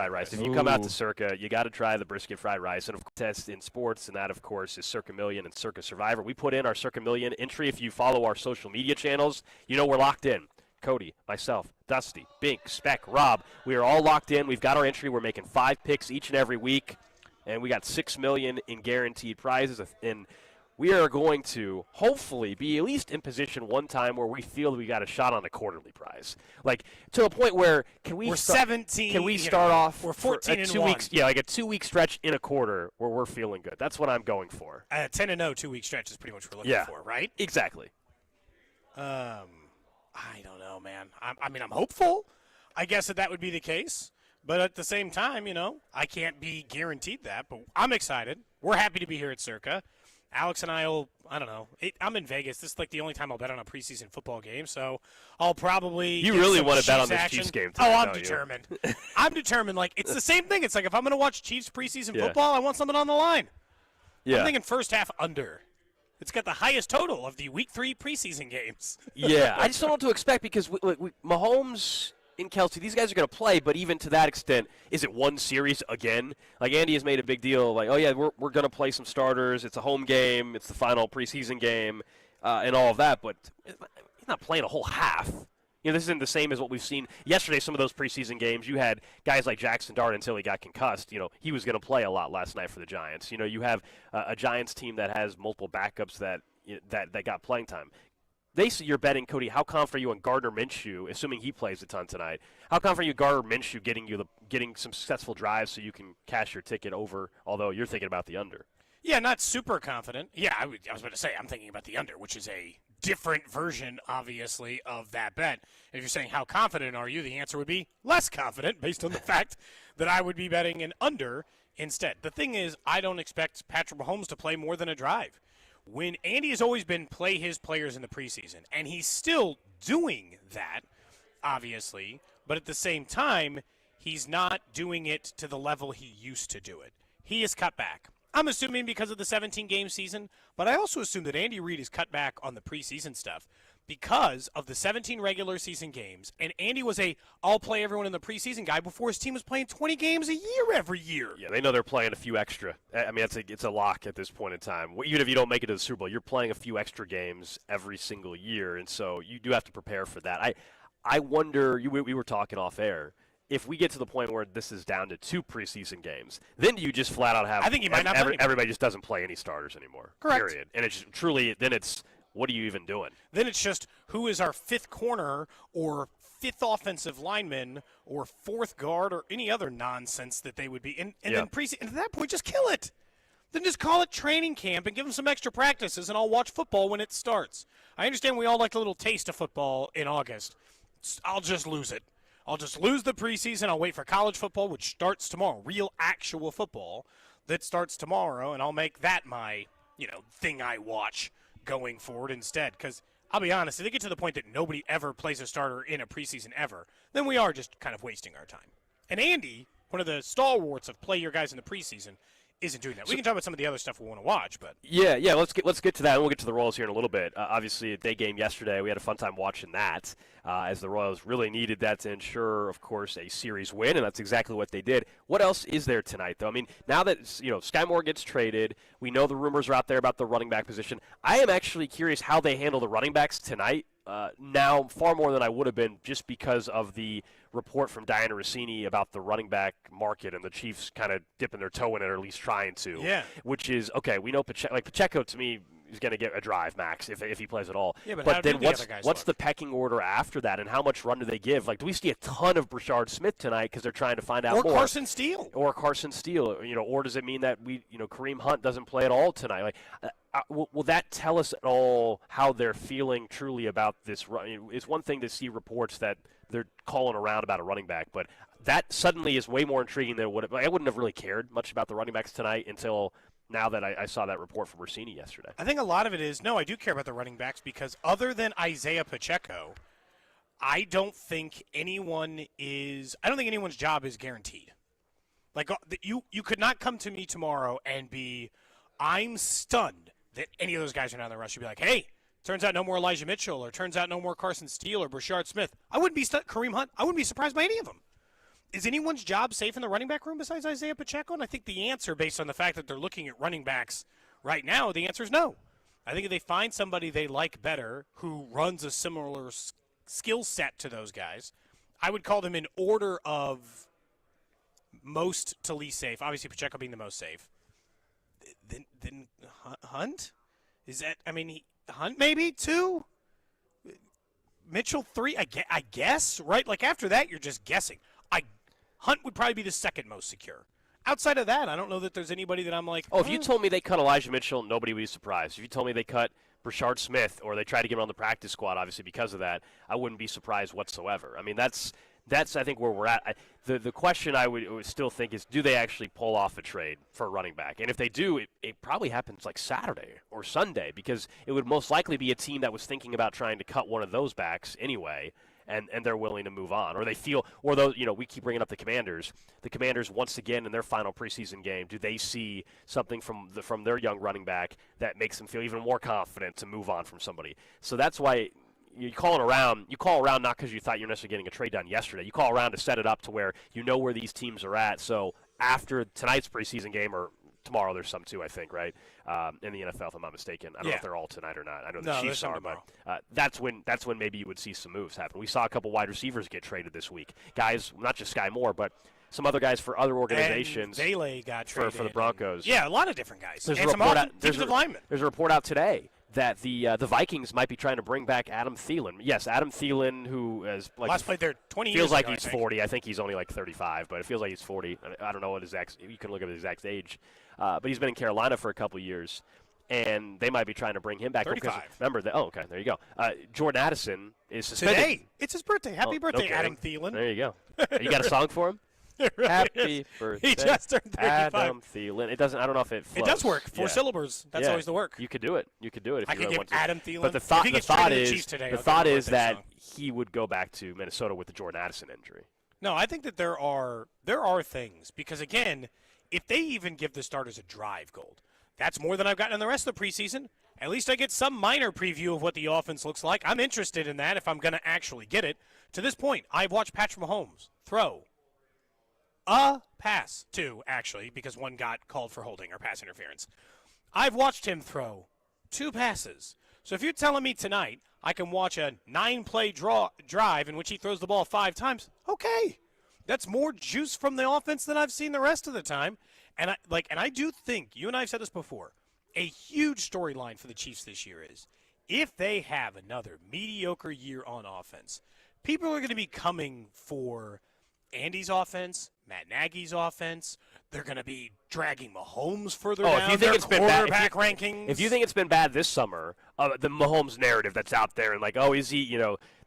fried rice. If you come out to Circa, you got to try the brisket fried rice. And, of course, test in sports, and that, of course, is Circa Million and Circa Survivor. We put in our Circa Million entry. If you follow our social media channels, you know we're locked in. Cody, myself, Dusty, Bink, Speck, Rob, we are all locked in. We've got our entry. We're making 5 picks each and every week, and we got $6 million in guaranteed prizes. And we are going to hopefully be at least in position one time where we feel we got a shot on a quarterly prize, like to a point where we're 17. Can we start off? We're 14 2 weeks. Yeah, like a 2-week stretch in a quarter where we're feeling good. That's what I'm going for. 10-0 2-week stretch is pretty much what we're looking for, right? Exactly. I don't know, man. I'm hopeful. I guess that would be the case. But at the same time, I can't be guaranteed that. But I'm excited. We're happy to be here at Circa. Alex and I I don't know. I'm in Vegas. This is like the only time I'll bet on a preseason football game. So I'll probably You really want to bet on this Chiefs game tonight, I'm determined. I'm determined. Like, it's the same thing. It's like if I'm going to watch Chiefs preseason football, I want something on the line. Yeah. I'm thinking first half under. It's got the highest total of the Week 3 preseason games. Yeah, I just don't know what to expect because Mahomes and Kelsey, these guys are going to play, but even to that extent, is it one series again? Like, Andy has made a big deal, like, oh, yeah, we're going to play some starters. It's a home game. It's the final preseason game and all of that, but he's not playing a whole half. This isn't the same as what we've seen yesterday. Some of those preseason games, you had guys like Jackson Dart until he got concussed. He was going to play a lot last night for the Giants. You have a Giants team that has multiple backups that got playing time. You're betting, Cody, how confident are you on Gardner Minshew, assuming he plays a ton tonight? How confident are you Gardner Minshew getting some successful drives so you can cash your ticket over, although you're thinking about the under? Yeah, not super confident. Yeah, I was about to say I'm thinking about the under, which is a different version, obviously, of that bet. If you're saying how confident are you, the answer would be less confident based on the fact that I would be betting an under instead. The thing is, I don't expect Patrick Mahomes to play more than a drive. When Andy has always been play his players in the preseason, and he's still doing that, obviously, but at the same time, he's not doing it to the level he used to do it. He is cut back. I'm assuming because of the 17-game season, but I also assume that Andy Reid is cut back on the preseason stuff because of the 17 regular season games, and Andy was I'll play everyone in the preseason guy before his team was playing 20 games a year every year. Yeah, they know they're playing a few extra. I mean, it's a lock at this point in time. Even if you don't make it to the Super Bowl, you're playing a few extra games every single year, and so you do have to prepare for that. I wonder, we were talking off air, if we get to the point where this is down to 2 preseason games, then you just flat out have everybody just doesn't play any starters anymore. Correct. Period. And it's truly, then it's, what are you even doing? Then it's just who is our 5th corner or 5th offensive lineman or 4th guard or any other nonsense that they would be. And then preseason, and at that point, just kill it. Then just call it training camp and give them some extra practices, and I'll watch football when it starts. I understand we all like a little taste of football in August. I'll just lose it. I'll just lose the preseason. I'll wait for college football, which starts tomorrow, real actual football that starts tomorrow, and I'll make that my, thing I watch going forward instead. Because I'll be honest, if they get to the point that nobody ever plays a starter in a preseason ever, then we are just kind of wasting our time. And Andy, one of the stalwarts of play your guys in the preseason, isn't doing that. We can talk about some of the other stuff we want to watch, but yeah, let's get to that, and we'll get to the Royals here in a little bit. Obviously, a day game yesterday, we had a fun time watching that, as the Royals really needed that to ensure, of course, a series win, and that's exactly what they did. What else is there tonight, though? I mean, now that Sky Moore gets traded, we know the rumors are out there about the running back position. I am actually curious how they handle the running backs tonight. Now, far more than I would have been, just because of the report from Diana Rossini about the running back market and the Chiefs kind of dipping their toe in it, or at least trying to. Yeah. Which is, okay, we know Pacheco, to me, is going to get a drive max if he plays at all. Yeah, but then what's the pecking order after that, and how much run do they give? Like, do we see a ton of Brashard Smith tonight because they're trying to find out more? Or Carson Steele. Or does it mean that Kareem Hunt doesn't play at all tonight? Like, will that tell us at all how they're feeling truly about this run? It's one thing to see reports that they're calling around about a running back, but that suddenly is way more intriguing than I wouldn't have really cared much about the running backs tonight until now that I saw that report from Rossini yesterday. I think a lot of it is, I do care about the running backs because other than Isaiah Pacheco, I don't think anyone's job is guaranteed. Like, you could not come to me tomorrow and I'm stunned that any of those guys are not on the rush. You'd be like, hey, turns out no more Elijah Mitchell, or turns out no more Carson Steele or Brashard Smith. I wouldn't be Kareem Hunt. I wouldn't be surprised by any of them. is anyone's job safe in the running back room besides Isaiah Pacheco? And I think the answer, based on the fact that they're looking at running backs right now, the answer is no. I think if they find somebody they like better who runs a similar skill set to those guys, I would call them in order of most to least safe. Obviously, Pacheco being the most safe. Then Hunt? Is that, Hunt maybe 2? Mitchell 3? I guess, right? Like after that, you're just guessing. Hunt would probably be the second most secure. Outside of that, I don't know that there's anybody that I'm like. Oh, if you told me they cut Elijah Mitchell, nobody would be surprised. If you told me they cut Brashard Smith or they tried to get him on the practice squad, obviously because of that, I wouldn't be surprised whatsoever. I mean, that's I think where we're at. The question I would still think is, do they actually pull off a trade for a running back? And if they do, it probably happens like Saturday or Sunday, because it would most likely be a team that was thinking about trying to cut one of those backs anyway. And they're willing to move on, or they feel, or those, we keep bringing up the Commanders. The Commanders, once again, in their final preseason game, do they see something from their young running back that makes them feel even more confident to move on from somebody? So that's why you call around not because you thought you're necessarily getting a trade done yesterday. You call around to set it up to where you know where these teams are at. So after tonight's preseason game, or tomorrow there's some too, I think, right? In the NFL, if I'm not mistaken. I don't know if they're all tonight or not. I know the Chiefs are, but that's when maybe you would see some moves happen. We saw a couple wide receivers get traded this week. Guys, not just Sky Moore, but some other guys for other organizations. And Bailey got traded for the Broncos. Yeah, a lot of different guys. There's a report out today that the Vikings might be trying to bring back Adam Thielen. Yes, Adam Thielen, who has last played there 20 years feels like ago, he's 40. I think he's only like 35, but it feels like he's 40. I don't know what you can look at his exact age, but he's been in Carolina for a couple years, and they might be trying to bring him back. 35. Remember that? Oh, okay, there you go. Jordan Addison is suspended today. It's his birthday. Happy birthday, okay. Adam Thielen. There you go. You got a song for him? Really Happy birthday, he just turned 35. Adam Thielen. It doesn't. I don't know if it flows. It does work. 4 syllables. That's always the work. You could do it. If I you really could give want to. Adam Thielen. But the thought is that he would go back to Minnesota with the Jordan Addison injury. No, I think that there are things, because again, if they even give the starters a drive, Gold, that's more than I've gotten in the rest of the preseason. At least I get some minor preview of what the offense looks like. I'm interested in that if I'm going to actually get it. To this point, I've watched Patrick Mahomes throw a pass, 2 actually, because one got called for holding or pass interference. I've watched him throw 2 passes. So if you're telling me tonight I can watch a 9-play drive in which he throws the ball 5 times, okay. That's more juice from the offense than I've seen the rest of the time. And I do think, you and I have said this before, a huge storyline for the Chiefs this year is if they have another mediocre year on offense, people are going to be coming for Andy's offense, Matt Nagy's offense. They're going to be dragging Mahomes further down if you think their it's been bad, rankings. If you think it's been bad this summer, the Mahomes narrative that's out there, and like, oh, is he,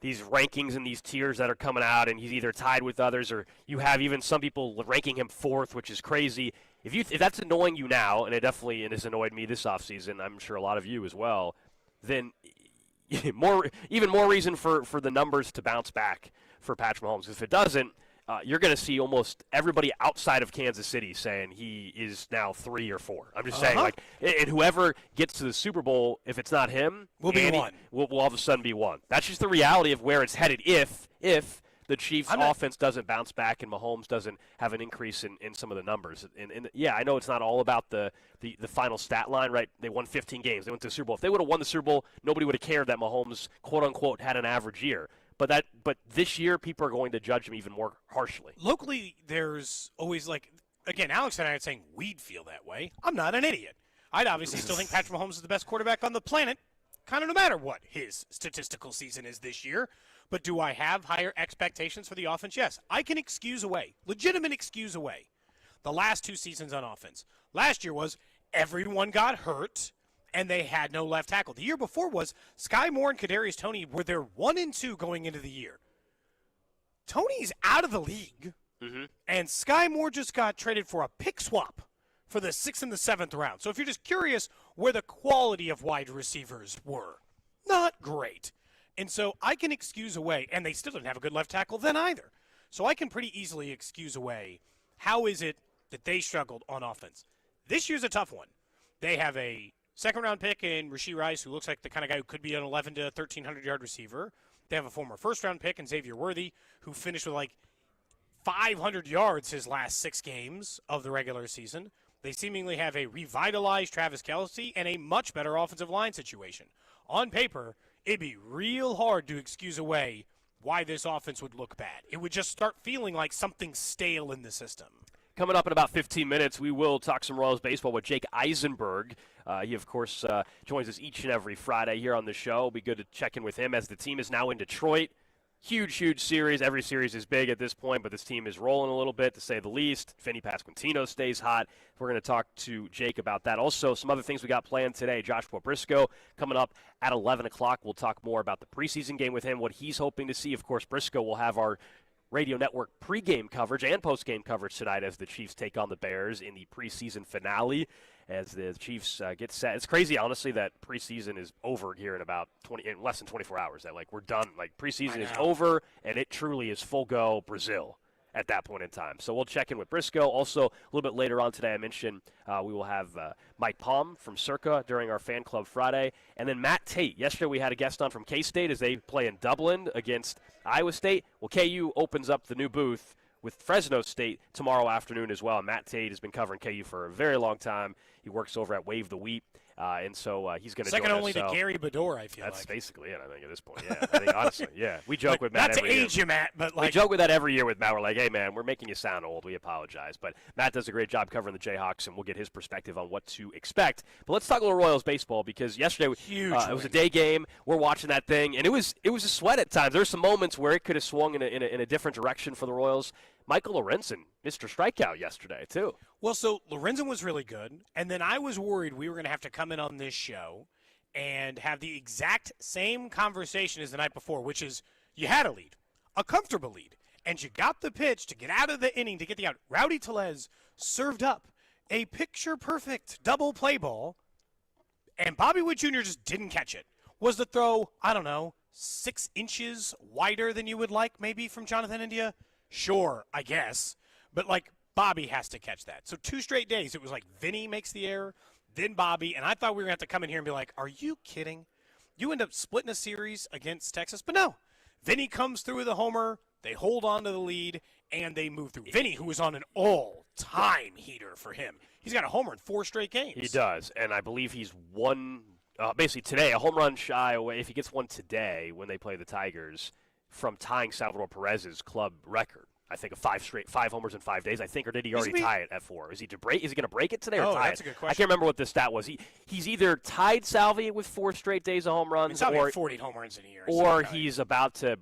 these rankings and these tiers that are coming out, and he's either tied with others, or you have even some people ranking him 4th, which is crazy. If that's annoying you now, and it definitely has annoyed me this offseason, I'm sure a lot of you as well, then even more reason for the numbers to bounce back for Patrick Mahomes. If it doesn't, you're going to see almost everybody outside of Kansas City saying he is now 3 or 4. I'm just saying, and whoever gets to the Super Bowl, if it's not him, will be 1. Will all of a sudden be 1. That's just the reality of where it's headed if the Chiefs' offense doesn't bounce back and Mahomes doesn't have an increase in some of the numbers. And I know it's not all about the final stat line, right? They won 15 games. They went to the Super Bowl. If they would have won the Super Bowl, nobody would have cared that Mahomes, quote-unquote, had an average year. But this year, people are going to judge him even more harshly. Locally, there's always again, Alex and I are saying we'd feel that way. I'm not an idiot. I'd obviously still think Patrick Mahomes is the best quarterback on the planet, kind of no matter what his statistical season is this year. But do I have higher expectations for the offense? Yes. I can legitimate excuse away, the last 2 seasons on offense. Last year was everyone got hurt, and they had no left tackle. The year before was Sky Moore and Kadarius Toney were their 1 and 2 going into the year. Toney's out of the league, and Sky Moore just got traded for a pick swap for the 6th and the 7th round. So if you're just curious where the quality of wide receivers were, not great. And so I can excuse away, and they still didn't have a good left tackle then either. So I can pretty easily excuse away how is it that they struggled on offense. This year's a tough one. They have a 2nd-round pick in Rashee Rice, who looks like the kind of guy who could be an 11 to 1,300-yard receiver. They have a former 1st-round pick in Xavier Worthy, who finished with 500 yards his last 6 games of the regular season. They seemingly have a revitalized Travis Kelce and a much better offensive line situation. On paper, it'd be real hard to excuse away why this offense would look bad. It would just start feeling like something stale in the system. Coming up in about 15 minutes, we will talk some Royals baseball with Jake Eisenberg. He, of course, joins us each and every Friday here on the show. It'll be good to check in with him as the team is now in Detroit. Huge series. Every series is big at this point, but this team is rolling a little bit, to say the least. Vinny Pasquantino stays hot. We're going to talk to Jake about that. Also, some other things we got planned today. Joshua Briscoe coming up at 11 o'clock. We'll talk more about the preseason game with him, what he's hoping to see. Of course, Briscoe will have our radio network pregame coverage and postgame coverage tonight as the Chiefs take on the Bears in the preseason finale as the Chiefs get set. It's crazy, honestly, that preseason is over here in less than 24 hours. That we're done. Preseason is over, and it truly is full go Brazil at that point in time. So we'll check in with Briscoe. Also, a little bit later on today, I mentioned we will have Mike Palm from Circa during our Fan Club Friday. And then Matt Tate. Yesterday we had a guest on from K-State as they play in Dublin against Iowa State. Well, KU opens up the new booth with Fresno State tomorrow afternoon as well. Matt Tate has been covering KU for a very long time. He works over at Wave the Wheat. And so he's going to join us. Second only to Gary Bedore, I feel like. That's basically it, I think, at this point. Yeah, I think, honestly, yeah. We joke with Matt every year. Not to age you, Matt, but we joke with that every year with Matt. We're like, hey, man, we're making you sound old. We apologize. But Matt does a great job covering the Jayhawks, and we'll get his perspective on what to expect. But let's talk a little Royals baseball because yesterday it was a day game. We're watching that thing, and it was a sweat at times. There were some moments where it could have swung in a different direction for the Royals. Michael Lorenzen, Mr. Strikeout yesterday, too. Well, so Lorenzen was really good, and then I was worried we were going to have to come in on this show and have the exact same conversation as the night before, which is you had a lead, a comfortable lead, and you got the pitch to get out of the inning to get the out. Rowdy Tellez served up a picture-perfect double play ball, and Bobby Witt Jr. just didn't catch it. Was the throw, 6 inches wider than you would like maybe from Jonathan India? Sure, I guess. But, Bobby has to catch that. So 2 straight days, it was like Vinny makes the error, then Bobby, and I thought we were going to have to come in here and be like, are you kidding? You end up splitting a series against Texas? But no. Vinny comes through with a homer, they hold on to the lead, and they move through. Vinny, who is on an all-time heater for him. He's got a homer in 4 straight games. He does, and I believe he's one, basically today, a home run shy away, if he gets one today when they play the Tigers, from tying Salvador Perez's club record. I think of 5 homers in 5 days. I think, or did he already tie it at 4? Is he going to break it today or tie that's it? A good question. I can't remember what the stat was. He's either tied Salvi with 4 straight days of home runs, or 40 home runs in a year, or he's about to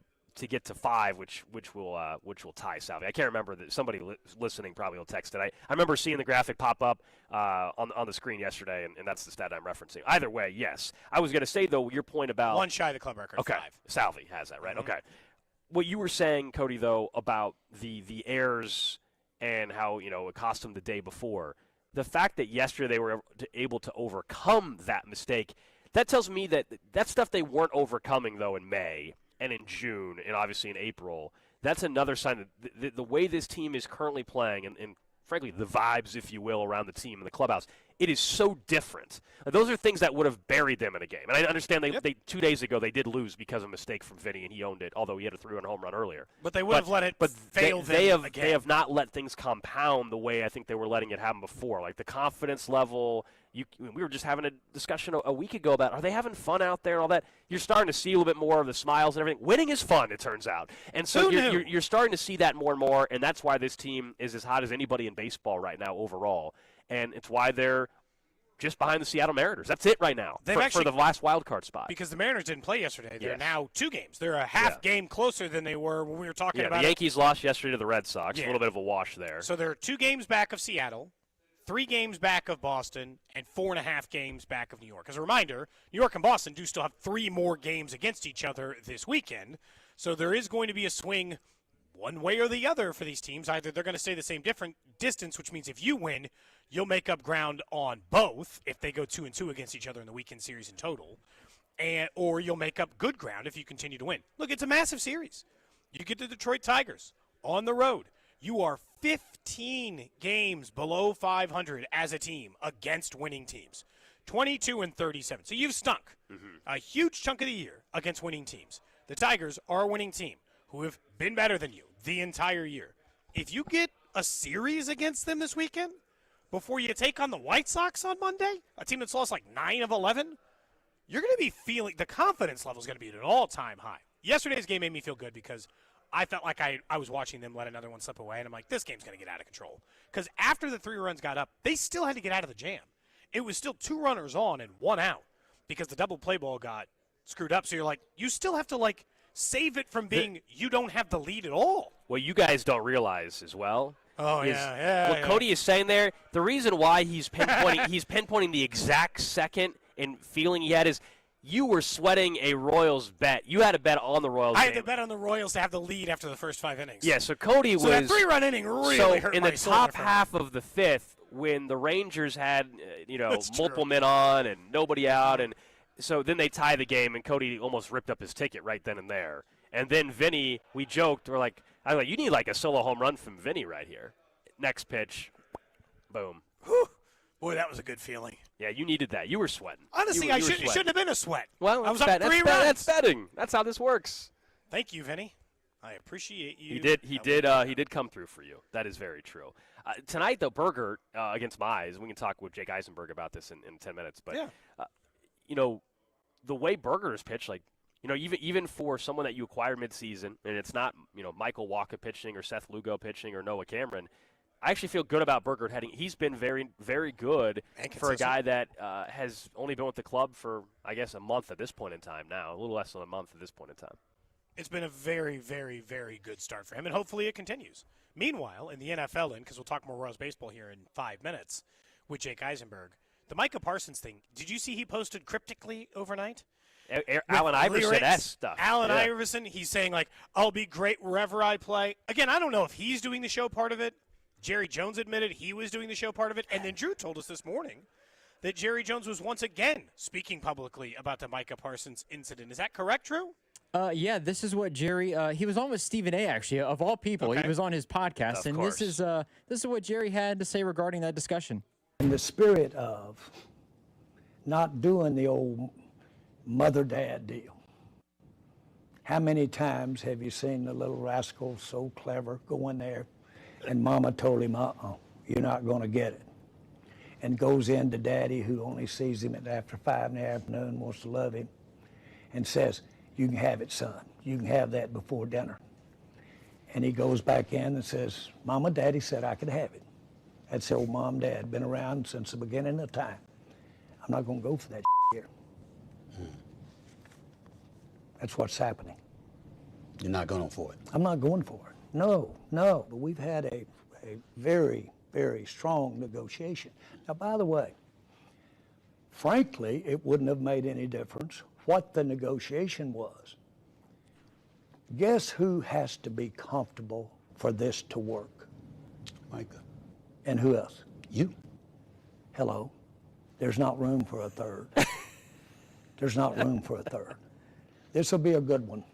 get to 5, which will tie Salvi. I can't remember. That somebody listening probably will text it. I remember seeing the graphic pop up on the screen yesterday, and that's the stat I'm referencing. Either way, yes. I was going to say though, your point about one shy of the club record. Okay, 5. Salvi has that right. Mm-hmm. Okay. What you were saying, Cody, though, about the errors and how, it cost them the day before, the fact that yesterday they were able to overcome that mistake, that tells me that that's stuff they weren't overcoming, though, in May and in June and obviously in April. That's another sign that the way this team is currently playing and frankly, the vibes, if you will, around the team and the clubhouse, it is so different. Those are things that would have buried them in a game. And I understand they 2 days ago they did lose because of a mistake from Vinny, and he owned it, although he had a 3-run home run earlier. But they would have let it fail they them again. They have not let things compound the way I think they were letting it happen before. Like the confidence level, we were just having a discussion a week ago about are they having fun out there and all that. You're starting to see a little bit more of the smiles and everything. Winning is fun, it turns out. And so you're starting to see that more and more, and that's why this team is as hot as anybody in baseball right now overall. And it's why they're just behind the Seattle Mariners. That's it right now for the last wild card spot. Because the Mariners didn't play yesterday. They're now 2 games. They're a half game closer than they were when we were talking about the Yankees lost yesterday to the Red Sox. A little bit of a wash there. So they're 2 games back of Seattle, 3 games back of Boston, and 4.5 games back of New York. As a reminder, New York and Boston do still have 3 more games against each other this weekend. So there is going to be a swing one way or the other for these teams. Either they're going to stay the same different distance, which means if you win, you'll make up ground on both if they go 2-2 against each other in the weekend series in total, or you'll make up good ground if you continue to win. Look, it's a massive series. You get the Detroit Tigers on the road. You are 15 games below 500 as a team against winning teams, 22-37. So you've stunk a huge chunk of the year against winning teams. The Tigers are a winning team who have been better than you the entire year. if you get a series against them this weekend before you take on the White Sox on Monday, a team that's lost like 9 of 11, you're going to be feeling the confidence level is going to be at an all-time high. Yesterday's game made me feel good because I felt like I was watching them let another one slip away, and I'm like, this game's going to get out of control. Because after the 3 runs got up, they still had to get out of the jam. It was still 2 runners on and 1 out because the double play ball got screwed up. So you're like, you still have to, like, save it from being you don't have the lead at all. What you guys don't realize as well. Oh, What Cody is saying there, the reason why he's pinpointing the exact second and feeling he had is you were sweating a Royals bet. You had a bet on the Royals. I had to bet on the Royals to have the lead after the first 5 innings. Yeah, so Cody was. So that 3-run inning really hurt in my the soul top for half of the 5th, when the Rangers had That's multiple true. men on and nobody out, and so then they tie the game, and Cody almost ripped up his ticket right then and there. And then Vinny, we joked, I was like, you need like a solo home run from Vinny right here. Next pitch, boom. Whew. Boy, that was a good feeling. Yeah, you needed that. You were sweating. Honestly, You were it sweating. shouldn't have been a sweat. Well, I was that's up 3 runs. That's betting. That's how this works. Thank you, Vinny. I appreciate you. He did come through for you. That is very true. Tonight, though, Berger against Mize, we can talk with Jake Eisenberg about this in 10 minutes. But, the way Berger is pitched, like, even for someone that you acquired midseason, and it's not, Michael Walker pitching or Seth Lugo pitching or Noah Cameron, I actually feel good about Berger heading. He's been very, very good for a guy that has only been with the club for, I guess, a month at this point in time now, a little less than a month at this point in time. It's been a very, very, very good start for him, and hopefully it continues. Meanwhile, in the NFL, because we'll talk more Royals baseball here in 5 minutes with Jake Eisenberg, the Micah Parsons thing, did you see he posted cryptically overnight? Allen Iverson-esque stuff. Allen Iverson, he's saying, like, I'll be great wherever I play. Again, I don't know if he's doing the show part of it. Jerry Jones admitted he was doing the show part of it. And then Drew told us this morning that Jerry Jones was once again speaking publicly about the Micah Parsons incident. Is that correct, Drew? Yeah, this is what Jerry. He was on with Stephen A. Actually, of all people, Okay. he was on his podcast, and course. this is what Jerry had to say regarding that discussion. In the spirit of not doing the old mother-dad deal. How many times have you seen the little rascal so clever go in there and mama told him, you're not going to get it. And goes in to daddy, who only sees him after 5 in the afternoon, wants to love him, and says, you can have it, son. You can have that before dinner. And he goes back in and says, Mama, Daddy said I could have it. That's the old mom, dad, been around since the beginning of time. I'm not going to go for that here. That's what's happening. You're not going for it. I'm not going for it. No. But we've had a very, very strong negotiation. Now, by the way, frankly, it wouldn't have made any difference what the negotiation was. Guess who has to be comfortable for this to work? Micah. And who else? You. Hello. There's not room for a third. There's not room for a third. This will be a good one.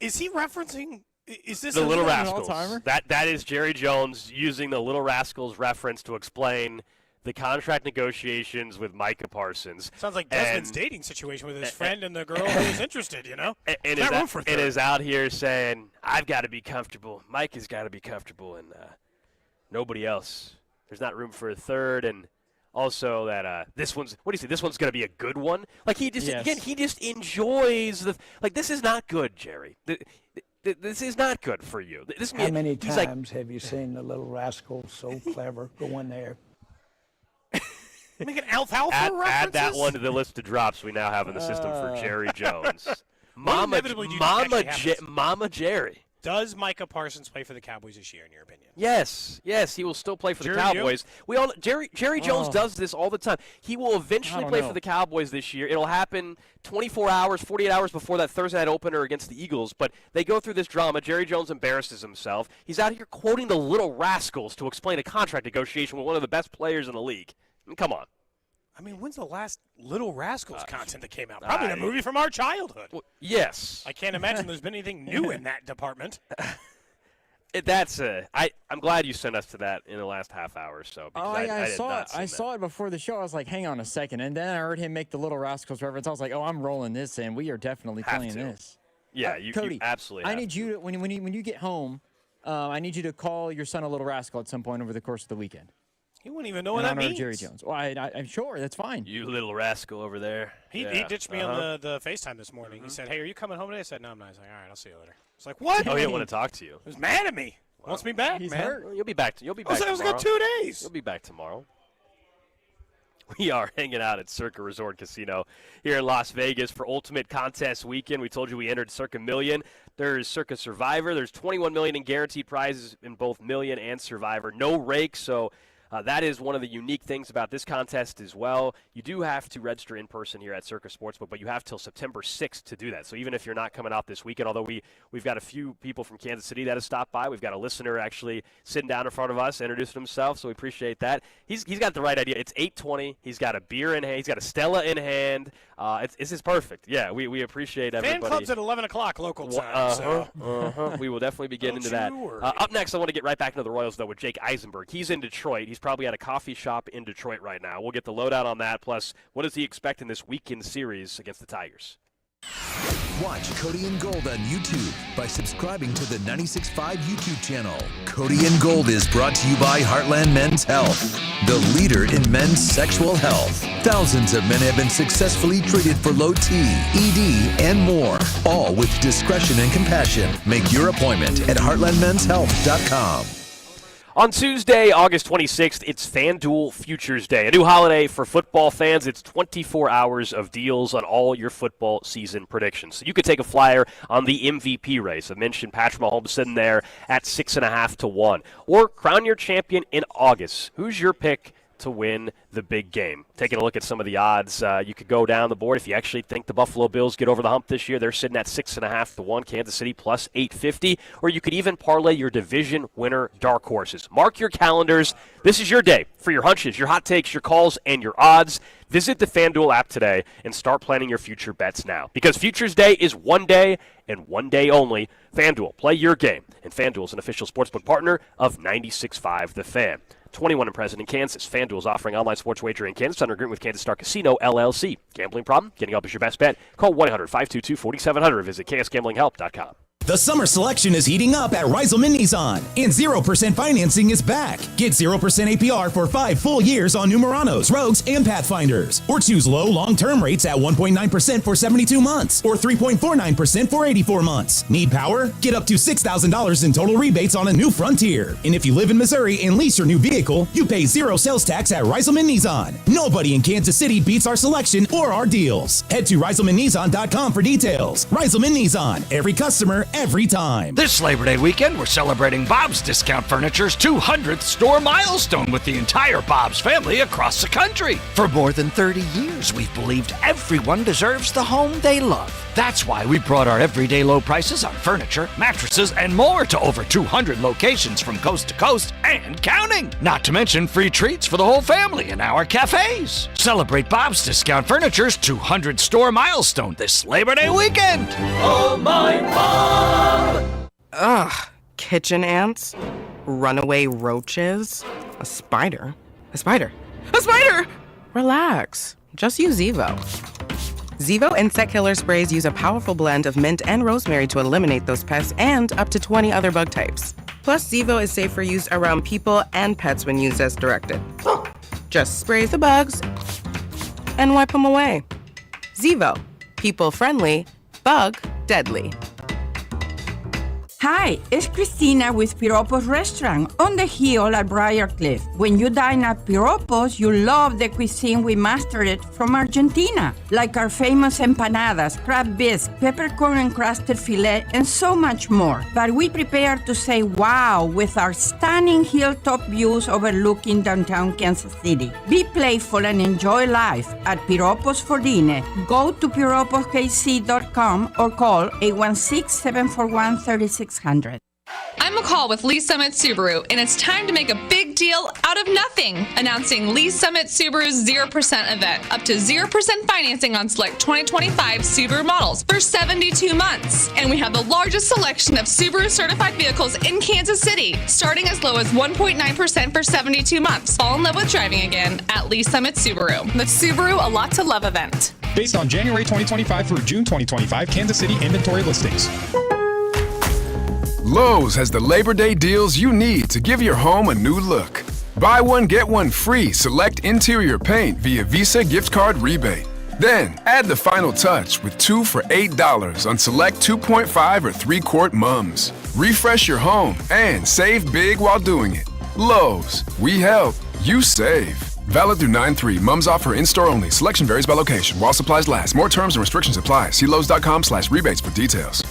Is he referencing? Is this The Little an Rascals. all-timer? That is Jerry Jones using the Little Rascals reference to explain the contract negotiations with Micah Parsons. Sounds like Desmond's And- dating situation with his friend and the girl who was interested, and There's not room for a third. is out here saying, I've got to be comfortable. Mike has got to be comfortable, and nobody else. There's not room for a third, and also that this one's, what do you say, this one's going to be a good one? Like, he just, Yes. again, he just enjoys this is not good, Jerry. This is not good for you. How many he's like, times have you seen the little rascal so clever go in there? Making alfalfa add references? that one to the list of drops we now have in the system for Jerry Jones. inevitably do you think actually happens? Mama Jerry. Does Micah Parsons play for the Cowboys this year, in your opinion? Yes, he will still play for the Jerry, Cowboys. Jerry Jones does this all the time. He will eventually I don't play know. for the Cowboys this year. It'll happen 24 hours, 48 hours before that Thursday night opener against the Eagles. But they go through this drama. Jerry Jones embarrasses himself. He's out here quoting the Little Rascals to explain a contract negotiation with one of the best players in the league. I mean, come on. I mean, when's the last Little Rascals content that came out? Probably a movie from our childhood. Well, yes. I can't imagine there's been anything new in that department. I'm glad you sent us to that in the last half hour or so. Because I did saw not it. see I that. saw it before the show. I was like, hang on a second, and then I heard him make the Little Rascals reference. I was like, oh, I'm rolling this in. We are definitely Have playing to. this. Yeah, you Cody, absolutely I have need to. you to when you get home, I need you to call your son a little rascal at some point over the course of the weekend. He wouldn't even know what In that honor of means. Jerry Jones. Well, I'm sure. That's fine. You little rascal over there. He ditched me on the FaceTime this morning. He said, "Hey, are you coming home today?" I said, "No, I'm not." He's like, "All right, I'll see you later." It's like, what? Oh, he didn't want to talk to you. He was mad at me. Wants me back, He's man. hurt. Well, you'll be back. You'll be back I was tomorrow. got 2 days. You'll be back tomorrow. We are hanging out at Circa Resort Casino here in Las Vegas for Ultimate Contest Weekend. We told you we entered Circa Million. There's Circa Survivor. There's $21 million in guaranteed prizes in both Million and Survivor. No rakes, so that is one of the unique things about this contest as well. You do have to register in person here at Circa Sportsbook, but you have till September 6th to do that. So even if you're not coming out this weekend, although we've got a few people from Kansas City that have stopped by. We've got a listener actually sitting down in front of us, introducing himself, so we appreciate that. He's got the right idea. It's 8:20. He's got a beer in hand. He's got a Stella in hand. This is perfect. Yeah, we appreciate everybody. Fan club's at 11 o'clock local time. We will definitely be getting into that. Worry. Up next, I want to get right back into the Royals, though, with Jake Eisenberg. He's in Detroit. He's probably at a coffee shop in Detroit right now. We'll get the lowdown on that, plus what does he expect in this weekend series against the Tigers. Watch Cody and Gold on YouTube by subscribing to the 96.5 YouTube channel. Cody and Gold is brought to you by Heartland Men's Health, the leader in men's sexual health. Thousands of men have been successfully treated for low T, ED, and more, all with discretion and compassion. Make your appointment at heartlandmenshealth.com. On Tuesday, August 26th, it's FanDuel Futures Day, a new holiday for football fans. It's 24 hours of deals on all your football season predictions. So you could take a flyer on the MVP race. I mentioned Patrick Mahomes sitting there at 6.5 to 1. Or crown your champion in August. Who's your pick to win the big game? Taking a look at some of the odds, you could go down the board. If you actually think the Buffalo Bills get over the hump this year, they're sitting at 6.5 to 1. Kansas City plus 850. Or you could even parlay your division winner dark horses. Mark your calendars. This is your day for your hunches, your hot takes, your calls, and your odds. Visit the FanDuel app today and start planning your future bets now. Because Futures Day is one day and one day only. FanDuel, play your game. And FanDuel is an official sportsbook partner of 96.5 The Fan. 21 and present in Kansas. FanDuel is offering online sports wagering in Kansas under agreement with Kansas Star Casino, LLC. Gambling problem? Getting help is your best bet. Call 1-800-522-4700 or visit ksgamblinghelp.com. The summer selection is heating up at Reiselman Nissan, and 0% financing is back. Get 0% APR for 5 full years on new Muranos, Rogues, and Pathfinders. Or choose low, long-term rates at 1.9% for 72 months or 3.49% for 84 months. Need power? Get up to $6,000 in total rebates on a new Frontier. And if you live in Missouri and lease your new vehicle, you pay 0 sales tax at Reiselman Nissan. Nobody in Kansas City beats our selection or our deals. Head to ReiselmanNissan.com for details. Reiselman Nissan. Every customer, every time. This Labor Day weekend, we're celebrating Bob's Discount Furniture's 200th store milestone with the entire Bob's family across the country. For more than 30 years, we've believed everyone deserves the home they love. That's why we brought our everyday low prices on furniture, mattresses, and more to over 200 locations from coast to coast and counting. Not to mention free treats for the whole family in our cafes. Celebrate Bob's Discount Furniture's 200 store milestone this Labor Day weekend. Oh, my Bob! Ugh, kitchen ants, runaway roaches, a spider. A spider! A spider! Relax, just use Zevo. Zevo insect killer sprays use a powerful blend of mint and rosemary to eliminate those pests and up to 20 other bug types. Plus, Zevo is safe for use around people and pets when used as directed. Just spray the bugs and wipe them away. Zevo, people friendly, bug deadly. Hi, it's Christina with Piropo's Restaurant on the hill at Briarcliff. When you dine at Piropo's, you love the cuisine we mastered from Argentina, like our famous empanadas, crab bisque, peppercorn encrusted filet, and so much more. But we prepare to say wow with our stunning hilltop views overlooking downtown Kansas City. Be playful and enjoy life at Piropo's for dinner. Go to piroposkc.com or call 816-741-3600. I'm McCall with Lee Summit Subaru, and it's time to make a big deal out of nothing. Announcing Lee Summit Subaru's 0% event. Up to 0% financing on select 2025 Subaru models for 72 months. And we have the largest selection of Subaru certified vehicles in Kansas City, starting as low as 1.9% for 72 months. Fall in love with driving again at Lee Summit Subaru. The Subaru A Lot to Love event. Based on January 2025 through June 2025 Kansas City inventory listings. Lowe's has the Labor Day deals you need to give your home a new look. Buy one, get one free select interior paint via Visa gift card rebate. Then, add the final touch with 2 for $8 on select 2.5 or 3-quart mums. Refresh your home and save big while doing it. Lowe's, we help, you save. Valid through 9/3. Mums offer in-store only. Selection varies by location. While supplies last. More terms and restrictions apply. See Lowes.com/rebates for details.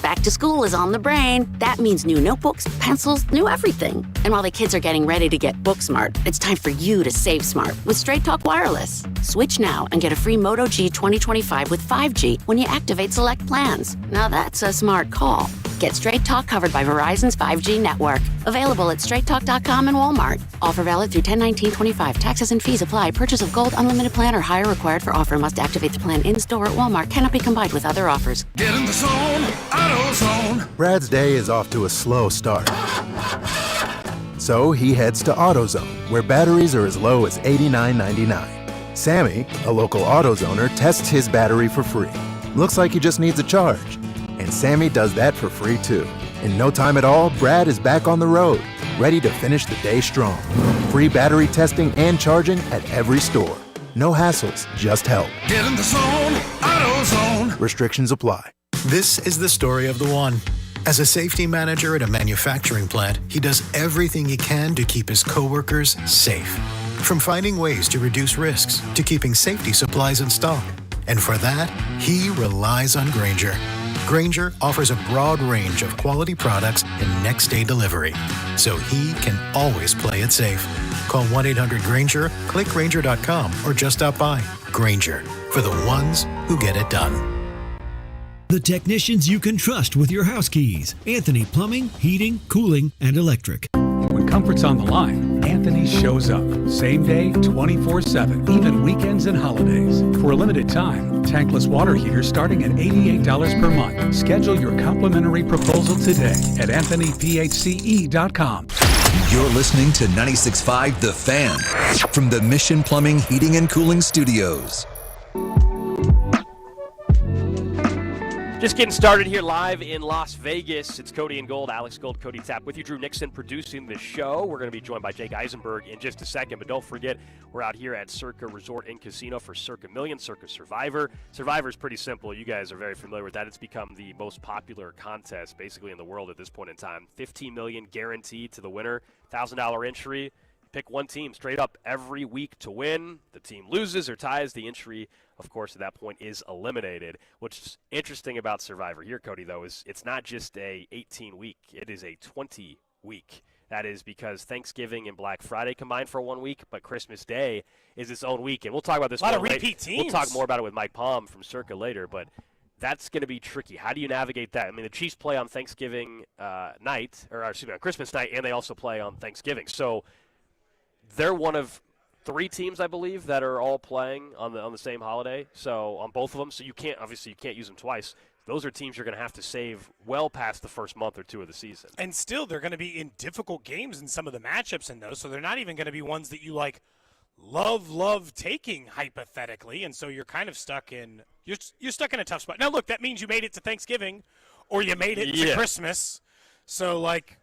Back to school is on the brain. That means new notebooks, pencils, new everything. And while the kids are getting ready to get book smart, it's time for you to save smart with Straight Talk Wireless. Switch now and get a free Moto G 2025 with 5G when you activate select plans. Now that's a smart call. Get Straight Talk covered by Verizon's 5G network. Available at straighttalk.com and Walmart. Offer valid through 10/19/25. Taxes and fees apply. Purchase of Gold Unlimited plan or higher required for offer. Must activate the plan in-store at Walmart. Cannot be combined with other offers. Get in the zone, AutoZone. Brad's day is off to a slow start. So he heads to AutoZone, where batteries are as low as $89.99. Sammy, a local AutoZoner, tests his battery for free. Looks like he just needs a charge. And Sammy does that for free too. In no time at all, Brad is back on the road, ready to finish the day strong. Free battery testing and charging at every store. No hassles, just help. Get in the zone, AutoZone. Restrictions apply. This is the story of the one. As a safety manager at a manufacturing plant, he does everything he can to keep his coworkers safe. From finding ways to reduce risks to keeping safety supplies in stock. And for that, he relies on Grainger. Grainger offers a broad range of quality products and next-day delivery, so he can always play it safe. Call 1-800-GRAINGER, click Grainger.com, or just stop by. Grainger, for the ones who get it done. The technicians you can trust with your house keys. Anthony Plumbing, Heating, Cooling, and Electric. When comfort's on the line, Anthony shows up. Same day, 24/7, even weekends and holidays. For a limited time, tankless water heaters starting at $88 per month. Schedule your complimentary proposal today at AnthonyPHCE.com. You're listening to 96.5 The Fan from the Mission Plumbing, Heating, and Cooling Studios. Just getting started here live in Las Vegas. It's Cody and Gold, Alex Gold, Cody Tapp with you. Drew Nixon producing the show. We're going to be joined by Jake Eisenberg in just a second, but don't forget, we're out here at Circa Resort and Casino for Circa Million, Circa Survivor. Survivor is pretty simple. You guys are very familiar with that. It's become the most popular contest basically in the world at this point in time. $15 million guaranteed to the winner, $1,000 entry. Pick one team straight up every week to win. The team loses or ties, the entry, of course, at that point is eliminated. What's interesting about Survivor here, Cody, though, is it's not just a 18-week. It is a 20-week. That is because Thanksgiving and Black Friday combined for 1 week, but Christmas Day is its own week. And we'll talk about this a lot more of repeat teams. We'll talk more about it with Mike Palm from Circa later, but that's going to be tricky. How do you navigate that? I mean, the Chiefs play on Thanksgiving night, or excuse me, on Christmas night, and they also play on Thanksgiving. So they're one of 3 teams, I believe, that are all playing on the same holiday. So on both of them, so you can't use them twice. Those are teams you're going to have to save well past the first month or two of the season. And still, they're going to be in difficult games in some of the matchups in those. So they're not even going to be ones that you like love taking hypothetically. And so you're kind of stuck in you're stuck in a tough spot. Now look, that means you made it to Thanksgiving or you made it to Christmas. So like,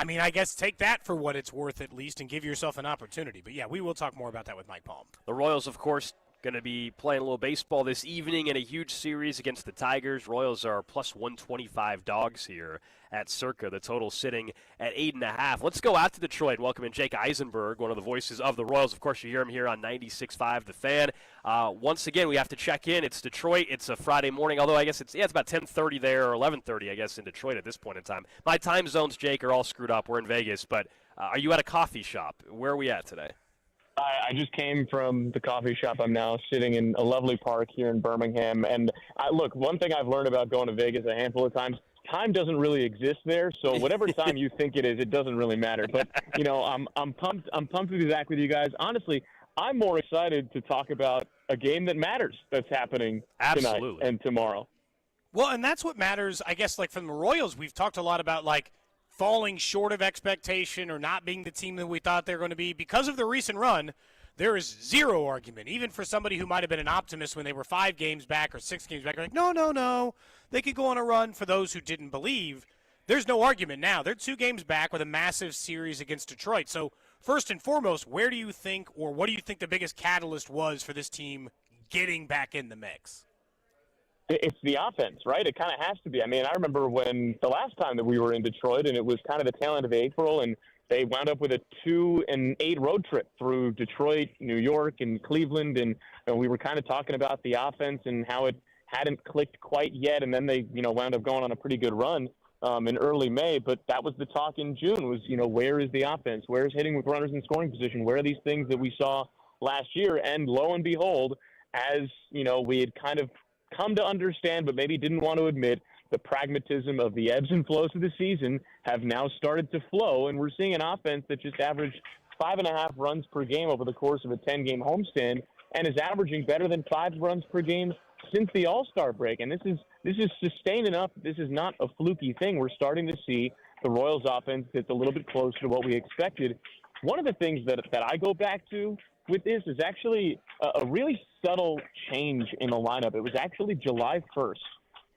I mean, I guess take that for what it's worth at least and give yourself an opportunity. But, yeah, we will talk more about that with Mike Palm. The Royals, of course, going to be playing a little baseball this evening in a huge series against the Tigers. Royals are plus 125 dogs here at Circa. The total sitting at 8.5. Let's go out to Detroit and welcome in Jake Eisenberg, one of the voices of the Royals. Of course, you hear him here on 96.5 The Fan. Once again, we have to check in. It's Detroit. It's a Friday morning, although I guess it's about 10:30 there or 11:30, I guess, in Detroit at this point in time. My time zones, Jake, are all screwed up. We're in Vegas, but are you at a coffee shop? Where are we at today? I just came from the coffee shop. I'm now sitting in a lovely park here in Birmingham. And look, one thing I've learned about going to Vegas a handful of times, time doesn't really exist there. So whatever time you think it is, it doesn't really matter. But, you know, I'm pumped. I'm pumped to be back with you guys. Honestly, I'm more excited to talk about a game that matters that's happening tonight and tomorrow. Well, and that's what matters, I guess, like from the Royals, we've talked a lot about, like, falling short of expectation or not being the team that we thought they were going to be. Because of the recent run, there is zero argument, even for somebody who might have been an optimist when they were 5 games back or 6 games back. Like, no, they could go on a run. For those who didn't believe, there's no argument now. They're 2 games back with a massive series against Detroit. So first and foremost, where do you think, or what do you think the biggest catalyst was for this team getting back in the mix? It's the offense, right? It kind of has to be. I mean, I remember when the last time that we were in Detroit, and it was kind of the tail end of April, and they wound up with a 2-8 road trip through Detroit, New York, and Cleveland, and we were kind of talking about the offense and how it hadn't clicked quite yet, and then they, wound up going on a pretty good run in early May. But that was the talk in June was, where is the offense? Where is hitting with runners in scoring position? Where are these things that we saw last year? And lo and behold, as we had kind of come to understand, but maybe didn't want to admit, the pragmatism of the ebbs and flows of the season have now started to flow, and we're seeing an offense that just averaged 5.5 runs per game over the course of a 10-game homestand, and is averaging better than 5 runs per game since the All-Star break. And this is sustained enough. This is not a fluky thing. We're starting to see the Royals offense that's a little bit closer to what we expected. One of the things that I go back to with this is actually a really subtle change in the lineup. It was actually July 1st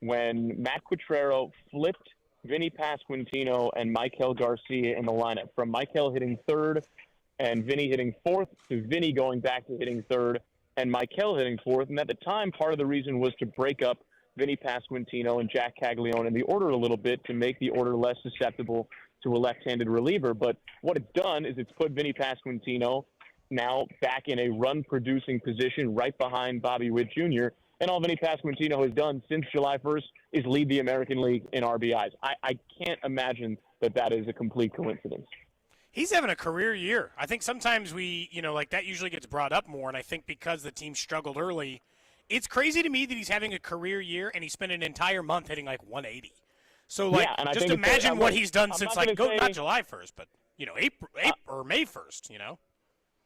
when Matt Quatraro flipped Vinny Pasquantino and Maikel Garcia in the lineup, from Maikel hitting third and Vinny hitting fourth to Vinny going back to hitting third and Maikel hitting fourth. And at the time, part of the reason was to break up Vinny Pasquantino and Jack Caglione in the order a little bit to make the order less susceptible to a left-handed reliever. But what it's done is it's put Vinny Pasquantino now back in a run-producing position right behind Bobby Witt Jr., and all Vinny Pasquantino has done since July 1st is lead the American League in RBIs. I can't imagine that is a complete coincidence. He's having a career year. I think sometimes we, that usually gets brought up more, and I think because the team struggled early, it's crazy to me that he's having a careir year and he spent an entire month hitting like 180. So, just imagine what he's done since, not July 1st, but, April or May 1st,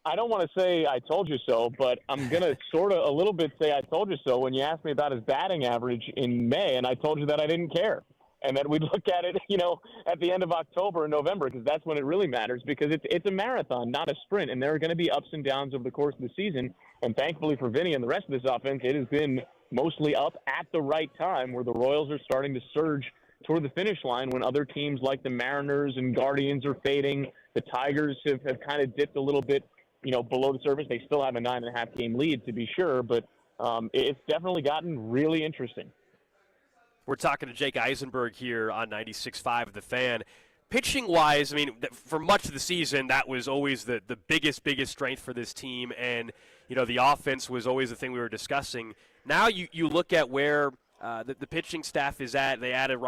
I don't want to say I told you so, but I'm going to sort of a little bit say I told you so when you asked me about his batting average in May, and I told you that I didn't care. And that we'd look at it, at the end of October and November, because that's when it really matters, because it's a marathon, not a sprint, and there are going to be ups and downs over the course of the season. And thankfully for Vinny and the rest of this offense, it has been mostly up at the right time, where the Royals are starting to surge toward the finish line when other teams like the Mariners and Guardians are fading. The Tigers have kind of dipped a little bit below the surface. They still have a 9.5 game lead, to be sure, but it's definitely gotten really interesting. We're talking to Jake Eisenberg here on 96.5 The Fan. Pitching-wise, I mean, for much of the season, that was always the biggest strength for this team, and, the offense was always the thing we were discussing. Now you look at where the pitching staff is at. They added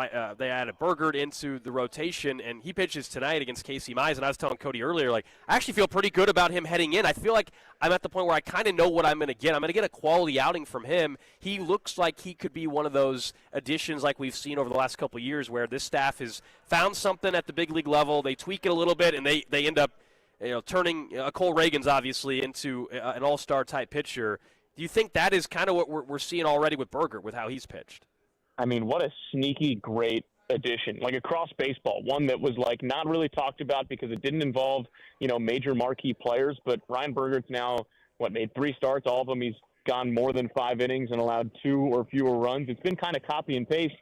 Burgert into the rotation, and he pitches tonight against Casey Mize. And I was telling Cody earlier, I actually feel pretty good about him heading in. I feel like I'm at the point where I kind of know what I'm going to get. I'm going to get a quality outing from him. He looks like he could be one of those additions like we've seen over the last couple of years, where this staff has found something at the big league level. They tweak it a little bit, and they end up turning Cole Reagans obviously into an all-star type pitcher. Do you think that is kind of what we're seeing already with Burgert, with how he's pitched? I mean, what a sneaky great addition, across baseball, one that was not really talked about because it didn't involve, major marquee players. But Ryan Burgert's now, made 3 starts, all of them he's gone more than 5 innings and allowed 2 or fewer runs. It's been kind of copy and paste,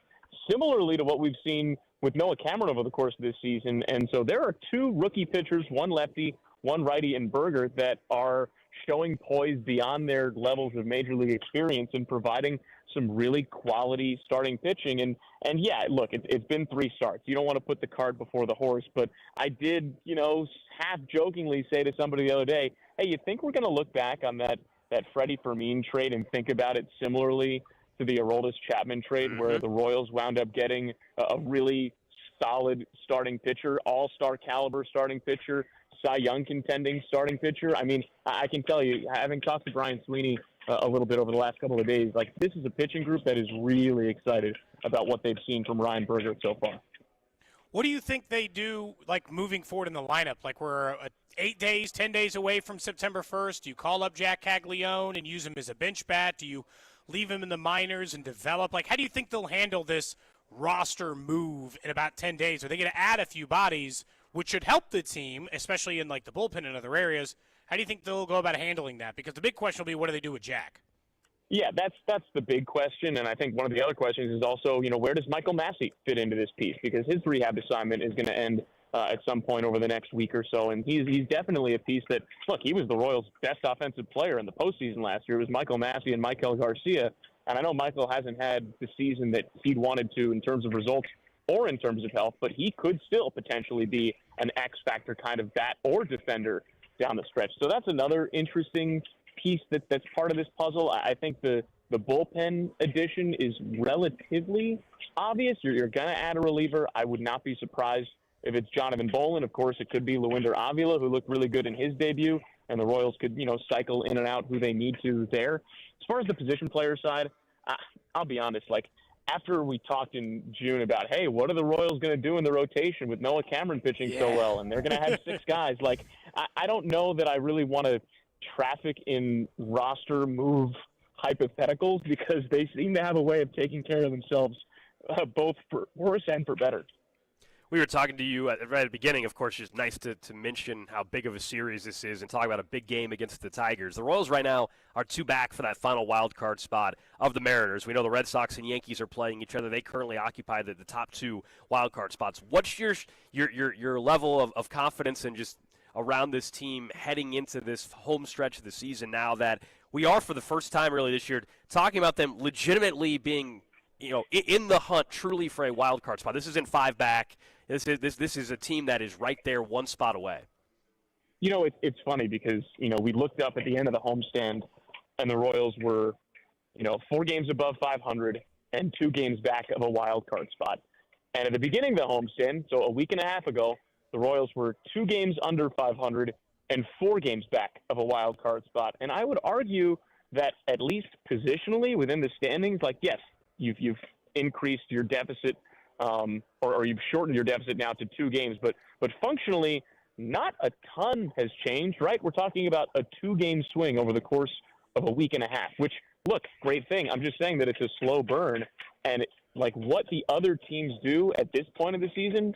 similarly to what we've seen with Noah Cameron over the course of this season. And so there are 2 rookie pitchers, one lefty, one righty in Burgert, that are showing poise beyond their levels of major league experience and providing some really quality starting pitching. And yeah, look, it's been 3 starts. You don't want to put the cart before the horse, but I did, half jokingly say to somebody the other day, hey, you think we're going to look back on that Freddie Fermin trade and think about it similarly to the Aroldis Chapman trade, where the Royals wound up getting a really solid starting pitcher, all-star caliber starting pitcher, Cy Young contending starting pitcher? I mean, I can tell you, having talked to Brian Sweeney a little bit over the last couple of days, this is a pitching group that is really excited about what they've seen from Ryan Burgert so far. What do you think they do, moving forward in the lineup? We're 8 days, 10 days away from September 1st. Do you call up Jack Caglione and use him as a bench bat? Do you leave him in the minors and develop? How do you think they'll handle this roster move in about 10 days? Are they going to add a few bodies, which should help the team, especially in the bullpen and other areas? How do you think they'll go about handling that? Because the big question will be, what do they do with Jack? Yeah, that's the big question, and I think one of the other questions is also, where does Michael Massey fit into this piece? Because his rehab assignment is going to end at some point over the next week or so, and he's definitely a piece that, look, he was the Royals' best offensive player in the postseason last year. It was Michael Massey and Michael Garcia, and I know Michael hasn't had the season that he'd wanted to in terms of results or in terms of health, but he could still potentially be an X-factor kind of bat or defender down the stretch. So that's another interesting piece that's part of this puzzle. I think the bullpen addition is relatively obvious. You're going to add a reliever. I would not be surprised if it's Jonathan Bolin. Of course, it could be Luinder Avila, who looked really good in his debut, and the Royals could, cycle in and out who they need to there. As far as the position player side, I'll be honest, after we talked in June about, hey, what are the Royals going to do in the rotation with Noah Cameron pitching so well, and they're going to have 6 guys, I don't know that I really want to traffic in roster move hypotheticals, because they seem to have a way of taking care of themselves, both for worse and for better. We were talking to you right at the beginning. Of course, it's nice to mention how big of a series this is and talk about a big game against the Tigers. The Royals right now are 2 back for that final wild card spot of the Mariners. We know the Red Sox and Yankees are playing each other. They currently occupy the top 2 wild card spots. What's your level of confidence and just around this team heading into this home stretch of the season, now that we are, for the first time really this year, talking about them legitimately being, in the hunt truly for a wild card spot? This isn't 5 back. This is a team that is right there, 1 spot away. It's funny because, we looked up at the end of the homestand and the Royals were, 4 games above 500 and 2 games back of a wild card spot. And at the beginning of the homestand, so a week and a half ago, the Royals were 2 games under 500 and 4 games back of a wild card spot. And I would argue that at least positionally within the standings, yes, you've increased your deficit, or you've shortened your deficit now to 2 games, but functionally not a ton has changed, right? We're talking about a 2-game swing over the course of a week and a half, which, look, great thing. I'm just saying that it's a slow burn, and what the other teams do at this point of the season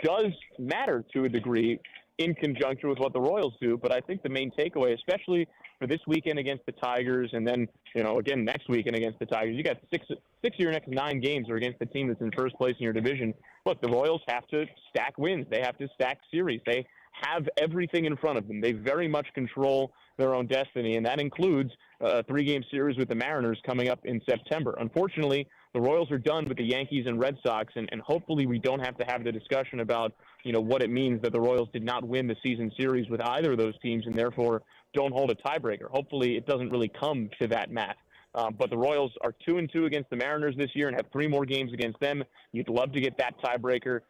does matter to a degree in conjunction with what the Royals do. But I think the main takeaway, especially for this weekend against the Tigers, and then, again, next weekend against the Tigers, you got 6 of your next 9 games are against the team that's in first place in your division. Look, the Royals have to stack wins. They have to stack series. They have everything in front of them. They very much control their own destiny, and that includes a 3-game series with the Mariners coming up in September. Unfortunately, the Royals are done with the Yankees and Red Sox, and hopefully we don't have to have the discussion about, what it means that the Royals did not win the season series with either of those teams and therefore don't hold a tiebreaker. Hopefully it doesn't really come to that, Matt. But the Royals are 2-2 against the Mariners this year and have 3 more games against them. You'd love to get that tiebreaker.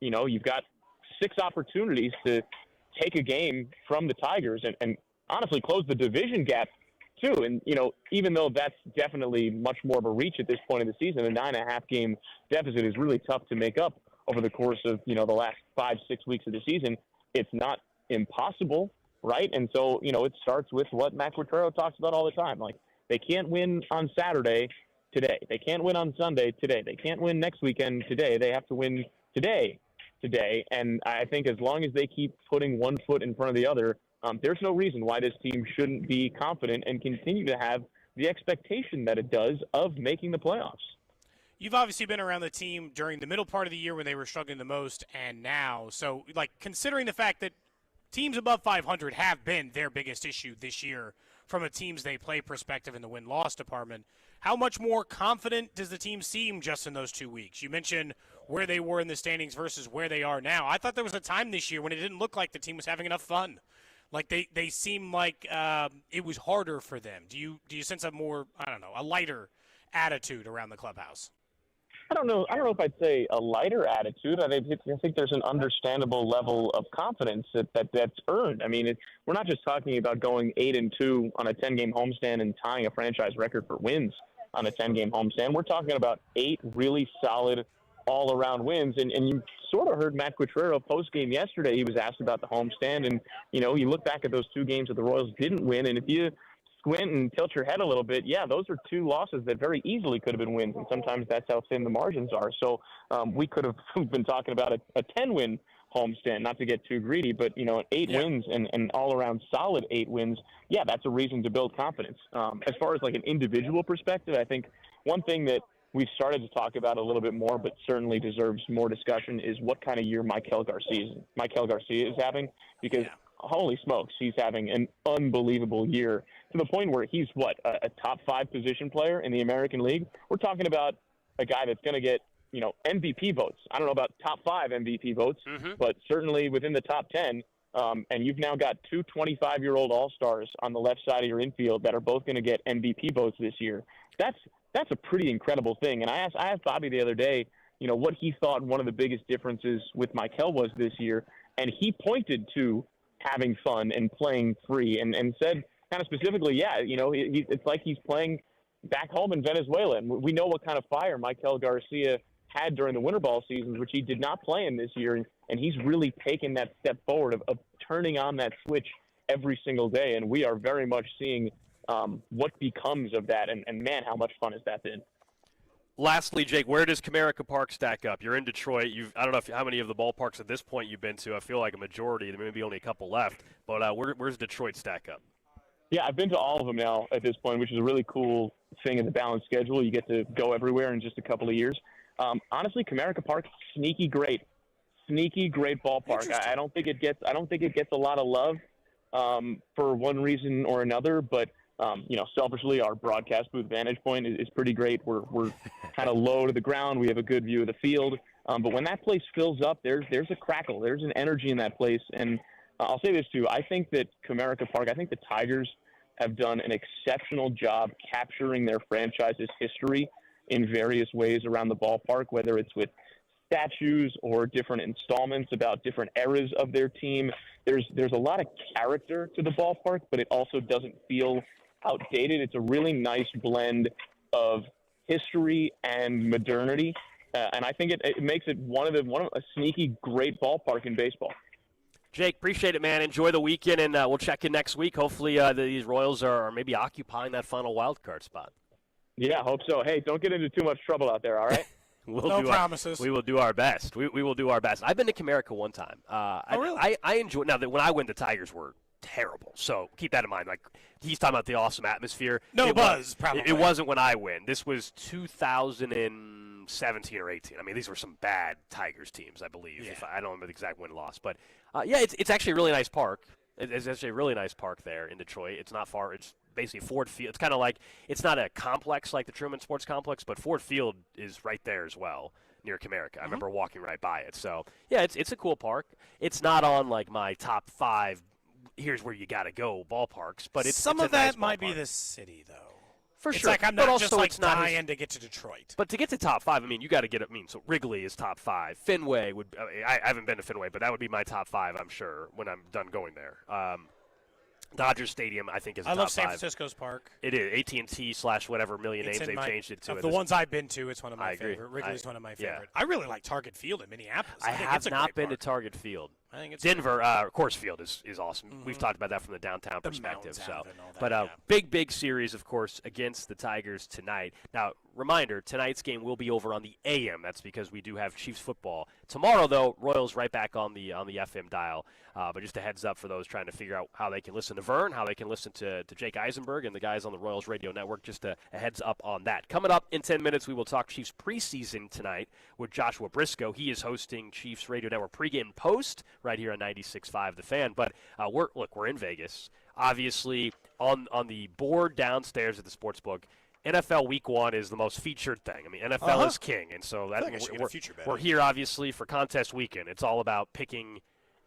You've got 6 opportunities to take a game from the Tigers and honestly close the division gap too. And, even though that's definitely much more of a reach at this point of the season, a 9.5-game deficit is really tough to make up over the course of, the last 5-6 weeks of the season. It's not impossible, right? And so, it starts with what Matt Quatrero talks about all the time. They can't win on Saturday today. They can't win on Sunday today. They can't win next weekend today. They have to win today. And I think as long as they keep putting one foot in front of the other, there's no reason why this team shouldn't be confident and continue to have the expectation that it does of making the playoffs. You've obviously been around the team during the middle part of the year when they were struggling the most and now. So, considering the fact that teams above 500 have been their biggest issue this year from a teams they play perspective in the win-loss department, how much more confident does the team seem just in those 2 weeks? You mentioned where they were in the standings versus where they are now. I thought there was a time this year when it didn't look like the team was having enough fun. They seem like it was harder for them. Do you sense a more, a lighter attitude around the clubhouse? I don't know if I'd say a lighter attitude. I think there's an understandable level of confidence that's earned. I mean, we're not just talking about going 8-2 on a 10-game homestand and tying a franchise record for wins on a 10-game homestand. We're talking about 8 really solid all-around wins. And you sort of heard Matt Quatrero post-game yesterday. He was asked about the homestand, and, you look back at those 2 games that the Royals didn't win, and if you squint and tilt your head a little bit, yeah, those are 2 losses that very easily could have been wins, and sometimes that's how thin the margins are. So we could have been talking about a 10-win homestand, not to get too greedy, but, 8 wins and an all-around solid 8 wins, yeah, that's a reason to build confidence. As far as like an individual perspective, I think one thing that we've started to talk about a little bit more, but certainly deserves more discussion, is what kind of year Micah Garcia is having, because holy smokes, he's having an unbelievable year to the point where he's a top 5 position player in the American League. We're talking about a guy that's going to get, MVP votes. I don't know about top 5 MVP votes, but certainly within the top 10. And you've now got 2 25-year-old all-stars on the left side of your infield that are both going to get MVP votes this year. That's a pretty incredible thing. And I asked Bobby the other day, what he thought one of the biggest differences with Michael was this year, and he pointed to having fun and playing free, and said kind of specifically, it's like he's playing back home in Venezuela. And we know what kind of fire Micah Garcia had during the winter ball seasons, which he did not play in this year, and he's really taken that step forward of turning on that switch every single day, and we are very much seeing what becomes of that, and man, how much fun has that been. Lastly, Jake, where does Comerica Park stack up? You're in Detroit. I don't know how many of the ballparks at this point you've been to. I feel like a majority. There may be only a couple left, but where's Detroit stack up? Yeah, I've been to all of them now at this point, which is a really cool thing in the balanced schedule. You get to go everywhere in just a couple of years. Honestly, Comerica Park, sneaky great ballpark. I don't think it gets a lot of love for one reason or another, but selfishly, our broadcast booth vantage point is pretty great. We're kind of low to the ground. We have a good view of the field. But when that place fills up, there's a crackle. There's an energy in that place. And I'll say this too. I think that Comerica Park, I think the Tigers have done an exceptional job capturing their franchise's history in various ways around the ballpark, whether it's with statues or different installments about different eras of their team. There's a lot of character to the ballpark, but it also doesn't feel outdated. It's a really nice blend of history and modernity, and I think it makes it one of a sneaky great ballpark in baseball. Jake, appreciate it, man. Enjoy the weekend, and we'll check in next week. Hopefully these Royals are maybe occupying that final wild card spot. Yeah, I hope so. Hey, don't get into too much trouble out there, all right? No promises. We will do our best. We will do our best. I've been to Comerica one time. Really? I enjoy. Now, when I went, the Tigers were terrible. So keep that in mind. Like, he's talking about the awesome atmosphere. No buzz, probably. It wasn't when I went. This was 2017 or 18. I mean, these were some bad Tigers teams, I believe. Yeah. I don't remember the exact win loss, but it's actually a really nice park. It's actually a really nice park there in Detroit. It's not far. It's basically Ford Field. It's kind of like, it's not a complex like the Truman Sports Complex, but Ford Field is right there as well near Comerica. I remember walking right by it. So, yeah, it's a cool park. It's not on like my top 5, here's where you got to go ballparks, but it's some of of that nice might ballpark. be the city, though. For it's sure. Like I'm but not also just like it's not dying to get to Detroit. But to get to top 5, I mean, you got to get so Wrigley is top 5. Fenway would. I haven't been to Fenway, but that would be my top 5, I'm sure, when I'm done going there. Dodger Stadium, I think, is top 5. I love San Francisco's park. It is AT&T / whatever million names they've changed it to. Of the ones I've been to, it's one of my agree. favorite. Wrigley's one of my favorite. Yeah. I really like Target Field in Minneapolis. I have not been to Target Field. I think it's Denver, Coors Field is awesome. We've talked about that from the downtown perspective. So, but big series, of course, against the Tigers tonight. Now, reminder: tonight's game will be over on the AM. That's because we do have Chiefs football tomorrow. Though Royals right back on the FM dial. But just a heads up for those trying to figure out how they can listen to Vern, how they can listen to Jake Eisenberg and the guys on the Royals Radio Network. Just a heads up on that. Coming up in 10 minutes, we will talk Chiefs preseason tonight with Joshua Briscoe. He is hosting Chiefs Radio Network pregame and post right here on 96.5 The Fan. But we're in Vegas. Obviously, on the board downstairs at the Sportsbook, NFL Week 1 is the most featured thing. I mean, NFL is king, and so we're here obviously for contest weekend. It's all about picking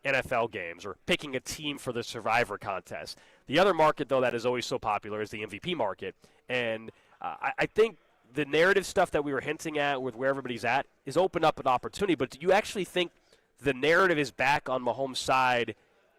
NFL games or picking a team for the Survivor contest. The other market, though, that is always so popular is the MVP market. And I think the narrative stuff that we were hinting at with where everybody's at is opened up an opportunity. But do you actually think the narrative is back on Mahomes' side,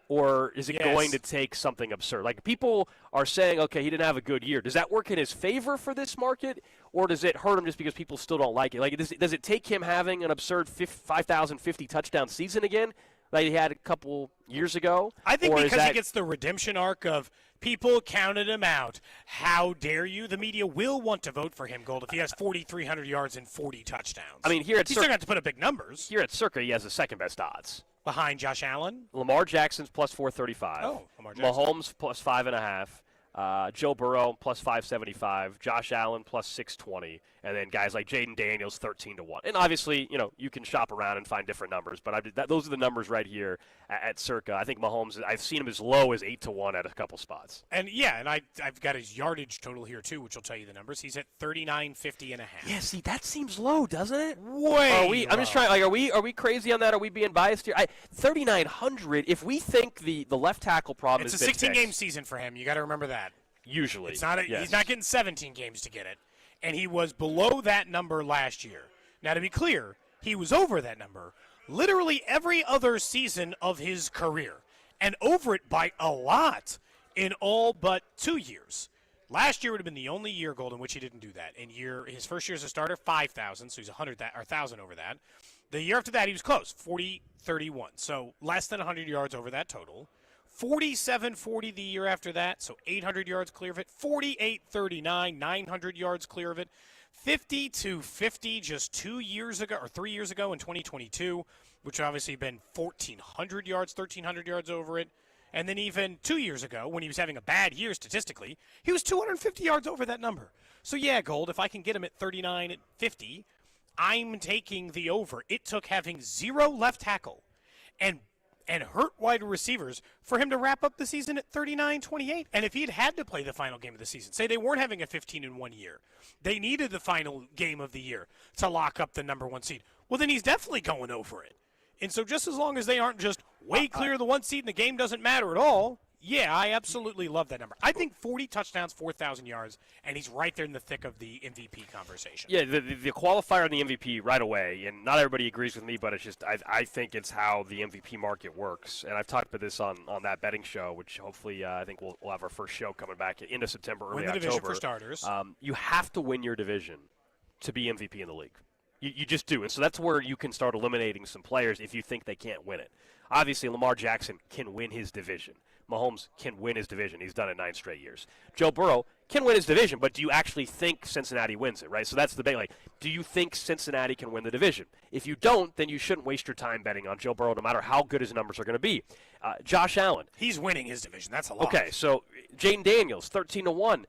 or is it going to take something absurd? Like, people are saying, okay, he didn't have a good year. Does that work in his favor for this market, or does it hurt him just because people still don't like it? Like, does it take him having an absurd 5,050 touchdown season again, like he had a couple years ago? I think because he gets the redemption arc of people counted him out. How dare you? The media will want to vote for him, Gold, if he has 4,300 yards and 40 touchdowns. I mean, here at He's still got to put up big numbers. Here at Circa, he has the second best odds. Behind Josh Allen? Lamar Jackson's plus 435. Oh, Lamar Jackson. Mahomes plus 5.5. Joe Burrow plus 575. Josh Allen plus 620. And then guys like Jaylen Daniels 13-1. And obviously, you can shop around and find different numbers, but those are the numbers right here at Circa. I think Mahomes, I've seen him as low as 8-1 at a couple spots. And I've got his yardage total here too, which will tell you the numbers. He's at 39.50.5. Yeah, see, that seems low, doesn't it? Way. I'm just trying. Like, are we crazy on that? Are we being biased here? 3,900. If we think the left tackle problem it's is a 16-game season for him. You got to remember that. Usually, it's not. Yes. He's not getting 17 games to get it, and he was below that number last year. Now, to be clear, he was over that number literally every other season of his career, and over it by a lot in all but 2 years. Last year would have been the only year, Gold, in which he didn't do that. His first year as a starter, 5,000, so he's 1,000 over that. The year after that, he was close, 40-31, so less than 100 yards over that total. 47-40 the year after that, so 800 yards clear of it. 48-39, 900 yards clear of it. 50-50 just 2 years ago, or 3 years ago in 2022, which obviously been 1,400 yards, 1,300 yards over it. And then even 2 years ago, when he was having a bad year statistically, he was 250 yards over that number. So yeah, Gold, if I can get him at 39-50, I'm taking the over. It took having zero left tackle and hurt wide receivers for him to wrap up the season at 39-28. And if he had to play the final game of the season, say they weren't having a 15-1 year, they needed the final game of the year to lock up the number one seed, well, then he's definitely going over it. And so just as long as they aren't just way clear of the one seed and the game doesn't matter at all, yeah, I absolutely love that number. I think 40 touchdowns, 4,000 yards, and he's right there in the thick of the MVP conversation. Yeah, the qualifier on the MVP right away, and not everybody agrees with me, but it's just I think it's how the MVP market works. And I've talked about this on that betting show, which hopefully I think we'll have our first show coming back into September, early Win the October. division for starters. You have to win your division to be MVP in the league. You just do. And so that's where you can start eliminating some players if you think they can't win it. Obviously, Lamar Jackson can win his division. Mahomes can win his division. He's done it 9 straight years. Joe Burrow can win his division, but do you actually think Cincinnati wins it, right? So that's the debate. Like, do you think Cincinnati can win the division? If you don't, then you shouldn't waste your time betting on Joe Burrow, no matter how good his numbers are going to be. Josh Allen. He's winning his division. That's a lot. Okay, so Jaylen Daniels, 13-1.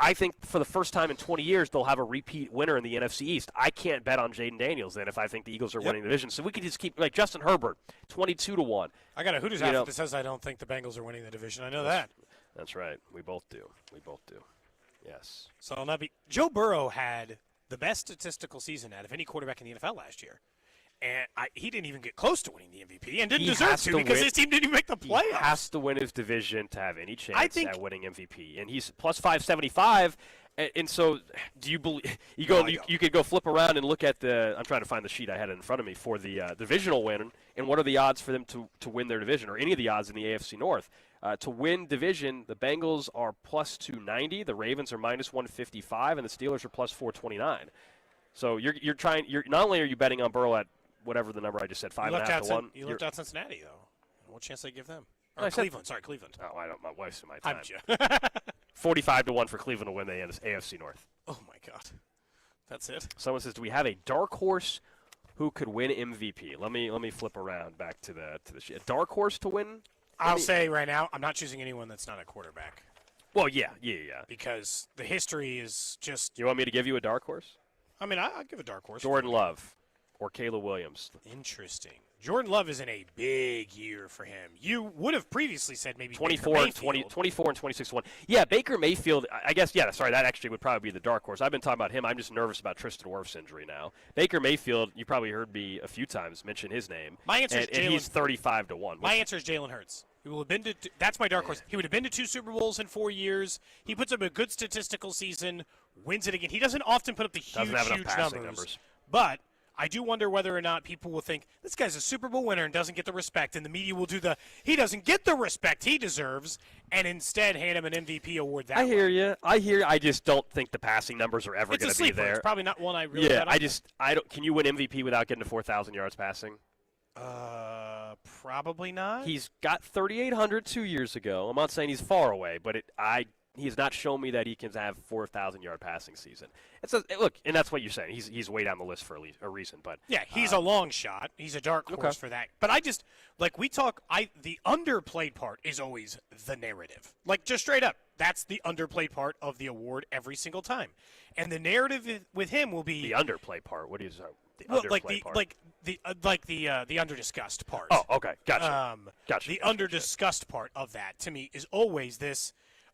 I think for the first time in 20 years, they'll have a repeat winner in the NFC East. I can't bet on Jaylen Daniels then if I think the Eagles are winning the division. So we could just keep, like Justin Herbert, 22-1. I got a Hooters outfit that says I don't think the Bengals are winning the division. I know that. That's right. We both do. Yes. So I'll not be. Joe Burrow had the best statistical season out of any quarterback in the NFL last year. And he didn't even get close to winning the MVP and didn't deserve to because his team didn't even make the playoffs. He has to win his division to have any chance at winning MVP. And he's plus 575. And so do you believe you could go flip around and look at I'm trying to find the sheet I had in front of me for the divisional win, and what are the odds for them to win their division, or any of the odds in the AFC North? To win division, the Bengals are plus 290, the Ravens are minus 155, and the Steelers are plus 429. So you're not only are you betting on Burrow at whatever the number I just said, 5.5-1. You left out Cincinnati, though. What chance they give them? Or Cleveland. Sorry, Cleveland. Oh, I don't. My wife's in my time. 45-1 for Cleveland to win the AFC North. Oh my God, that's it. Someone says, "Do we have a dark horse who could win MVP?" Let me flip around back to the sheet. A dark horse to win? I'll say right now, I'm not choosing anyone that's not a quarterback. Well, yeah. Because the history is just. You want me to give you a dark horse? I mean, I'll give a dark horse. Jordan Love or Caleb Williams. Interesting. Jordan Love is in a big year for him. You would have previously said maybe 24 and 26-1. Yeah, Baker Mayfield, I guess, that actually would probably be the dark horse. I've been talking about him. I'm just nervous about Tristan Wirfs' injury now. Baker Mayfield, you probably heard me a few times mention his name. My answer is Jalen. And he's 35-1. My answer is Jalen Hurts. He will have been to. That's my dark horse. He would have been to 2 Super Bowls in 4 years. He puts up a good statistical season, wins it again. He doesn't often put up the huge numbers. But I do wonder whether or not people will think, this guy's a Super Bowl winner and doesn't get the respect, and the media will do he doesn't get the respect he deserves, and instead hand him an MVP award that way. I hear you. I just don't think the passing numbers are ever going to be there. It's probably not one I really bet on. I don't. Can you win MVP without getting to 4,000 yards passing? Probably not. He's got 3,800 2 years ago. I'm not saying he's far away, but I He has not shown me that he can have 4,000-yard passing season. Look, and that's what you're saying. He's way down the list for a reason. But yeah, he's a long shot. He's a dark horse for that. But I just the underplayed part is always the narrative. Like just straight up, that's the underplayed part of the award every single time. And the narrative with him will be the underplayed part. What is that? The under-discussed part. Oh, okay, gotcha. The under-discussed part of that to me is always this.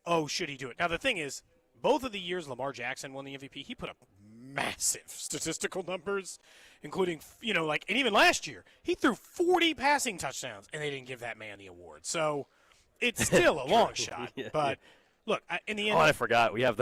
Oh, should he do it? Now, the thing is, both of the years Lamar Jackson won the MVP, he put up massive statistical numbers, including, and even last year, he threw 40 passing touchdowns, and they didn't give that man the award. So it's still a long shot. But, look, in the end. Oh, I forgot. We'll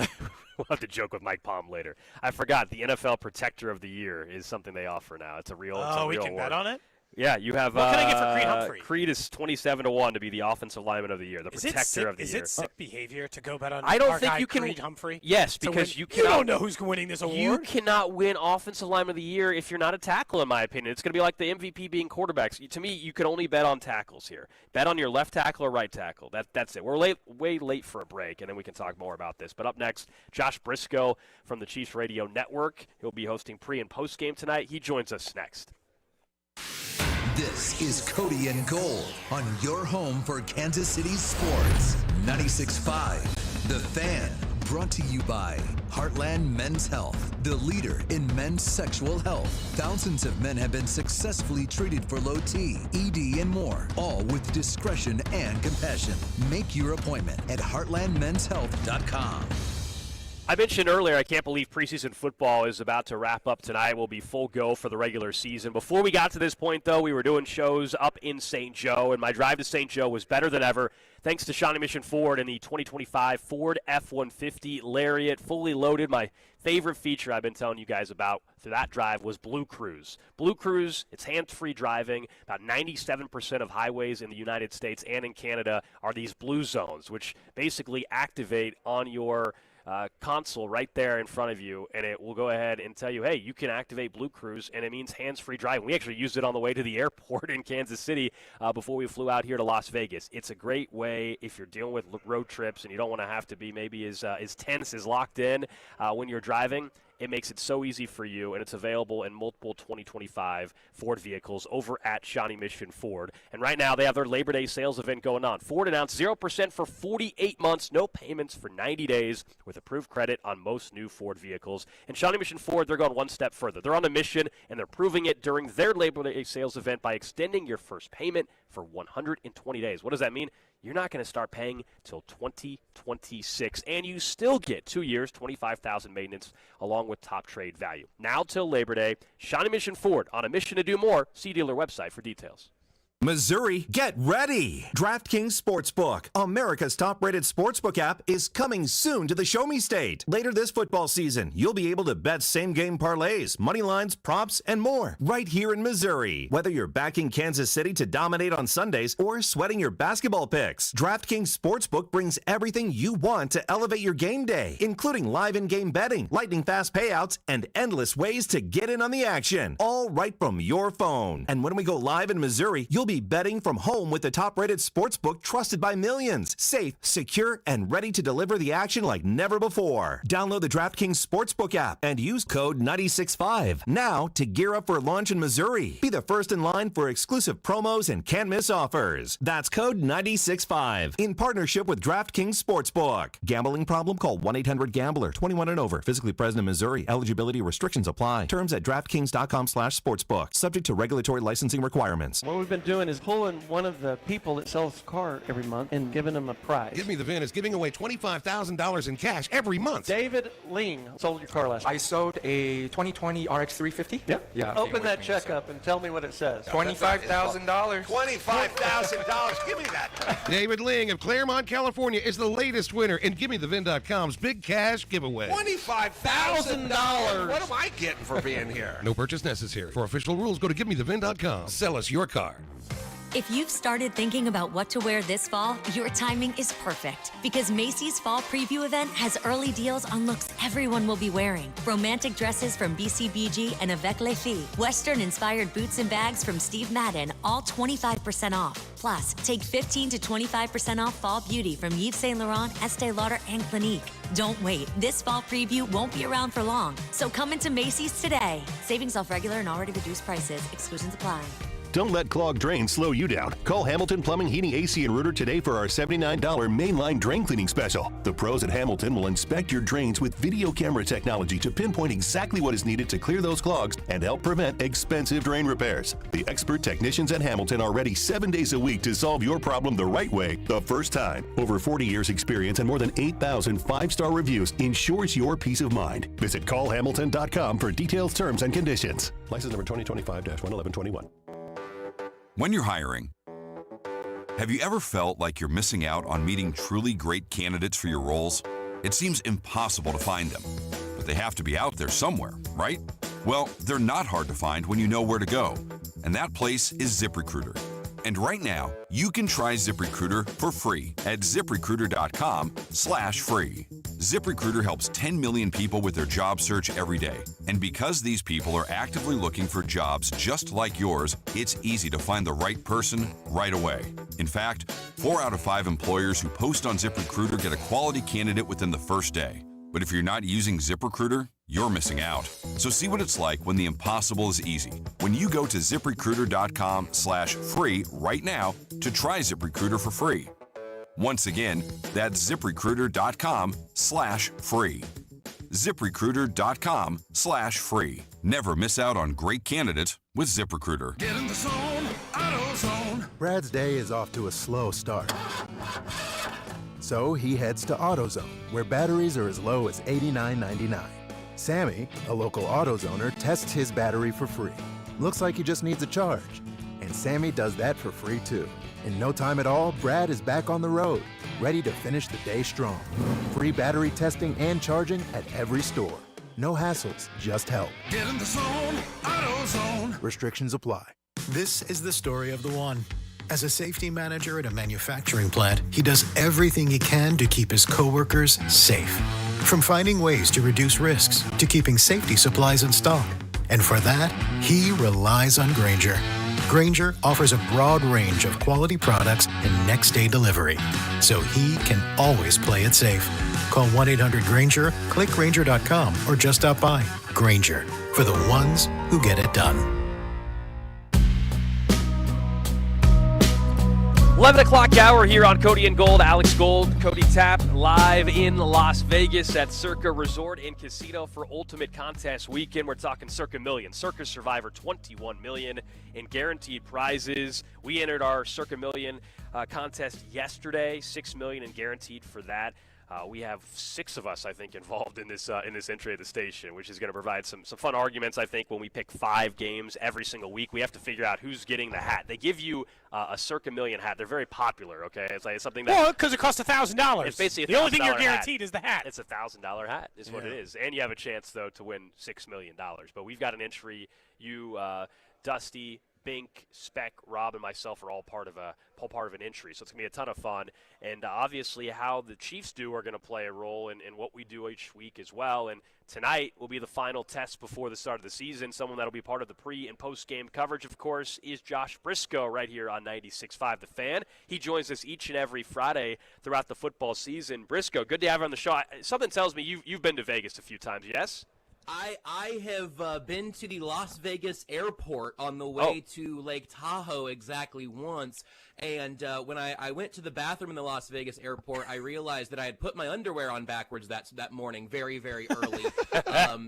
have to joke with Mike Palm later. I forgot the NFL Protector of the Year is something they offer now. It's a real we can award. Bet on it? Yeah, you have. What can I get for Creed Humphrey? Creed is 27-1 to be the offensive lineman of the year, the protector of the year. Is it sick behavior to go bet on? I don't our think guy you can. Creed Humphrey. Yes, because you don't know who's winning this award. You cannot win offensive lineman of the year if you're not a tackle, in my opinion. It's going to be like the MVP being quarterbacks. To me, you can only bet on tackles here. Bet on your left tackle or right tackle. That's it. We're way late for a break, and then we can talk more about this. But up next, Josh Briscoe from the Chiefs Radio Network. He'll be hosting pre- and post-game tonight. He joins us next. This is Cody and Gold on your home for Kansas City sports. 96.5, The Fan, brought to you by Heartland Men's Health, the leader in men's sexual health. Thousands of men have been successfully treated for low T, ED, and more, all with discretion and compassion. Make your appointment at heartlandmenshealth.com. I mentioned earlier, I can't believe preseason football is about to wrap up tonight. We'll be full go for the regular season. Before we got to this point, though, we were doing shows up in St. Joe, and my drive to St. Joe was better than ever, thanks to Shawnee Mission Ford and the 2025 Ford F-150 Lariat, fully loaded. My favorite feature I've been telling you guys about through that drive was Blue Cruise. Blue Cruise, it's hands-free driving. About 97% of highways in the United States and in Canada are these blue zones, which basically activate on your console right there in front of you, and it will go ahead and tell you, hey, you can activate Blue Cruise, and it means hands-free driving. We actually used it on the way to the airport in Kansas City before we flew out here to Las Vegas. It's a great way if you're dealing with road trips and you don't want to have to be maybe as tense as locked in when you're driving. It makes it so easy for you, and it's available in multiple 2025 Ford vehicles over at Shawnee Mission Ford. And right now, they have their Labor Day sales event going on. Ford announced 0% for 48 months, no payments for 90 days, with approved credit on most new Ford vehicles. And Shawnee Mission Ford, they're going one step further. They're on a mission, and they're proving it during their Labor Day sales event by extending your first payment for 120 days. What does that mean? You're not going to start paying till 2026, and you still get 2 years, $25,000 maintenance, along with top trade value. Now till Labor Day, Shawnee Mission Ford, on a mission to do more. See dealer website for details. Missouri, get ready! DraftKings Sportsbook, America's top-rated sportsbook app, is coming soon to the Show Me State. Later this football season, you'll be able to bet same-game parlays, money lines, props, and more right here in Missouri. Whether you're backing Kansas City to dominate on Sundays or sweating your basketball picks, DraftKings Sportsbook brings everything you want to elevate your game day, including live in-game betting, lightning-fast payouts, and endless ways to get in on the action, all right from your phone. And when we go live in Missouri, you'll be betting from home with the top-rated sportsbook trusted by millions. Safe, secure, and ready to deliver the action like never before. Download the DraftKings Sportsbook app and use code 965 now to gear up for launch in Missouri. Be the first in line for exclusive promos and can't-miss offers. That's code 965 in partnership with DraftKings Sportsbook. Gambling problem? Call 1-800-GAMBLER. 21 and over. Physically present in Missouri. Eligibility restrictions apply. Terms at DraftKings.com/sportsbook. Subject to regulatory licensing requirements. What we've been doing is pulling one of the people that sells a car every month and giving them a prize. Give Me the VIN is giving away $25,000 in cash every month. David Ling sold your car last I sold a 2020 RX 350. Yeah. Open that check up and tell me what it says. $25,000. $25,000. Give me that. David Ling of Claremont, California is the latest winner in GimmeTheVin.com's big cash giveaway. $25,000. What am I getting for being here? No purchase necessary. For official rules, go to GimmeTheVin.com. Sell us your car. If you've started thinking about what to wear this fall, your timing is perfect because Macy's Fall Preview event has early deals on looks everyone will be wearing. Romantic dresses from BCBG and Avec Les Filles, Western-inspired boots and bags from Steve Madden, all 25% off. Plus, take 15 to 25% off fall beauty from Yves Saint Laurent, Estee Lauder, and Clinique. Don't wait. This fall preview won't be around for long. So come into Macy's today. Savings off regular and already reduced prices. Exclusions apply. Don't let clogged drains slow you down. Call Hamilton Plumbing, Heating, AC, and Rooter today for our $79 mainline drain cleaning special. The pros at Hamilton will inspect your drains with video camera technology to pinpoint exactly what is needed to clear those clogs and help prevent expensive drain repairs. The expert technicians at Hamilton are ready 7 days a week to solve your problem the right way, the first time. Over 40 years experience and more than 8,000 5-star reviews ensures your peace of mind. Visit callhamilton.com for details, terms, and conditions. License number 2025-11121. When you're hiring, have you ever felt like you're missing out on meeting truly great candidates for your roles? It seems impossible to find them, but they have to be out there somewhere, right? Well, they're not hard to find when you know where to go, and that place is ZipRecruiter. And right now, you can try ZipRecruiter for free at ZipRecruiter.com/free. ZipRecruiter helps 10 million people with their job search every day. And because these people are actively looking for jobs just like yours, it's easy to find the right person right away. In fact, 4 out of 5 employers who post on ZipRecruiter get a quality candidate within the first day. But if you're not using ZipRecruiter, you're missing out. So see what it's like when the impossible is easy. When you go to ZipRecruiter.com/free right now to try ZipRecruiter for free. Once again, that's ZipRecruiter.com/free. ZipRecruiter.com/free. Never miss out on great candidates with ZipRecruiter. Get in the zone, AutoZone. Brad's day is off to a slow start. So he heads to AutoZone, where batteries are as low as $89.99. Sammy, a local AutoZoner, tests his battery for free. Looks like he just needs a charge. And Sammy does that for free too. In no time at all, Brad is back on the road, ready to finish the day strong. Free battery testing and charging at every store. No hassles, just help. Get in the zone, AutoZone. Restrictions apply. This is the story of the one. As a safety manager at a manufacturing plant, he does everything he can to keep his coworkers safe. From finding ways to reduce risks to keeping safety supplies in stock. And for that, he relies on Grainger. Grainger offers a broad range of quality products and next-day delivery, so he can always play it safe. Call 1-800-GRAINGER, click Grainger.com, or just stop by. Grainger, for the ones who get it done. 11 o'clock hour here on Cody and Gold. Alex Gold, Cody Tapp, live in Las Vegas at Circa Resort and Casino for Ultimate Contest Weekend. We're talking Circa Million. Circa Survivor, $21 million in guaranteed prizes. We entered our Circa Million contest yesterday, $6 million in guaranteed for that. We have 6 of us, I think, involved in this entry at the station, which is going to provide some fun arguments, I think, when we pick 5 games every single week. We have to figure out who's getting the hat. They give you a Circa Million hat. They're very popular, okay? It's like something that... Well, because it costs $1,000. It's basically the only thing you're hat. guaranteed is the hat. It's a $1,000 hat is what it is. And you have a chance, though, to win $6 million. But we've got an entry. You, Dusty, Bink, Speck, Rob, and myself are all part of an entry. So it's going to be a ton of fun. And obviously how the Chiefs do are going to play a role in what we do each week as well. And tonight will be the final test before the start of the season. Someone that will be part of the pre- and post-game coverage, of course, is Josh Briscoe right here on 96.5 The Fan. He joins us each and every Friday throughout the football season. Briscoe, good to have you on the show. Something tells me you've been to Vegas a few times, yes? I have been to the Las Vegas airport on the way to Lake Tahoe exactly once, and when I went to the bathroom in the Las Vegas airport, I realized that I had put my underwear on backwards that morning, very, very early.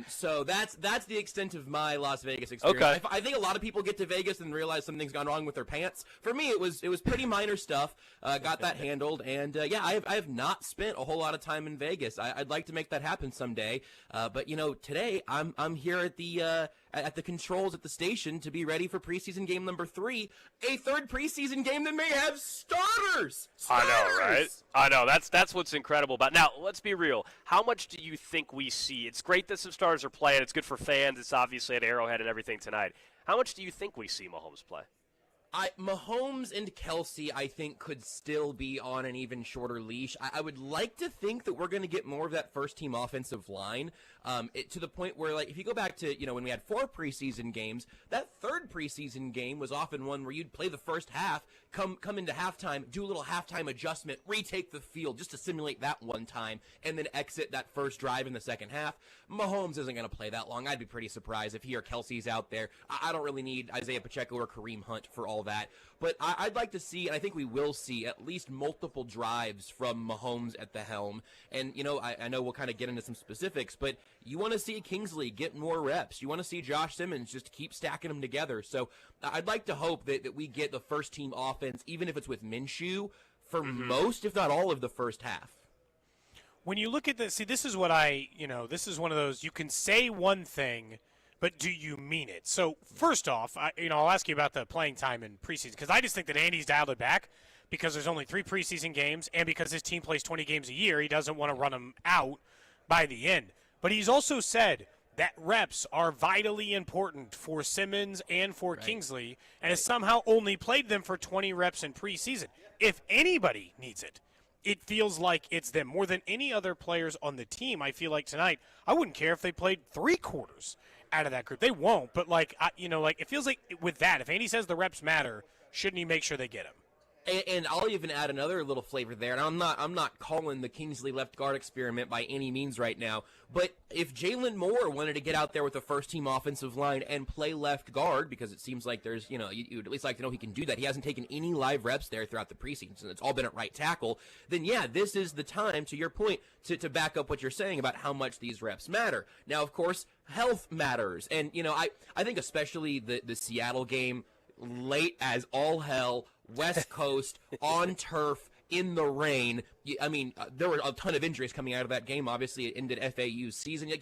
So that's the extent of my Las Vegas experience. Okay. I think a lot of people get to Vegas and realize something's gone wrong with their pants. For me, it was pretty minor stuff. Got that handled, and I have not spent a whole lot of time in Vegas. I'd like to make that happen someday, but today I'm here at the controls at the station to be ready for preseason game number 3, a third preseason game that may have starters. I know, right? I know. That's what's incredible about. Now, let's be real. How much do you think we see? It's great that some starters are playing. It's good for fans. It's obviously at Arrowhead and everything tonight. How much do you think we see Mahomes play? Mahomes and Kelsey, I think, could still be on an even shorter leash. I would like to think that we're going to get more of that first-team offensive line to the point where, like, if you go back to, when we had 4 preseason games, that third preseason game was often one where you'd play the first half, come into halftime, do a little halftime adjustment, retake the field just to simulate that one time, and then exit that first drive in the second half. Mahomes isn't going to play that long. I'd be pretty surprised if he or Kelsey's out there. I don't really need Isaiah Pacheco or Kareem Hunt for all that. But I'd like to see, and I think we will see, at least multiple drives from Mahomes at the helm. And, I know we'll kind of get into some specifics, but you want to see Kingsley get more reps. You want to see Josh Simmons just keep stacking them together. So I'd like to hope that we get the first-team offense, even if it's with Minshew, for most, if not all, of the first half. When you look at this, see, this is what this is one of those, you can say one thing, but do you mean it? So first off, I'll ask you about the playing time in preseason, because I just think that Andy's dialed it back because there's only 3 preseason games, and because his team plays 20 games a year, he doesn't want to run them out by the end. But he's also said that reps are vitally important for Simmons and for Kingsley, and has somehow only played them for 20 reps in preseason. If anybody needs it, it feels like it's them. More than any other players on the team, I feel like tonight, I wouldn't care if they played 3 quarters out of that group. They won't, but it feels like with that, if Andy says the reps matter, shouldn't he make sure they get them? And I'll even add another little flavor there. And I'm not calling the Kingsley left guard experiment by any means right now. But if Jalen Moore wanted to get out there with the first team offensive line and play left guard, because it seems like there's, you'd at least like to know he can do that. He hasn't taken any live reps there throughout the preseason. It's all been at right tackle. Then yeah, this is the time, to your point, to back up what you're saying about how much these reps matter. Now, of course, health matters. And, I think especially the Seattle game, late as all hell, West Coast, on turf, in the rain. There were a ton of injuries coming out of that game. Obviously, it ended FAU's season.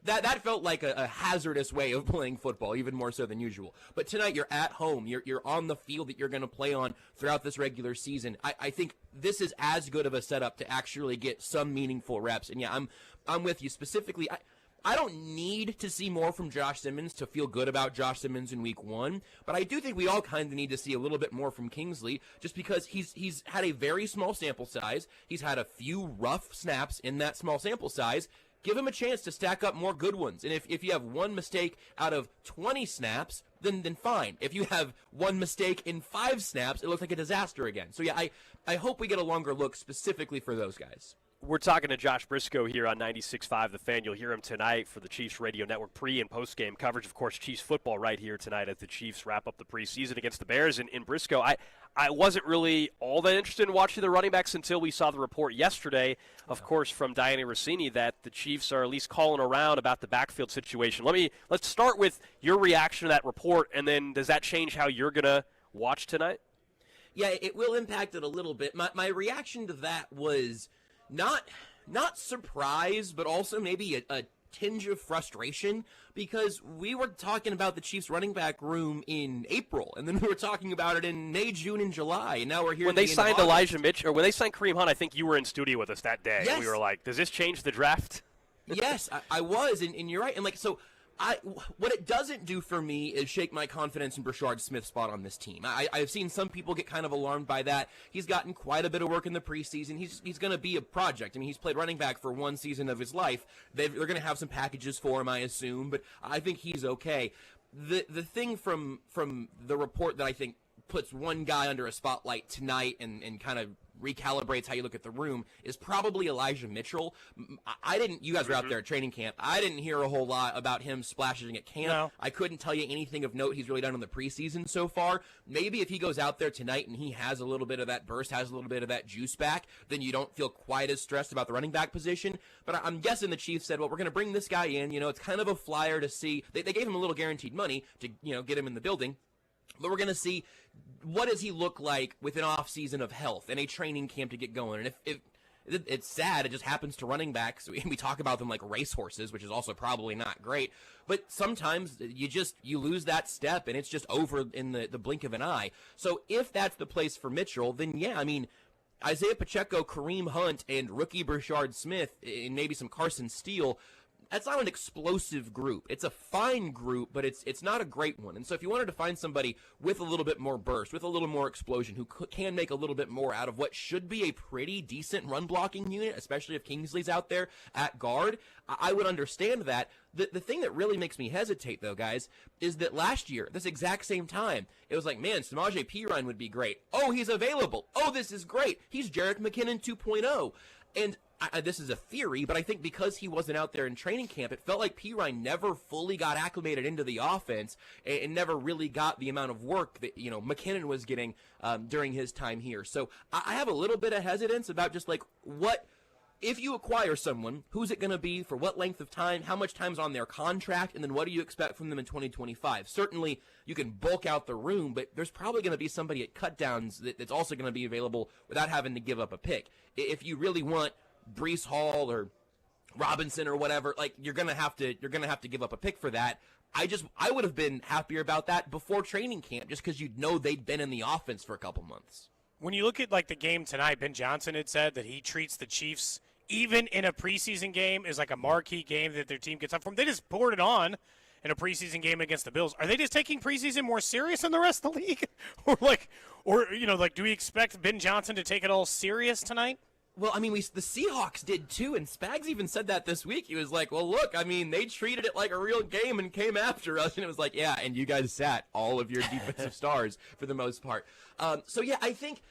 That felt like a hazardous way of playing football, even more so than usual. But tonight, you're at home. You're on the field that you're going to play on throughout this regular season. I think this is as good of a setup to actually get some meaningful reps. And yeah, I'm with you. Specifically, I don't need to see more from Josh Simmons to feel good about Josh Simmons in week 1, but I do think we all kind of need to see a little bit more from Kingsley, just because he's had a very small sample size. He's had a few rough snaps in that small sample size. Give him a chance to stack up more good ones. And if you have one mistake out of 20 snaps, then fine. If you have one mistake in 5 snaps, it looks like a disaster again. So yeah, I hope we get a longer look specifically for those guys. We're talking to Josh Briscoe here on 96.5 The Fan. You'll hear him tonight for the Chiefs Radio Network pre- and post-game coverage. Of course, Chiefs football right here tonight as the Chiefs wrap up the preseason against the Bears. And Briscoe, I wasn't really all that interested in watching the running backs until we saw the report yesterday, of course, from Dianna Rossini that the Chiefs are at least calling around about the backfield situation. Let's start with your reaction to that report, and then does that change how you're going to watch tonight? Yeah, it will impact it a little bit. My reaction to that was not surprise, but also maybe a tinge of frustration, because we were talking about the Chiefs running back room in April, and then we were talking about it in May, June, and July, and now we're here. When they signed Elijah Mitchell, or when they signed Kareem Hunt, I think you were in studio with us that day. Yes. We were like, does this change the draft? Yes, I was, and you're right. And what it doesn't do for me is shake my confidence in Brashard Smith's spot on this team. I've seen some people get kind of alarmed by that. He's gotten quite a bit of work in the preseason. He's going to be a project. He's played running back for 1 season of his life. They're going to have some packages for him, I assume, but I think he's okay. The thing from the report that I think puts one guy under a spotlight tonight and kind of recalibrates how you look at the room is probably Elijah Mitchell. You guys were out there at training camp. I didn't hear a whole lot about him splashing at camp. No. I couldn't tell you anything of note he's really done in the preseason so far. Maybe if he goes out there tonight and he has a little bit of that burst, has a little bit of that juice back, then you don't feel quite as stressed about the running back position. But I'm guessing the Chiefs said, well, we're going to bring this guy in. It's kind of a flyer to see. They gave him a little guaranteed money to, get him in the building. But we're going to see, what does he look like with an off season of health and a training camp to get going. And if it's sad, it just happens to running backs. We talk about them like racehorses, which is also probably not great. But sometimes you lose that step and it's just over in the blink of an eye. So if that's the place for Mitchell, then yeah, Isaiah Pacheco, Kareem Hunt, and rookie Brashard Smith, and maybe some Carson Steele, that's not an explosive group. It's a fine group, but it's not a great one. And so if you wanted to find somebody with a little bit more burst, with a little more explosion, who can make a little bit more out of what should be a pretty decent run-blocking unit, especially if Kingsley's out there at guard, I would understand that. The thing that really makes me hesitate, though, guys, is that last year, this exact same time, it was like, man, Samaje Perine would be great. Oh, he's available. Oh, this is great. He's Jerick McKinnon 2.0. And this is a theory, but I think because he wasn't out there in training camp, it felt like Perine never fully got acclimated into the offense and never really got the amount of work that, McKinnon was getting during his time here. So I have a little bit of hesitance about just like what, if you acquire someone, who's it going to be, for what length of time, how much time's on their contract, and then what do you expect from them in 2025? Certainly, you can bulk out the room, but there's probably going to be somebody at cutdowns that's also going to be available without having to give up a pick. If you really want Breece Hall or Robinson or whatever, like you're gonna have to give up a pick for that. I would have been happier about that before training camp, just because you'd know they'd been in the offense for a couple months. When you look at like the game tonight, Ben Johnson had said that he treats the Chiefs, even in a preseason game, as like a marquee game that their team gets up from. They just poured it on in a preseason game against the Bills. Are they just taking preseason more serious than the rest of the league, or do we expect Ben Johnson to take it all serious tonight? Well, I mean, the Seahawks did too, and Spags even said that this week. He was like, well, look, I mean, they treated it like a real game and came after us, and it was like, yeah, and you guys sat all of your defensive stars for the most part. So, yeah, I think,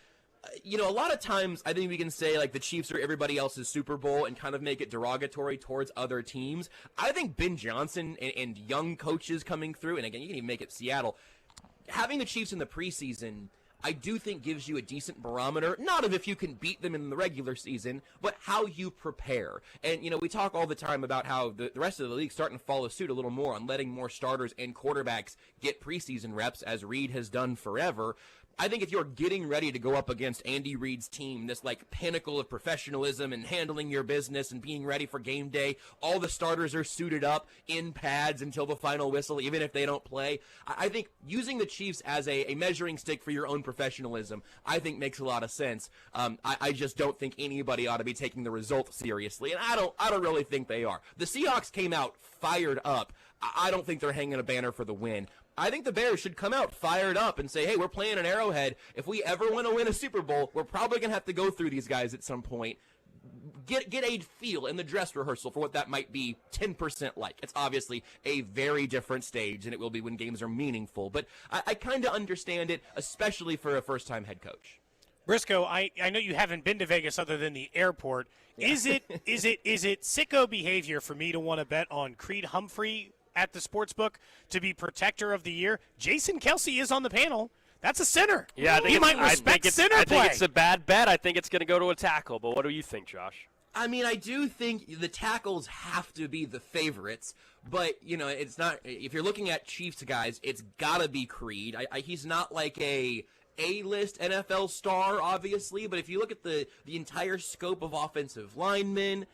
a lot of times I think we can say, like, the Chiefs are everybody else's Super Bowl and kind of make it derogatory towards other teams. I think Ben Johnson and young coaches coming through, and again, you can even make it Seattle, having the Chiefs in the preseason, I do think gives you a decent barometer, not of if you can beat them in the regular season, but how you prepare. And, we talk all the time about how the rest of the league starting to follow suit a little more on letting more starters and quarterbacks get preseason reps, as Reid has done forever. I think if you're getting ready to go up against Andy Reid's team, this like pinnacle of professionalism and handling your business and being ready for game day, all the starters are suited up in pads until the final whistle, even if they don't play. I think using the Chiefs as a measuring stick for your own professionalism, I think makes a lot of sense. I just don't think anybody ought to be taking the result seriously, and I don't really think they are. The Seahawks came out fired up. I don't think they're hanging a banner for the win. I think the Bears should come out fired up and say, hey, we're playing an Arrowhead. If we ever want to win a Super Bowl, we're probably going to have to go through these guys at some point. Get a feel in the dress rehearsal for what that might be 10% like. It's obviously a very different stage than it will be when games are meaningful. But I kind of understand it, especially for a first-time head coach. Briscoe, I know you haven't been to Vegas other than the airport. Yeah. Is it sicko behavior for me to want to bet on Creed Humphrey at the sportsbook to be protector of the year? Jason Kelsey is on the panel. That's a center. Yeah, he might respect center play. I think it's a bad bet. I think it's going to go to a tackle. But what do you think, Josh? I mean, I do think the tackles have to be the favorites, but it's not. If you're looking at Chiefs guys, it's got to be Creed. He's not like A-list NFL star, obviously, but if you look at the entire scope of offensive linemen,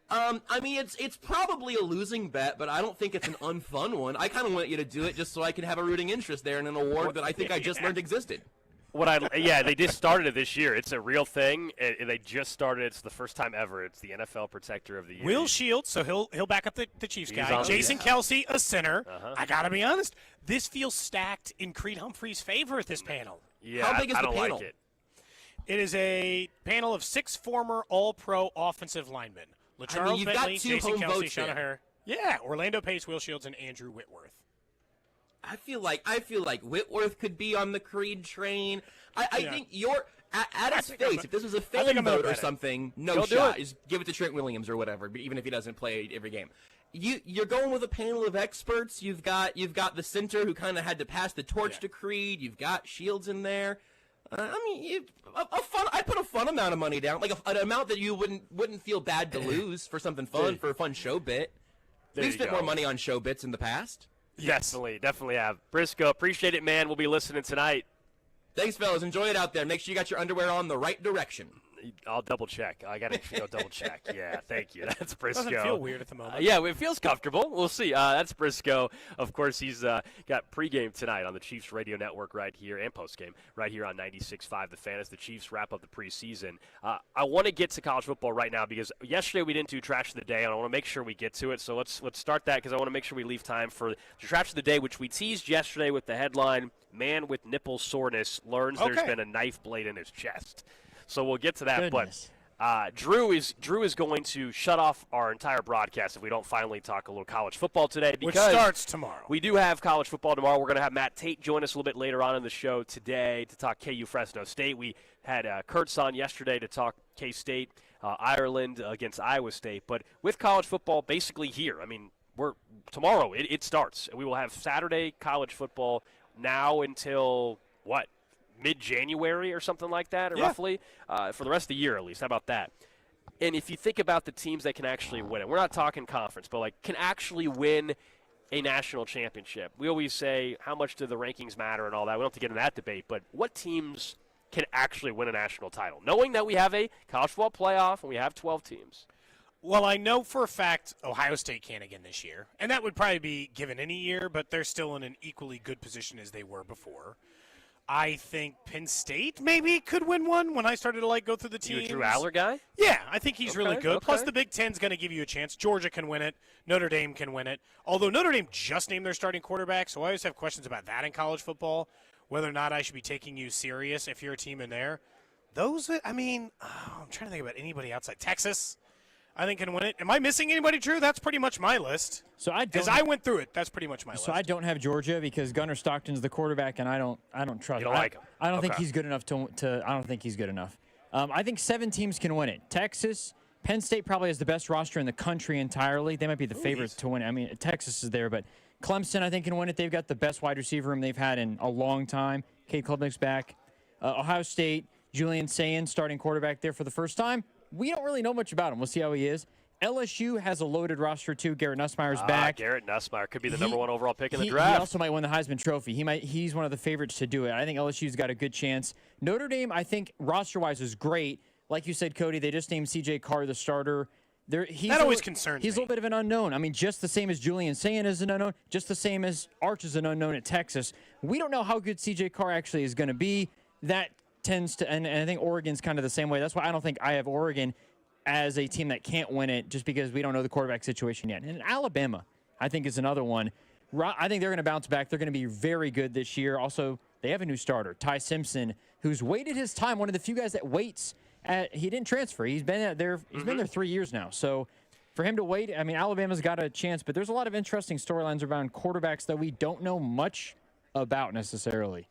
I mean, it's probably a losing bet, but I don't think it's an unfun one. I kind of want you to do it just so I can have a rooting interest there in an award that I think I just learned existed. They just started it this year. It's a real thing. They just started. It's the first time ever. It's the NFL Protector of the Year. Will Shields, so he'll back up the Chiefs guy. Jason Kelsey, a center. I gotta be honest, this feels stacked in Creed Humphrey's favor at this panel. Yeah, how big is the panel? Like it. It is a panel of 6 former All-Pro offensive linemen. LaCharles Bentley, Jason Kelsey, Shaun O'Hara. Yeah, Orlando Pace, Will Shields, and Andrew Whitworth. I feel like Whitworth could be on the Creed train. I think you're at its face. If this was a fan vote or something, no shot. Just give it to Trent Williams or whatever. Even if he doesn't play every game, you're going with a panel of experts. You've got the center who kind of had to pass the torch to Creed. You've got Shields in there. I mean, I put a fun amount of money down, like an amount that you wouldn't feel bad to lose for something fun, for a fun show bit. We've spent more money on show bits in the past. Yes. Definitely have. Briscoe, appreciate it, man. We'll be listening tonight. Thanks, fellas. Enjoy it out there. Make sure you got your underwear on the right direction. I'll double check. I got to double check. Yeah, thank you. That's Briscoe. Doesn't feel weird at the moment. Yeah, it feels comfortable. We'll see. That's Briscoe. Of course, he's got pregame tonight on the Chiefs radio network right here, and postgame right here on 96.5 The Fan as the Chiefs wrap up the preseason. I want to get to college football right now because yesterday we didn't do Trash of the Day, and I want to make sure we get to it. So let's start that because I want to make sure we leave time for the Trash of the Day, which we teased yesterday with the headline, "Man with nipple soreness learns there's been a knife blade in his chest." So we'll get to that. Goodness. But Drew is going to shut off our entire broadcast if we don't finally talk a little college football today. Because which starts tomorrow. We do have college football tomorrow. We're going to have Matt Tate join us a little bit later on in the show today to talk KU Fresno State. We had Kurtz on yesterday to talk K-State, Ireland against Iowa State. But with college football basically here, I mean, tomorrow it starts. We will have Saturday college football now until what? Mid-January or something like that, roughly, for the rest of the year at least. How about that? And if you think about the teams that can actually win it, we're not talking conference, but can actually win a national championship. We always say, how much do the rankings matter and all that. We don't have to get into that debate, but what teams can actually win a national title? Knowing that we have a college football playoff and we have 12 teams. Well, I know for a fact Ohio State can again this year, and that would probably be given any year, but they're still in an equally good position as they were before. I think Penn State maybe could win one when I started to go through the teams. You a Drew Aller guy? Yeah, I think he's really good. Okay. Plus, the Big Ten's going to give you a chance. Georgia can win it. Notre Dame can win it. Although Notre Dame just named their starting quarterback, so I always have questions about that in college football, whether or not I should be taking you serious if you're a team in there. I'm trying to think about anybody outside. Texas, I think, can win it. Am I missing anybody, Drew? That's pretty much my list. So as I went through it, that's pretty much my list. So I don't have Georgia because Gunnar Stockton's the quarterback, and I don't trust. You don't like him. I don't think he's good enough to. I don't think he's good enough. I think 7 teams can win it. Texas, Penn State probably has the best roster in the country entirely. They might be the favorites to win it. I mean, Texas is there, but Clemson I think can win it. They've got the best wide receiver room they've had in a long time. Cade Klubnik's back. Ohio State, Julian Sayin starting quarterback there for the first time. We don't really know much about him. We'll see how he is. LSU has a loaded roster, too. Garrett Nussmeier's back. Garrett Nussmeier could be the number 1 overall pick in the draft. He also might win the Heisman Trophy. He's one of the favorites to do it. I think LSU's got a good chance. Notre Dame, I think, roster-wise is great. Like you said, Cody, they just named C.J. Carr the starter. That always concerns me. He's a little bit of an unknown. I mean, just the same as Julian Sayin is an unknown, just the same as Arch is an unknown at Texas. We don't know how good C.J. Carr actually is going to be. That tends to – and I think Oregon's kind of the same way. That's why I don't think I have Oregon as a team that can't win it just because we don't know the quarterback situation yet. And Alabama, I think, is another one. I think they're going to bounce back. They're going to be very good this year. Also, they have a new starter, Ty Simpson, who's waited his time, one of the few guys that waits. He didn't transfer. He's been there. He's been there 3 years now. So for him to wait, I mean, Alabama's got a chance, but there's a lot of interesting storylines around quarterbacks that we don't know much about necessarily.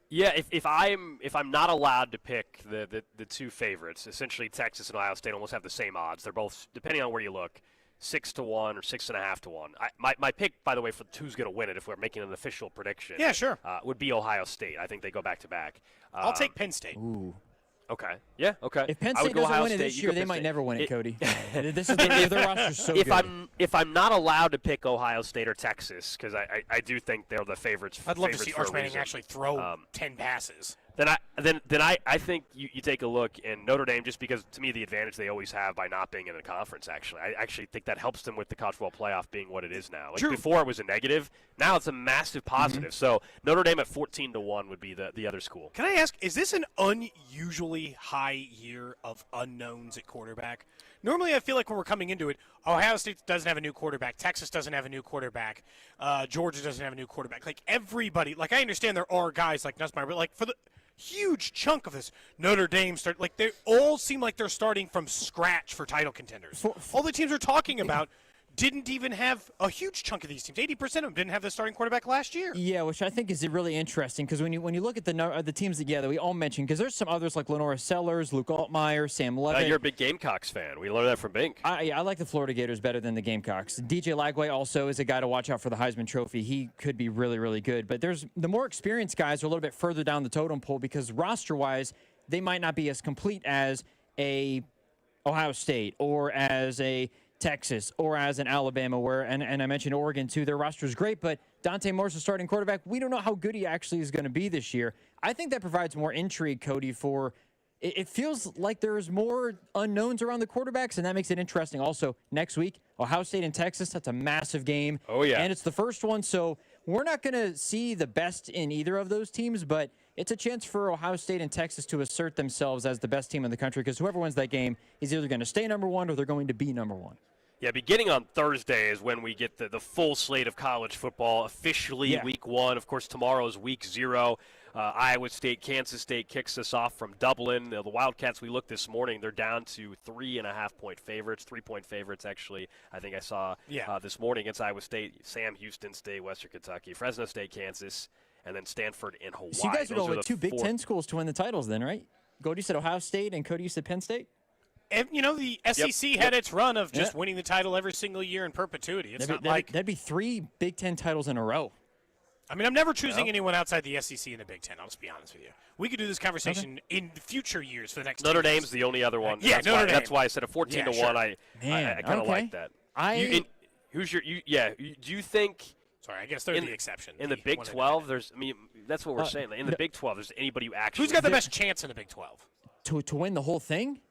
Yeah, if I'm not allowed to pick the 2 favorites, essentially Texas and Ohio State almost have the same odds. They're both, depending on where you look, 6-1 or 6.5 to 1. My pick, by the way, for who's going to win it, if we're making an official prediction, yeah, sure, would be Ohio State. I think they go back to back. I'll take Penn State. Ooh. Okay. Yeah. Okay. If Penn State doesn't win it this year, they might never win it, Cody. This is their roster's so good. If I'm not allowed to pick Ohio State or Texas, because I do think they're the favorites. I'd love to see Arch Manning actually throw 10 passes. Then I think you take a look in Notre Dame, just because to me the advantage they always have by not being in a conference. Actually, I actually think that helps them with the college football playoff being what it is now. Like before it was a negative, now it's a massive positive. So Notre Dame at 14-1 would be the other school. Can I ask, is this an unusually high year of unknowns at quarterback? Normally, I feel like when we're coming into it, Ohio State doesn't have a new quarterback, Texas doesn't have a new quarterback, Georgia doesn't have a new quarterback. Like everybody, like I understand there are guys like Nussmeier, but like for the huge chunk of this, Notre Dame they all seem like they're starting from scratch for title contenders. All the teams we're talking about didn't even have a huge chunk of these teams. 80% of them didn't have the starting quarterback last year. Yeah, which I think is really interesting because when you look at the teams that we all mentioned, because there's some others like Lenora Sellers, Luke Altmaier, Sam Levitt. You're a big Gamecocks fan. We learned that from Bink. I like the Florida Gators better than the Gamecocks. DJ Lagway also is a guy to watch out for the Heisman Trophy. He could be really, really good. But there's the more experienced guys are a little bit further down the totem pole because roster-wise, they might not be as complete as a Ohio State or as a Texas or as an Alabama, and I mentioned Oregon too. Their roster is great, but Dante Moore's the starting quarterback. We don't know how good he actually is going to be this year. I think that provides more intrigue, Cody, for it feels like there's more unknowns around the quarterbacks, and that makes it interesting. Also, next week, Ohio State and Texas, that's a massive game. Oh, yeah. And it's the first one, so we're not going to see the best in either of those teams, but it's a chance for Ohio State and Texas to assert themselves as the best team in the country, because whoever wins that game is either going to stay number one or they're going to be number one. Yeah, beginning on Thursday is when we get the full slate of college football, officially week 1. Of course, tomorrow is week 0. Iowa State, Kansas State kicks us off from Dublin. The Wildcats, we looked this morning, they're down to 3.5-point favorites, 3-point favorites, actually. I think I saw this morning against Iowa State, Sam Houston State, Western Kentucky, Fresno State, Kansas, and then Stanford and Hawaii. So you guys are going with 2 Big Ten schools to win the titles then, right? Cody said Ohio State and Cody, you said Penn State? And, the SEC had its run of just winning the title every single year in perpetuity. It's That'd be 3 Big Ten titles in a row. I mean, I'm never choosing anyone outside the SEC in the Big Ten. I'll just be honest with you. We could do this conversation in future years for the next Notre 2 years. Dame's the only other one. Yeah, Notre Dame. That's why I said a 14-1. Sure. I kind of like that. Do you think? Sorry, I guess they're the exception. In the Big 12, that's what we're saying. In the Big 12, there's anybody who actually. Who's got the best chance in the Big 12? To win the whole thing?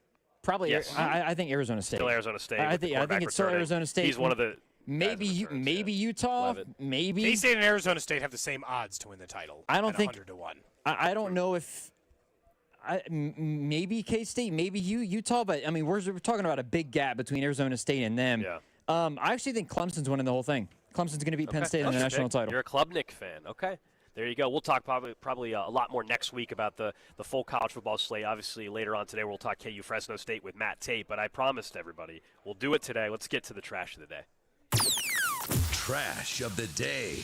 Probably. Yes. I think Arizona State. Still Arizona State. I think it's still Arizona State. He's one of the. Maybe Utah. Maybe. K-State and Arizona State have the same odds to win the title. I don't think 100 to 1. I don't know if. Maybe K-State, maybe Utah, but I mean we're talking about a big gap between Arizona State and them. Yeah. I actually think Clemson's winning the whole thing. Clemson's going to beat Penn State in the national title. You're a Klubnik fan, okay? There you go. We'll talk probably a lot more next week about the full college football slate. Obviously, later on today, we'll talk KU Fresno State with Matt Tate, but I promised everybody we'll do it today. Let's get to the trash of the day. Trash of the day.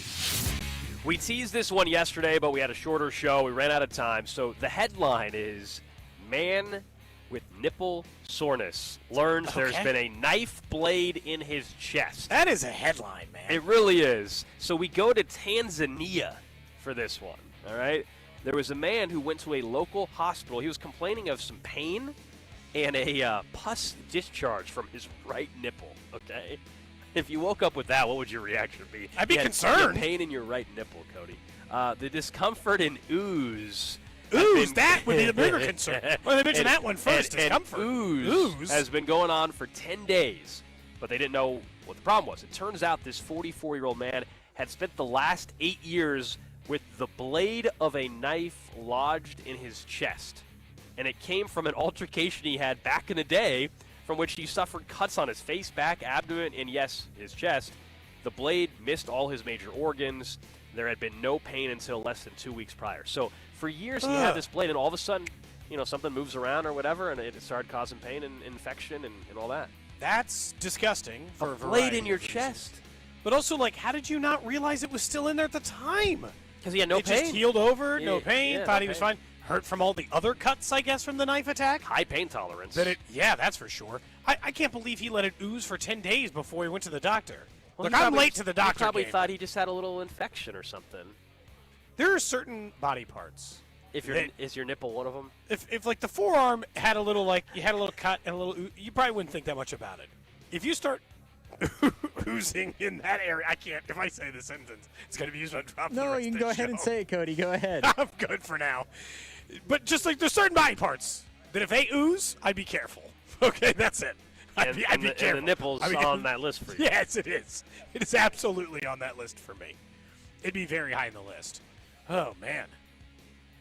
We teased this one yesterday, but we had a shorter show. We ran out of time. So the headline is, man with nipple soreness learns there's been a knife blade in his chest. That is a headline, man. It really is. So we go to Tanzania for this one, all right? There was a man who went to a local hospital. He was complaining of some pain and a pus discharge from his right nipple, okay? If you woke up with that, what would your reaction be? I'd be concerned. You had pain in your right nipple, Cody. The discomfort and ooze. That would be the bigger concern. Well, they mentioned that one first, discomfort. Ooze has been going on for 10 days, but they didn't know what the problem was. It turns out this 44-year-old man had spent the last 8 years with the blade of a knife lodged in his chest. And it came from an altercation he had back in the day, from which he suffered cuts on his face, back, abdomen, and yes, his chest. The blade missed all his major organs. There had been no pain until less than 2 weeks prior. So for years he had this blade, and all of a sudden, something moves around or whatever, and it started causing pain and infection and all that. That's disgusting for a blade in your chest. But also, how did you not realize it was still in there at the time? Because he had no pain. It just healed over, no pain, yeah, thought no he was pain. fine. Hurt from all the other cuts, I guess, from the knife attack? High pain tolerance. Yeah, that's for sure. I can't believe he let it ooze for 10 days before he went to the doctor. Well, Look, I'm late to the doctor. He probably thought he just had a little infection or something. There are certain body parts. Is your nipple one of them? If the forearm had a little, you had a little cut and a little ooze, you probably wouldn't think that much about it. If you start oozing in that area, I can't. If I say the sentence, it's going to be used on drop. No, you can go ahead and say it, Cody. Go ahead. I'm good for now. But just there's certain body parts that if they ooze, I'd be careful. Okay, that's it. I'd be careful. And the nipple's on that list for you. Yes, it is. It is absolutely on that list for me. It'd be very high in the list. Oh, man.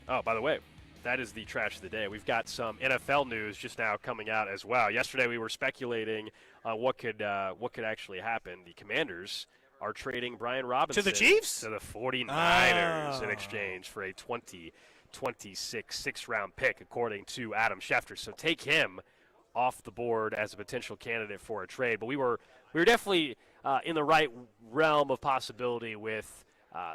Oh, by the way, that is the trash of the day. We've got some NFL news just now coming out as well. Yesterday we were speculating on what could actually happen. The Commanders are trading Brian Robinson to the Chiefs? To the 49ers in exchange for a 2026 sixth-round pick, according to Adam Schefter. So take him off the board as a potential candidate for a trade. But we were definitely in the right realm of possibility with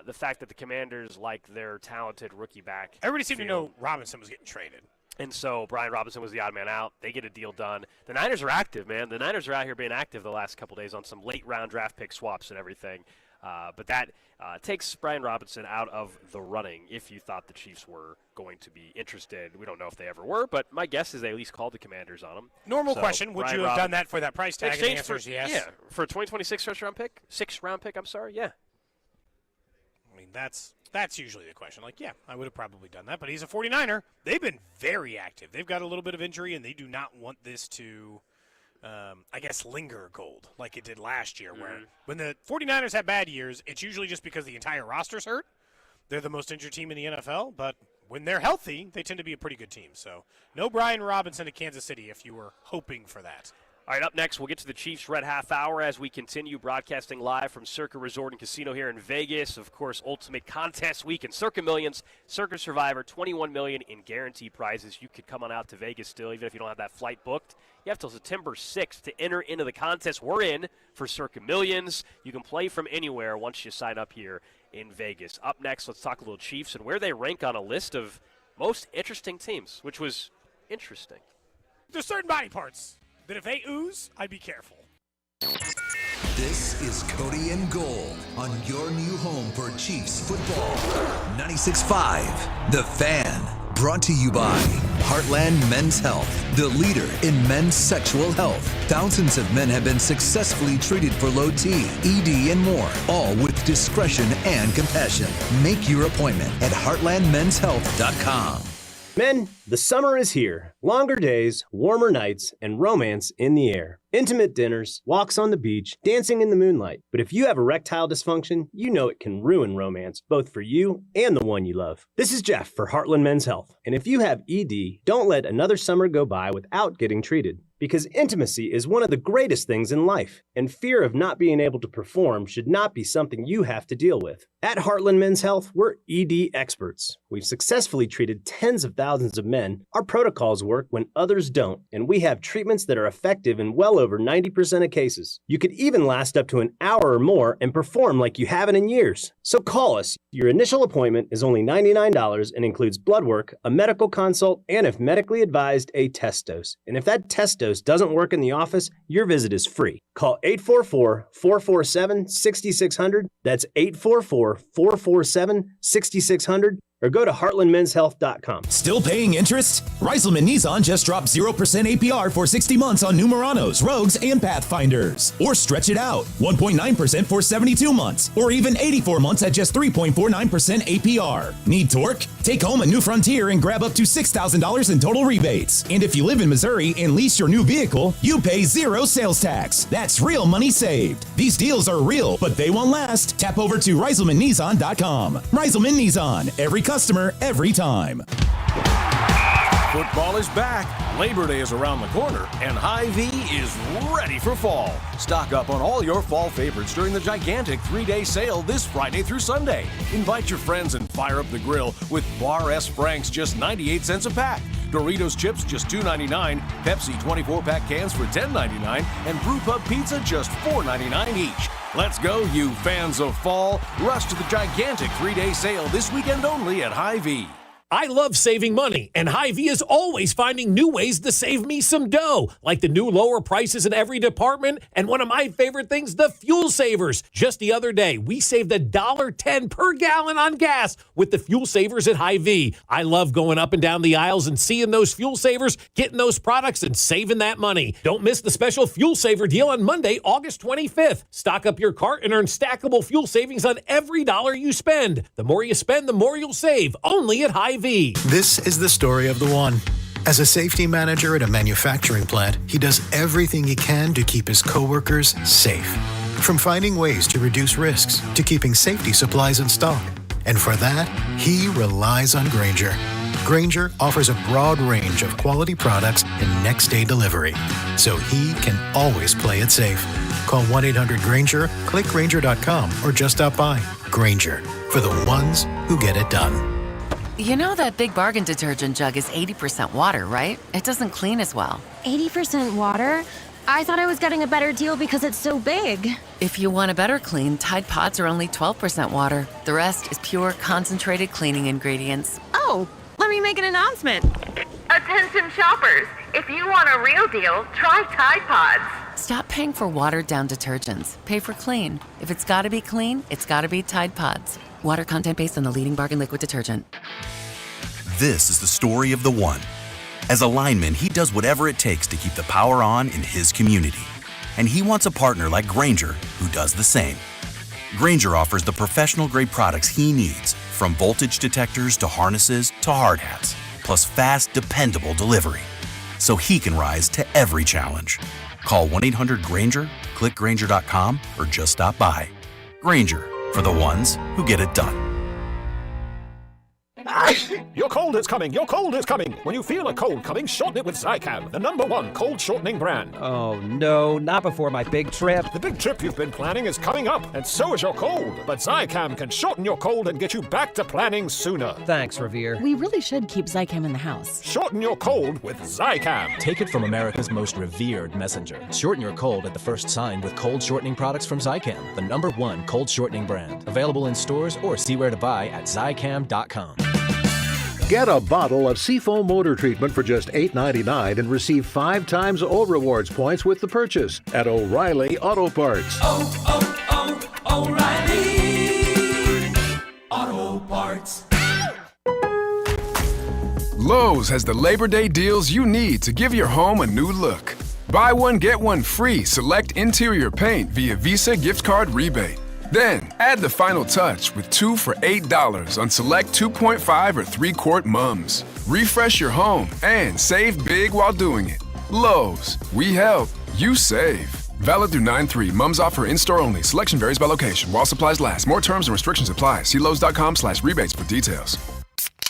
the fact that the Commanders like their talented rookie back. Everybody seemed to know Robinson was getting traded. And so Brian Robinson was the odd man out. They get a deal done. The Niners are active, man. The Niners are out here being active the last couple days on some late-round draft pick swaps and everything. But that takes Brian Robinson out of the running if you thought the Chiefs were going to be interested. We don't know if they ever were, but my guess is they at least called the Commanders on them. Normal question, would you have done that for that price tag? And the answer is yes. Yeah, for a 2026 sixth-round pick, I'm sorry, yeah. I mean, that's That's usually the question. Like, yeah, I would have probably done that. But he's a 49er. They've been very active. They've got a little bit of injury, and they do not want this to, linger Gold like it did last year, where when the 49ers have bad years, it's usually just because the entire roster's hurt. They're the most injured team in the NFL, but when they're healthy, they tend to be a pretty good team. So no Brian Robinson to Kansas City if you were hoping for that. All right, up next, we'll get to the Chiefs Red Half Hour as we continue broadcasting live from Circa Resort and Casino here in Vegas. Of course, Ultimate Contest Week and Circa Millions. Circa Survivor, $21 million in guaranteed prizes. You could come on out to Vegas still, even if you don't have that flight booked. You have till September 6th to enter into the contest. We're in for Circa Millions. You can play from anywhere once you sign up here in Vegas. Up next, let's talk a little Chiefs and where they rank on a list of most interesting teams, which was interesting. There's certain body parts that if they ooze, I'd be careful. This is Cody and Gold on your new home for Chiefs football. 96.5, The Fan. Brought to you by Heartland Men's Health, the leader in men's sexual health. Thousands of men have been successfully treated for low T, ED, and more, all with discretion and compassion. Make your appointment at heartlandmenshealth.com. Men, the summer is here. Longer days, warmer nights, and romance in the air. Intimate dinners, walks on the beach, dancing in the moonlight. But if you have erectile dysfunction, you know it can ruin romance, both for you and the one you love. This is Jeff for Heartland Men's Health. And if you have ED, don't let another summer go by without getting treated. Because intimacy is one of the greatest things in life, and fear of not being able to perform should not be something you have to deal with. At Heartland Men's Health, we're ED experts. We've successfully treated tens of thousands of men. Our protocols work when others don't, and we have treatments that are effective in well over 90% of cases. You could even last up to an hour or more and perform like you haven't in years. So call us. Your initial appointment is only $99 and includes blood work, a medical consult, and if medically advised, a test dose. And if that test dose doesn't work in the office, your visit is free. Call 844-447-6600. That's 844-447-6600. Or go to heartlandmenshealth.com. Still paying interest? Reiselman Nissan just dropped 0% APR for 60 months on new Muranos, Rogues, and Pathfinders. Or stretch it out, 1.9% for 72 months. Or even 84 months at just 3.49% APR. Need torque? Take home a new Frontier and grab up to $6,000 in total rebates. And if you live in Missouri and lease your new vehicle, you pay 0 sales tax. That's real money saved. These deals are real, but they won't last. Tap over to ReiselmanNissan.com. Reiselman Nissan. Every customer, every time. Football is back. Labor Day is around the corner, and Hy-Vee is ready for fall. Stock up on all your fall favorites during the gigantic 3-day sale this Friday through Sunday. Invite your friends and fire up the grill with Bar S Franks just 98 cents a pack. Doritos chips just $2.99, Pepsi 24-pack cans for $10.99, and Brew Pub Pizza just $4.99 each. Let's go, you fans of fall. Rush to the gigantic 3-day sale this weekend only at Hy-Vee. I love saving money, and Hy-Vee is always finding new ways to save me some dough, like the new lower prices in every department, and one of my favorite things, the fuel savers. Just the other day, we saved $1.10 per gallon on gas with the fuel savers at Hy-Vee. I love going up and down the aisles and seeing those fuel savers, getting those products, and saving that money. Don't miss the special fuel saver deal on Monday, August 25th. Stock up your cart and earn stackable fuel savings on every dollar you spend. The more you spend, the more you'll save. Only at Hy-Vee. This is the story of the one. As a safety manager at a manufacturing plant, he does everything he can to keep his coworkers safe. From finding ways to reduce risks to keeping safety supplies in stock. And for that, he relies on Grainger. Grainger offers a broad range of quality products and next-day delivery, so he can always play it safe. Call 1-800-GRAINGER, click Grainger.com, or just stop by. Grainger, for the ones who get it done. You know that Big Bargain detergent jug is 80% water, right? It doesn't clean as well. 80% water? I thought I was getting a better deal because it's so big. If you want a better clean, Tide Pods are only 12% water. The rest is pure, concentrated cleaning ingredients. Oh, let me make an announcement. Attention shoppers, if you want a real deal, try Tide Pods. Stop paying for watered-down detergents. Pay for clean. If it's gotta be clean, it's gotta be Tide Pods. Water content based on the leading bargain liquid detergent. This is the story of the one. As a lineman, he does whatever it takes to keep the power on in his community. And he wants a partner like Grainger who does the same. Grainger offers the professional-grade products he needs From voltage detectors to harnesses to hard hats, plus fast, dependable delivery. So he can rise to every challenge. Call 1-800-GRANGER, click Grainger.com, or just stop by. Grainger, for the ones who get it done. Your cold is coming. Your cold is coming. When you feel a cold coming, shorten it with Zicam, the #1 cold shortening brand. Oh, no, not before my big trip. The big trip you've been planning is coming up, and so is your cold. But Zicam can shorten your cold and get you back to planning sooner. Thanks, Revere. We really should keep Zicam in the house. Shorten your cold with Zicam. Take it from America's most revered messenger. Shorten your cold at the first sign with cold shortening products from Zicam, the #1 cold shortening brand. Available in stores or see where to buy at Zicam.com. Get a bottle of Seafoam motor treatment for just $8.99 and receive 5 times O Rewards points with the purchase at O'Reilly Auto Parts. O'Reilly Auto Parts. Lowe's has the Labor Day deals you need to give your home a new look. Buy one, get one free select interior paint via Visa gift card rebate. Then, add the final touch with 2 for $8 on select 2.5 or 3-quart mums. Refresh your home and save big while doing it. Lowe's, we help, you save. Valid through 9/3. Mums offer in-store only. Selection varies by location. While supplies last. More terms and restrictions apply. See Lowes.com/rebates for details.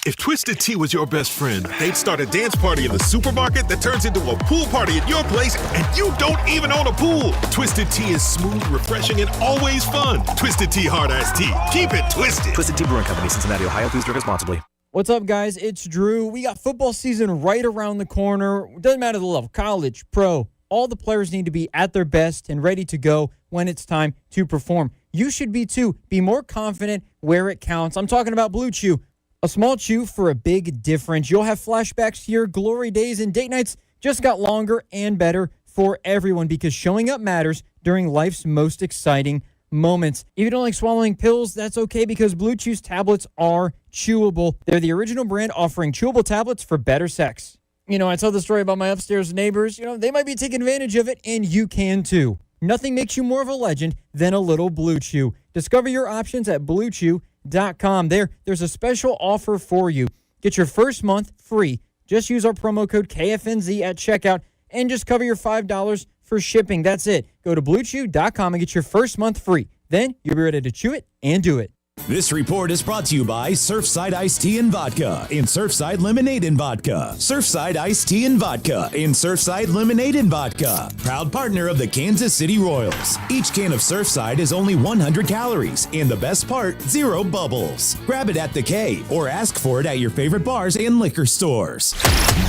If Twisted Tea was your best friend, they'd start a dance party in the supermarket that turns into a pool party at your place, and you don't even own a pool. Twisted Tea is smooth, refreshing, and always fun. Twisted Tea Hard Iced Tea. Keep it twisted. Twisted Tea Brewing Company, Cincinnati, Ohio. Please drink responsibly. What's up, guys? It's Drew. We got football season right around the corner. Doesn't matter the level, college, pro. All the players need to be at their best and ready to go when it's time to perform. You should be too. Be more confident where it counts. I'm talking about Blue Chew. A small chew for a big difference. You'll have flashbacks to your glory days, and date nights just got longer and better for everyone because showing up matters during life's most exciting moments. If you don't like swallowing pills, that's okay because Blue Chew's tablets are chewable. They're the original brand offering chewable tablets for better sex. You know, I tell the story about my upstairs neighbors. You know, they might be taking advantage of it, and you can too. Nothing makes you more of a legend than a little Blue Chew. Discover your options at BlueChew.com. There's a special offer for you. Get your first month free. Just use our promo code KFNZ at checkout and just cover your $5 for shipping. That's it. Go to BlueChew.com and get your first month free. Then you'll be ready to chew it and do it. This report is brought to you by Surfside Iced Tea and Vodka and Surfside Lemonade and Vodka. Surfside Iced Tea and Vodka and Surfside Lemonade and Vodka. Proud partner of the Kansas City Royals. Each can of Surfside is only 100 calories and the best part, 0 bubbles. Grab it at the K or ask for it at your favorite bars and liquor stores.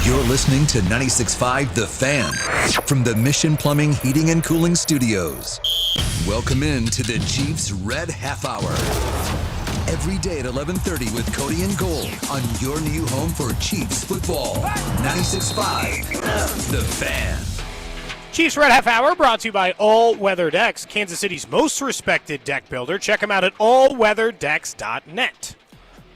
You're listening to 96.5 The Fan from the Mission Plumbing, Heating, and Cooling Studios. Welcome in to the Chiefs Red Half Hour. Every day at 11:30 with Cody and Gold on your new home for Chiefs football. 96.5 The Fan. Chiefs Red Half Hour brought to you by All Weather Decks, Kansas City's most respected deck builder. Check them out at allweatherdecks.net.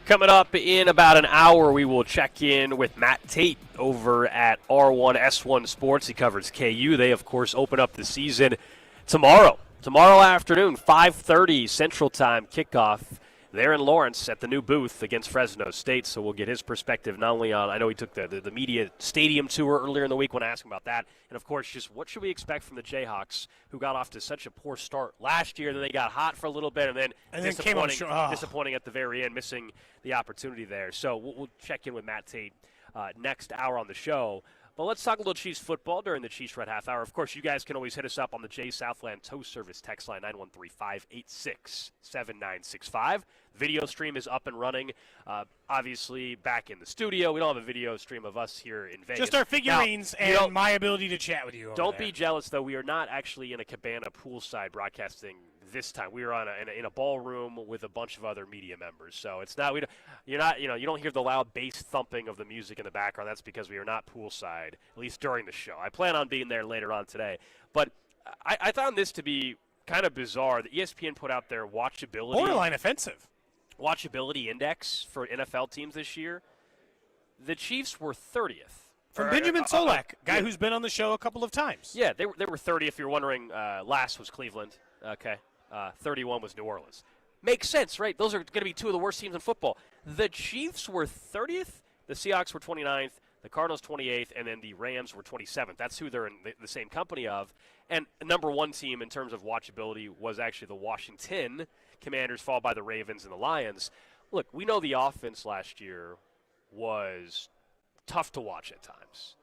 Coming up in about an hour, we will check in with Matt Tate over at R1S1 Sports. He covers KU. They, of course, open up the season tomorrow afternoon, 5:30 Central Time kickoff. They're in Lawrence at the new booth against Fresno State, so we'll get his perspective not only on, I know he took the media stadium tour earlier in the week when I asked him about that, and of course just what should we expect from the Jayhawks who got off to such a poor start last year, then they got hot for a little bit, and then disappointing at the very end, missing the opportunity there. So we'll check in with Matt Tate next hour on the show. But let's talk a little Chiefs football during the Chiefs Red Half Hour. Of course, you guys can always hit us up on the Jay Southland Tow Service text line, 913-586-7965. Video stream is up and running. Obviously, back in the studio. We don't have a video stream of us here in Vegas. Just our figurines now, and my ability to chat with you. Don't be jealous, though. We are not actually in a cabana poolside broadcasting this time. We are in a ballroom with a bunch of other media members. So it's not you don't hear the loud bass thumping of the music in the background. That's because we are not poolside, at least during the show. I plan on being there later on today. But I found this to be kind of bizarre. The ESPN put out their watchability. Borderline offensive. Watchability index for NFL teams this year. The Chiefs were 30th. From Benjamin Solak, guy who's been on the show a couple of times. Yeah, they were 30. If you're wondering, last was Cleveland. Okay. 31 was New Orleans. Makes sense, right? Those are going to be two of the worst teams in football. The Chiefs were 30th, the Seahawks were 29th, the Cardinals 28th, and then the Rams were 27th. That's who they're in the same company of. And number one team in terms of watchability was actually the Washington Commanders, followed by the Ravens and the Lions. Look, we know the offense last year was tough to watch at times.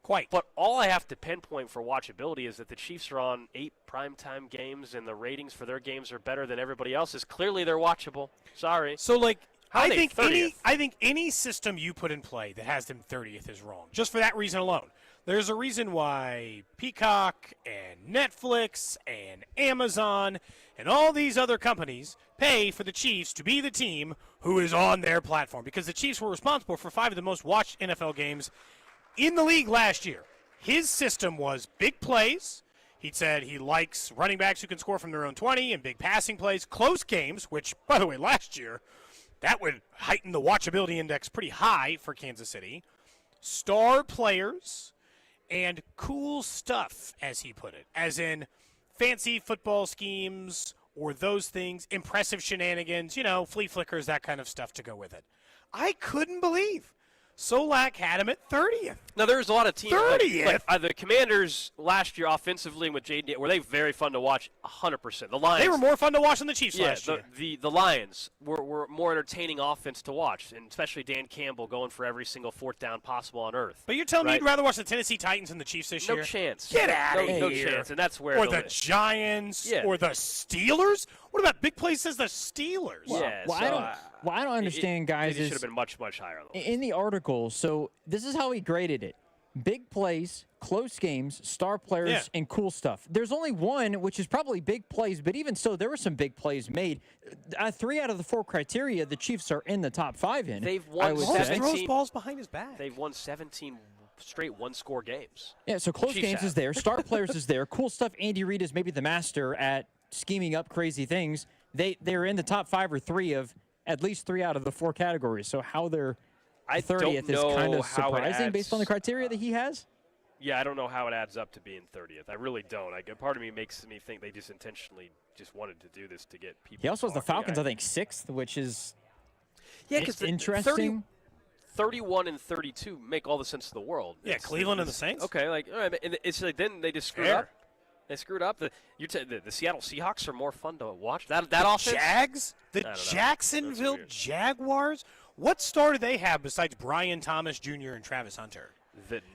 Quite. But all I have to pinpoint for watchability is that the Chiefs are on 8 primetime games, and the ratings for their games are better than everybody else's. Clearly, they're watchable. Sorry. So, like, I think any system you put in play that has them 30th is wrong, just for that reason alone. There's a reason why Peacock and Netflix and Amazon and all these other companies pay for the Chiefs to be the team who is on their platform, because the Chiefs were responsible for 5 of the most watched NFL games in the league last year. His system was big plays. He said he likes running backs who can score from their own 20 and big passing plays, close games, which, by the way, last year, that would heighten the watchability index pretty high for Kansas City. Star players and cool stuff, as he put it, as in fancy football schemes or those things, impressive shenanigans, flea flickers, that kind of stuff to go with it. I couldn't believe Solak had him at 30th. Now, there's a lot of teams. 30th? The Commanders last year offensively with Jayden, were they very fun to watch? 100%. The Lions. They were more fun to watch than the Chiefs last year. The Lions were more entertaining offense to watch, and especially Dan Campbell going for every single fourth down possible on earth. But you're telling me you'd rather watch the Tennessee Titans than the Chiefs this year? No chance. Get out of here. No chance, and that's where. Or the Giants, or the Steelers. What about big plays says the Steelers? I don't understand, guys. It should have been much, much higher. In the article, so this is how he graded it. Big plays, close games, star players, and cool stuff. There's only one, which is probably big plays, but even so, there were some big plays made. 3 out of the 4 criteria, the Chiefs are in the top 5 in. They've won 17. Throws balls behind his back. They've won 17 straight one-score games. Yeah, so close games is there. Star players is there. Cool stuff. Andy Reid is maybe the master at scheming up crazy things. They're in the top 5 or 3 of at least 3 out of the 4 categories. So how they're 30th is kind of surprising based on the criteria that he has. Yeah, I don't know how it adds up to being 30th. I really don't. Part of me makes me think they just intentionally just wanted to do this to get people. He also has the Falcons, I think, 6th, which is interesting. 31 and 32 make all the sense in the world. Yeah, Cleveland and the Saints. Okay, all right, and it's like then they just screwed up. They screwed up. The Seattle Seahawks are more fun to watch. That offense. Jags, the Jacksonville Jaguars. What star do they have besides Brian Thomas Jr. and Travis Hunter?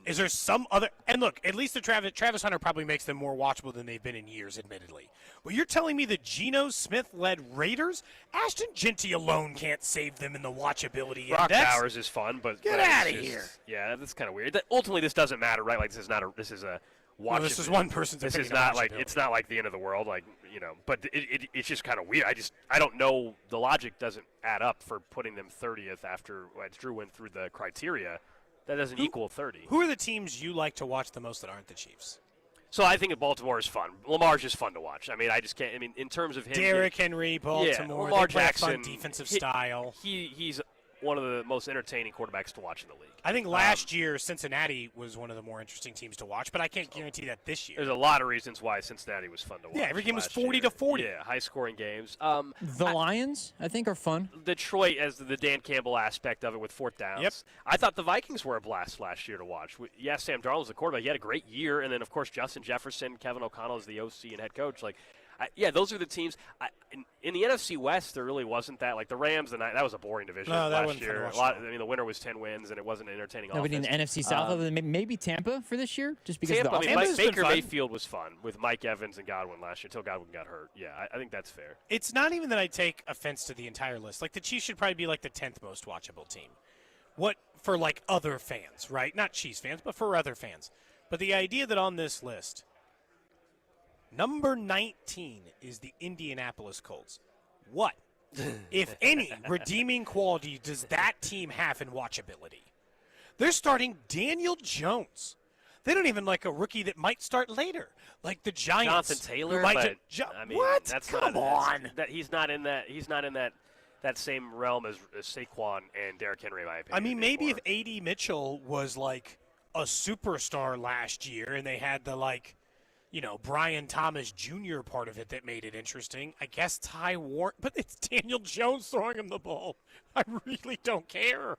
Is there some other? And look, at least the Travis Hunter probably makes them more watchable than they've been in years, admittedly. But you're telling me the Geno Smith-led Raiders? Ashton Genty alone can't save them in the watchability Brock index. Bowers is fun, but get out of here. Yeah, that's kind of weird. Ultimately, this doesn't matter, right? Like this is a watch. This is one person's This opinion is not of like watchability. it's not like the end of the world, But it's just kind of weird. I don't know. The logic doesn't add up for putting them 30th after Drew went through the criteria. That doesn't equal 30. Who are the teams you like to watch the most that aren't the Chiefs? So I think Baltimore is fun. Lamar's just fun to watch. I mean, I just can't. I mean, in terms of him, Derrick Henry, Baltimore, Lamar they play a Jackson, fun defensive style. He's one of the most entertaining quarterbacks to watch in the league. I think last year Cincinnati was one of the more interesting teams to watch, but I can't guarantee that this year. There's a lot of reasons why Cincinnati was fun to watch. Yeah, every game was last 40 year. to 40. Yeah, high-scoring games. The Lions, I think, are fun. Detroit as the Dan Campbell aspect of it with 4th downs. Yep. I thought the Vikings were a blast last year to watch. Sam Darnold was the quarterback. He had a great year, and then, of course, Justin Jefferson, Kevin O'Connell is the OC and head coach. Those are the teams. In the NFC West, there really wasn't that. Like the Rams, that was a boring division last year. The winner was 10 wins, and it wasn't an entertaining offense. Nobody in the NFC South other than maybe Tampa for this year, just because Tampa, of the Baker Mayfield was fun with Mike Evans and Godwin last year until Godwin got hurt. Yeah, I think that's fair. It's not even that I take offense to the entire list. Like the Chiefs should probably be like the 10th most watchable team. What for other fans, right? Not Chiefs fans, but for other fans. But the idea that on this list, number 19 is the Indianapolis Colts. What, if any, redeeming quality does that team have in watchability? They're starting Daniel Jones. They don't even like a rookie that might start later, like the Giants. Jonathan Taylor. What? Come on. He's not in that same realm as Saquon and Derrick Henry, in my opinion. I mean, maybe if A.D. Mitchell was like a superstar last year, and they had the Brian Thomas Jr. part of it that made it interesting. I guess Ty Warren, but it's Daniel Jones throwing him the ball. I really don't care.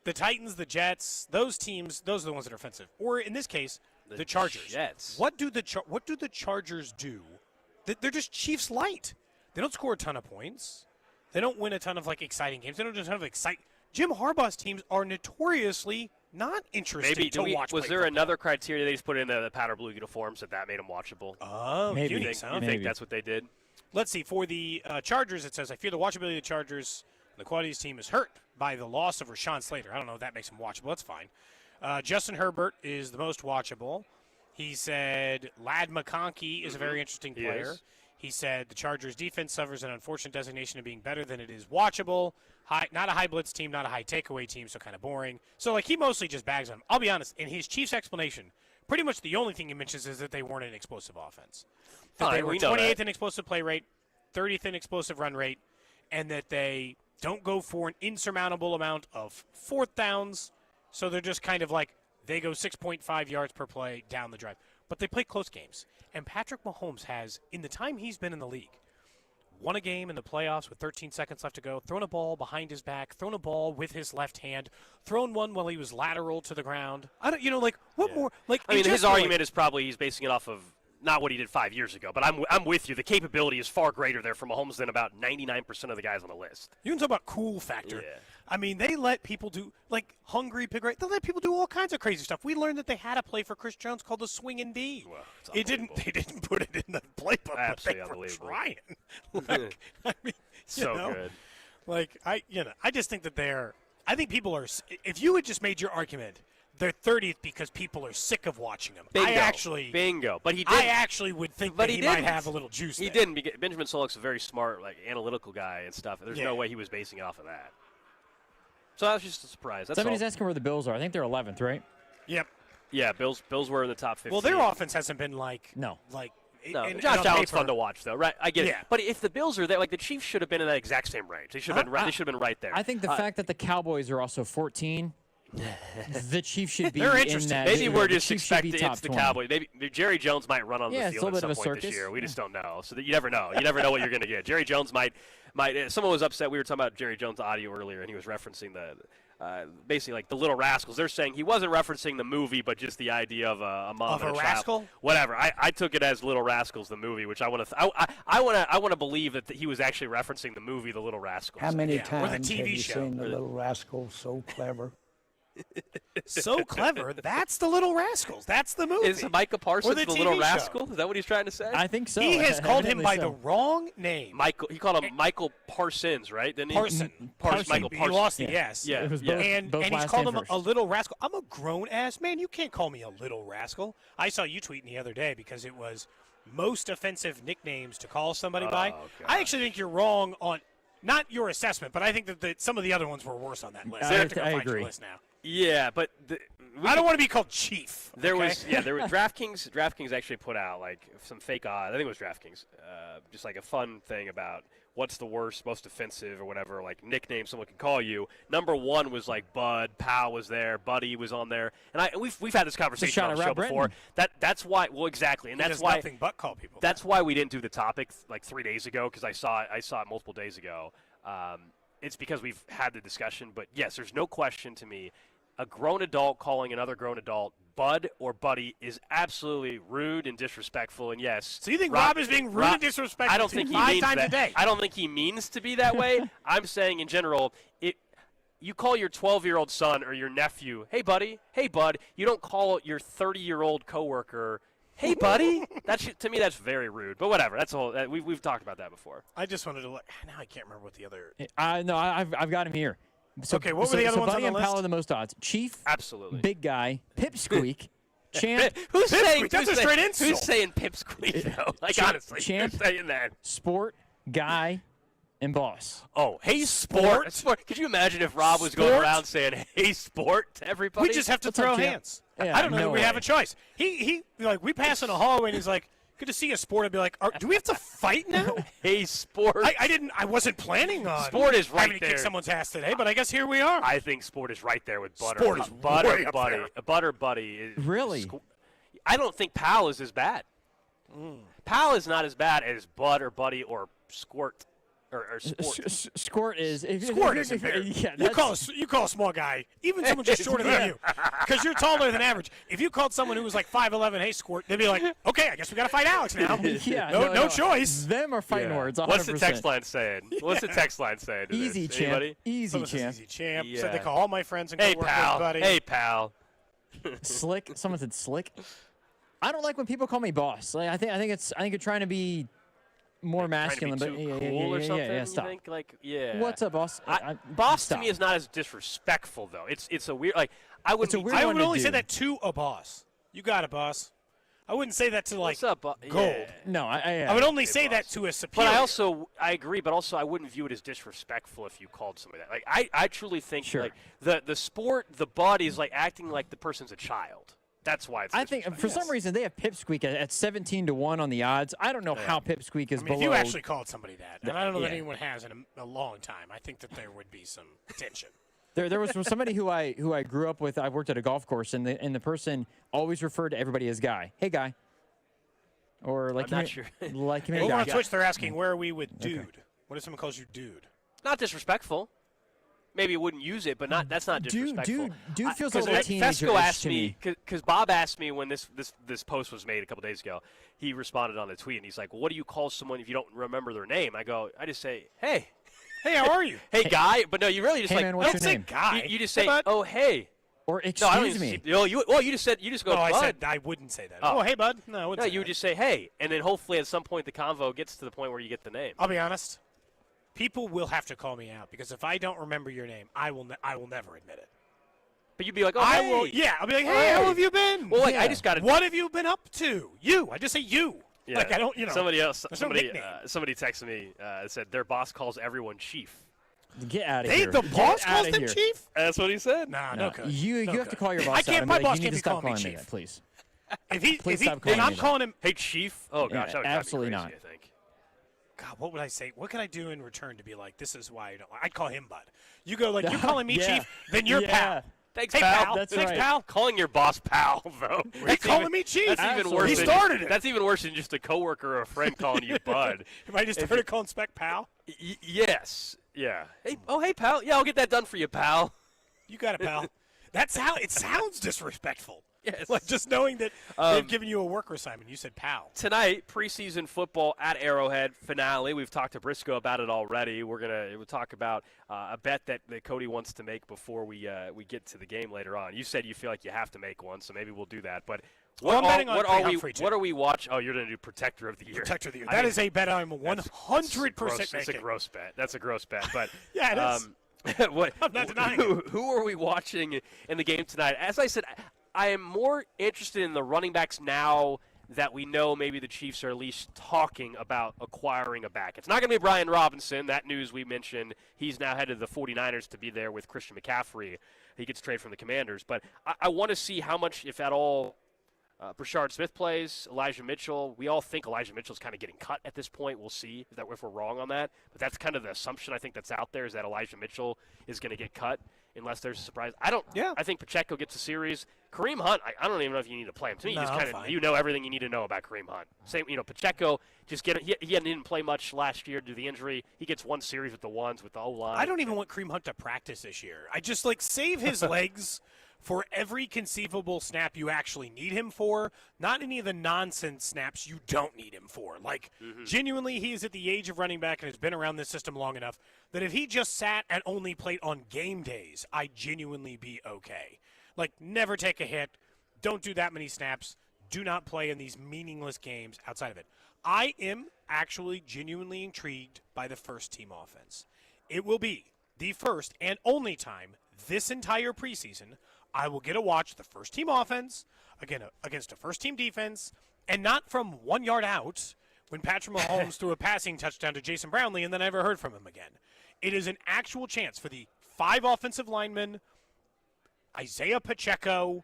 The Titans, the Jets, those teams, those are the ones that are offensive. Or in this case, the Chargers. Jets. What do the Chargers do? They're just Chiefs light. They don't score a ton of points. They don't win a ton of exciting games. They don't do a ton of exciting. Jim Harbaugh's teams are notoriously not interesting to watch. Was there another criteria they just put in the powder blue uniforms that made them watchable? Oh, maybe. You think that's what they did? Let's see. For the Chargers, it says, I fear the watchability of the Chargers. The quality of his team is hurt by the loss of Rashawn Slater. I don't know if that makes him watchable. That's fine. Justin Herbert is the most watchable. He said Ladd McConkey is a very interesting player. He said the Chargers' defense suffers an unfortunate designation of being better than it is watchable. Not a high blitz team, not a high takeaway team, so kind of boring. So, he mostly just bags on him. I'll be honest, in his Chiefs explanation, pretty much the only thing he mentions is that they weren't an explosive offense. That they were 28th in explosive play rate, 30th in explosive run rate, and that they don't go for an insurmountable amount of fourth downs. So they're just kind of they go 6.5 yards per play down the drive. But they play close games. And Patrick Mahomes has, in the time he's been in the league, won a game in the playoffs with 13 seconds left to go, thrown a ball behind his back, thrown a ball with his left hand, thrown one while he was lateral to the ground. I don't, what more? His argument is probably he's basing it off of not what he did 5 years ago, but I'm with you. The capability is far greater there for Mahomes than about 99% of the guys on the list. You can talk about cool factor. Yeah. They let people do, hungry pig, right? They let people do all kinds of crazy stuff. We learned that they had a play for Chris Jones called the swing and D. Well, they didn't put it in the playbook, but they were trying. Good. I just think that I think people are, if you had just made your argument, they're 30th because people are sick of watching them. Bingo. But he did. I actually would think that he might have a little juice. He didn't. Benjamin Solak's a very smart, analytical guy and stuff. There's no way he was basing it off of that. So that was just a surprise. Somebody's asking where the Bills are. I think they're 11th, right? Yep. Yeah, Bills were in the top 15. Well, their offense hasn't been no. Josh Allen's fun to watch, though, right? I get it. Yeah. But if the Bills are there, the Chiefs should have been in that exact same range. They should have been right there. I think the fact that the Cowboys are also 14, the Chiefs should be They're in interesting. that. Maybe we're just expecting it's the Cowboys. Maybe Jerry Jones might run on the field at some point this year. We just don't know. So you never know. You never know what you're going to get. Jerry Jones might. Someone was upset. We were talking about Jerry Jones' audio earlier, and he was referencing basically the Little Rascals. They're saying he wasn't referencing the movie, but just the idea of a mom and a child. rascal? Whatever. I took it as Little Rascals, the movie, which I want to believe that he was actually referencing the movie, The Little Rascals. How many times or the TV have you show. seen The Little Rascals? So clever. So clever. That's the Little Rascals. That's the movie. Is Micah Parsons the Little show. Rascal? Is that what he's trying to say? I think so. He has called him by the wrong name. He called him Michael Parsons, right? Didn't he? Parson. Michael Parsons. You lost the yes. Yeah. It was And both he's last called and him first. a little rascal. I'm a grown-ass man. You can't call me a little rascal. I saw you tweeting the other day because it was most offensive nicknames to call somebody by. God. I actually think you're wrong on not your assessment, but I think that some of the other ones were worse on that list. I have to go find your list now. Yeah, but I don't want to be called Chief. There was DraftKings actually put out some fake odds. I think it was DraftKings, just a fun thing about what's the worst, most offensive, or whatever nickname someone can call you. Number one was Bud, Powell was there, Buddy was on there, and we've had this conversation on the show before. That's why. Well, exactly, and that's why nothing but call people. That's why we didn't do the topic 3 days ago because I saw it multiple days ago. It's because we've had the discussion, but yes, there's no question to me. A grown adult calling another grown adult Bud or Buddy is absolutely rude and disrespectful. And yes, so you think Rob is being rude and disrespectful? I don't think he five means times that. a day. I don't think he means to be that way. I'm saying in general, you call your 12-year-old son or your nephew, "Hey, buddy," "Hey, bud." You don't call your 30-year-old coworker, "Hey, buddy." To me, that's very rude. But whatever. That's all. We've talked about that before. I just wanted to look. Now I can't remember what the other. No, I've got him here. So, okay, what were the other ones Buddy on the and Powell list? are the most odds. Chief, absolutely. Big guy, Pipsqueak, Champ. Who's saying that's a straight insult? Who's saying Pipsqueak though? Honestly, Champ, who's saying that? Sport, Guy, and Boss. Oh, hey, Sport. Could you imagine if Rob was going around saying, "Hey, Sport" to everybody? We just have to throw hands. Yeah, I don't know that we have a choice. He we pass in a hallway and he's like, "Good to see you, Sport." I'd be like, "Do we have to fight now?" Hey, Sport. I wasn't planning on Sport is right having to there. kick someone's ass today, but I guess here we are. I think Sport is right there with Butter. Sport is Butter way up Buddy. there. Butter Buddy. Really? I don't think Powell is as bad. Pal is not as bad as Bud or Buddy or Squirt. Or Squirt is Squirt isn't fair. Yeah, you call a small guy, even someone just shorter than you, because you're taller than average. If you called someone who was like 5'11", hey Squirt, they'd be like, okay, I guess we got to fight Alex now. No choice. Them are fighting words. 100%. What's the text line saying? What's the text line saying? To easy this? champ. Anybody? Easy champ. Easy champ. Yeah. Said they call all my friends and Hey coworkers, pal. buddy. Hey pal. Slick. Someone said slick. I don't like when people call me boss. Like I think you're trying to be more masculine, trying to be too cool or something. Yeah, stop. You think? Like, yeah. What's up, boss? Boss stop. to me is not as disrespectful though. It's a weird I wouldn't. It's a weird I one would to only do. say that to a boss. You got it, boss. I wouldn't say that to like What's up, Gold. Yeah. No, I would only say that to a superior. But I agree, but also I wouldn't view it as disrespectful if you called somebody that. Like I truly think like the sport, the bud is like acting like the person's a child. That's why it's I think for some reason they have Pipsqueak at 17-1 on the odds. I don't know how Pipsqueak is I mean, below. if you actually called somebody that, and I don't know that Yeah. anyone has in a long time, I think that there would be some tension. There was somebody who I grew up with. I worked at a golf course, and the person always referred to everybody as Guy. Hey, Guy. Or like, I'm not sure. Like, hey, Over Guy. on Twitch, they're asking, where are we with dude? What if someone calls you dude? Not disrespectful. Maybe it wouldn't use it, but that's not disrespectful. Dude feels a little teenager-ish Fesco asked to me because Bob asked me when this post was made a couple days ago. He responded on the tweet and he's like, well, "What do you call someone if you don't remember their name?" I just say, "Hey, how are you? Hey, guy." But no, you really just Hey, like man, what's don't your say name? guy. You just say, bud. "Oh, hey." Or No, I excuse don't even me. you just go, Oh, I "Bud." said I wouldn't say that. Oh. Oh, hey, bud. No, I wouldn't No, say you would that. just say, "Hey," and then hopefully at some point the convo gets to the point where you get the name. I'll be honest. People will have to call me out because if I don't remember your name, I will never admit it. But you'd be like, "Oh, I hey." will. Yeah, I'll be like, Oh, hey, how hey. have you been? Well, like, I just got to. What have you been up to? You. I just say you. Yeah. Like I don't. You know. Somebody else. there's no nickname. Somebody texted me. Said their boss calls everyone chief. Get out of Hey, here. the Get boss calls outta them here. chief? That's what he said. Nah, No, no good. you No have to good. call your boss I out can't. and My be like, boss you can't need be to stop calling me calling me chief. that, please. If stop calling I'm me that. calling him. Hey, chief. Oh Yeah, gosh, that would absolutely drive me not. crazy, I think. God, what would I say? What could I do in return to be like, this is why I don't? I'd call him bud. You go like, you're calling me Yeah. chief, then you're Yeah. pal. Thanks, Hey, pal. That's Thanks, right. pal. Calling your boss pal, though. He's calling me chief. That's even worse. He than- started it. That's even worse than just a coworker or a friend calling you bud. If I just started calling Spec pal, Yes. Yeah. Hey. Oh, hey, pal. Yeah, I'll get that done for you, pal. you got it, pal. That's how it sounds disrespectful. Yes. Like just knowing that they've given you a work assignment. You said pal. Tonight, preseason football at Arrowhead finale. We've talked to Briscoe about it already. We'll talk about a bet that Cody wants to make before we get to the game later on. You said you feel like you have to make one, so maybe we'll do that. But I'm betting on Humphrey, too. What are we watching? Oh, you're going to do Protector of the Year. Protector of the Year. I That mean, is a bet I'm 100% That's a making. gross bet. That's a gross bet. But Yeah, it is. what, I'm not denying who are we watching in the game tonight? As I said, I am more interested in the running backs now that we know maybe the Chiefs are at least talking about acquiring a back. It's not going to be Brian Robinson. That news we mentioned. He's now headed to the 49ers to be there with Christian McCaffrey. He gets traded from the Commanders. But I want to see how much, if at all, Brashard Smith plays, Elijah Mitchell. We all think Elijah Mitchell's kind of getting cut at this point. We'll see if we're wrong on that. But that's kind of the assumption I think that's out there is that Elijah Mitchell is going to get cut unless there's a surprise. I think Pacheco gets a series. Kareem Hunt, I don't even know if you need to play him. To me, No, just I'm kind of fine. you know everything you need to know about Kareem Hunt. Same, Pacheco just he didn't play much last year due to the injury. He gets one series with the ones with the O-line. I don't even want Kareem Hunt to practice this year. I just save his legs for every conceivable snap you actually need him for, not any of the nonsense snaps you don't need him for. Genuinely, he is at the age of running back and has been around this system long enough that if he just sat and only played on game days, I'd genuinely be okay. Never take a hit, don't do that many snaps, do not play in these meaningless games outside of it. I am actually genuinely intrigued by the first-team offense. It will be the first and only time this entire preseason I will get to watch the first-team offense against a first-team defense, and not from 1 yard out when Patrick Mahomes threw a passing touchdown to Jason Brownlee and then never heard from him again. It is an actual chance for the 5 offensive linemen, Isaiah Pacheco,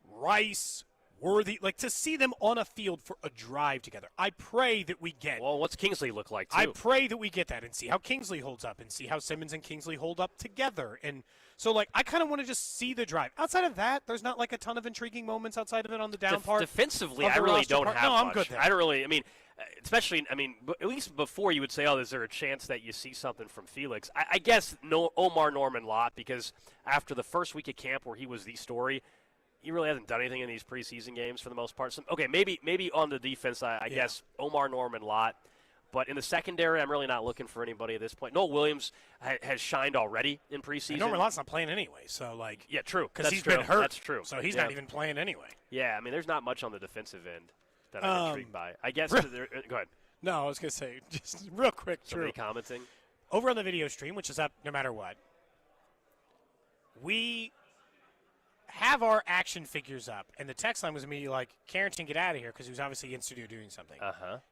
Rice, worthy, like to see them on a field for a drive together. I pray that we get. Well, what's Kingsley look like, too? I pray that we get that and see how Kingsley holds up and see how Simmons and Kingsley hold up together. And so, like, I kind of want to just see the drive. Outside of that, there's not, like, a ton of intriguing moments outside of it on the down part. Defensively, I really don't have No, much. I'm good there. I don't really, I mean, especially, at least before you would say, oh, is there a chance that you see something from Felix? I guess Omar Norman Lott, because after the first week of camp where he was the story, he really hasn't done anything in these preseason games for the most part. So, okay, maybe on the defense, I guess Omar Norman Lott. But in the secondary, I'm really not looking for anybody at this point. Noel Williams has shined already in preseason. Norman Lott's not playing anyway, so, like. Yeah, true. Because he's been hurt. That's true. So he's not even playing anyway. Yeah, I mean, there's not much on the defensive end that I'm intrigued by. I guess. Go ahead. No, I was going to say, just real quick, Somebody commenting? Over on the video stream, which is up no matter what, we have our action figures up, and the text line was immediately like, Carrington, get out of here, because he was obviously in studio doing something.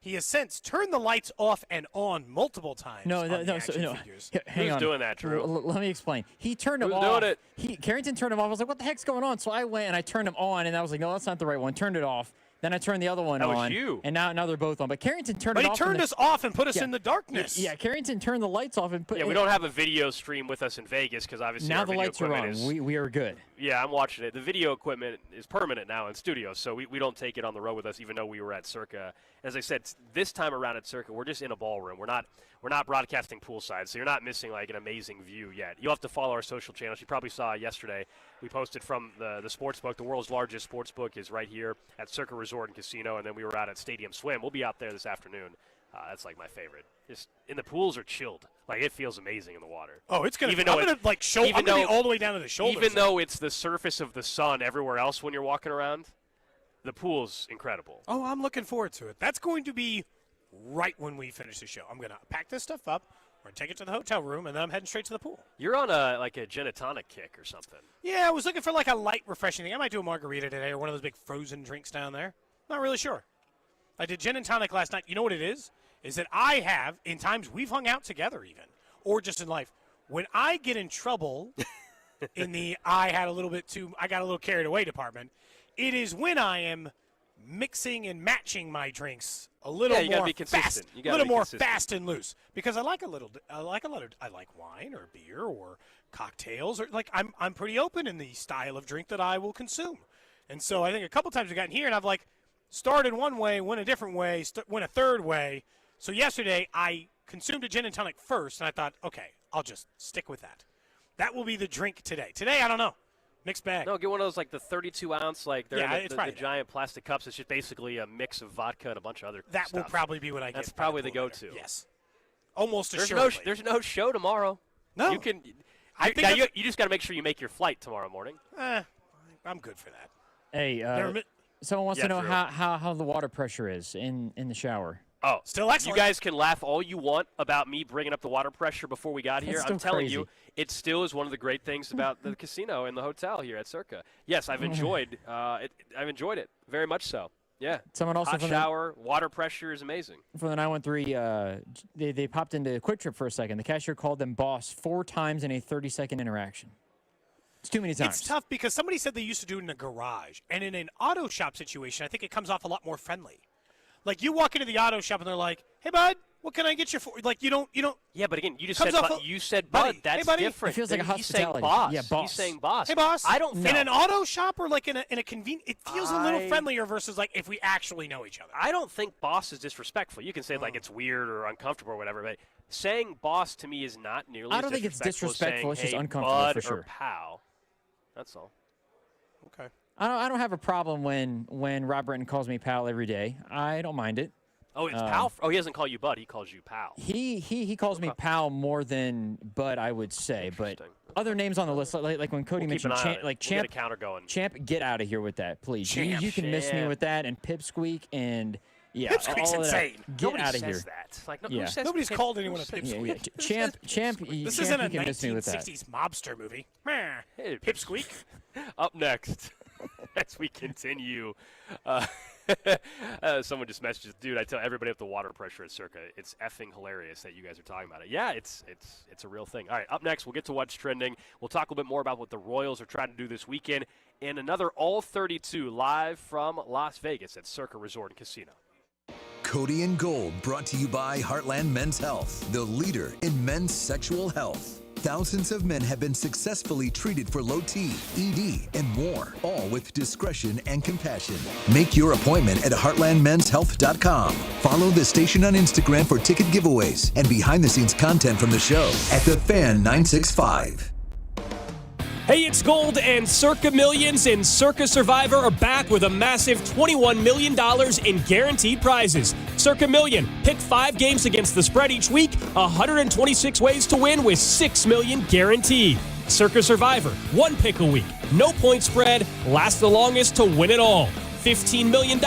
He has since turned the lights off and on multiple times. Figures. Hang on. Who's doing that, Drew? Let me explain. He turned them Who's off. doing it? Carrington turned them off. I was like, what the heck's going on? So I went and I turned them on, and I was like, no, that's not the right one. Turned it off. Then I turned the other one on. That was you. And now they're both on. But Carrington turned it off. But he turned us off and put us in the darkness. Yeah, Carrington turned the lights off and put. Yeah, we don't have a video stream with us in Vegas because obviously now our the video lights are on. We are good. Yeah, I'm watching it. The video equipment is permanent now in studio, so we don't take it on the road with us, even though we were at Circa. As I said, this time around at Circa, we're just in a ballroom. We're not broadcasting poolside, so you're not missing like an amazing view yet. You'll have to follow our social channels. You probably saw yesterday we posted from the sports book. The world's largest sports book is right here at Circa Resort and Casino, and then we were out at Stadium Swim. We'll be out there this afternoon. That's like my favorite. Just and the pools are chilled. Like it feels amazing in the water. Oh, it's gonna. I'm gonna be all the way down to the shoulders. Even though it's the surface of the sun everywhere else when you're walking around, the pool's incredible. Oh, I'm looking forward to it. That's going to be right when we finish the show. I'm gonna pack this stuff up. We're gonna take it to the hotel room, and then I'm heading straight to the pool. You're on a gin and tonic kick or something. Yeah, I was looking for like a light, refreshing thing. I might do a margarita today or one of those big frozen drinks down there. Not really sure. I did gin and tonic last night. You know what it is? Is that I have, in times we've hung out together even, or just in life, when I get in trouble in the I got a little carried away department, it is when I am mixing and matching my drinks a little more fast, fast and loose, because I like wine or beer or cocktails, or like I'm pretty open in the style of drink that I will consume. And so I think a couple times I've gotten here and I've like started one way, went a different way, went a third way. So yesterday I consumed a gin and tonic first, and I thought, okay, I'll just stick with that. That will be the drink today. Today, I don't know. Mixed bag. No, get one of those like the 32-ounce, like they're in the giant plastic cups. It's just basically a mix of vodka and a bunch of other That stuff. will probably be what I get. That's probably the go-to. Yes. Almost there's assuredly. There's no show tomorrow. No. You can. I think you just got to make sure you make your flight tomorrow morning. I'm good for that. Hey, someone wants to know how the water pressure is in the shower. Oh, still excellent. You guys can laugh all you want about me bringing up the water pressure before we got here. That's I'm still telling crazy. you, it still is one of the great things about the casino and the hotel here at Circa. Yes, I've enjoyed it. I've enjoyed it very much so. Yeah. Someone also hot shower, water pressure is amazing. For the 913, they popped into Quick Trip for a second. The cashier called them boss 4 times in a 30-second interaction. It's too many times. It's tough because somebody said they used to do it in a garage, and in an auto shop situation, I think it comes off a lot more friendly. Like, you walk into the auto shop and they're like, "Hey, bud, what can I get you for?" Like, you don't. Yeah, but again, you just Comes said off you said buddy. bud. That's Hey, buddy. different. It feels like a He's saying hospitality. boss. Yeah, boss. He's saying boss. Hey, boss. I don't in an auto shop or like in a convenient. It feels a little I- friendlier versus like if we actually know each other. I don't think boss is disrespectful. You can say like it's weird or uncomfortable or whatever, but saying boss to me is not nearly I don't as think it's disrespectful as disrespectful, saying, it's just hey, uncomfortable bud for sure. or pal. That's all. Okay. I don't have a problem when Rob Brenton calls me pal every day. I don't mind it. Oh, it's pal. Oh, he doesn't call you bud. He calls you pal. He calls me pal more than bud, I would say. But other names on the list, like when Cody We'll keep mentioned, an eye on it. like We'll Champ, get a counter going. Champ, get out of here with that, please. You can miss me Champ. with that, and Pipsqueak, and yeah, Pipsqueak's all of that. insane. Get Nobody out of says here. that. Like, Yeah. who says Nobody's Pip- called anyone who a says- Yeah. Champ, This Champ, isn't you a can miss me with that. 1960s mobster movie. Meh. Hey, Pipsqueak. Up next. as we continue. Someone just messaged, dude, I tell everybody up the water pressure at Circa. It's effing hilarious that you guys are talking about it. Yeah, it's a real thing. All right, up next, we'll get to what's trending. We'll talk a little bit more about what the Royals are trying to do this weekend, and another All 32 live from Las Vegas at Circa Resort and Casino. Cody and Gold, brought to you by Heartland Men's Health, the leader in men's sexual health. Thousands of men have been successfully treated for low T, ED, and more, all with discretion and compassion. Make your appointment at heartlandmenshealth.com. Follow the station on Instagram for ticket giveaways and behind-the-scenes content from the show at The Fan 965. Hey, it's Gold, and Circa Millions and Circa Survivor are back with a massive $21 million in guaranteed prizes. Circa Million. Pick 5 games against the spread each week, 126 ways to win with $6 million guaranteed. Circa Survivor. 1 pick a week. No point spread. Last the longest to win it all. $15 million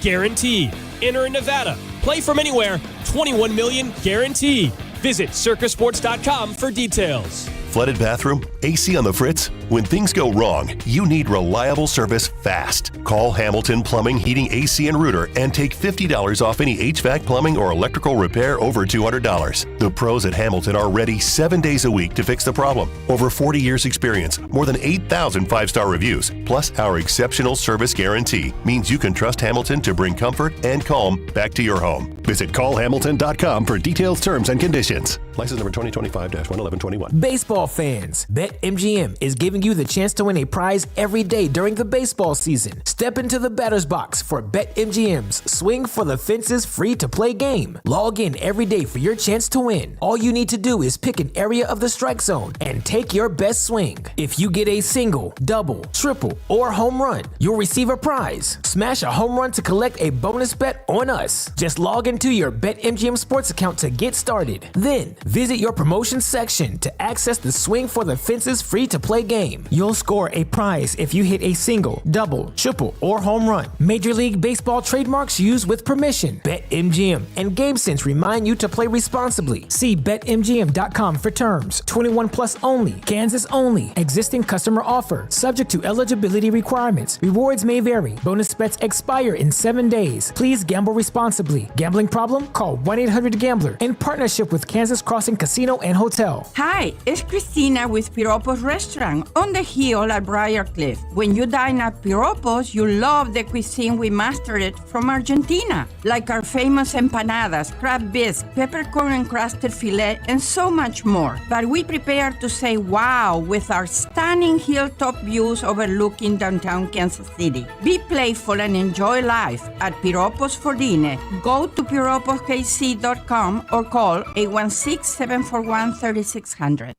guaranteed. Enter in Nevada. Play from anywhere. $21 million guaranteed. Visit circasports.com for details. Flooded bathroom? AC on the fritz? When things go wrong, you need reliable service fast. Call Hamilton Plumbing, Heating, AC, and Rooter and take $50 off any HVAC, plumbing, or electrical repair over $200. The pros at Hamilton are ready 7 days a week to fix the problem. Over 40 years experience, more than 8,000 5-star reviews, plus our exceptional service guarantee means you can trust Hamilton to bring comfort and calm back to your home. Visit callhamilton.com for details, terms, and conditions. License number 2025-11121. Baseball fans, BetMGM is giving you the chance to win a prize every day during the baseball season. Step into the batter's box for BetMGM's Swing for the Fences free-to-play game. Log in every day for your chance to win. All you need to do is pick an area of the strike zone and take your best swing. If you get a single, double, triple, or home run, you'll receive a prize. Smash a home run to collect a bonus bet on us. Just log into your BetMGM Sports account to get started. Then, visit your promotions section to access the Swing for the Fences free-to-play game. You'll score a prize if you hit a single, double, triple, or home run. Major League Baseball trademarks used with permission. BetMGM and GameSense remind you to play responsibly. See BetMGM.com for terms. 21 plus only. Kansas only. Existing customer offer. Subject to eligibility requirements. Rewards may vary. Bonus bets expire in 7 days. Please gamble responsibly. Gambling problem? Call 1-800-GAMBLER in partnership with Kansas Crossing Casino and Hotel. Hi, it's Christina with Piropos Restaurant on the hill at Briarcliff. When you dine at Piropos, you love the cuisine we mastered from Argentina, like our famous empanadas, crab bisque, peppercorn encrusted filet, and so much more. But we prepare to say wow with our stunning hilltop views overlooking downtown Kansas City. Be playful and enjoy life at Piropos Fordine. Go to piroposkc.com or call 816-741-3600.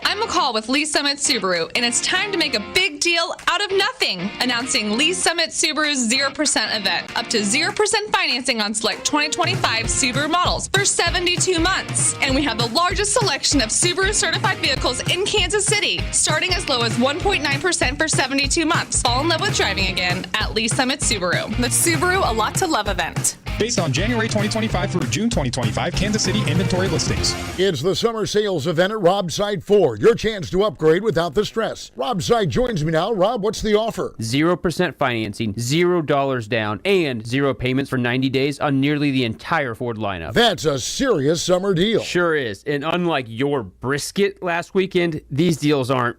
I'm McCall with Lee Summit Subaru, and it's time to make a big deal out of nothing. Announcing Lee Summit Subaru's 0% event. Up to 0% financing on select 2025 Subaru models for 72 months. And we have the largest selection of Subaru certified vehicles in Kansas City, starting as low as 1.9% for 72 months. Fall in love with driving again at Lee Summit Subaru. The Subaru A Lot to Love event. Based on January 2025 through June 2025 Kansas City inventory listings. It's the summer sales event at Rob's Side Ford. Your chance to upgrade without the stress. Rob Side joins me now. Rob, what's the offer? 0% financing, $0 down, and 0 payments for 90 days on nearly the entire Ford lineup. That's a serious summer deal. Sure is. And unlike your brisket last weekend, these deals aren't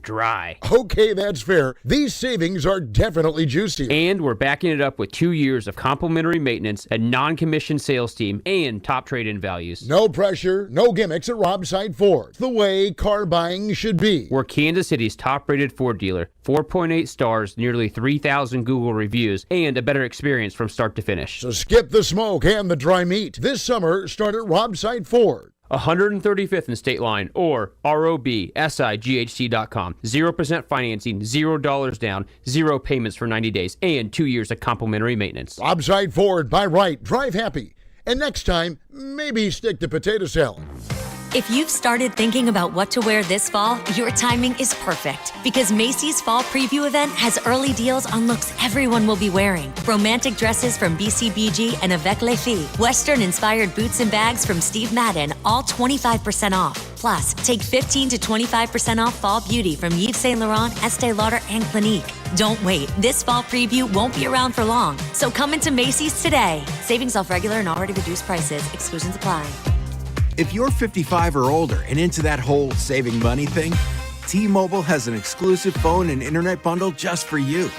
dry. Okay, that's fair. These savings are definitely juicy. And we're backing it up with 2 years of complimentary maintenance, a non-commissioned sales team, and top trade-in values. No pressure, no gimmicks at Rob's Side Ford. The way car buying should be. We're Kansas City's top-rated Ford dealer. 4.8 stars, nearly 3,000 Google reviews, and a better experience from start to finish. So skip the smoke and the dry meat. This summer, start at Rob's Side Ford. 135th and State Line or robsighc.com. 0% financing, $0 down, 0 payments for 90 days, and 2 years of complimentary maintenance. Rob's Side Ford, buy right, drive happy. And next time, maybe stick to potato salad. If you've started thinking about what to wear this fall, your timing is perfect because Macy's Fall Preview event has early deals on looks everyone will be wearing. Romantic dresses from BCBG and Avec Les Filles. Western-inspired boots and bags from Steve Madden, all 25% off. Plus, take 15 to 25% off fall beauty from Yves Saint Laurent, Estee Lauder, and Clinique. Don't wait. This fall preview won't be around for long. So come into Macy's today. Savings off regular and already reduced prices. Exclusions apply. If you're 55 or older and into that whole saving money thing, T-Mobile has an exclusive phone and internet bundle just for you.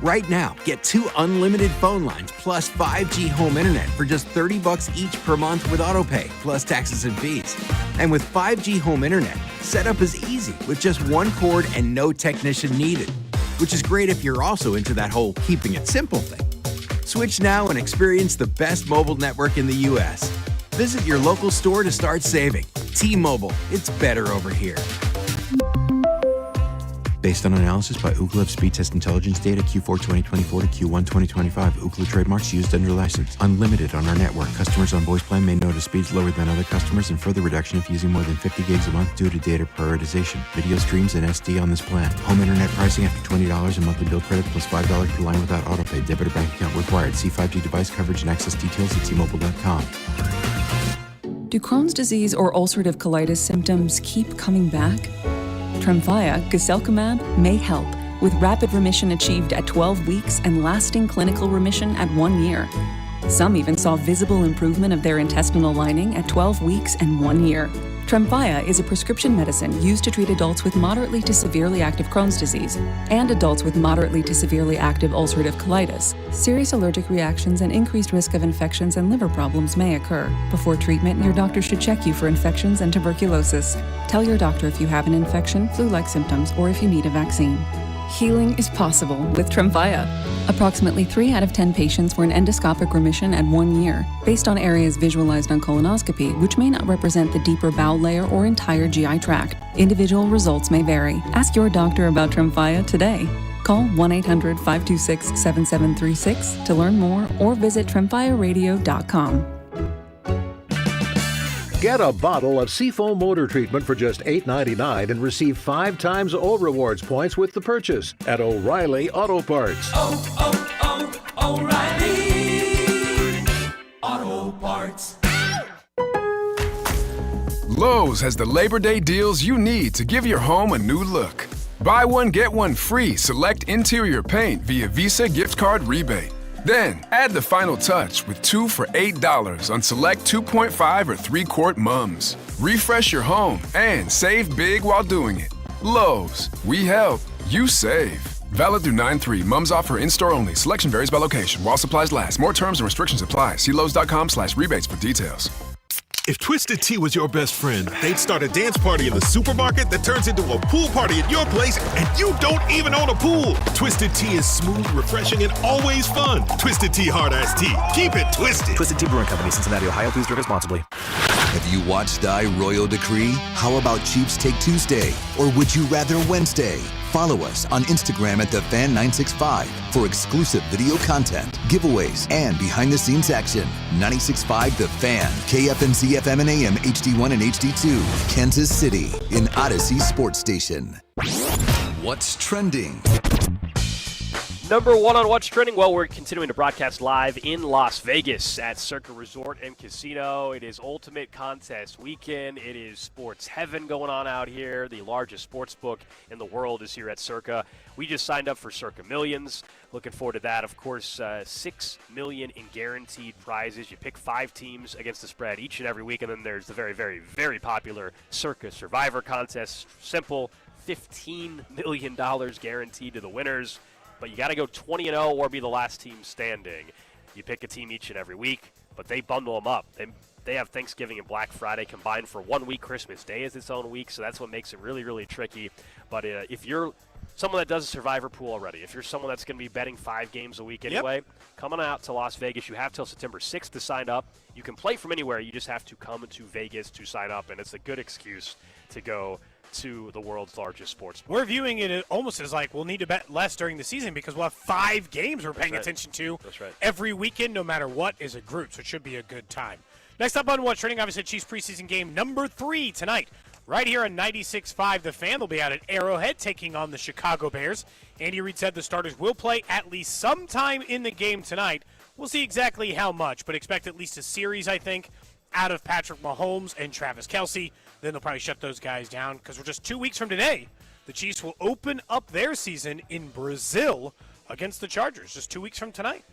Right now, get 2 unlimited phone lines plus 5G home internet for just $30 each per month with AutoPay, plus taxes and fees. And with 5G home internet, setup is easy with just one cord and no technician needed, which is great if you're also into that whole keeping it simple thing. Switch now and experience the best mobile network in the U.S. Visit your local store to start saving. T-Mobile, it's better over here. Based on analysis by Ookla of speed test intelligence data Q4 2024 to Q1 2025. Ookla trademarks used under license. Unlimited on our network. Customers on voice plan may notice speeds lower than other customers and further reduction if using more than 50 gigs a month due to data prioritization. Video streams and SD on this plan. Home internet pricing after $20 and monthly bill credit plus $5 per line without autopay. Debit or bank account required. See 5G device coverage and access details at T-Mobile.com. Do Crohn's disease or ulcerative colitis symptoms keep coming back? Tremfya, guselkumab, may help, with rapid remission achieved at 12 weeks and lasting clinical remission at 1 year. Some even saw visible improvement of their intestinal lining at 12 weeks and 1 year. Tremfya is a prescription medicine used to treat adults with moderately to severely active Crohn's disease and adults with moderately to severely active ulcerative colitis. Serious allergic reactions and increased risk of infections and liver problems may occur. Before treatment, your doctor should check you for infections and tuberculosis. Tell your doctor if you have an infection, flu-like symptoms, or if you need a vaccine. Healing is possible with Tremfya. Approximately 3 out of 10 patients were in endoscopic remission at 1 year, based on areas visualized on colonoscopy, which may not represent the deeper bowel layer or entire GI tract. Individual results may vary. Ask your doctor about Tremfya today. Call 1-800-526-7736 to learn more or visit tremfyaradio.com. Get a bottle of Seafoam motor treatment for just $8.99 and receive 5 times O rewards points with the purchase at O'Reilly Auto Parts. O'Reilly Auto Parts. Lowe's has the Labor Day deals you need to give your home a new look. Buy one, get one free select interior paint via Visa gift card rebate. Then, add the final touch with 2 for $8 on select 2.5 or 3-quart mums. Refresh your home and save big while doing it. Lowe's, we help, you save. Valid through 9/3. Mums offer in-store only. Selection varies by location. While supplies last. More terms and restrictions apply. See Lowe's.com/rebates for details. If Twisted Tea was your best friend, they'd start a dance party in the supermarket that turns into a pool party at your place, and you don't even own a pool. Twisted Tea is smooth, refreshing, and always fun. Twisted Tea Hard Iced Tea. Keep it twisted. Twisted Tea Brewing Company, Cincinnati, Ohio. Please drink responsibly. Have you watched Die Royal Decree? How about Chiefs Take Tuesday? Or would you rather Wednesday? Follow us on Instagram at TheFan965 for exclusive video content, giveaways, and behind-the-scenes action. 96.5 The Fan, KFNC FM and AM, HD1 and HD2, Kansas City, in Odyssey Sports Station. What's trending? Number 1 on What's Trending. Well, we're continuing to broadcast live in Las Vegas at Circa Resort and Casino. It is Ultimate Contest Weekend. It is sports heaven going on out here. The largest sports book in the world is here at Circa. We just signed up for Circa Millions. Looking forward to that. Of course, $6 million in guaranteed prizes. You pick 5 teams against the spread each and every week, and then there's the very, very, very popular Circa Survivor Contest. Simple, $15 million guaranteed to the winners. But you got to go 20-0 or be the last team standing. You pick a team each and every week, but they bundle them up. They have Thanksgiving and Black Friday combined for 1 week. Christmas Day is its own week, so that's what makes it really, really tricky. But if you're someone that does a Survivor pool already, if you're someone that's going to be betting 5 games a week anyway, come on out to Las Vegas. You have till September 6th to sign up. You can play from anywhere. You just have to come to Vegas to sign up, and it's a good excuse to go to the world's largest sports book. We're viewing it almost as like we'll need to bet less during the season because we'll have 5 games we're paying attention to every weekend, no matter what, is a group. So it should be a good time. Next up on What's Trending, obviously Chiefs preseason game number 3 tonight. Right here on 96.5 The Fan. They'll be out at Arrowhead taking on the Chicago Bears. Andy Reid said the starters will play at least sometime in the game tonight. We'll see exactly how much, but expect at least a series, I think, out of Patrick Mahomes and Travis Kelce. Then they'll probably shut those guys down because we're just 2 weeks from today. The Chiefs will open up their season in Brazil against the Chargers just 2 weeks from tonight.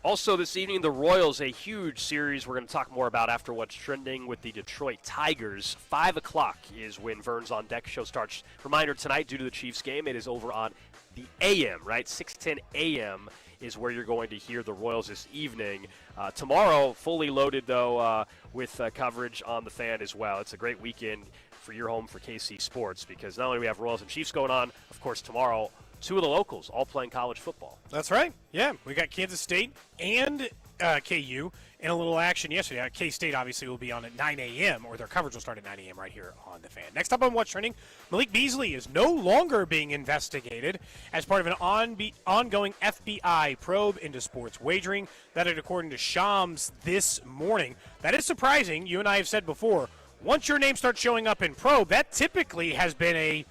Also this evening, the Royals, a huge series we're going to talk more about after what's trending with the Detroit Tigers. 5 o'clock is when Vern's On Deck show starts. Reminder tonight, due to the Chiefs game, it is over on the AM, right? 6:10 a.m. is where you're going to hear the Royals this evening. Tomorrow, fully loaded, though, with coverage on the Fan as well. It's a great weekend for your home for KC Sports because not only do we have Royals and Chiefs going on, of course, tomorrow, 2 of the locals all playing college football. That's right. Yeah, we got Kansas State and KU in a little action yesterday. K-State obviously will be on at 9 a.m., or their coverage will start at 9 a.m. right here on the Fan. Next up on What's Trending, Malik Beasley is no longer being investigated as part of an ongoing FBI probe into sports wagering. That is according to Shams this morning. That is surprising. You and I have said before, once your name starts showing up in probe, that typically has been a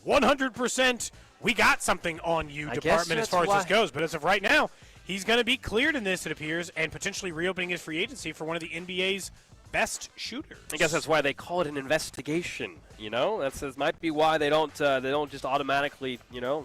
100% we got something on you department as far as this goes. But as of right now, he's going to be cleared in this, it appears, and potentially reopening his free agency for one of the NBA's best shooters. I guess that's why they call it an investigation. You know, that might be why they don't just automatically,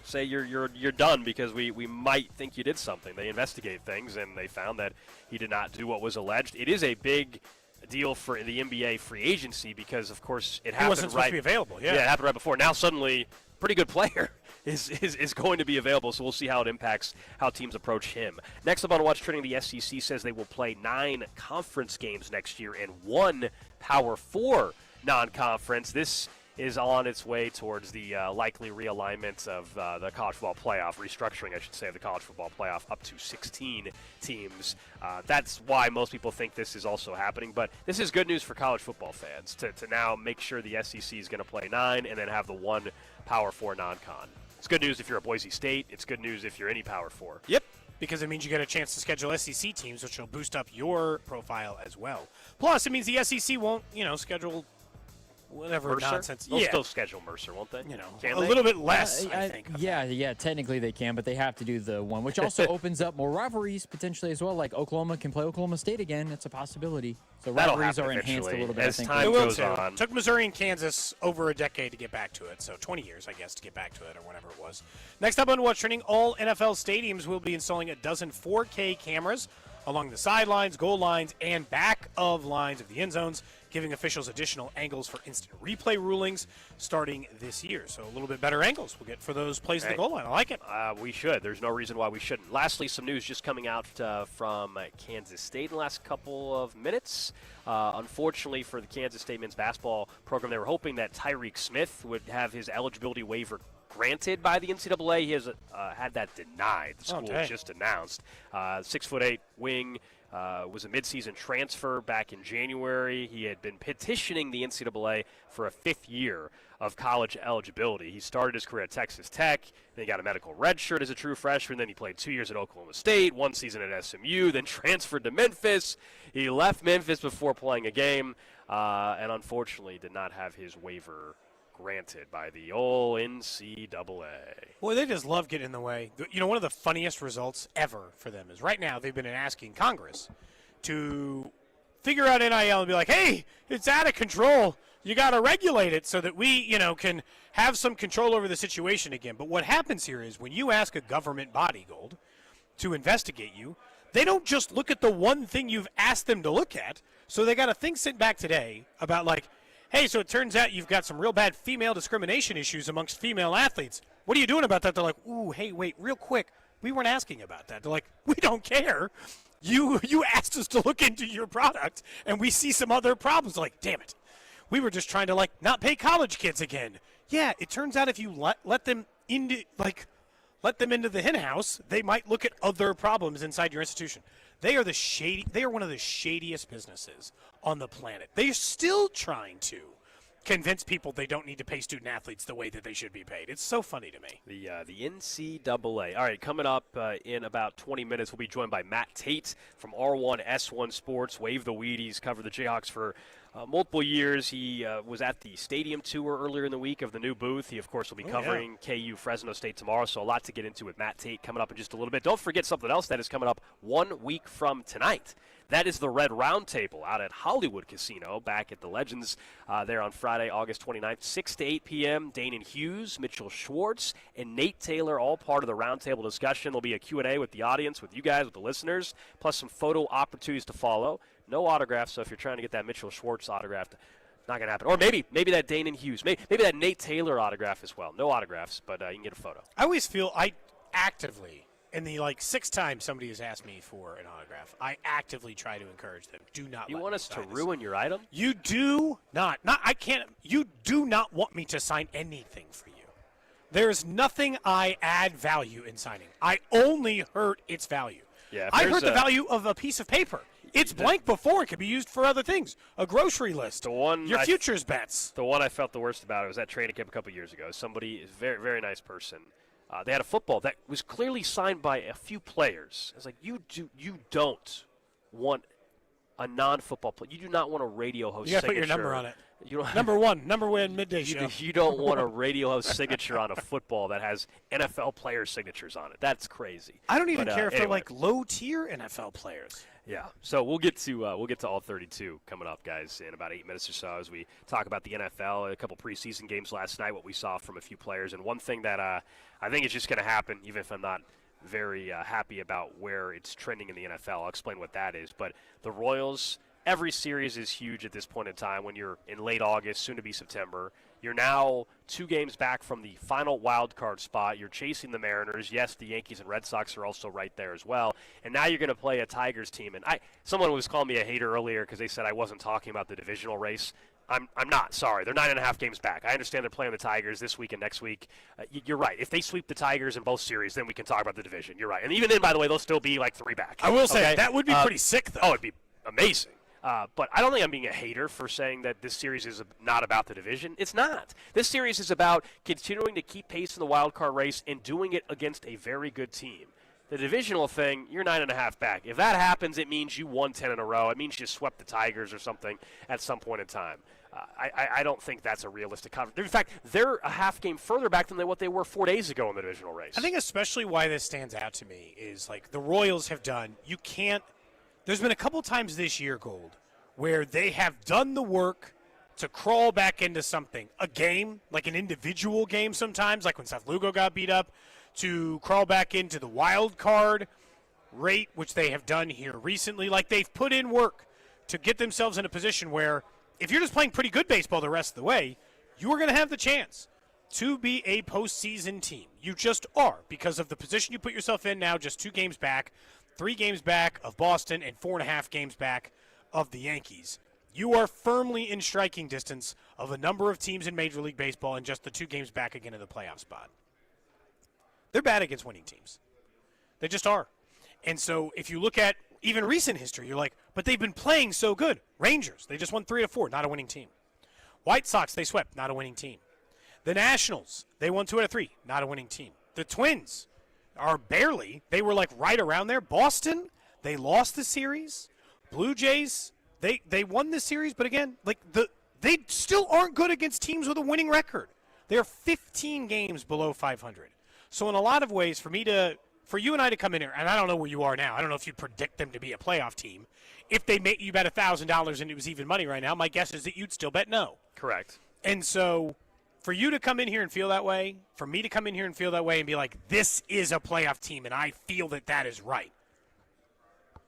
say you're done because we might think you did something. They investigate things, and they found that he did not do what was alleged. It is a big deal for the NBA free agency because, of course, it happened he wasn't supposed to be available. Yeah, it happened right before. Now suddenly, pretty good player is going to be available, so we'll see how it impacts how teams approach him. Next up on What's Trending, the SEC says they will play 9 conference games next year and 1 Power 4 non-conference. This is on its way towards the likely realignment of the college football playoff, restructuring, I should say, of the college football playoff up to 16 teams. That's why most people think this is also happening, but this is good news for college football fans to now make sure the SEC is going to play 9 and then have the 1 Power 4 non-con. It's good news if you're at Boise State. It's good news if you're any Power 4. Yep, because it means you get a chance to schedule SEC teams, which will boost up your profile as well. Plus, it means the SEC won't, schedule whatever Mercer? nonsense. They'll still schedule Mercer, won't they? Can a they? little bit less, I think. Yeah, technically they can, but they have to do the one, which also opens up more rivalries potentially as well. Like Oklahoma can play Oklahoma State again. It's a possibility. So rivalries are enhanced a little bit, as I think. time goes on. Took Missouri and Kansas over a decade to get back to it, so 20 years, I guess, to get back to it or whatever it was. Next up on What's Trending, all NFL stadiums will be installing a dozen 4K cameras along the sidelines, goal lines, and back of lines of the end zones, giving officials additional angles for instant replay rulings starting this year. So a little bit better angles we'll get for those plays at the goal line. I like it. We should. There's no reason why we shouldn't. Lastly, some news just coming out from Kansas State in the last couple of minutes. Unfortunately for the Kansas State men's basketball program, they were hoping that Tyreek Smith would have his eligibility waiver granted by the NCAA. He has had that denied. The school just announced. 6'8" wing. Was a midseason transfer back in January. He had been petitioning the NCAA for a 5th year of college eligibility. He started his career at Texas Tech, then he got a medical red shirt as a true freshman, then he played 2 years at Oklahoma State, 1 season at SMU, then transferred to Memphis. He left Memphis before playing a game, and unfortunately did not have his waiver granted by the old NCAA. Well, they just love getting in the way. One of the funniest results ever for them is right now they've been asking Congress to figure out NIL and be like, hey, it's out of control. You got to regulate it so that we, can have some control over the situation again. But what happens here is when you ask a government body, Gold, to investigate you, they don't just look at the one thing you've asked them to look at. So they got a thing sent back today about hey, so it turns out you've got some real bad female discrimination issues amongst female athletes. What are you doing about that? They're like, ooh, hey, wait, real quick. We weren't asking about that. They're like, we don't care. You asked us to look into your product, and we see some other problems. They're like, damn it. We were just trying to, not pay college kids again. Yeah, it turns out if you let them into the hen house, they might look at other problems inside your institution. They are one of the shadiest businesses on the planet. They're still trying to convince people they don't need to pay student athletes the way that they should be paid. It's so funny to me. The NCAA. All right, coming up in about 20 minutes, we'll be joined by Matt Tate from R1S1 Sports. Wave the Wheaties, cover the Jayhawks for multiple years. He was at the stadium tour earlier in the week of the new booth. He, of course, will be covering KU Fresno State tomorrow, so a lot to get into with Matt Tate coming up in just a little bit. Don't forget something else that is coming up 1 week from tonight. That is the Red Roundtable out at Hollywood Casino back at the Legends there on Friday, August 29th, 6 to 8 p.m. Danon Hughes, Mitchell Schwartz, and Nate Taylor, all part of the roundtable discussion. There'll be a Q&A with the audience, with you guys, with the listeners, plus some photo opportunities to follow. No autographs, so if you're trying to get that Mitchell Schwartz autograph, not going to happen. Or maybe that Danon Hughes, maybe that Nate Taylor autograph as well. No autographs, but you can get a photo. I always feel I actively, in the 6 times somebody has asked me for an autograph, I actively try to encourage them. Do not. You want us to ruin your item? You do not. I can't. You do not want me to sign anything for you. There's nothing I add value in signing. I only hurt its value. Yeah, I hurt the value of a piece of paper. It's blank before. It could be used for other things. A grocery list. Your futures bets. The one I felt the worst about it was at training camp a couple years ago. Somebody, very, very nice person. They had a football that was clearly signed by a few players. It's like, you don't want a non-football player. You do not want a radio host signature. You got to put your number on it. Number one midday show. You don't want a radio host signature on a football that has NFL player signatures on it. That's crazy. I don't even care if they're low-tier NFL players. Yeah, so we'll get to all 32 coming up, guys, in about 8 minutes or so as we talk about the NFL. A couple preseason games last night, what we saw from a few players, and one thing that I think is just going to happen, even if I'm not very happy about where it's trending in the NFL. I'll explain what that is. But the Royals, every series is huge at this point in time when you're in late August, soon to be September. You're now 2 games back from the final wild card spot. You're chasing the Mariners. Yes, the Yankees and Red Sox are also right there as well. And now you're going to play a Tigers team. And someone was calling me a hater earlier because they said I wasn't talking about the divisional race. I'm not. Sorry. They're 9.5 games back. I understand they're playing the Tigers this week and next week. You're right. If they sweep the Tigers in both series, then we can talk about the division. You're right. And even then, by the way, they'll still be 3 back. I will say, that would be pretty sick, though. Oh, it'd be amazing. But I don't think I'm being a hater for saying that this series is not about the division. It's not. This series is about continuing to keep pace in the wild card race and doing it against a very good team. The divisional thing, you're 9.5 back. If that happens, it means you won 10 in a row. It means you swept the Tigers or something at some point in time. I don't think that's a realistic conference. In fact, they're a half game further back than what they were 4 days ago in the divisional race. I think especially why this stands out to me is the Royals have done. There's been a couple times this year, Gold, where they have done the work to crawl back into something. A game, like an individual game sometimes, like when Seth Lugo got beat up, to crawl back into the wild card rate, which they have done here recently. They've put in work to get themselves in a position where if you're just playing pretty good baseball the rest of the way, you are going to have the chance to be a postseason team. You just are, because of the position you put yourself in now, just 2 games back, 3 games back of Boston, and 4.5 games back of the Yankees. You are firmly in striking distance of a number of teams in Major League Baseball and just the 2 games back again in the playoff spot. They're bad against winning teams. They just are. And so if you look at even recent history, you're like, but they've been playing so good. Rangers, they just won 3 of 4, not a winning team. White Sox, they swept, not a winning team. The Nationals, they won 2 out of 3, not a winning team. The Twins are barely, they were right around there. Boston, they lost the series. Blue Jays, they won this series, but again, they still aren't good against teams with a winning record. They're 15 games below 500. So in a lot of ways, for you and I to come in here, and I don't know where you are now. I don't know if you'd predict them to be a playoff team. If they made you bet $1,000 and it was even money right now, my guess is that you'd still bet no. Correct. And so for you to come in here and feel that way, for me to come in here and feel that way and be like, this is a playoff team and I feel that is right.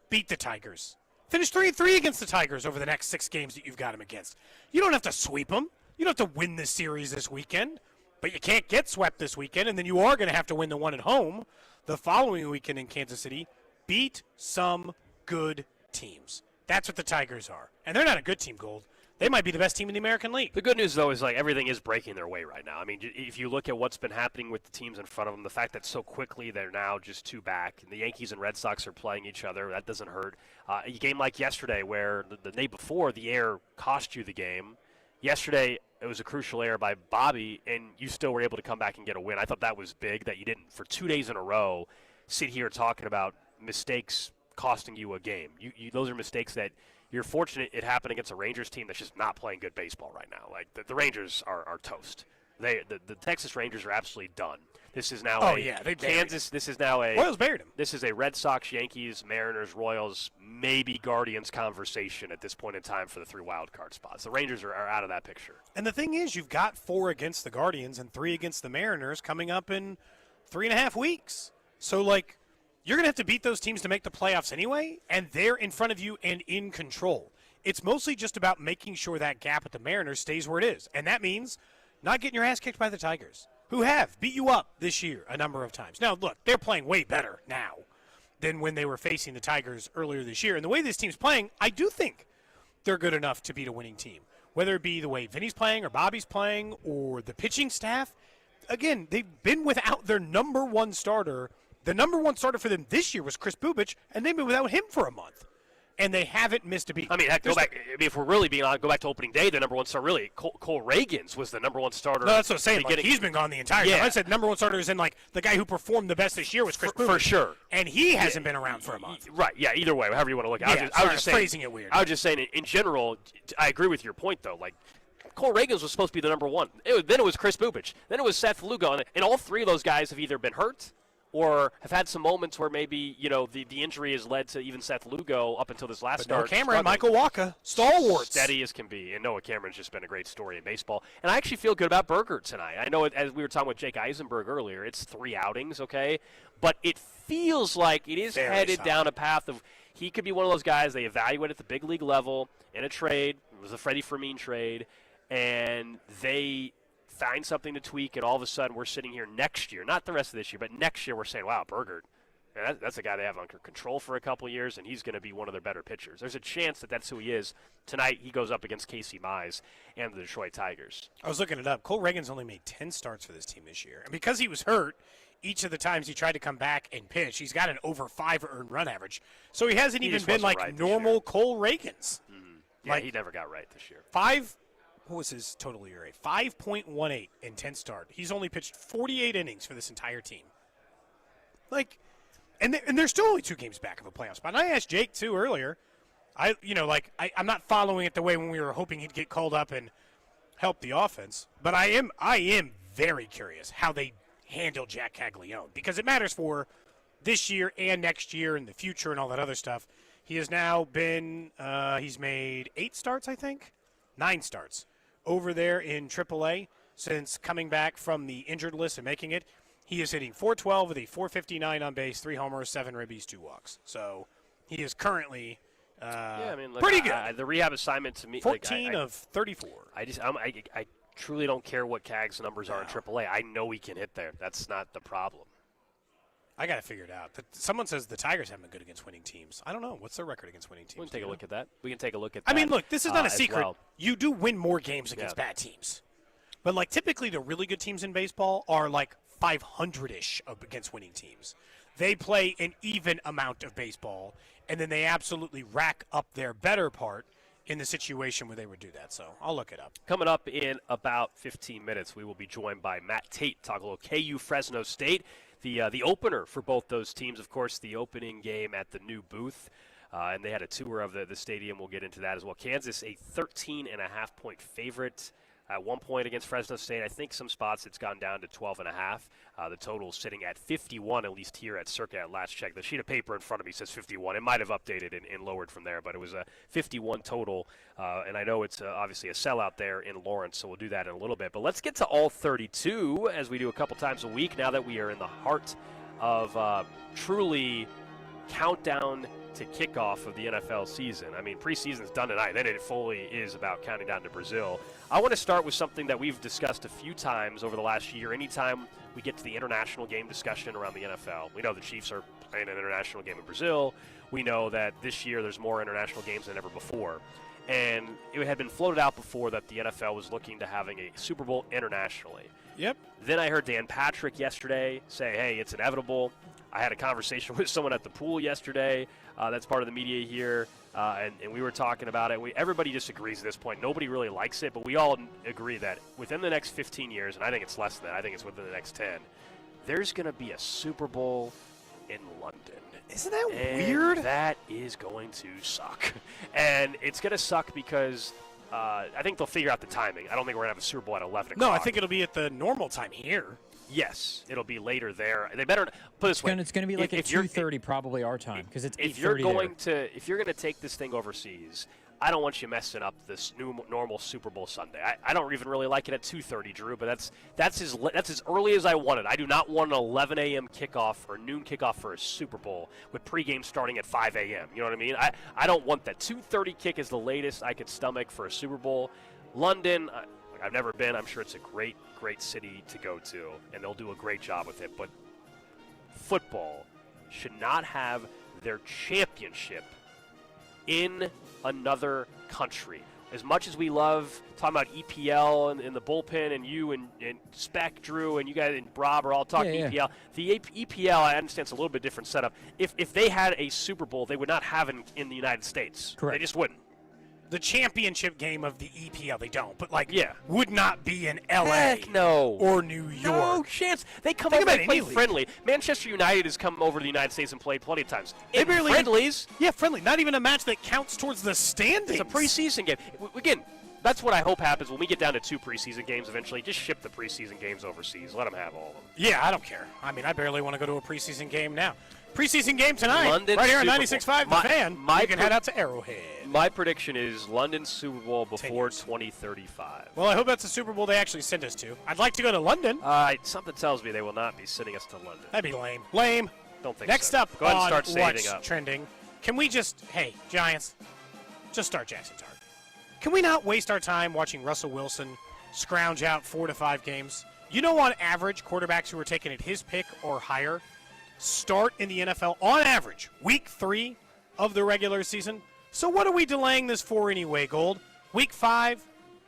Beat the Tigers. Finish 3-3 against the Tigers over the next 6 games that you've got them against. You don't have to sweep them. You don't have to win this series this weekend. But you can't get swept this weekend, and then you are going to have to win the one at home the following weekend in Kansas City. Beat some good teams. That's what the Tigers are. And they're not a good team, Gold. They might be the best team in the American League. The good news, though, is everything is breaking their way right now. I mean, if you look at what's been happening with the teams in front of them, the fact that so quickly they're now just 2 back, and the Yankees and Red Sox are playing each other, that doesn't hurt. A game like yesterday where the day before the error cost you the game, yesterday it was a crucial error by Bobby, and you still were able to come back and get a win. I thought that was big, that you didn't, for 2 days in a row, sit here talking about mistakes costing you a game. Those are mistakes that you're fortunate it happened against a Rangers team that's just not playing good baseball right now. Like the Rangers are toast. The Texas Rangers are absolutely done. This is now Kansas. This is now Royals buried him. This is a Red Sox, Yankees, Mariners, Royals, maybe Guardians conversation at this point in time for the 3 wild card spots. The Rangers are out of that picture. And the thing is, you've got 4 against the Guardians and 3 against the Mariners coming up in 3.5 weeks. So, like, you're going to have to beat those teams to make the playoffs anyway, and they're in front of you and in control. It's mostly just about making sure that gap at the Mariners stays where it is. And that means not getting your ass kicked by the Tigers, who have beat you up this year a number of times. Now, look, they're playing way better now than when they were facing the Tigers earlier this year. And the way this team's playing, I do think they're good enough to beat a winning team. Whether it be the way Vinny's playing or Bobby's playing or the pitching staff, again, they've been without their number 1 starter. The number 1 starter for them this year was Chris Bubich, and they've been without him for a month. And they haven't missed a beat. I mean, heck, if we're really being honest, go back to opening day, the number 1 star really, Cole Reagans was the number 1 starter. No, that's what I'm saying. Like, he's been gone the entire time. I said number 1 starter is in, like, the guy who performed the best this year was Chris Bubich. For sure. And he hasn't been around for a month. Right, yeah, either way, however you want to look at it. I was just saying, phrasing it weird. I was just saying, in general, I agree with your point, though. Like, Cole Reagans was supposed to be the number 1. Then it was Chris Bubich. Then it was Seth Lugo. And all 3 of those guys have either been hurt or have had some moments where maybe, the injury has led to even Seth Lugo up until this last start. Noah Cameron, Michael Wacha, stalwarts. Steady as can be. And Noah Cameron's just been a great story in baseball. And I actually feel good about Berger tonight. I know, as we were talking with Jake Eisenberg earlier, it's 3 outings, okay? But it feels like it is headed down a path of he could be one of those guys they evaluate at the big league level in a trade. It was a Freddie Fermin trade. And they find something to tweak, and all of a sudden we're sitting here next year, not the rest of this year, but next year we're saying, wow, Berger, that's a guy they have under control for a couple of years, and he's going to be one of their better pitchers. There's a chance that that's who he is. Tonight he goes up against Casey Mize and the Detroit Tigers. I was looking it up. Cole Reagans only made 10 starts for this team this year. And because he was hurt, each of the times he tried to come back and pitch, he's got an over 5 earned run average. So he hasn't even been like normal Cole Reagans. Mm-hmm. Yeah, he never got right this year. What was his total ERA? 5.18 in 10 start. He's only pitched 48 innings for this entire team. Like, and they're still only 2 games back of a playoff spot. And I asked Jake, too, earlier. I'm not following it the way when we were hoping he'd get called up and help the offense. But I am very curious how they handle Jack Caglione, because it matters for this year and next year and the future and all that other stuff. He has now been he's made 8 starts, I think. 9 starts over there in AAA since coming back from the injured list and making it. He is hitting .412 with a .459 on base, 3 homers, 7 ribbies, 2 walks. So he is currently pretty good. The rehab assignment to me, 14 of 34. I truly don't care what Cag's numbers are in AAA. I know he can hit there. That's not the problem. I got to figure it out. Someone says the Tigers haven't been good against winning teams. I don't know. What's their record against winning teams? We can take a look at that. We can take a look at that. I mean, look, this is not a secret. Well. You do win more games against bad teams. But, like, typically the really good teams in baseball are, like, 500-ish against winning teams. They play an even amount of baseball, and then they absolutely rack up their better part in the situation where they would do that. So I'll look it up. Coming up in about 15 minutes, we will be joined by Matt Tate, talk a little KU Fresno State. The opener for both those teams, of course, the opening game at the new booth, and they had a tour of the stadium. We'll get into that as well. Kansas, a 13.5-point favorite at 1 point against Fresno State. I think some spots it's gone down to 12.5. The total sitting at 51, at least here at Circa at last check. The sheet of paper in front of me says 51. It might have updated and lowered from there, but it was a 51 total. And I know it's obviously a sellout there in Lawrence, so we'll do that in a little bit. But let's get to all 32, as we do a couple times a week now that we are in the heart of truly countdown to kickoff of the NFL season. I mean, preseason's done tonight. Then it fully is about counting down to Brazil. I want to start with something that we've discussed a few times over the last year. Anytime we get to the international game discussion around the NFL, we know the Chiefs are playing an international game in Brazil. We know that this year there's more international games than ever before. And it had been floated out before that the NFL was looking to having a Super Bowl internationally. Yep. Then I heard Dan Patrick yesterday say, hey, it's inevitable. I had a conversation with someone at the pool yesterday that's part of the media here, and we were talking about it. Everybody disagrees at this point. Nobody really likes it, but we all agree that within the next 15 years, and I think it's less than that, I think it's within the next 10, there's going to be a Super Bowl in London. Isn't that weird? That is going to suck. And it's going to suck because I think they'll figure out the timing. I don't think we're going to have a Super Bowl at 11 o'clock. No, I think it'll be at the normal time here. Yes, it'll be later there. They better put this way. It's going to be like at 2:30 probably our time because it's 8:30 if you're going to take this thing overseas, I don't want you messing up this new normal Super Bowl Sunday. I don't even really like it at 2:30, Drew, but that's as early as I want it. I do not want an 11 a.m. kickoff or noon kickoff for a Super Bowl with pregame starting at 5 a.m. You know what I mean? I don't want that. 2:30 kick is the latest I could stomach for a Super Bowl. London, I've never been. I'm sure it's a great city to go to, and they'll do a great job with it. But football should not have their championship in another country. As much as we love talking about EPL and the bullpen, and you and Speck, Drew, and you guys and Rob are all talking EPL. The EPL, I understand, it's a little bit different setup. If they had a Super Bowl, they would not have it in the United States. Correct. They just wouldn't. The championship game of the EPL, they don't. But, would not be in L.A. Heck no. Or New York. No chance. They come over and play friendly. Manchester United has come over to the United States and played plenty of times. They barely friendlies. Yeah, friendly. Not even a match that counts towards the standings. It's a preseason game. Again, that's what I hope happens when we get down to 2 preseason games eventually. Just ship the preseason games overseas. Let them have all of them. Yeah, I don't care. I mean, I barely want to go to a preseason game now. Preseason game tonight, London right here on Super 96.5 Bowl. The Fan. You can head out to Arrowhead. My prediction is London Super Bowl before 2035. Well, I hope that's the Super Bowl they actually send us to. I'd like to go to London. Something tells me they will not be sending us to London. That'd be lame. Lame. Don't think Next so. up Go ahead and on start saving What's up. Trending, can we just, hey, Giants, just start Jackson Dart. Can we not waste our time watching Russell Wilson scrounge out 4 to 5 games? You know, on average, quarterbacks who are taken at his pick or higher start in the NFL on average week 3 of the regular season. So what are we delaying this for anyway, Gold? Week 5,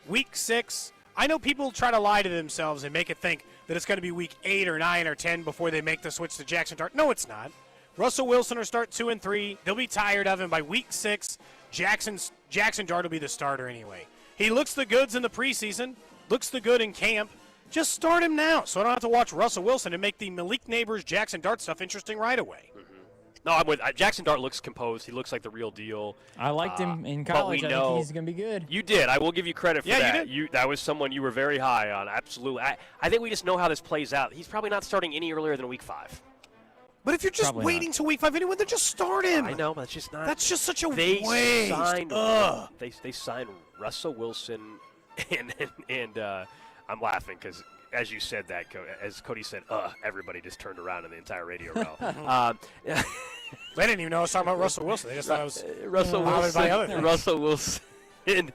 week 6. I know people try to lie to themselves and make it think that it's going to be week 8 or 9 or 10 before they make the switch to Jackson Dart. No, it's not. Russell Wilson will start 2 and 3. They'll be tired of him by week 6. Jackson Dart will be the starter anyway. He looks the goods in the preseason, looks the good in camp. Just start him now, so I don't have to watch Russell Wilson and make the Malik Neighbors Jackson Dart stuff interesting right away. Mm-hmm. No, I'm with Jackson Dart. Looks composed. He looks like the real deal. I liked him in college. I think he's going to be good. You did. I will give you credit for that. You did. That was someone you were very high on. Absolutely. I think we just know how this plays out. He's probably not starting any earlier than week 5. But if you're just waiting till week 5 anyway, then just start him. I know, but it's just not. That's just such a waste. They signed Russell Wilson, and I'm laughing because, as you said that, as Cody said, everybody just turned around in the entire radio row. They didn't even know I was talking about Russell Wilson. They just thought I was Russell Wilson. And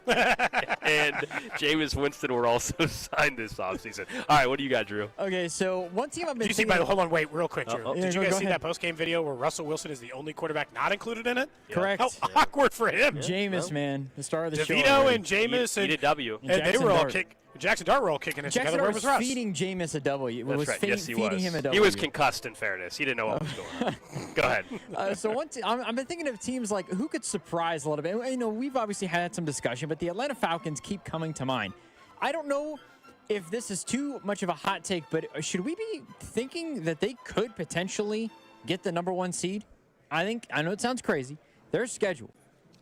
Jameis Winston were also signed this offseason. All right, what do you got, Drew? Okay, so one team I've been thinking about. Hold on, wait, real quick, Drew. Did you guys see ahead. that post-game video where Russell Wilson is the only quarterback not included in it? Correct. How awkward for him. Jameis, man, the star of the show. DeVito and Jameis and a W. And they were all Jackson Dart were all kicking it together. Where was Russ? Feeding Jameis a W. That's right. Yes, he was. Feeding him a W. He was concussed, in fairness. He didn't know what was going on. Go ahead. So I've been thinking of teams like who could surprise a little bit. You know, we've obviously had some discussion, but the Atlanta Falcons keep coming to mind. I don't know if this is too much of a hot take, but should we be thinking that they could potentially get the #1 seed? I know it sounds crazy. Their schedule.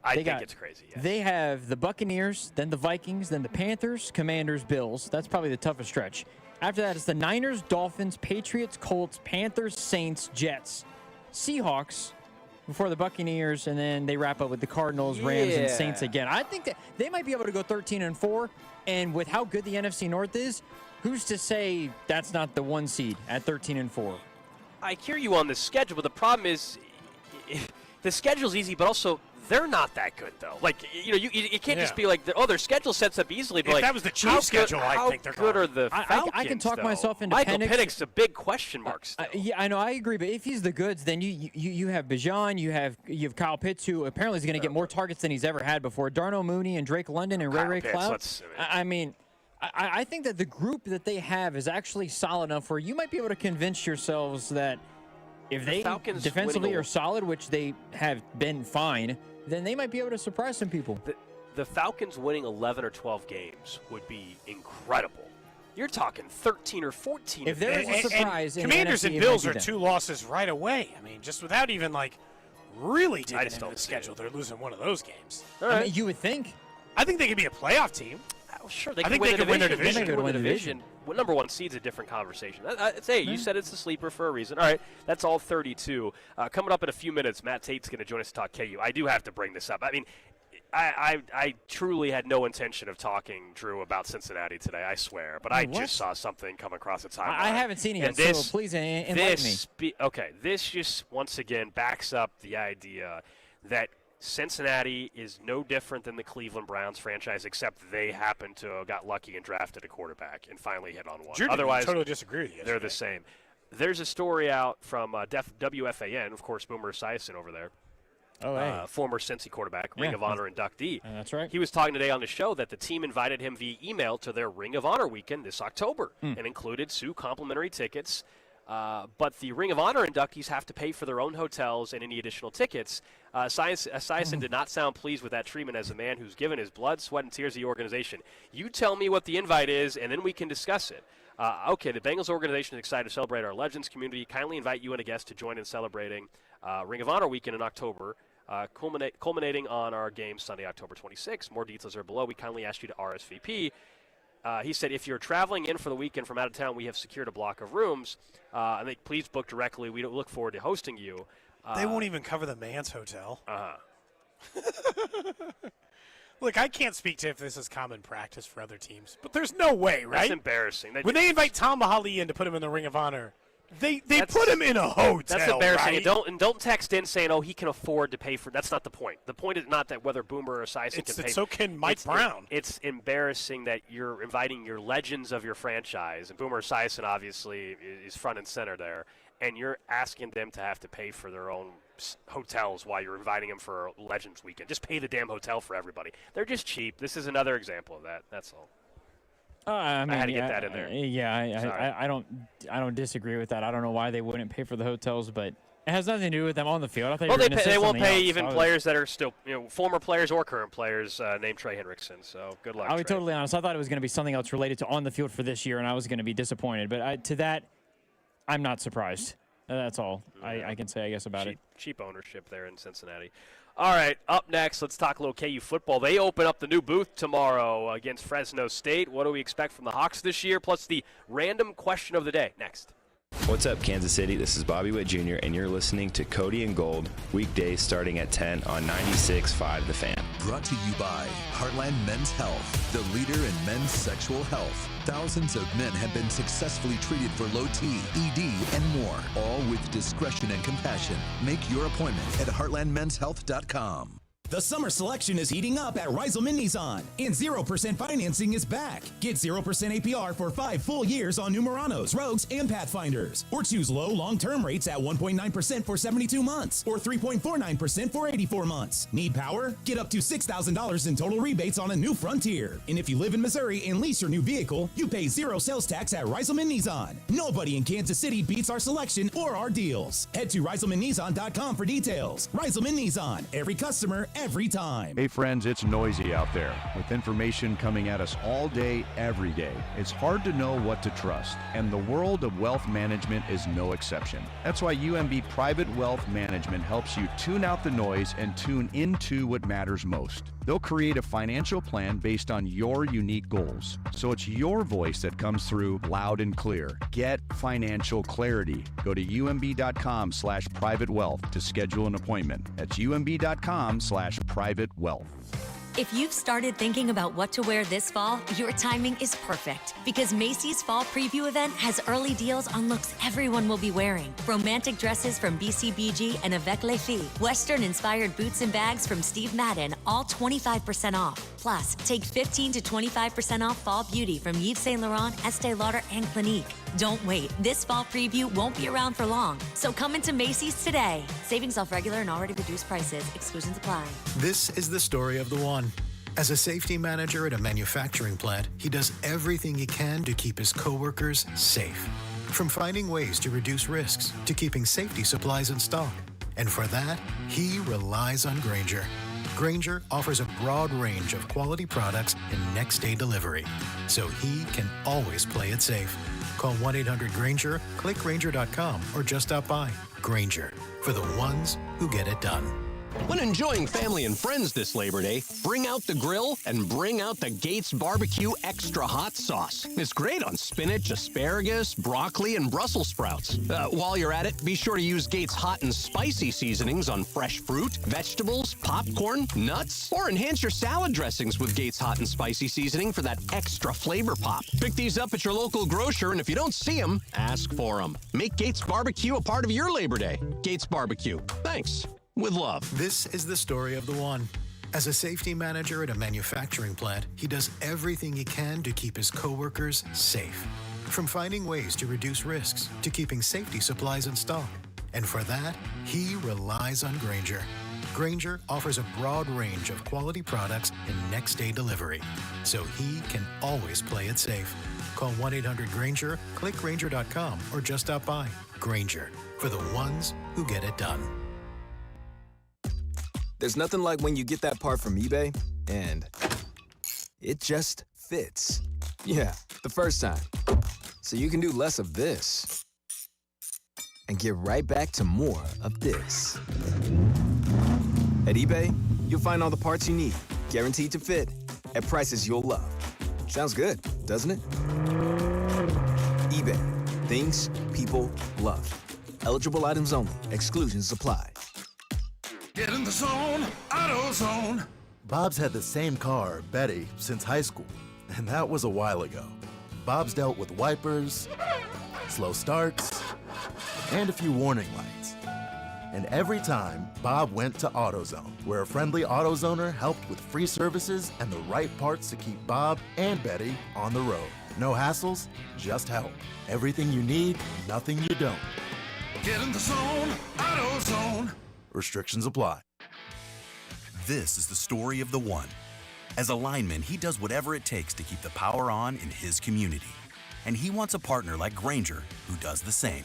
I think it's crazy, yes. They have the Buccaneers, then the Vikings, then the Panthers, Commanders, Bills. That's probably the toughest stretch. After that, it's the Niners, Dolphins, Patriots, Colts, Panthers, Saints, Jets, Seahawks before the Buccaneers, and then they wrap up with the Cardinals, Rams, and Saints again. I think that they might be able to go 13-4, and with how good the NFC North is, who's to say that's not the 1 seed at 13-4? I hear you on the schedule, but the problem is the schedule's easy, but also they're not that good, though. Like, you know, you can't just be like, their schedule sets up easily. But if like, that was the Chiefs' schedule, I think they're how good are the Falcons, I can talk though? myself into Michael Penix. Penix, a big question mark still. Yeah, I know, I agree. But if he's the goods, then you have Bijan, you have Kyle Pitts, who apparently is going to get more targets than he's ever had before. Darnell Mooney and Drake London and Ray Cloud. I mean, I think that the group that they have is actually solid enough where you might be able to convince yourselves that if they defensively are solid, which they have been fine, then they might be able to surprise some people. The Falcons winning 11 or 12 games would be incredible. you're talking 13 or 14. If there is a surprise, and in Commanders NFC, and it Bills might are be them. 2 losses right away. I mean, just without even really digging just into don't the see schedule, they're losing one of those games. All right. I mean, you would think. I think they could be a playoff team. Oh, sure, they I could think win they the could win their division. division. They could win the division. Well, number 1 seed's a different conversation. Hey, you said it's a sleeper for a reason. All right, that's all 32. Coming up in a few minutes, Matt Tate's going to join us to talk KU. I do have to bring this up. I mean, I truly had no intention of talking, Drew, about Cincinnati today, I swear. But I just saw something come across the timeline. I haven't seen it yet, so please enlighten me. This just, once again, backs up the idea that Cincinnati is no different than the Cleveland Browns franchise, except they happen to have got lucky and drafted a quarterback and finally hit on one. Otherwise, I totally disagree with you. They're the same. There's a story out from WFAN, of course, Boomer Esiason over there. Oh, hey. Former Cincy quarterback, Ring of Honor inductee. That's right. He was talking today on the show that the team invited him via email to their Ring of Honor weekend this October and included 2 complimentary tickets. But the Ring of Honor inductees have to pay for their own hotels and any additional tickets. Esiason did not sound pleased with that treatment as a man who's given his blood, sweat, and tears to the organization. You tell me what the invite is, and then we can discuss it. Okay, the Bengals organization is excited to celebrate our Legends community. Kindly invite you and a guest to join in celebrating Ring of Honor weekend in October, culminating on our game Sunday, October 26th. More details are below. We kindly ask you to RSVP. He said, if you're traveling in for the weekend from out of town, we have secured a block of rooms. I think please book directly. We look forward to hosting you. They won't even cover the man's hotel. Uh-huh. Look, I can't speak to if this is common practice for other teams, but there's no way, right? That's embarrassing. When they invite Tom Mahali in to put him in the Ring of Honor, they put him in a hotel. That's embarrassing. Right? And don't text in saying, "Oh, he can afford to pay for." That's not the point. The point is not that whether Boomer or Esiason can pay. So can Mike Brown. It's embarrassing that you're inviting your legends of your franchise, and Boomer Esiason obviously is front and center there, and you're asking them to have to pay for their own hotels while you're inviting them for a Legends weekend. Just pay the damn hotel for everybody. They're just cheap. This is another example of that. That's all. I mean, I had to get that in there. I don't disagree with that. I don't know why they wouldn't pay for the hotels, but it has nothing to do with them on the field. I thought they won't pay else. even players that are still, former players or current players named Trey Hendrickson. So good luck. I'll be Trey. totally honest. I thought it was going to be something else related to on the field for this year, and I was going to be disappointed. But to that, I'm not surprised. That's all I can say, I guess, about it. Cheap ownership there in Cincinnati. All right, up next, let's talk a little KU football. They open up the new booth tomorrow against Fresno State. What do we expect from the Hawks this year? Plus the random question of the day next. What's up, Kansas City? This is Bobby Witt Jr., and you're listening to Cody and Gold, weekdays starting at 10 on 96.5 The Fan. Brought to you by Heartland Men's Health, the leader in men's sexual health. Thousands of men have been successfully treated for low T, ED, and more, all with discretion and compassion. Make your appointment at heartlandmenshealth.com. The summer selection is heating up at Reiselman Nissan, and 0% financing is back. Get 0% APR for 5 full years on new Muranos, Rogues, and Pathfinders. Or choose low long-term rates at 1.9% for 72 months or 3.49% for 84 months. Need power? Get up to $6,000 in total rebates on a new Frontier. And if you live in Missouri and lease your new vehicle, you pay 0 sales tax at Reiselman Nissan. Nobody in Kansas City beats our selection or our deals. Head to ReiselmanNissan.com for details. Reiselman Nissan. Every customer, every time. Hey friends, it's noisy out there with information coming at us all day, every day. It's hard to know what to trust, and the world of wealth management is no exception. That's why UMB Private Wealth Management helps you tune out the noise and tune into what matters most. They'll create a financial plan based on your unique goals, so it's your voice that comes through loud and clear. Get financial clarity. Go to umb.com/privatewealth to schedule an appointment. That's umb.com/privatewealth. If you've started thinking about what to wear this fall, your timing is perfect because Macy's Fall Preview event has early deals on looks everyone will be wearing. Romantic dresses from BCBG and Avec Les Filles, Western-inspired boots and bags from Steve Madden, all 25% off. Plus, take 15 to 25% off fall beauty from Yves Saint Laurent, Estee Lauder, and Clinique. Don't wait. This fall preview won't be around for long, so come into Macy's today. Savings off regular and already reduced prices. Exclusions apply. This is the story of the one. As a safety manager at a manufacturing plant, he does everything he can to keep his coworkers safe. From finding ways to reduce risks to keeping safety supplies in stock. And for that, he relies on Grainger, Grainger offers a broad range of quality products and next-day delivery, so he can always play it safe. Call 1-800-GRAINGER, click Grainger.com, or just stop by. Grainger, for the ones who get it done. When enjoying family and friends this Labor Day, bring out the grill and bring out the Gates Barbecue Extra Hot Sauce. It's great on spinach, asparagus, broccoli, and Brussels sprouts. While you're at it, be sure to use Gates Hot and Spicy seasonings on fresh fruit, vegetables, popcorn, nuts, or enhance your salad dressings with Gates Hot and Spicy seasoning for that extra flavor pop. Pick these up at your local grocer, and if you don't see them, ask for them. Make Gates Barbecue a part of your Labor Day. Gates Barbecue. Thanks. With love. This is the story of the one. As a safety manager at a manufacturing plant, he does everything he can to keep his coworkers safe. From finding ways to reduce risks to keeping safety supplies in stock. And for that, he relies on Grainger. Grainger offers a broad range of quality products and next-day delivery, so he can always play it safe. Call 1-800-GRAINGER, click Grainger.com, or just stop by. Grainger, for the ones who get it done. There's nothing like when you get that part from eBay and it just fits. Yeah, the first time. So you can do less of this and get right back to more of this. At eBay, you'll find all the parts you need, guaranteed to fit, at prices you'll love. Sounds good, doesn't it? eBay, things people love. Eligible items only. Exclusions apply. Get in the zone, AutoZone. Bob's had the same car, Betty, since high school, and that was a while ago. Bob's dealt with wipers, slow starts, and a few warning lights. And every time, Bob went to AutoZone, where a friendly AutoZoner helped with free services and the right parts to keep Bob and Betty on the road. No hassles, just help. Everything you need, nothing you don't. Get in the zone, AutoZone. Restrictions apply. This is the story of the one. As a lineman, he does whatever it takes to keep the power on in his community. And he wants a partner like Grainger who does the same.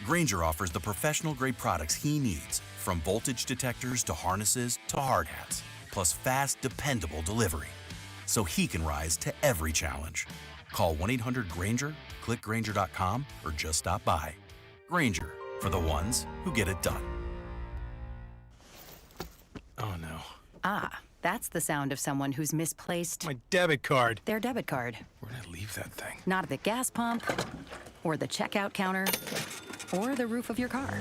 Grainger offers the professional-grade products he needs, from voltage detectors to harnesses to hard hats, plus fast, dependable delivery, so he can rise to every challenge. Call 1-800-GRAINGER, click Grainger.com, or just stop by. Grainger, for the ones who get it done. Oh, no. Ah, that's the sound of someone who's misplaced My debit card. their debit card. Where'd I leave that thing? Not at the gas pump, or the checkout counter, or the roof of your car.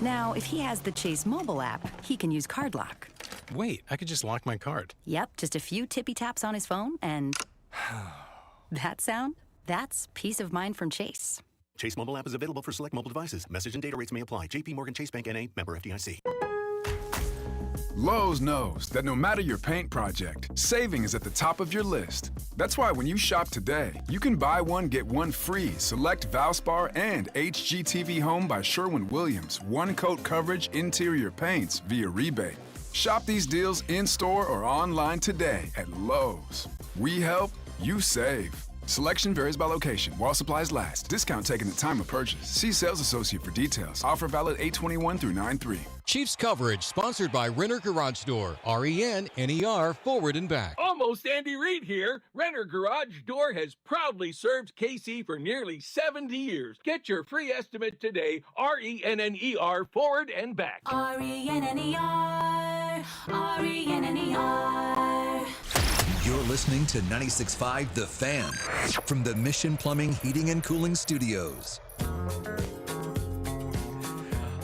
Now, if he has the Chase mobile app, he can use Card Lock. Wait, I could just lock my card. Yep, just a few tippy taps on his phone, and that sound, that's peace of mind from Chase. Chase mobile app is available for select mobile devices. Message and data rates may apply. JP Morgan Chase Bank N.A., member FDIC. Lowe's knows that no matter your paint project, saving is at the top of your list. That's why when you shop today, you can buy one, get one free. Select Valspar and HGTV Home by Sherwin-Williams. One-coat coverage interior paints via rebate. Shop these deals in-store or online today at Lowe's. We help, you save. Selection varies by location. While supplies last. Discount taken at time of purchase. See sales associate for details. Offer valid 8/21 through 9/3. Chiefs coverage sponsored by Renner Garage Door. RENNER forward and back. Almost Andy Reid here. Renner Garage Door has proudly served KC for nearly 70 years. Get your free estimate today. RENNER forward and back. RENNER, RENNER. You're listening to 96.5 The Fan from the Mission Plumbing, Heating, and Cooling Studios.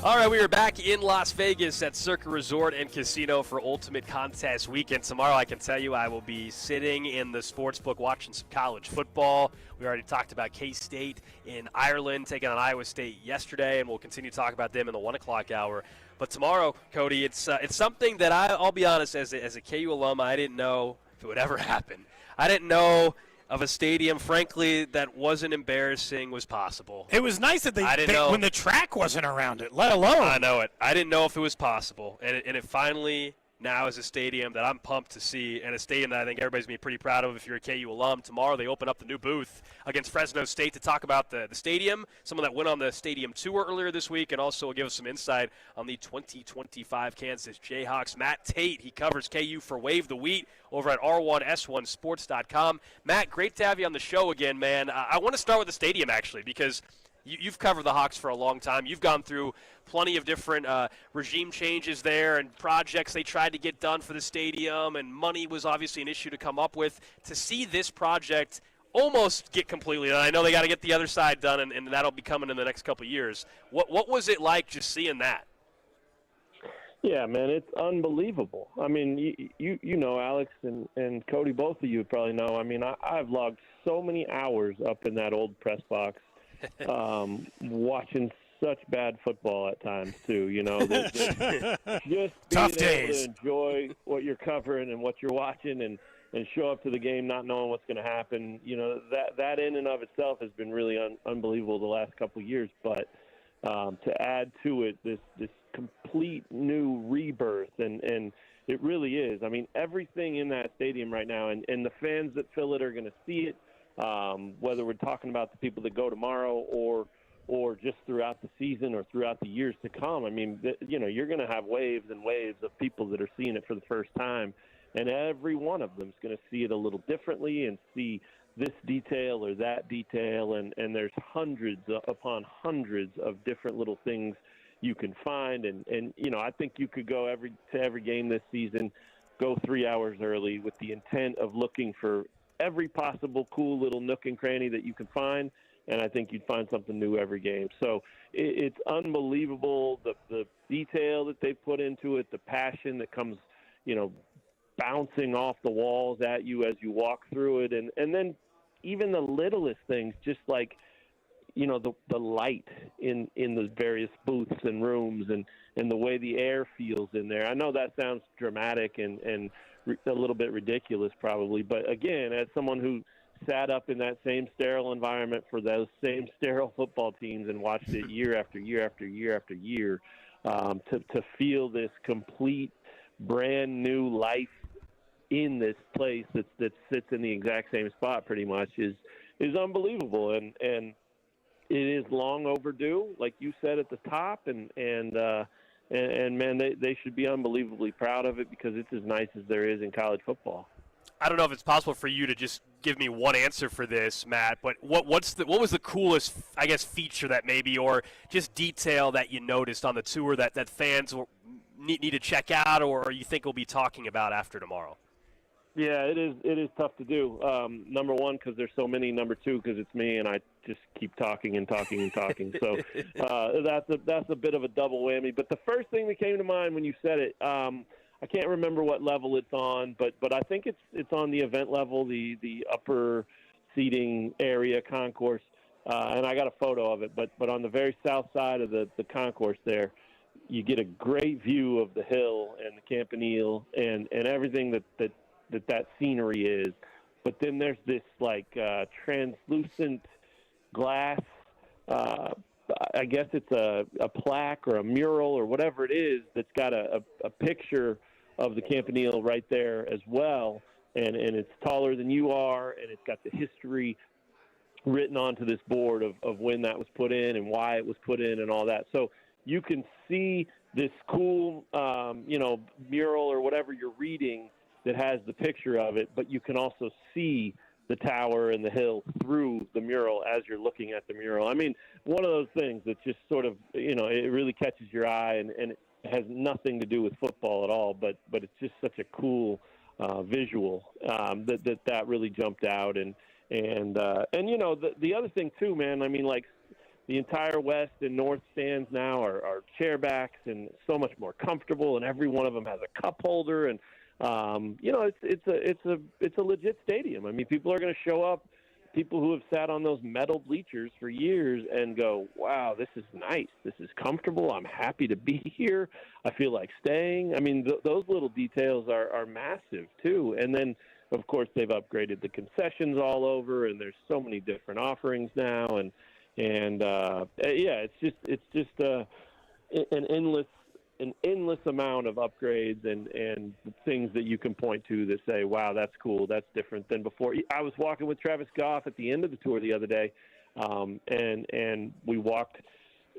All right, we are back in Las Vegas at Circa Resort and Casino for Ultimate Contest Weekend. Tomorrow, I can tell you, I will be sitting in the sportsbook watching some college football. We already talked about K-State in Ireland taking on Iowa State yesterday, and we'll continue to talk about them in the 1 o'clock hour. But tomorrow, Cody, it's something that I'll be honest, as a KU alum, I didn't know if it would ever happen. I didn't know of a stadium, frankly, that wasn't embarrassing was possible. It was nice that when the track wasn't around it, let alone. I know it. I didn't know if it was possible, and it finally now is a stadium that I'm pumped to see, and a stadium that I think everybody's going to be pretty proud of if you're a KU alum. Tomorrow they open up the new booth against Fresno State to talk about the stadium, someone that went on the stadium tour earlier this week, and also give us some insight on the 2025 Kansas Jayhawks. Matt Tate, he covers KU for Wave the Wheat over at R1S1Sports.com. Matt, great to have you on the show again, man. I want to start with the stadium, actually, because you've covered the Hawks for a long time. You've gone through plenty of different regime changes there and projects they tried to get done for the stadium, and money was obviously an issue to come up with. To see this project almost get completely done, I know they got to get the other side done, and that'll be coming in the next couple of years. What was it like just seeing that? Yeah, man, it's unbelievable. I mean, you know, Alex and Cody, both of you probably know. I mean, I've logged so many hours up in that old press box. Watching such bad football at times too, you know, just tough being able days. to enjoy what you're covering and what you're watching, and show up to the game not knowing what's going to happen. You know, that in and of itself has been really unbelievable the last couple of years. But to add to it this complete new rebirth, and it really is. I mean, everything in that stadium right now, and the fans that fill it are going to see it. Whether we're talking about the people that go tomorrow or just throughout the season or throughout the years to come. I mean, you know, you're going to have waves and waves of people that are seeing it for the first time, and every one of them is going to see it a little differently and see this detail or that detail, and there's hundreds upon hundreds of different little things you can find, and you know, I think you could go to every game this season, go 3 hours early with the intent of looking for every possible cool little nook and cranny that you can find, and I think you'd find something new every game. So it's unbelievable, the detail that they put into it, the passion that comes, you know, bouncing off the walls at you as you walk through it, and then even the littlest things, just like, you know, the light in the various booths and rooms, and the way the air feels in there. I know that sounds dramatic and a little bit ridiculous probably, but again, as someone who sat up in that same sterile environment for those same sterile football teams and watched it year after year after year after year, to feel this complete brand new life in this place that sits in the exact same spot pretty much is unbelievable, and it is long overdue, like you said at the top, and man, they should be unbelievably proud of it, because it's as nice as there is in college football. I don't know if it's possible for you to just give me one answer for this, Matt, but what was the coolest, I guess, feature that maybe, or just detail that you noticed on the tour that fans need to check out, or you think we'll be talking about after tomorrow? Yeah, it is tough to do. Number one, because there's so many. Number two, because it's me, and I just keep talking and talking and talking. So that's a bit of a double whammy. But the first thing that came to mind when you said it, I can't remember what level it's on, but I think it's on the event level, the upper seating area concourse, and I got a photo of it. But on the very south side of the concourse there, you get a great view of the hill and the Campanile and everything that scenery is. But then there's this like translucent glass, I guess it's a plaque or a mural or whatever it is, that's got a picture of the Campanile right there as well, and it's taller than you are, and it's got the history written onto this board of when that was put in and why it was put in and all that. So you can see this cool mural or whatever you're reading that has the picture of it, but you can also see the tower and the hill through the mural as you're looking at the mural. I mean, one of those things that just sort of, you know, it really catches your eye, and it has nothing to do with football at all, but it's just such a cool visual that really jumped out. And you know, the other thing too, man, I mean, like, the entire west and north stands now are chair backs and so much more comfortable, and every one of them has a cup holder, and you know, it's a legit stadium. I mean, people are going to show up, people who have sat on those metal bleachers for years, and go, wow, this is nice, this is comfortable, I'm happy to be here, I feel like staying. I mean, those little details are massive too. And then, of course, they've upgraded the concessions all over, and there's so many different offerings now, and yeah, it's just an endless an endless amount of upgrades and things that you can point to that say, wow, that's cool, that's different than before. I was walking with Travis Goff at the end of the tour the other day, and we walked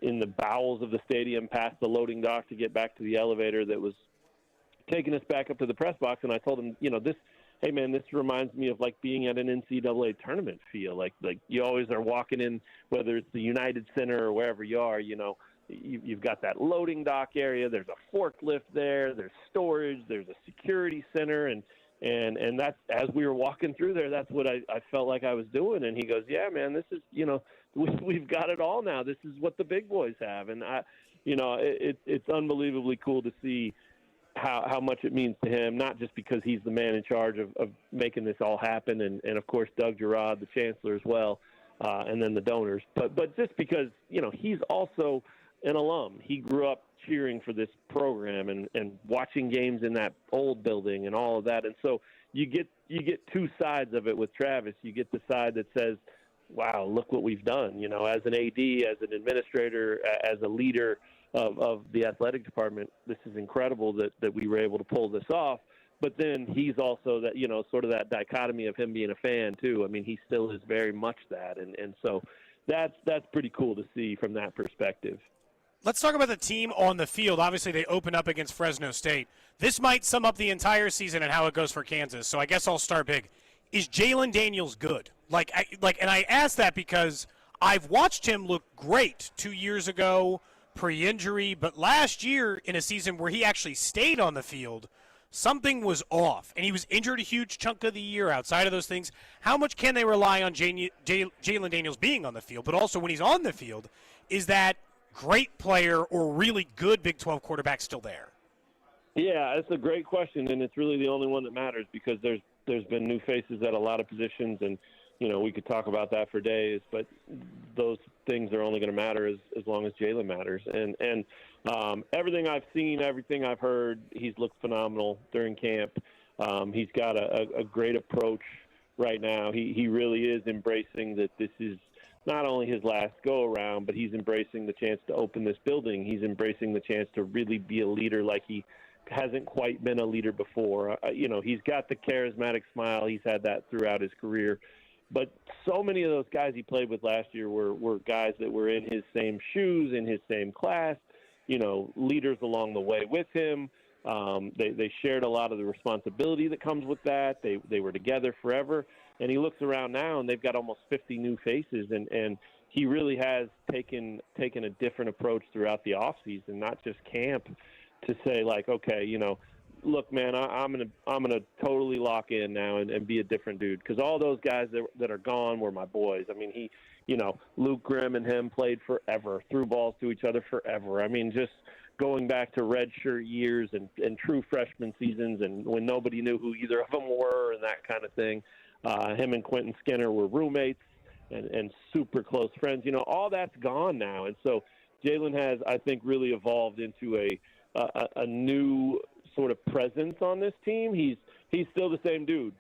in the bowels of the stadium past the loading dock to get back to the elevator that was taking us back up to the press box, and I told him, hey, man, this reminds me of, like, being at an NCAA tournament feel. Like you always are walking in, whether it's the United Center or wherever you are, you've got that loading dock area. There's a forklift there. There's storage. There's a security center. And that's, as we were walking through there, that's what I felt like I was doing. And he goes, yeah, man, this is, we've got it all now. This is what the big boys have. And, it's unbelievably cool to see how much it means to him, not just because he's the man in charge of making this all happen. And of course, Doug Girard, the chancellor as well, and then the donors. But just because, he's also an alum. He grew up cheering for this program and watching games in that old building and all of that. And so you get two sides of it with Travis. You get the side that says, wow, look what we've done, as an AD, as an administrator, as a leader of the athletic department. This is incredible that we were able to pull this off. But then he's also that, sort of that dichotomy of him being a fan too. I mean, he still is very much that. And so that's pretty cool to see from that perspective. Let's talk about the team on the field. Obviously, they open up against Fresno State. This might sum up the entire season and how it goes for Kansas. So I guess I'll start big. Is Jaylen Daniels good? And I ask that because I've watched him look great 2 years ago, pre-injury, but last year in a season where he actually stayed on the field, something was off, and he was injured a huge chunk of the year. Outside of those things, how much can they rely on Jaylen Daniels being on the field? But also when he's on the field, is that great player or really good Big 12 quarterback still there? Yeah, it's a great question, and it's really the only one that matters because there's been new faces at a lot of positions, and we could talk about that for days, but those things are only going to matter as long as Jaylen matters. And everything I've seen, everything I've heard, he's looked phenomenal during camp. He's got a great approach right now. He really is embracing that this is not only his last go-around, but he's embracing the chance to open this building. He's embracing the chance to really be a leader like he hasn't quite been a leader before. He's got the charismatic smile. He's had that throughout his career. But so many of those guys he played with last year were guys that were in his same shoes, in his same class, leaders along the way with him. They shared a lot of the responsibility that comes with that. They were together forever. And he looks around now, and they've got almost 50 new faces. And he really has taken a different approach throughout the offseason, not just camp, to say, like, okay, look, man, I'm gonna totally lock in now and be a different dude, because all those guys that are gone were my boys. I mean, Luke Grimm and him played forever, threw balls to each other forever. I mean, just going back to redshirt years and true freshman seasons, and when nobody knew who either of them were and that kind of thing. Him and Quentin Skinner were roommates and super close friends. All that's gone now, and so Jaylen has, I think, really evolved into a new sort of presence on this team. He's still the same dude.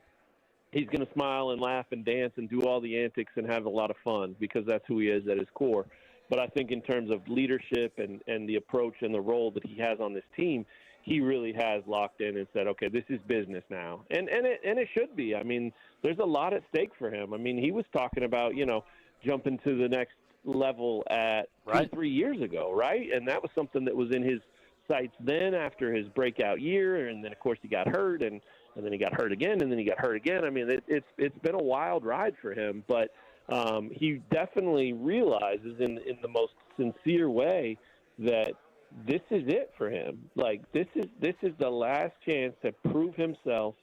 He's going to smile and laugh and dance and do all the antics and have a lot of fun because that's who he is at his core. But I think in terms of leadership and the approach and the role that he has on this team, he really has locked in and said, okay, this is business now. And it should be. I mean, there's a lot at stake for him. I mean, he was talking about, jumping to the next level at 2-3 years ago, right? And that was something that was in his sights then after his breakout year. And then, of course, he got hurt, and then he got hurt again, and then he got hurt again. I mean, it's been a wild ride for him. But he definitely realizes in the most sincere way that this is it for him. Like, this is the last chance to prove himself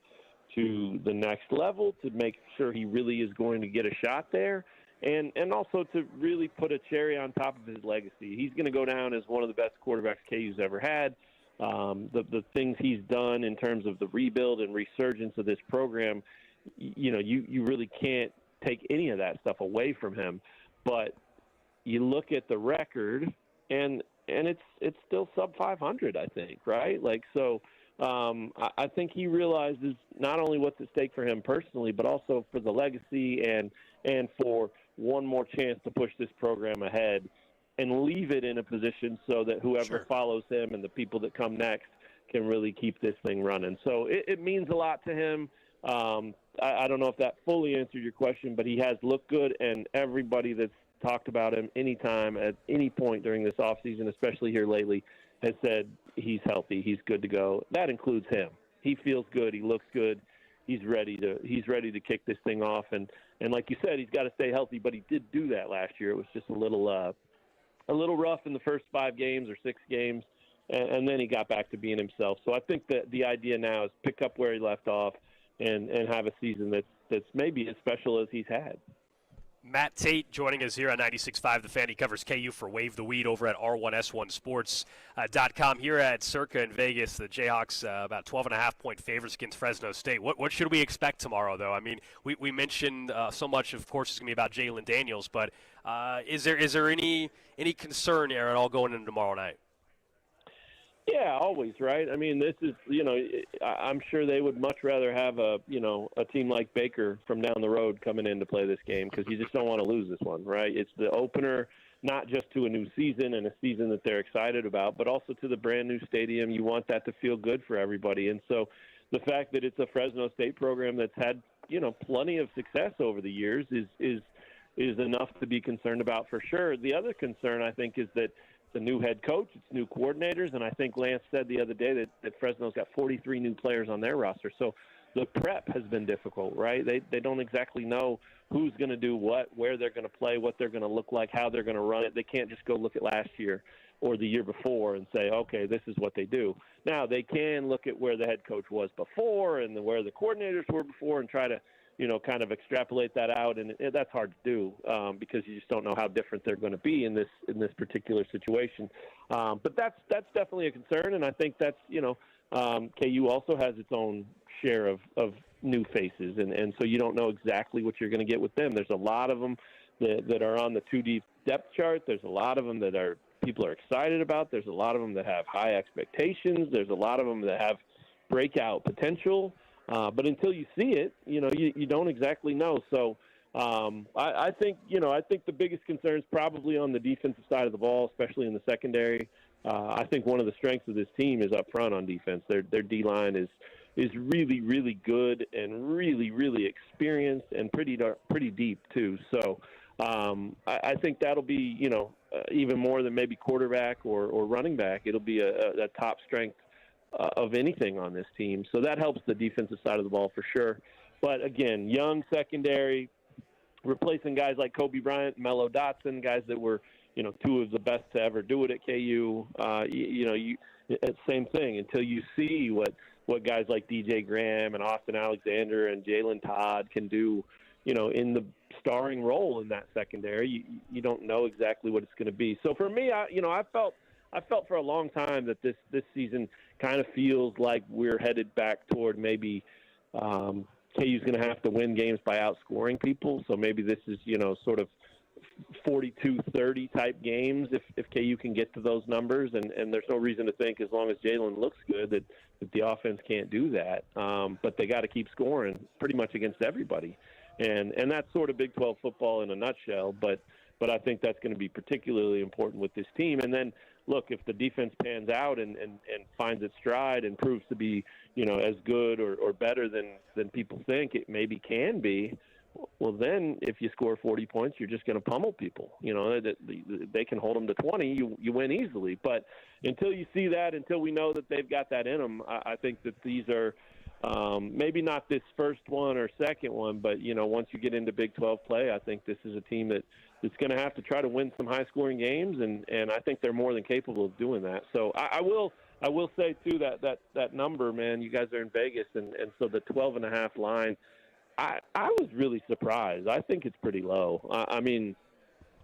to the next level, to make sure he really is going to get a shot there, and also to really put a cherry on top of his legacy. He's going to go down as one of the best quarterbacks KU's ever had. The things he's done in terms of the rebuild and resurgence of this program, you really can't take any of that stuff away from him. But you look at the record, and it's still sub 500, I think, right? Like, so I think he realizes not only what's at stake for him personally, but also for the legacy and for one more chance to push this program ahead. and leave it in a position so that whoever follows him and the people that come next can really keep this thing running. So it means a lot to him. I don't know if that fully answered your question, but he has looked good, and everybody that's talked about him anytime at any point during this offseason, especially here lately, has said he's healthy, he's good to go. That includes him. He feels good, he looks good, he's ready to kick this thing off, and like you said, he's got to stay healthy, but he did do that last year. It was just a little rough in the first 5 games or 6 games, and then he got back to being himself. So I think that the idea now is pick up where he left off and have a season that's maybe as special as he's had. Matt Tate joining us here on 96.5 The Fan. He covers KU for Wave the Weed over at R1S1Sports.com. Here at Circa in Vegas, the Jayhawks about 12.5-point favorites against Fresno State. What should we expect tomorrow, though? I mean, we mentioned so much, of course, is going to be about Jaylen Daniels, but is there any concern there at all going into tomorrow night? Yeah, always, right? I mean, this is, I'm sure they would much rather have a team like Baker from down the road coming in to play this game, because you just don't want to lose this one, right? It's the opener, not just to a new season and a season that they're excited about, but also to the brand new stadium. You want that to feel good for everybody. And so the fact that it's a Fresno State program that's had, plenty of success over the years is enough to be concerned about for sure. The other concern, I think, is that it's a new head coach, it's new coordinators, and I think Lance said the other day that Fresno's got 43 new players on their roster. So the prep has been difficult, right? They don't exactly know who's going to do what, where they're going to play, what they're going to look like, how they're going to run it. They can't just go look at last year or the year before and say, okay, this is what they do. Now, they can look at where the head coach was before and where the coordinators were before and try to kind of extrapolate that out, and that's hard to do because you just don't know how different they're going to be in this particular situation. But that's definitely a concern, and I think that's KU also has its own share of new faces, and so you don't know exactly what you're going to get with them. There's a lot of them that are on the 2D depth chart. There's a lot of them that people are excited about. There's a lot of them that have high expectations. There's a lot of them that have breakout potential. But until you see it, you don't exactly know. So I think the biggest concern is probably on the defensive side of the ball, especially in the secondary. I think one of the strengths of this team is up front on defense. Their D-line is really, really good and really, really experienced and pretty deep too. So I think that'll be, even more than maybe quarterback or running back. It'll be a top strength of anything on this team. So that helps the defensive side of the ball for sure. But again, young secondary, replacing guys like Kobe Bryant, Mello Dotson, guys that were, two of the best to ever do it at KU. Same thing until you see what guys like DJ Graham and Austin Alexander and Jalen Todd can do, in the starring role in that secondary. You don't know exactly what it's going to be. So for me, I felt for a long time that this season kind of feels like we're headed back toward maybe KU's going to have to win games by outscoring people. So maybe this is, sort of 42-30 type games if KU can get to those numbers. And there's no reason to think, as long as Jaylen looks good, that the offense can't do that. But they got to keep scoring pretty much against everybody. And that's sort of Big 12 football in a nutshell. But I think that's going to be particularly important with this team. And then, look, if the defense pans out and finds its stride and proves to be, as good or better than people think it maybe can be, well, then if you score 40 points, you're just going to pummel people. They can hold them to 20, you win easily. But until you see that, until we know that they've got that in them, I think that these are maybe not this first one or second one, but, once you get into Big 12 play, I think this is a team that's going to have to try to win some high-scoring games, and I think they're more than capable of doing that. So I will say, too, that number, man, you guys are in Vegas, and so the 12.5 line, I was really surprised. I think it's pretty low. I mean,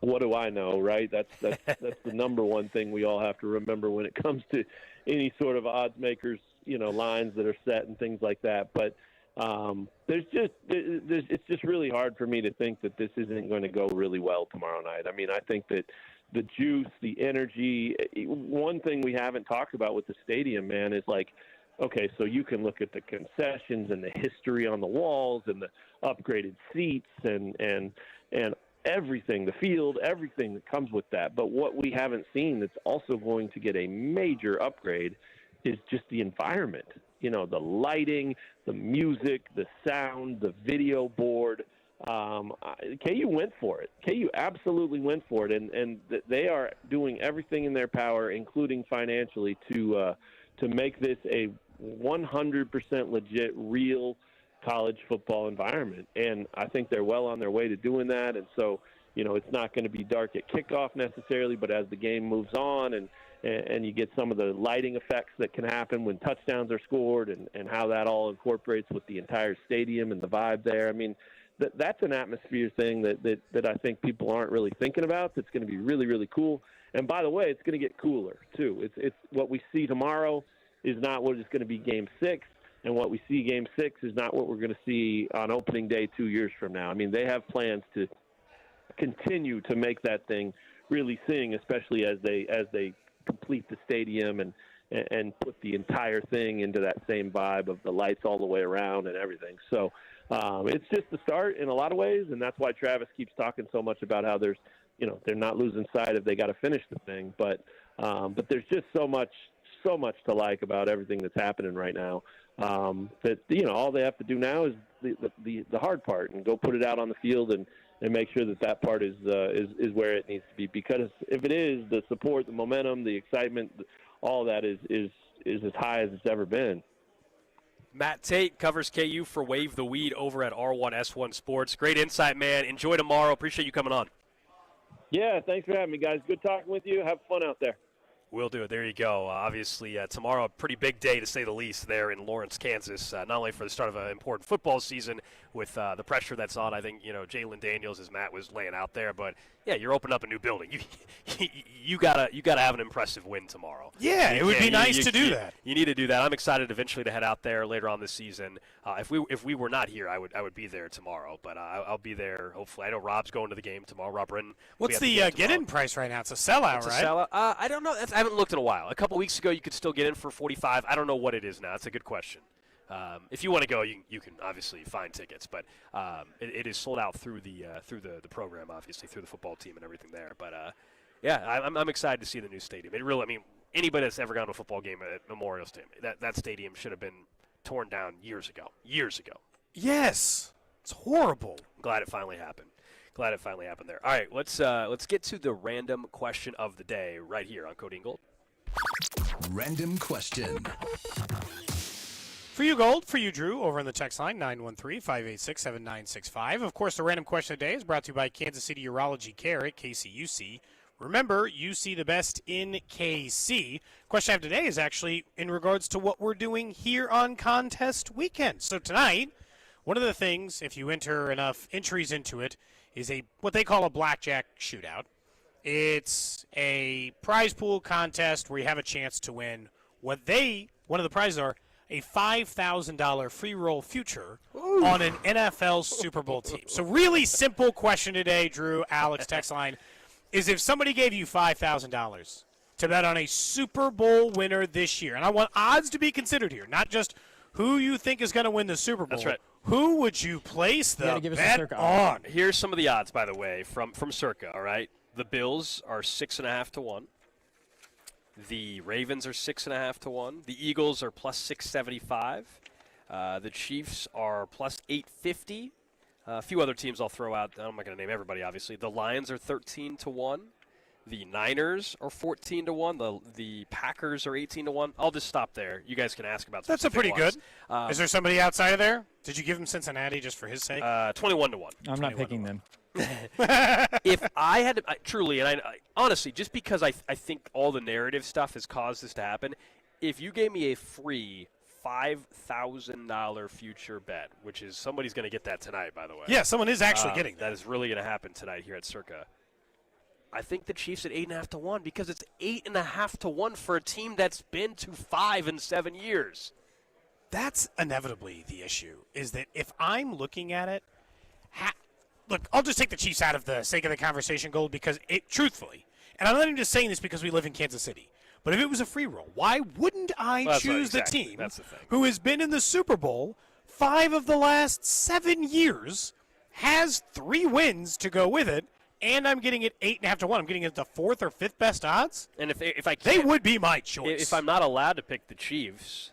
what do I know, right? That's the number one thing we all have to remember when it comes to any sort of odds makers, lines that are set and things like that. But it's just really hard for me to think that this isn't going to go really well tomorrow night. I mean, I think that the juice, the energy, one thing we haven't talked about with the stadium, man, is like, okay, so you can look at the concessions and the history on the walls and the upgraded seats and everything, the field, everything that comes with that. But what we haven't seen that's also going to get a major upgrade is just the environment. You know, the lighting, the music, the sound, the video board. KU went for it. KU absolutely went for it, and they are doing everything in their power, including financially, to make this a 100% legit, real college football environment. And I think they're well on their way to doing that. And so, you know, it's not going to be dark at kickoff necessarily, but as the game moves on and you get some of the lighting effects that can happen when touchdowns are scored and how that all incorporates with the entire stadium and the vibe there. I mean, that's an atmosphere thing that I think people aren't really thinking about. That's going to be really, really cool. And by the way, it's going to get cooler too. It's what we see tomorrow is not what is going to be Game 6, and what we see Game 6 is not what we're going to see on opening day 2 years from now. I mean, they have plans to continue to make that thing really sing, especially as they complete the stadium and put the entire thing into that same vibe of the lights all the way around and everything. So it's just the start in a lot of ways, and that's why Travis keeps talking so much about how they're not losing sight of they got to finish the thing. But there's just so much to like about everything that's happening right now. That all they have to do now is the hard part and go put it out on the field and make sure that part is where it needs to be. Because if it is, the support, the momentum, the excitement, all that is as high as it's ever been. Matt Tate covers KU for Wave the Weed over at R1S1 Sports. Great insight, man. Enjoy tomorrow. Appreciate you coming on. Yeah, thanks for having me, guys. Good talking with you. Have fun out there. Will do it. There you go. Obviously, tomorrow, a pretty big day, to say the least, there in Lawrence, Kansas, not only for the start of an important football season with the pressure that's on, I think, Jaylen Daniels, as Matt was laying out there, but, yeah, you're opening up a new building. You gotta have an impressive win tomorrow. Yeah, it would be nice to do that. You need to do that. I'm excited eventually to head out there later on this season. If we were not here, I would be there tomorrow, but I'll be there, hopefully. I know Rob's going to the game tomorrow. Rob Britton. What's the get-in price right now? It's a sellout, right? Sellout. I don't know. I haven't looked in a while. A couple weeks ago, you could still get in for $45. I don't know what it is now. That's a good question. If you want to go, you can obviously find tickets, but it is sold out through the program, obviously, through the football team and everything there. But yeah, I'm excited to see the new stadium. It really, I mean, anybody that's ever gone to a football game at Memorial Stadium, that stadium should have been torn down years ago. Yes, it's horrible. I'm glad it finally happened. There. All right, let's get to the random question of the day right here on Cody and Gold. Random question. For you, Gold. For you, Drew, over on the text line, 913-586-7965. Of course, the random question of the day is brought to you by Kansas City Urology Care at KCUC. Remember, you see the best in KC. Question I have today is actually in regards to what we're doing here on contest weekend. So tonight, one of the things, if you enter enough entries into it, is what they call a blackjack shootout. It's a prize pool contest where you have a chance to win one of the prizes are a $5,000 free roll future on an NFL Super Bowl team. So really simple question today, Drew, Alex, text line, is if somebody gave you $5,000 to bet on a Super Bowl winner this year, and I want odds to be considered here, not just who you think is going to win the Super Bowl. That's right. Who would you place the bet on? Here's some of the odds, by the way, from Circa, all right? The Bills are 6.5 to 1. The Ravens are 6.5 to 1. The Eagles are plus 675. The Chiefs are plus 850. A few other teams I'll throw out. I'm not going to name everybody, obviously. The Lions are 13 to 1. The Niners are 14 to 1. The Packers are 18 to 1. I'll just stop there. You guys can ask about. That's a pretty good. Is there somebody outside of there? Did you give him Cincinnati just for his sake? 21 to 1. I'm not picking them. If I had to, truly, and I honestly, just because I think all the narrative stuff has caused this to happen, if you gave me a free $5,000 future bet, which is somebody's going to get that tonight, by the way. Yeah, someone is actually getting that. That is really going to happen tonight here at Circa. I think the Chiefs at 8.5 to 1 because it's 8.5 to 1 for a team that's been to 5 in 7 years. That's inevitably the issue, is that if I'm looking at it, look, I'll just take the Chiefs out of the sake of the conversation, Gold, because truthfully, and I'm not even just saying this because we live in Kansas City, but if it was a free roll, why wouldn't I choose the team who has been in the Super Bowl 5 of the last 7 years, has 3 wins to go with it, and I'm getting it 8.5 to 1. I'm getting it the 4th or 5th best odds. And if I can't, they would be my choice. If I'm not allowed to pick the Chiefs,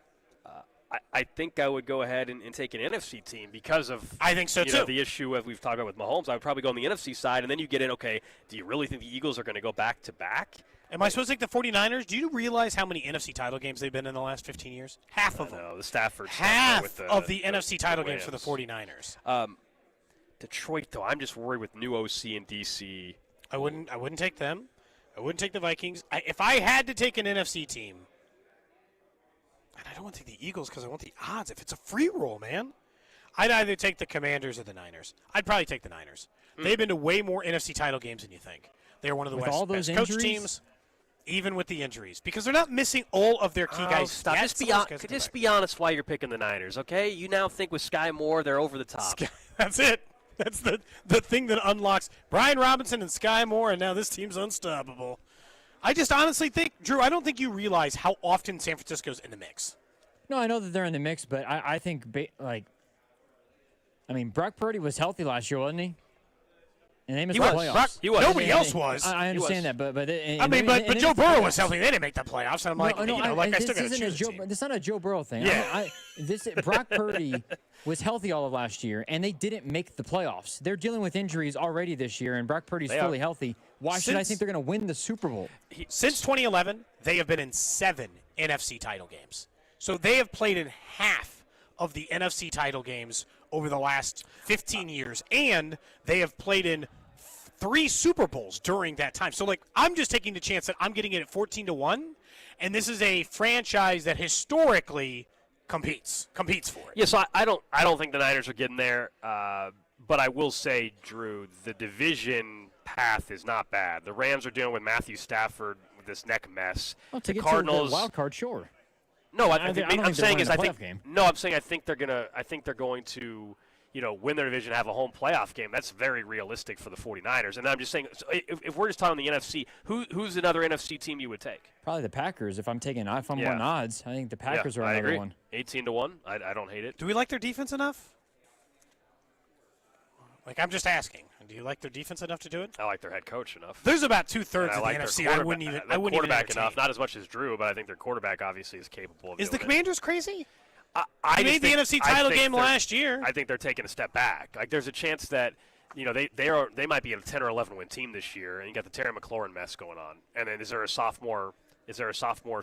I think I would go ahead and take an NFC team because of I think so too. The issue we've talked about with Mahomes. I would probably go on the NFC side, and then you get in, okay, do you really think the Eagles are going to go back-to-back? Am I supposed to take the 49ers? Do you realize how many NFC title games they've been in the last 15 years? Half of them. No, the Stafford. Half of the NFC title games for the 49ers. Detroit, though, I'm just worried with new OC in D.C. I wouldn't take them. I wouldn't take the Vikings. If I had to take an NFC team, and I don't want to take the Eagles because I want the odds. If it's a free roll, man, I'd either take the Commanders or the Niners. I'd probably take the Niners. They've been to way more NFC title games than you think. They're one of the all those best coach injuries? teams, even with the injuries, because they're not missing all of their key guys. Stop. Just be honest why you're picking the Niners, okay? You now think with Sky Moore they're over the top. That's it. That's the thing that unlocks Brian Robinson and Sky Moore, and now this team's unstoppable. I just honestly think, Drew, I don't think you realize how often San Francisco's in the mix. No, I know that they're in the mix, but I think, Brock Purdy was healthy last year, wasn't he? And they missed the playoffs. He was. Nobody else was. I understand that, but Joe Burrow was healthy. They didn't make the playoffs, and I'm like, I still got to choose a team. It's not a Joe Burrow thing. Yeah. Brock Purdy was healthy all of last year, and they didn't make the playoffs. They're dealing with injuries already this year, and Brock Purdy's fully healthy. Why should I think they're going to win the Super Bowl? Since 2011, they have been in 7 NFC title games. So they have played in half of the NFC title games over the last 15 years, and they have played in 3 Super Bowls during that time. So, I'm just taking the chance that I'm getting it at 14 to 1, and this is a franchise that historically competes for it. Yeah, so I don't think the Niners are getting there, but I will say, Drew, the division path is not bad. The Rams are dealing with Matthew Stafford with this neck mess. Well, to the get Cardinals, to the wild card, sure. No, I'm saying I think they're going to win their division, have a home playoff game. That's very realistic for the 49ers. And I'm just saying, so if we're just talking the NFC, who's another NFC team you would take? Probably the Packers. If I'm wanting odds, I think the Packers are another one. 18 to 1. I don't hate it. Do we like their defense enough? I'm just asking. Do you like their defense enough to do it? I like their head coach enough. There's about 2/3 of the NFC. I wouldn't even quarterback enough. Not as much as Drew, but I think their quarterback obviously is capable of. Is the Commanders crazy? I made the NFC title game last year. I think they're taking a step back. There's a chance that they might be a 10 or 11 win team this year, and you got the Terry McLaurin mess going on. And then is there a sophomore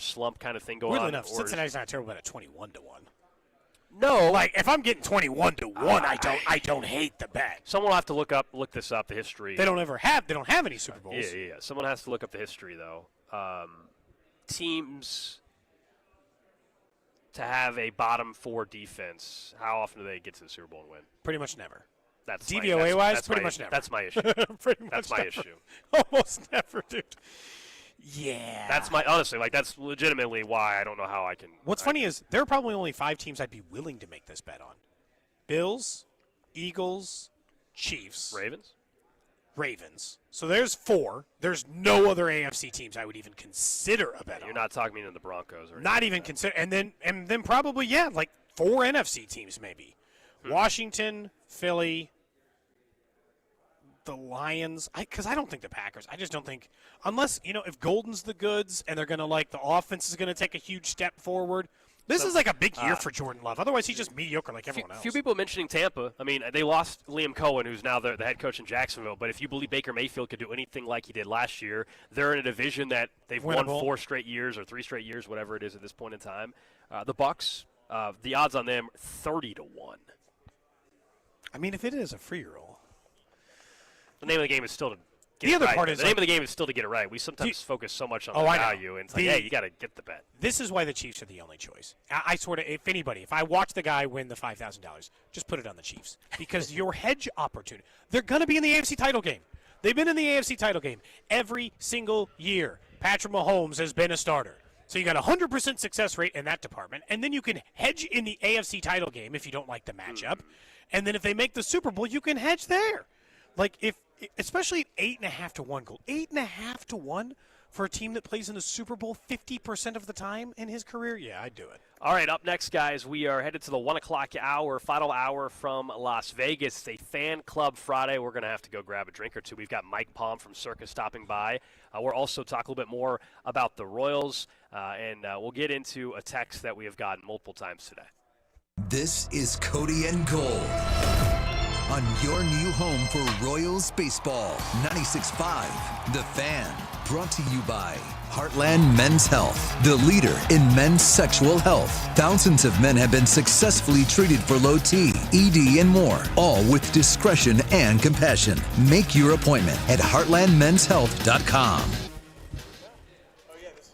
slump kind of thing going on? Weirdly enough, Cincinnati's not terrible, but at 21 to 1. No, if I'm getting 21 to 1, I don't hate the bet. Someone will have to look this up, the history. They don't have any Super Bowls. Yeah. Someone has to look up the history though. Teams to have a bottom 4 defense, how often do they get to the Super Bowl and win? Pretty much never. That's DVOA-wise, pretty much never. That's my issue. That's my issue. Almost never, dude. Yeah. That's that's legitimately why I don't know how I can. What's funny is there are probably only 5 teams I'd be willing to make this bet on. Bills, Eagles, Chiefs. Ravens. So there's 4. There's no other AFC teams I would even consider a bet on. You're not talking me into the Broncos or not even consider. And then probably 4 NFC teams maybe. Washington, Philly, the Lions. Because I don't think the Packers. I just don't think unless if Golden's the goods and they're gonna the offense is gonna take a huge step forward. This is a big year for Jordan Love. Otherwise, he's just mediocre like everyone else. Few people mentioning Tampa. I mean, they lost Liam Cohen, who's now the head coach in Jacksonville. But if you believe Baker Mayfield could do anything like he did last year, they're in a division that they've won 4 straight years or 3 straight years, whatever it is at this point in time. The Bucs, the odds on them 30 to 1. I mean, if it is a free roll, the name of the game is still to. The name of the game is still to get it right. We sometimes focus so much on the value, and it's you got to get the bet. This is why the Chiefs are the only choice. I sort of, if I watch the guy win the $5,000, just put it on the Chiefs because your hedge opportunity. They're going to be in the AFC title game. They've been in the AFC title game every single year. Patrick Mahomes has been a starter. So you got a 100% success rate in that department, and then you can hedge in the AFC title game if you don't like the matchup, and then if they make the Super Bowl, you can hedge there. Especially 8.5 to 1 goal. 8.5 to 1 for a team that plays in the Super Bowl 50% of the time in his career? Yeah, I'd do it. All right, up next, guys, we are headed to the 1 o'clock hour, final hour from Las Vegas. It's a fan club Friday. We're going to have to go grab a drink or two. We've got Mike Palm from Circa stopping by. We'll also talk a little bit more about the Royals, and we'll get into a text that we have gotten multiple times today. This is Cody and Gold on your new home for Royals baseball. 96.5 The Fan. Brought to you by Heartland Men's Health, the leader in men's sexual health. Thousands of men have been successfully treated for low T, ED, and more, all with discretion and compassion. Make your appointment at heartlandmenshealth.com.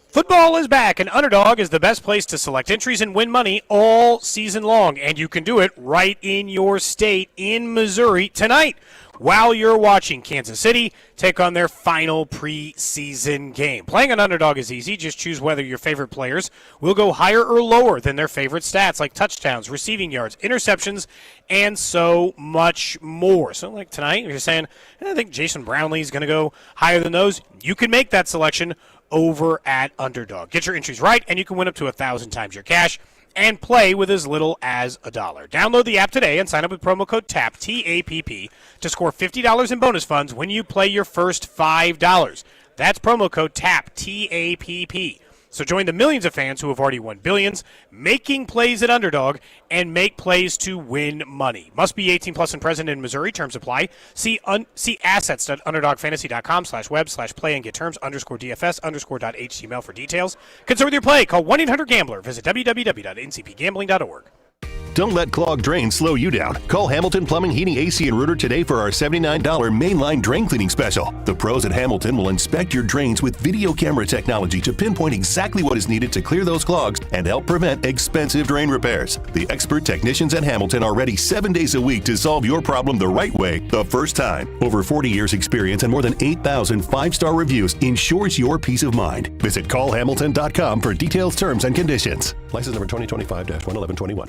Football is back, and Underdog is the best place to select entries and win money all season long. And you can do it right in your state in Missouri tonight while you're watching Kansas City take on their final preseason game. Playing an Underdog is easy. Just choose whether your favorite players will go higher or lower than their favorite stats, like touchdowns, receiving yards, interceptions, and so much more. So like tonight, you're saying, I think Jason Brownlee is going to go higher than those. You can make that selection over at Underdog. Get your entries right, and you can win up to 1,000 times your cash and play with as little as $1. Download the app today and sign up with promo code TAPP, T-A-P-P, to score $50 in bonus funds when you play your first $5. That's promo code TAPP, T-A-P-P. So join the millions of fans who have already won billions, making plays at Underdog, and make plays to win money. Must be 18 plus and present in Missouri. Terms apply. See assets.underdogfantasy.com/web/play and get terms _DFS_.html for details. Concerned with your play? Call 1-800-GAMBLER. Visit www.ncpgambling.org. Don't let clogged drains slow you down. Call Hamilton Plumbing, Heating, AC, and Rooter today for our $79 mainline drain cleaning special. The pros at Hamilton will inspect your drains with video camera technology to pinpoint exactly what is needed to clear those clogs and help prevent expensive drain repairs. The expert technicians at Hamilton are ready 7 days a week to solve your problem the right way the first time. Over 40 years experience and more than 8,000 five-star reviews ensures your peace of mind. Visit callhamilton.com for details, terms, and conditions. License number 2025-11121.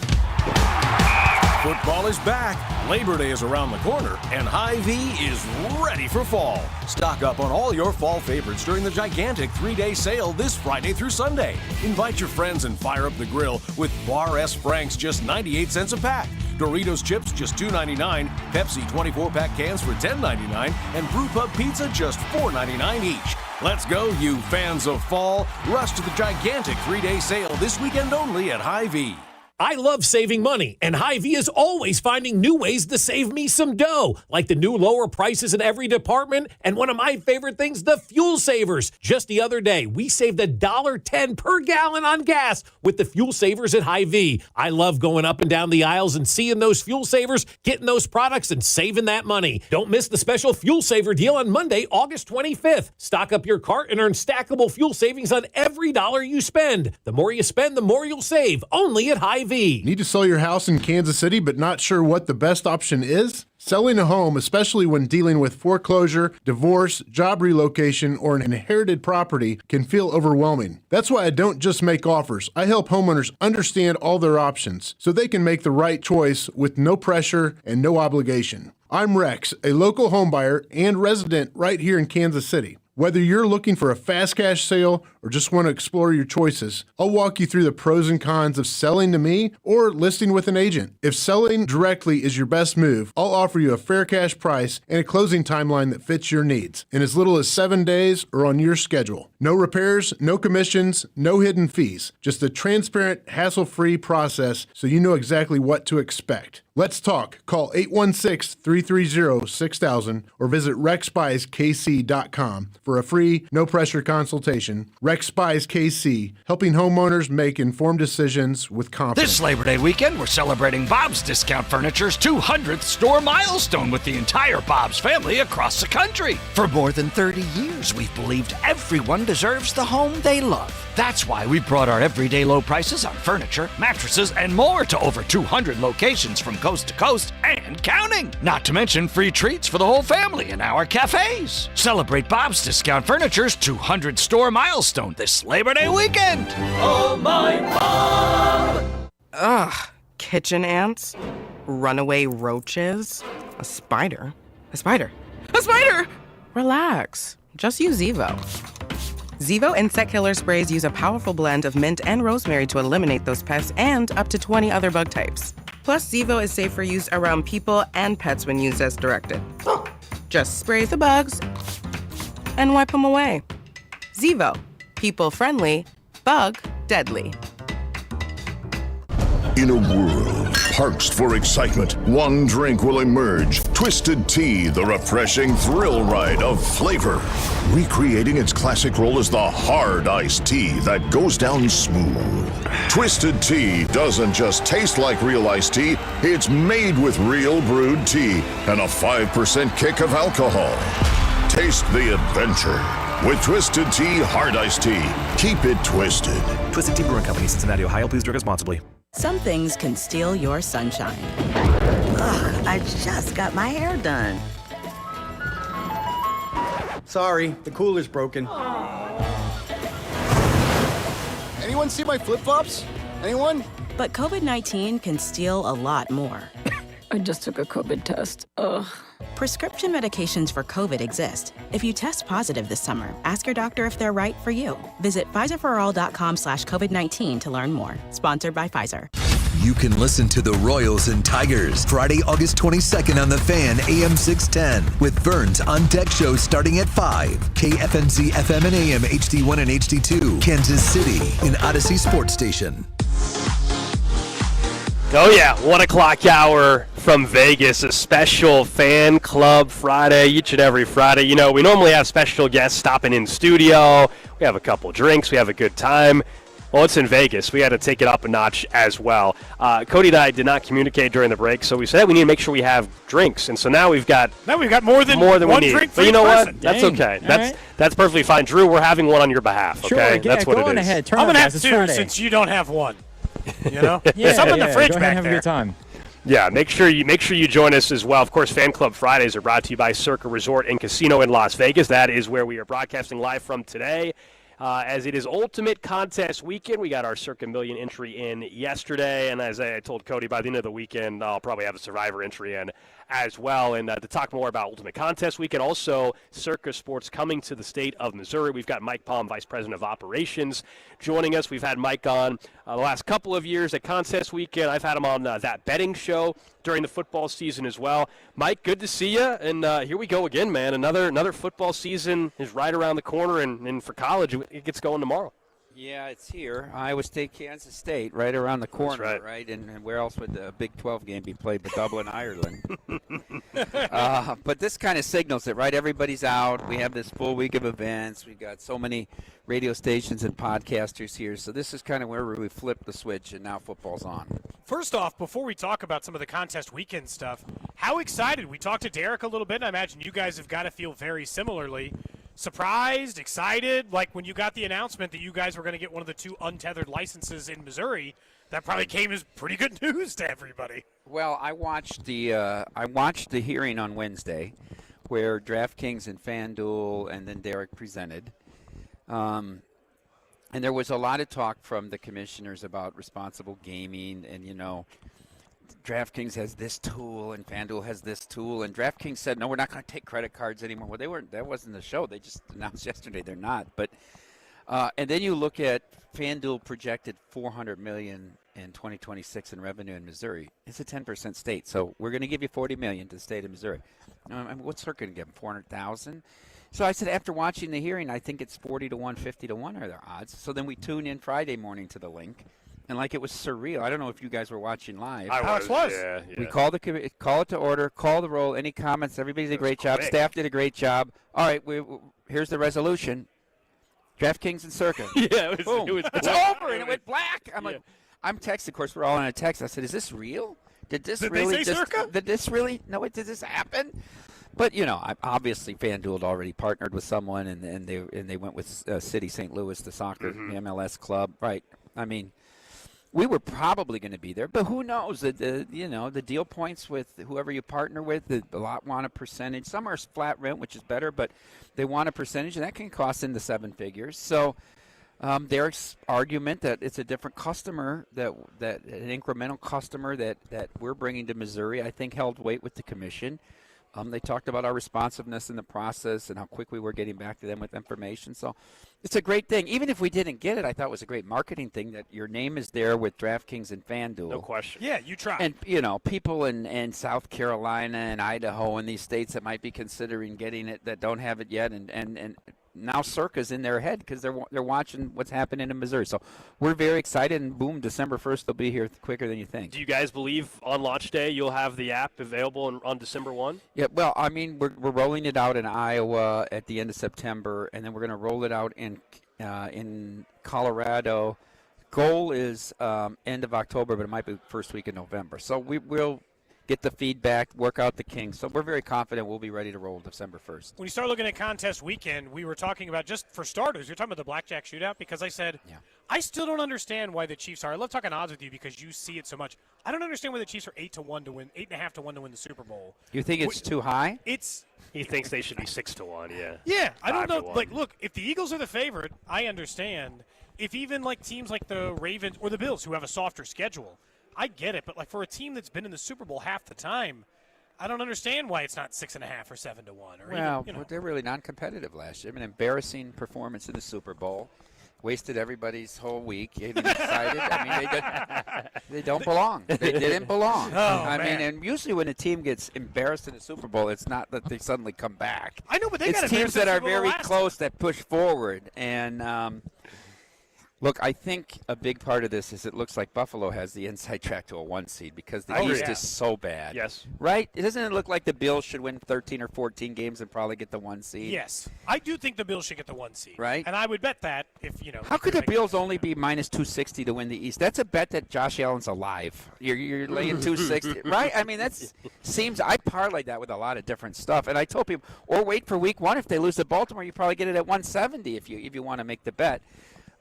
Football is back, Labor Day is around the corner, and Hy-Vee is ready for fall. Stock up on all your fall favorites during the gigantic 3-day sale this Friday through Sunday. Invite your friends and fire up the grill with Bar S Franks just 98 cents a pack, Doritos chips just $2.99, Pepsi 24-pack cans for $10.99, and Brew Pub Pizza just $4.99 each. Let's go, you fans of fall. Rush to the gigantic 3-day sale this weekend only at Hy-Vee. I love saving money, and Hy-Vee is always finding new ways to save me some dough, like the new lower prices in every department, and one of my favorite things, the fuel savers. Just the other day, we saved $1.10 per gallon on gas with the fuel savers at Hy-Vee. I love going up and down the aisles and seeing those fuel savers, getting those products, and saving that money. Don't miss the special fuel saver deal on Monday, August 25th. Stock up your cart and earn stackable fuel savings on every dollar you spend. The more you spend, the more you'll save, only at Hy-Vee. Need to sell your house in Kansas City but not sure what the best option is? Selling a home, especially when dealing with foreclosure, divorce, job relocation, or an inherited property, can feel overwhelming. That's why I don't just make offers. I help homeowners understand all their options so they can make the right choice with no pressure and no obligation. I'm Rex, a local homebuyer and resident right here in Kansas City. Whether you're looking for a fast cash sale or just want to explore your choices, I'll walk you through the pros and cons of selling to me or listing with an agent. If selling directly is your best move, I'll offer you a fair cash price and a closing timeline that fits your needs in as little as 7 days or on your schedule. No repairs, no commissions, no hidden fees. Just a transparent, hassle-free process so you know exactly what to expect. Let's talk. Call 816-330-6000 or visit rexbuyskc.com for a free, no-pressure consultation. Rex Buys KC, helping homeowners make informed decisions with confidence. This Labor Day weekend, we're celebrating Bob's Discount Furniture's 200th store milestone with the entire Bob's family across the country. For more than 30 years, we've believed everyone deserves the home they love. That's why we brought our everyday low prices on furniture, mattresses, and more to over 200 locations from coast to coast and counting. Not to mention free treats for the whole family in our cafes. Celebrate Bob's Discount Furniture's 200 store milestone this Labor Day weekend. Oh, my Bob! Ugh, kitchen ants, runaway roaches, a spider. A spider! A spider! Relax, just use Evo. Zevo insect killer sprays use a powerful blend of mint and rosemary to eliminate those pests and up to 20 other bug types. Plus, Zevo is safe for use around people and pets when used as directed. Just spray the bugs and wipe them away. Zevo, people friendly, bug deadly. In a world parched for excitement, one drink will emerge. Twisted Tea, the refreshing thrill ride of flavor. Recreating its classic role as the hard iced tea that goes down smooth. Twisted Tea doesn't just taste like real iced tea, it's made with real brewed tea and a 5% kick of alcohol. Taste the adventure with Twisted Tea Hard Iced Tea. Keep it twisted. Twisted Tea Brewing Company, Cincinnati, Ohio. Please drink responsibly. Some things can steal your sunshine. Ugh, I just got my hair done. Sorry, the cooler's broken. Anyone see my flip-flops? Anyone? But COVID-19 can steal a lot more. I just took a COVID test. Ugh. Prescription medications for COVID exist. If you test positive this summer, ask your doctor if they're right for you. Visit PfizerForAll.com/COVID-19 to learn more. Sponsored by Pfizer. You can listen to the Royals and Tigers Friday, August 22nd on The Fan, AM 610, with Vern's On Deck show starting at 5. KFNC FM and AM HD1 and HD2, Kansas City, in Odyssey Sports Station. Oh, yeah, 1 o'clock hour from Vegas, a special fan club Friday, each and every Friday. You know, we normally have special guests stopping in studio. We have a couple drinks. We have a good time. Well, it's in Vegas. We had to take it up a notch as well. Cody and I did not communicate during the break, so we said we need to make sure we have drinks. And so now we've got more than one we need. Drink but you know person. what? That's okay. That's perfectly fine. Drew, we're having one on your behalf. Sure, Okay, yeah, that's what go it on is. ahead. Turn I'm on, gonna guys. have It's two Friday. since you don't have one. You know, Yeah, some in the fridge go ahead back and have there. a good time. Yeah, make sure you join us as well. Of course, Fan Club Fridays are brought to you by Circa Resort and Casino in Las Vegas. That is where we are broadcasting live from today. As it is Ultimate Contest Weekend, we got our Circa Million entry in yesterday, and as I told Cody, by the end of the weekend, I'll probably have a Survivor entry in as well. And to talk more about Ultimate Contest Weekend, also Circa Sports coming to the state of Missouri, we've got Mike Palm, Vice President of Operations, joining us. We've had Mike on the last couple of years at Contest Weekend. I've had him on That Betting Show during the football season as well. Mike, good to see you, and here we go again, man. Another football season is right around the corner, and for college, it gets going tomorrow. Yeah, it's here. Iowa State, Kansas State, right around the corner, right? And where else would the Big 12 game be played but Dublin, Ireland? But this kind of signals it, right? Everybody's out. We have this full week of events. We've got so many radio stations and podcasters here. So this is kind of where we flip the switch, and now football's on. First off, before we talk about some of the contest weekend stuff, how excited? We talked to Derek a little bit, and I imagine you guys have got to feel very similarly. Surprised, excited, like when you got the announcement that you guys were going to get one of the 2 untethered licenses in Missouri, that probably came as pretty good news to everybody. Well, I watched the hearing on Wednesday, where DraftKings and FanDuel and then Derek presented, and there was a lot of talk from the commissioners about responsible gaming, and DraftKings has this tool and FanDuel has this tool, and DraftKings said, no, we're not going to take credit cards anymore. Well, that wasn't the show. They just announced yesterday they're not. But and then you look at FanDuel projected $400 million in 2026 in revenue in Missouri. It's a 10% state, so we're going to give you $40 million to the state of Missouri. What's Circa going to give them? $400,000? So I said, after watching the hearing, I think it's 40 to 1, 50 to 1 are their odds. So then we tune in Friday morning to the link. And like it was surreal. I don't know if you guys were watching live. I was. Yeah. We call it to order, call the roll. Any comments? Everybody did a great job. Staff did a great job. All right, here's the resolution. DraftKings and Circa. Yeah, it was it's over, and it went black. I'm texting. Of course, we're all on a text. I said, "Is this real? Did this really? They say Circa? Did this really? No, did this happen?" But obviously FanDuel had already partnered with someone, and they went with City St. Louis, the soccer MLS club, right? I mean, we were probably going to be there, but who knows? The deal points with whoever you partner with, a lot want a percentage. Some are flat rent, which is better, but they want a percentage, and that can cost in the 7 figures. So their argument that it's a different customer, that an incremental customer that we're bringing to Missouri, I think held weight with the commission. They talked about our responsiveness in the process and how quick we were getting back to them with information. So it's a great thing. Even if we didn't get it, I thought it was a great marketing thing that your name is there with DraftKings and FanDuel. No question. Yeah, you try. And, people in South Carolina and Idaho and these states that might be considering getting it that don't have it yet, and now Circa's in their head because they're watching what's happening in Missouri. So we're very excited, and boom, December 1st they'll be here quicker than you think. Do you guys believe on launch day you'll have the app available on December 1? Yeah, well, I mean, we're rolling it out in Iowa at the end of September, and then we're going to roll it out in Colorado. Goal is end of October, but it might be first week in November. So we'll get the feedback, work out the kinks. So we're very confident we'll be ready to roll December 1st. When you start looking at contest weekend, we were talking about, just for starters, you're talking about the blackjack shootout, because I said, I still don't understand why the Chiefs are. I love talking odds with you because you see it so much. I don't understand why the Chiefs are 8-1 to win, 8.5 to 1 to win the Super Bowl. You think it's too high? He thinks they should be 6-1. Yeah. Yeah, I don't know. 5-1. Like, look, if the Eagles are the favorite, I understand. If even like teams like the Ravens or the Bills, who have a softer schedule, I get it. But like for a team that's been in the Super Bowl half the time, I don't understand why it's not 6.5 or 7-1. Or Well, even, they're really non-competitive last year. I mean, embarrassing performance in the Super Bowl. Wasted everybody's whole week. Getting excited. I mean, they don't belong. They didn't belong. I mean, and usually when a team gets embarrassed in the Super Bowl, it's not that they suddenly come back. I know, but they it's got teams that are very last close that push forward. And look, I think a big part of this is it looks like Buffalo has the inside track to a 1 seed because the East is so bad. Yes. Right? Doesn't it look like the Bills should win 13 or 14 games and probably get the 1 seed? Yes. I do think the Bills should get the 1 seed. Right. And I would bet that if, How could the Bills only be minus 260 to win the East? That's a bet that Josh Allen's alive. You're laying 260, right? I mean, that's I parlay that with a lot of different stuff. And I told people, or wait for week 1. If they lose to Baltimore, you probably get it at 170 if you want to make the bet.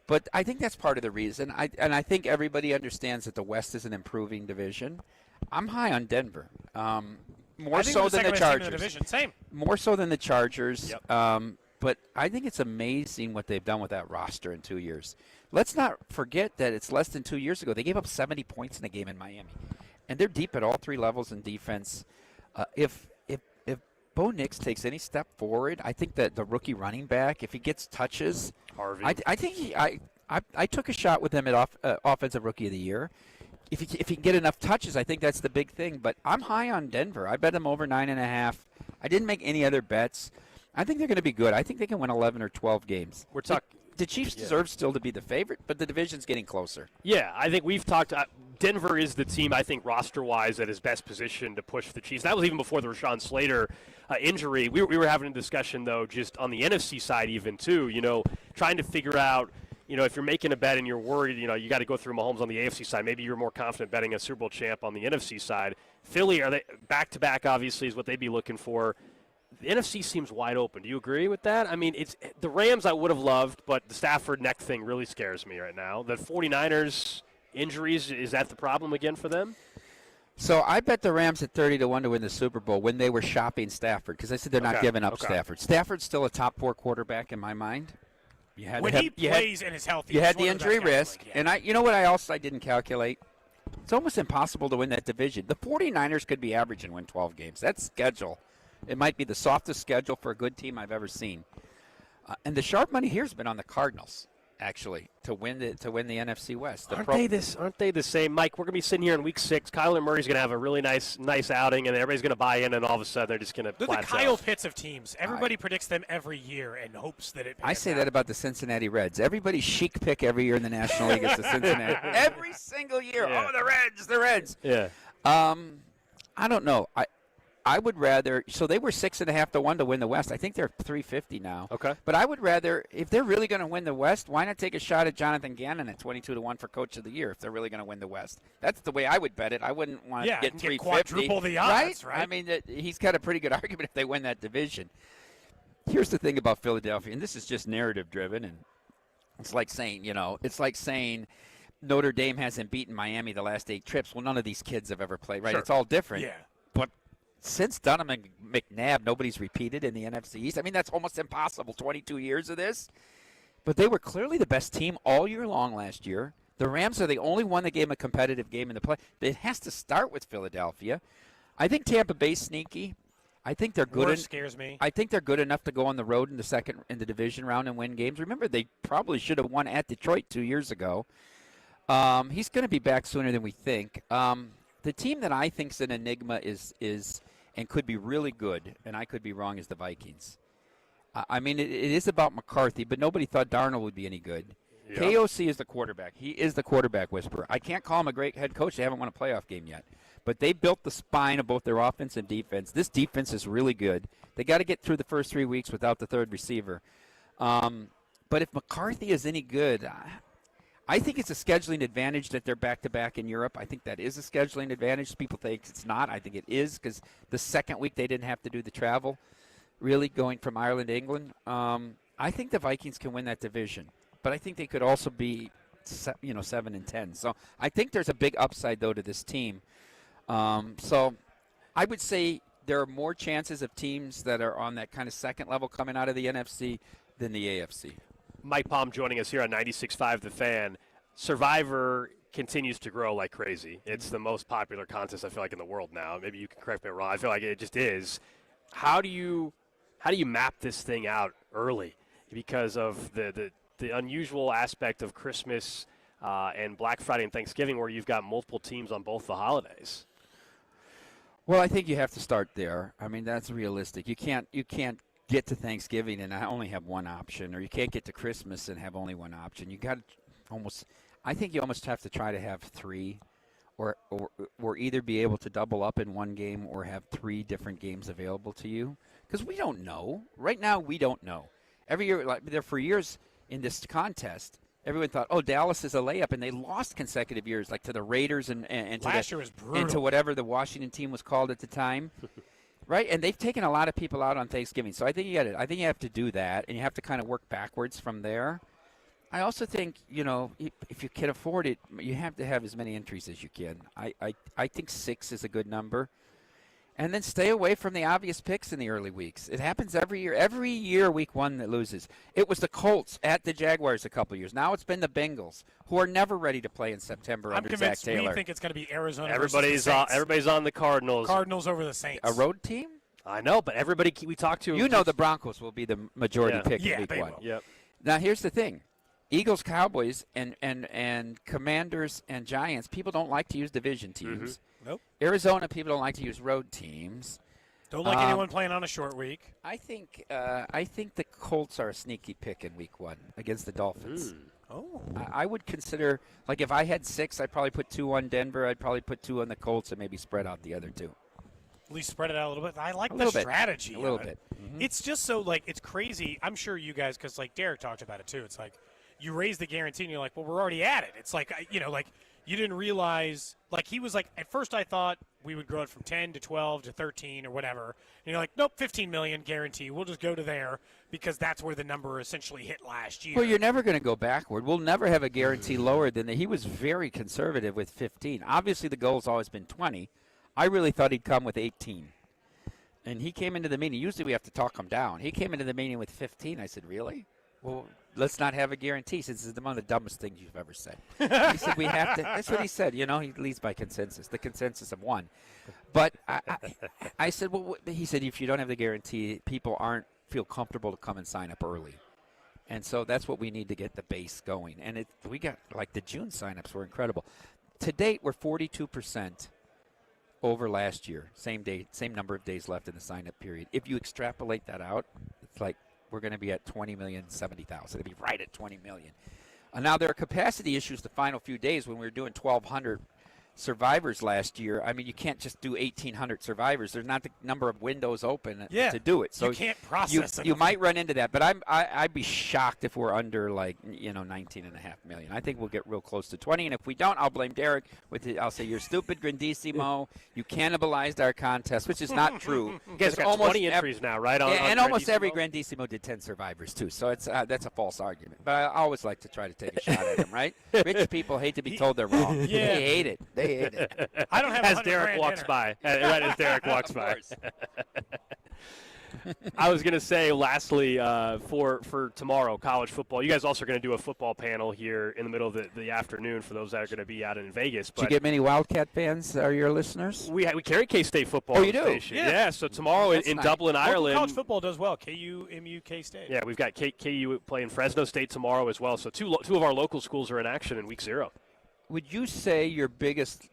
But I think that's part of the reason. I think everybody understands that the West is an improving division. I'm high on Denver. More so than the Chargers. Same. More so than the Chargers. Yep. But I think it's amazing what they've done with that roster in 2 years. Let's not forget that it's less than 2 years ago. They gave up 70 points in a game in Miami. And they're deep at all 3 levels in defense. If Bo Nix takes any step forward, I think that the rookie running back, if he gets touches, Harvey. I think I took a shot with him at Offensive Rookie of the Year. If he can get enough touches, I think that's the big thing. But I'm high on Denver. I bet them over 9.5. I didn't make any other bets. I think they're going to be good. I think they can win 11 or 12 games. We're talking. The Chiefs deserve still to be the favorite, but the division's getting closer. Yeah, I think we've talked. Denver is the team, I think, roster-wise, that is best positioned to push the Chiefs. That was even before the Rashawn Slater injury. We were having a discussion, though, just on the NFC side even, too, trying to figure out, if you're making a bet and you're worried, you got to go through Mahomes on the AFC side. Maybe you're more confident betting a Super Bowl champ on the NFC side. Philly, are they back-to-back, obviously, is what they'd be looking for. The NFC seems wide open. Do you agree with that? I mean, it's the Rams I would have loved, but the Stafford neck thing really scares me right now. The 49ers injuries, is that the problem again for them? So I bet the Rams at 30-1 to win the Super Bowl when they were shopping Stafford because I said they're not giving up Stafford. Stafford's still a top 4 quarterback in my mind. When he plays and is healthy, you had the injury risk, and I didn't calculate. It's almost impossible to win that division. The 49ers could be average and win 12 games. That schedule. It might be the softest schedule for a good team I've ever seen. And the sharp money here has been on the Cardinals, actually, to win the NFC West. Aren't they the same? Mike, we're going to be sitting here in Week 6. Kyler Murray's going to have a really nice outing, and everybody's going to buy in, and all of a sudden they're just going to plateau. They're the Kyle Pitts of teams. Everybody predicts them every year and hopes that it pans I say out. that about the Cincinnati Reds. Everybody's chic pick every year in the National League is the Cincinnati. Every single year. Yeah. Oh, the Reds. Yeah. I don't know. I would rather. So they were 6.5 to 1 to win the West. I think they're 350 now. Okay. But I would rather, if they're really going to win the West, why not take a shot at Jonathan Gannon at 22 to 1 for Coach of the Year if they're really going to win the West? That's the way I would bet it. I wouldn't want to get 350. Quadruple the odds, right? I mean, he's got a pretty good argument if they win that division. Here's the thing about Philadelphia, and this is just narrative driven, and it's like saying, Notre Dame hasn't beaten Miami the last 8 trips. Well, none of these kids have ever played, right? Sure. It's all different. Yeah. But since Dunham and McNabb, nobody's repeated in the NFC East. I mean, that's almost impossible, 22 years of this. But they were clearly the best team all year long last year. The Rams are the only one that gave them a competitive game in the play. It has to start with Philadelphia. I think Tampa Bay's sneaky. I think they're good. Worst scares me. I think they're good enough to go on the road in the division round and win games. Remember, they probably should have won at Detroit 2 years ago. He's going to be back sooner than we think. The team that I think is an enigma is and could be really good, and I could be wrong, is the Vikings. I mean, it is about McCarthy, but nobody thought Darnold would be any good. Yeah. KOC is the quarterback. He is the quarterback whisperer. I can't call him a great head coach. They haven't won a playoff game yet. But they built the spine of both their offense and defense. This defense is really good. They got to get through the first 3 weeks without the third receiver. But if McCarthy is any good, I think it's a scheduling advantage that they're back-to-back in Europe. I think that is a scheduling advantage. People think it's not. I think it is because the second week they didn't have to do the travel, really, going from Ireland to England. I think the Vikings can win that division. But I think they could also be 7-10. So I think there's a big upside, though, to this team. So I would say there are more chances of teams that are on that kind of second level coming out of the NFC than the AFC. Mike Palm joining us here on 96.5 The Fan. Survivor continues to grow like crazy. It's the most popular contest, I feel like, in the world now. Maybe you can correct me wrong. I feel like it just is. How do you map this thing out early? Because of the unusual aspect of Christmas and Black Friday and Thanksgiving, where you've got multiple teams on both the holidays. Well, I think you have to start there. I mean, that's realistic. You can't get to Thanksgiving and I only have one option, or you can't get to Christmas and have only one option. You got to I think you almost have to try to have three, or either be able to double up in one game or have three different games available to you, because we don't know. Right now, we don't know. Every year, like there for years in this contest, everyone thought, oh, Dallas is a layup, and they lost consecutive years, like to the Raiders and to last year was brutal. And to whatever the Washington team was called at the time. Right, and they've taken a lot of people out on Thanksgiving, so I think you have to do that, and you have to kind of work backwards from there. I also think, if you can afford it, you have to have as many entries as you can. I think 6 is a good number. And then stay away from the obvious picks in the early weeks. It happens every year. Every year, week 1 that loses. It was the Colts at the Jaguars a couple years. Now it's been the Bengals, who are never ready to play in September under Zach Taylor. We think it's going to be Arizona everybody's on the Cardinals. Cardinals over the Saints. A road team? I know, but everybody we talk to. The Broncos will be the majority pick in week 1. Yep. Now, here's the thing. Eagles, Cowboys, and Commanders and Giants, people don't like to use division teams. Mm-hmm. Nope. Arizona, people don't like to use road teams. Don't like anyone playing on a short week. I think the Colts are a sneaky pick in week 1 against the Dolphins. Oh. I would consider, like, if I had 6, I'd probably put 2 on Denver. I'd probably put 2 on the Colts and maybe spread out the other 2. At least spread it out a little bit. I like the strategy. A little bit. Mm-hmm. It's just so, it's crazy. I'm sure you guys, because, Derek talked about it, too. It's like you raise the guarantee, and you're like, well, we're already at it. It's like, you didn't realize, he was like, at first I thought we would grow it from 10 to 12 to 13 or whatever. And you're like, nope, 15 million guarantee. We'll just go to there because that's where the number essentially hit last year. Well, you're never going to go backward. We'll never have a guarantee lower than that. He was very conservative with 15. Obviously, the goal's always been 20. I really thought he'd come with 18. And he came into the meeting. Usually we have to talk him down. He came into the meeting with 15. I said, really? Well, let's not have a guarantee. He said, this is one of the dumbest things you've ever said. He said, we have to. That's what he said. He leads by consensus, the consensus of 1. But I said, well, he said, if you don't have the guarantee, people feel comfortable to come and sign up early. And so that's what we need to get the base going. And we got, the June signups were incredible. To date, we're 42% over last year. Same number of days left in the sign-up period. If you extrapolate that out, it's like we're going to be at 20,070,000. It'll be right at 20 million. Now, there are capacity issues the final few days when we were doing 1,200 survivors last year. I mean, you can't just do 1,800 survivors. There's not the number of windows open to do it. So you can't process it. You might run into that, but I'd be shocked if we're under 19.5 million. I think we'll get real close to 20, and if we don't, I'll blame Derek. I'll say you're stupid, Grandissimo. You cannibalized our contest, which is not true. You guys got 20 entries now, right? And almost every Grandissimo did 10 survivors too. So that's a false argument. But I always like to try to take a shot at them, right? Rich people hate to be told they're wrong. Yeah. They hate it. I don't have as Derek walks by. Right as Derek walks by. I was going to say, lastly, for tomorrow, college football, you guys also are going to do a football panel here in the middle of the afternoon for those that are going to be out in Vegas. Did you get many Wildcat fans? Are your listeners? We carry K-State football. Oh, you do? Station. Yeah, so tomorrow in nice. Dublin, Ireland. College football does well. KU, MU, K-State. Yeah, we've got KU playing Fresno State tomorrow as well. So two of our local schools are in action in week 0. Would you say your biggest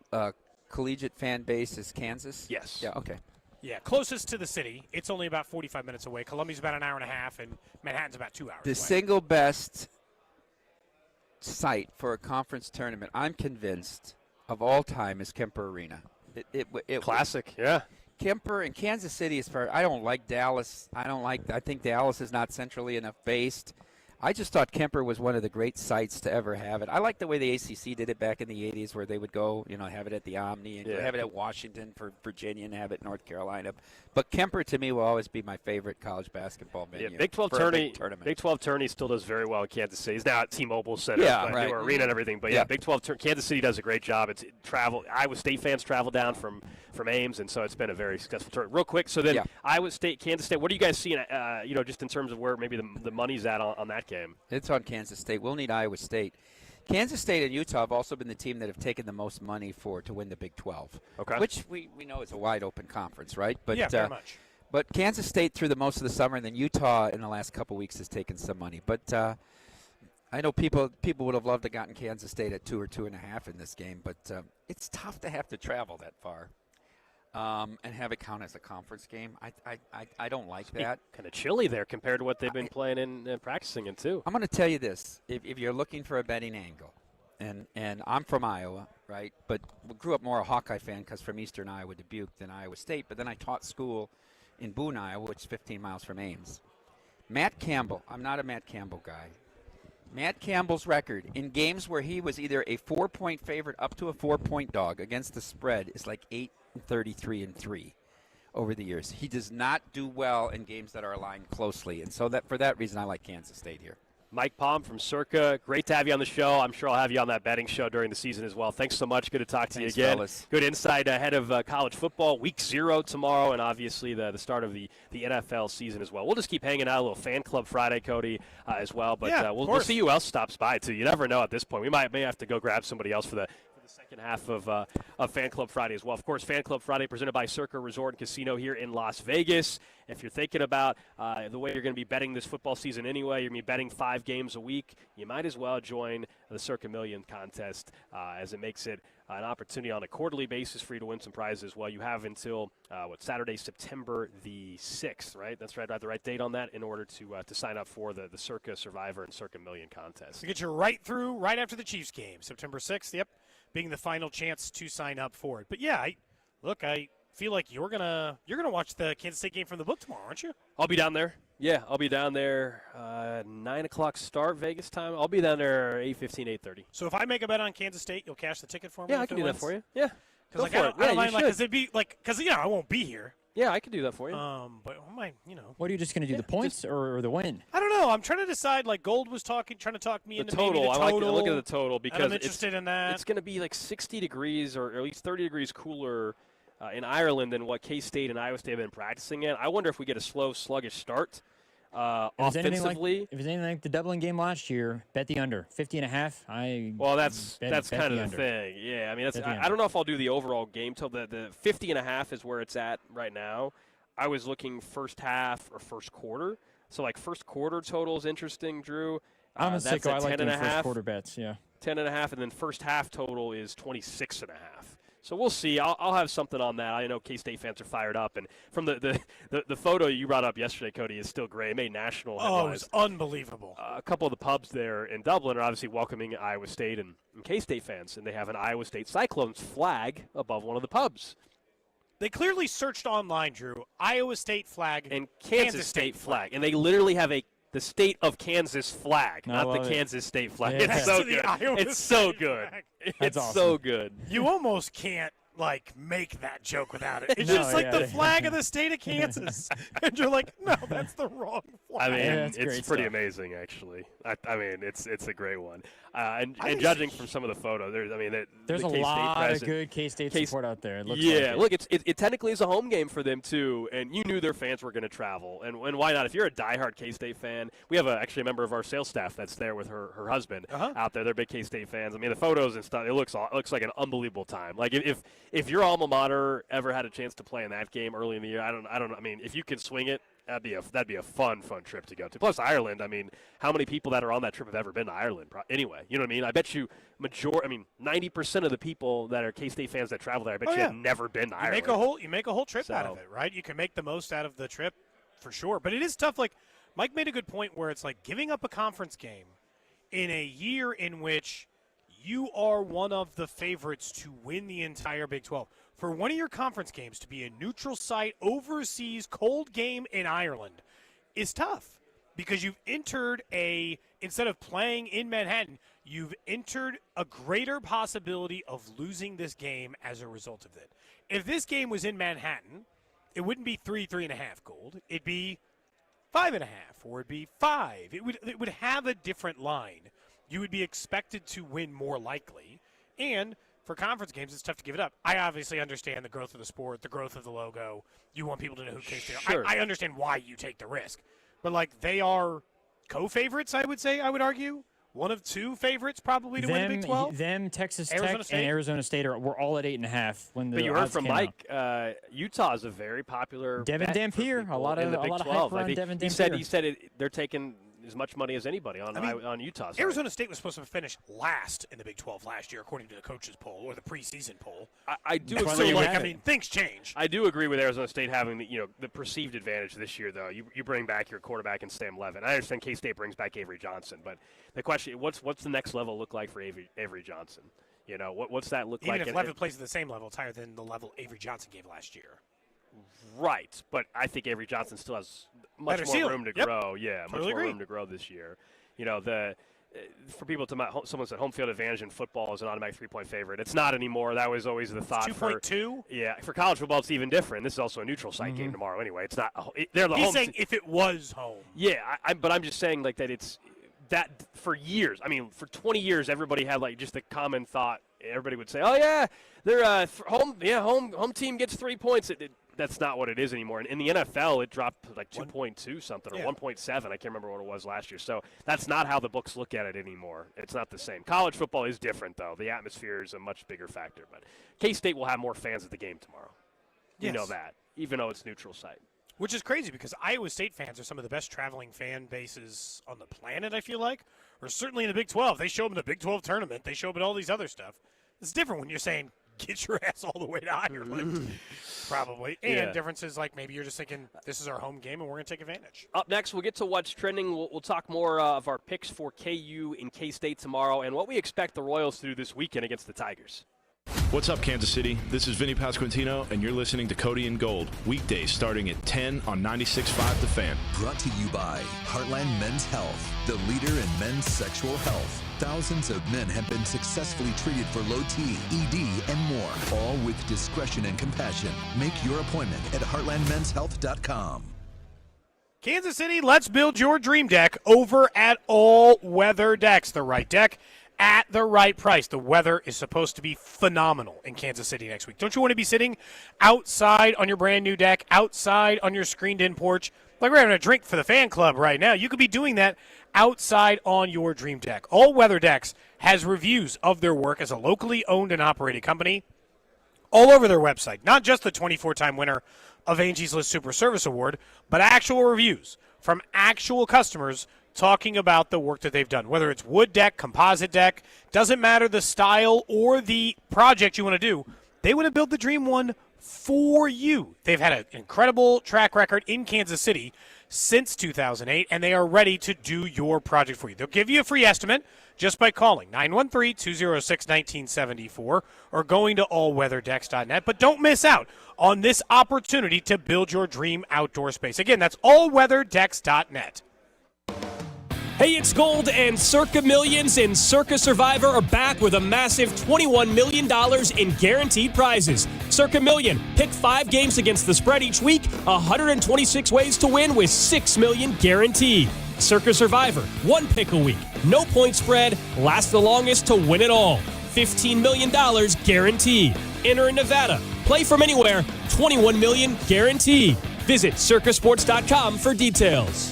collegiate fan base is Kansas? Yes. Yeah, okay. Yeah, closest to the city. It's only about 45 minutes away. Columbia's about an hour and a half, and Manhattan's about 2 hours The away. single best site for a conference tournament, I'm convinced, of all time is Kemper Arena. Classic, yeah. Kemper and Kansas City is I don't like Dallas. I think Dallas is not centrally enough based. I just thought Kemper was one of the great sites to ever have it. I like the way the ACC did it back in the 80s where they would go, have it at the Omni and have it at Washington for Virginia and have it in North Carolina. But Kemper, to me, will always be my favorite college basketball venue. Yeah, Big 12 tourney still does very well in Kansas City. He's now at T-Mobile Center, new arena and everything. But, Big 12 Kansas City does a great job. It's Iowa State fans travel down from Ames, and so it's been a very successful tournament. Real quick, so then Iowa State, Kansas State, what are you guys seeing, just in terms of where maybe the money's at on that game? It's on Kansas State. We'll need Iowa State. Kansas State and Utah have also been the team that have taken the most money to win the Big 12. Okay. Which we know is a wide open conference, right? But, very much. But Kansas State through the most of the summer, and then Utah in the last couple weeks has taken some money. But I know people would have loved to have gotten Kansas State at 2 or 2.5 in this game, but it's tough to have to travel that far. And have it count as a conference game. I don't like that. Kind of chilly there compared to what they've been playing and practicing in, too. I'm going to tell you this. If you're looking for a betting angle, and I'm from Iowa, right, but grew up more a Hawkeye fan because from eastern Iowa, Dubuque, than Iowa State, but then I taught school in Boone, Iowa, which is 15 miles from Ames. Matt Campbell, I'm not a Matt Campbell guy. Matt Campbell's record in games where he was either a 4-point favorite up to a 4-point dog against the spread is like 8-33-3 over the years. He does not do well in games that are aligned closely, and so for that reason, I like Kansas State here. Mike Palm from Circa, great to have you on the show. I'm sure I'll have you on that betting show during the season as well. Thanks so much. Good to talk to you again. Fellas. Good insight ahead of college football, week 0 tomorrow, and obviously the start of the NFL season as well. We'll just keep hanging out, a little fan club Friday, Cody, as well. But we'll see who else stops by, too. You never know at this point. We may have to go grab somebody else for the second half of Fan Club Friday as well. Of course, Fan Club Friday presented by Circa Resort and Casino here in Las Vegas. If you're thinking about the way you're going to be betting this football season anyway, you're going to be betting 5 games a week, you might as well join the Circa Million contest as it makes it an opportunity on a quarterly basis for you to win some prizes as well. You have until, Saturday, September the 6th, right? That's right. I have the right date on that in order to sign up for the Circa Survivor and Circa Million contest. We get you right after the Chiefs game, September 6th, being the final chance to sign up for it. But, I feel like you're gonna watch the Kansas State game from the book tomorrow, aren't you? I'll be down there. Yeah, I'll be down there 9 o'clock start Vegas time. I'll be down there 8:15, 8:30. So if I make a bet on Kansas State, you'll cash the ticket for me? Yeah, I can do that for you. Yeah. Because I don't mind, because it'd be because I won't be here. Yeah, I can do that for you. But I might, What are you just going to do, the points or the win? I don't know. I'm trying to decide. Like Gold was trying to talk me into total. maybe the total. I like to look at the total because I'm interested in that. It's going to be like 60 degrees or at least 30 degrees cooler in Ireland than what K-State and Iowa State have been practicing in. I wonder if we get a slow, sluggish start offensively. If it's anything like the Dublin game last year, bet the under 50.5. Well, that's kind of the thing. Yeah, I mean, I don't know if I'll do the overall game total. The 50.5 is where it's at right now. I was looking first half or first quarter. So, like, first quarter total is interesting, Drew. I'm a sicko. I like doing 10.5. first quarter bets, 10.5, and then first half total is 26.5. So we'll see. I'll have something on that. I know K-State fans are fired up. And from the photo you brought up yesterday, Cody, is still great. It made national headlines. Oh, it was unbelievable. A couple of the pubs there in Dublin are obviously welcoming Iowa State and K-State fans, and they have an Iowa State Cyclones flag above one of the pubs. They clearly searched online, Drew. Iowa State flag and Kansas State flag. And they literally have the state of Kansas flag, not the Kansas State flag. Yeah. It's so good. It's so good. It's awesome. so good. You almost can't make that joke without it. It's just the flag of the state of Kansas. And you're like, no, that's the wrong flag. I mean, it's it's pretty amazing, actually. I mean, it's a great one. And judging from some of the photos, there's a lot of good K-State support out there. It looks look, it technically is a home game for them too, and you knew their fans were going to travel, and why not? If you're a diehard K-State fan, we have actually a member of our sales staff that's there with her husband out there. They're big K-State fans. I mean, the photos and stuff, it looks like an unbelievable time. Like if your alma mater ever had a chance to play in that game early in the year, I don't know. I mean, if you could swing it, that'd be a fun trip to go to. Plus Ireland, I mean, how many people that are on that trip have ever been to Ireland? Anyway, you know what I mean? I bet you 90% of the people that are K-State fans that travel there, I bet you have never been to Ireland. You make a whole trip out of it, right? You can make the most out of the trip for sure. But it is tough. Like Mike made a good point where it's like giving up a conference game in a year in which you are one of the favorites to win the entire Big 12. For one of your conference games to be a neutral site, overseas, cold game in Ireland is tough because you've entered instead of playing in Manhattan, you've entered a greater possibility of losing this game as a result of it. If this game was in Manhattan, it wouldn't be 3.5 gold. It'd be 5.5, or it'd be 5. It would have a different line. You would be expected to win more likely, and for conference games, it's tough to give it up. I obviously understand the growth of the sport, the growth of the logo. You want people to know who K-State are. I understand why you take the risk. But, they are co-favorites, I would argue. One of two favorites probably to win the Big 12. Texas Tech, and Arizona State were all at 8.5. But you heard from Mike, Utah is a very popular Devin Dampier. A lot of hype around Devin Dampier. He said they're taking as much money as anybody on Utah. Arizona State was supposed to finish last in the Big 12 last year, according to the coaches poll or the preseason poll. I do agree. Things change. I do agree with Arizona State having the perceived advantage this year, though. You bring back your quarterback in Sam Levin. I understand K-State brings back Avery Johnson, but the question: what's the next level look like for Avery Johnson? What's that look like? Even if Levin plays at the same level, it's higher than the level Avery Johnson gave last year. Right, but I think Avery Johnson still has much more room to grow. Yeah, much more room to grow this year. For people to someone said home field advantage in football is an automatic 3-point favorite. It's not anymore. That was always the thought. 2.2. Yeah, for college football, it's even different. This is also a neutral site game tomorrow. Anyway, it's not. They're the home. He's saying if it was home. Yeah, but I'm just saying that it's that for years. I mean, for 20 years, everybody had just the common thought. Everybody would say, "Oh yeah, they're home. Yeah, home team gets 3 points." That's not what it is anymore. And in the NFL, it dropped 2.2 something or 1.7. I can't remember what it was last year. So that's not how the books look at it anymore. It's not the same. College football is different, though. The atmosphere is a much bigger factor. But K-State will have more fans at the game tomorrow. You know that, even though it's neutral site. Which is crazy because Iowa State fans are some of the best traveling fan bases on the planet, I feel like. Or certainly in the Big 12. They show them the Big 12 tournament. They show them all these other stuff. It's different when you're saying, get your ass all the way to Ireland, probably. And differences like maybe you're just thinking, this is our home game and we're going to take advantage. Up next, we'll get to what's trending. We'll talk more of our picks for KU and K-State tomorrow and what we expect the Royals to do this weekend against the Tigers. What's up, Kansas City? This is Vinny Pasquantino, and you're listening to Cody and Gold, weekdays starting at 10 on 96.5 The Fan. Brought to you by Heartland Men's Health, the leader in men's sexual health. Thousands of men have been successfully treated for low T, ED, and more, all with discretion and compassion. Make your appointment at heartlandmenshealth.com. Kansas City, let's build your dream deck over at All Weather Decks. The right deck at the right price. The weather is supposed to be phenomenal in Kansas City next week. Don't you want to be sitting outside on your brand new deck, outside on your screened-in porch? Like we're having a drink for the fan club right now. You could be doing that outside on your dream deck. All Weather Decks has reviews of their work as a locally owned and operated company all over their website. Not just the 24-time winner of Angie's List Super Service Award, but actual reviews from actual customers talking about the work that they've done. Whether it's wood deck, composite deck, doesn't matter the style or the project you want to do, they want to build the dream one for you. They've had an incredible track record in Kansas City since 2008, and they are ready to do your project for you. They'll give you a free estimate just by calling 913-206-1974 or going to allweatherdecks.net. But don't miss out on this opportunity to build your dream outdoor space. Again, that's allweatherdecks.net. Hey, it's Gold, and Circa Millions and Circa Survivor are back with a massive $21 million in guaranteed prizes. Circa Million, pick 5 games against the spread each week, 126 ways to win with $6 million guaranteed. Circa Survivor, 1 pick a week, no point spread, last the longest to win it all. $15 million guaranteed. Enter in Nevada. Play from anywhere, $21 million guaranteed. Visit circasports.com for details.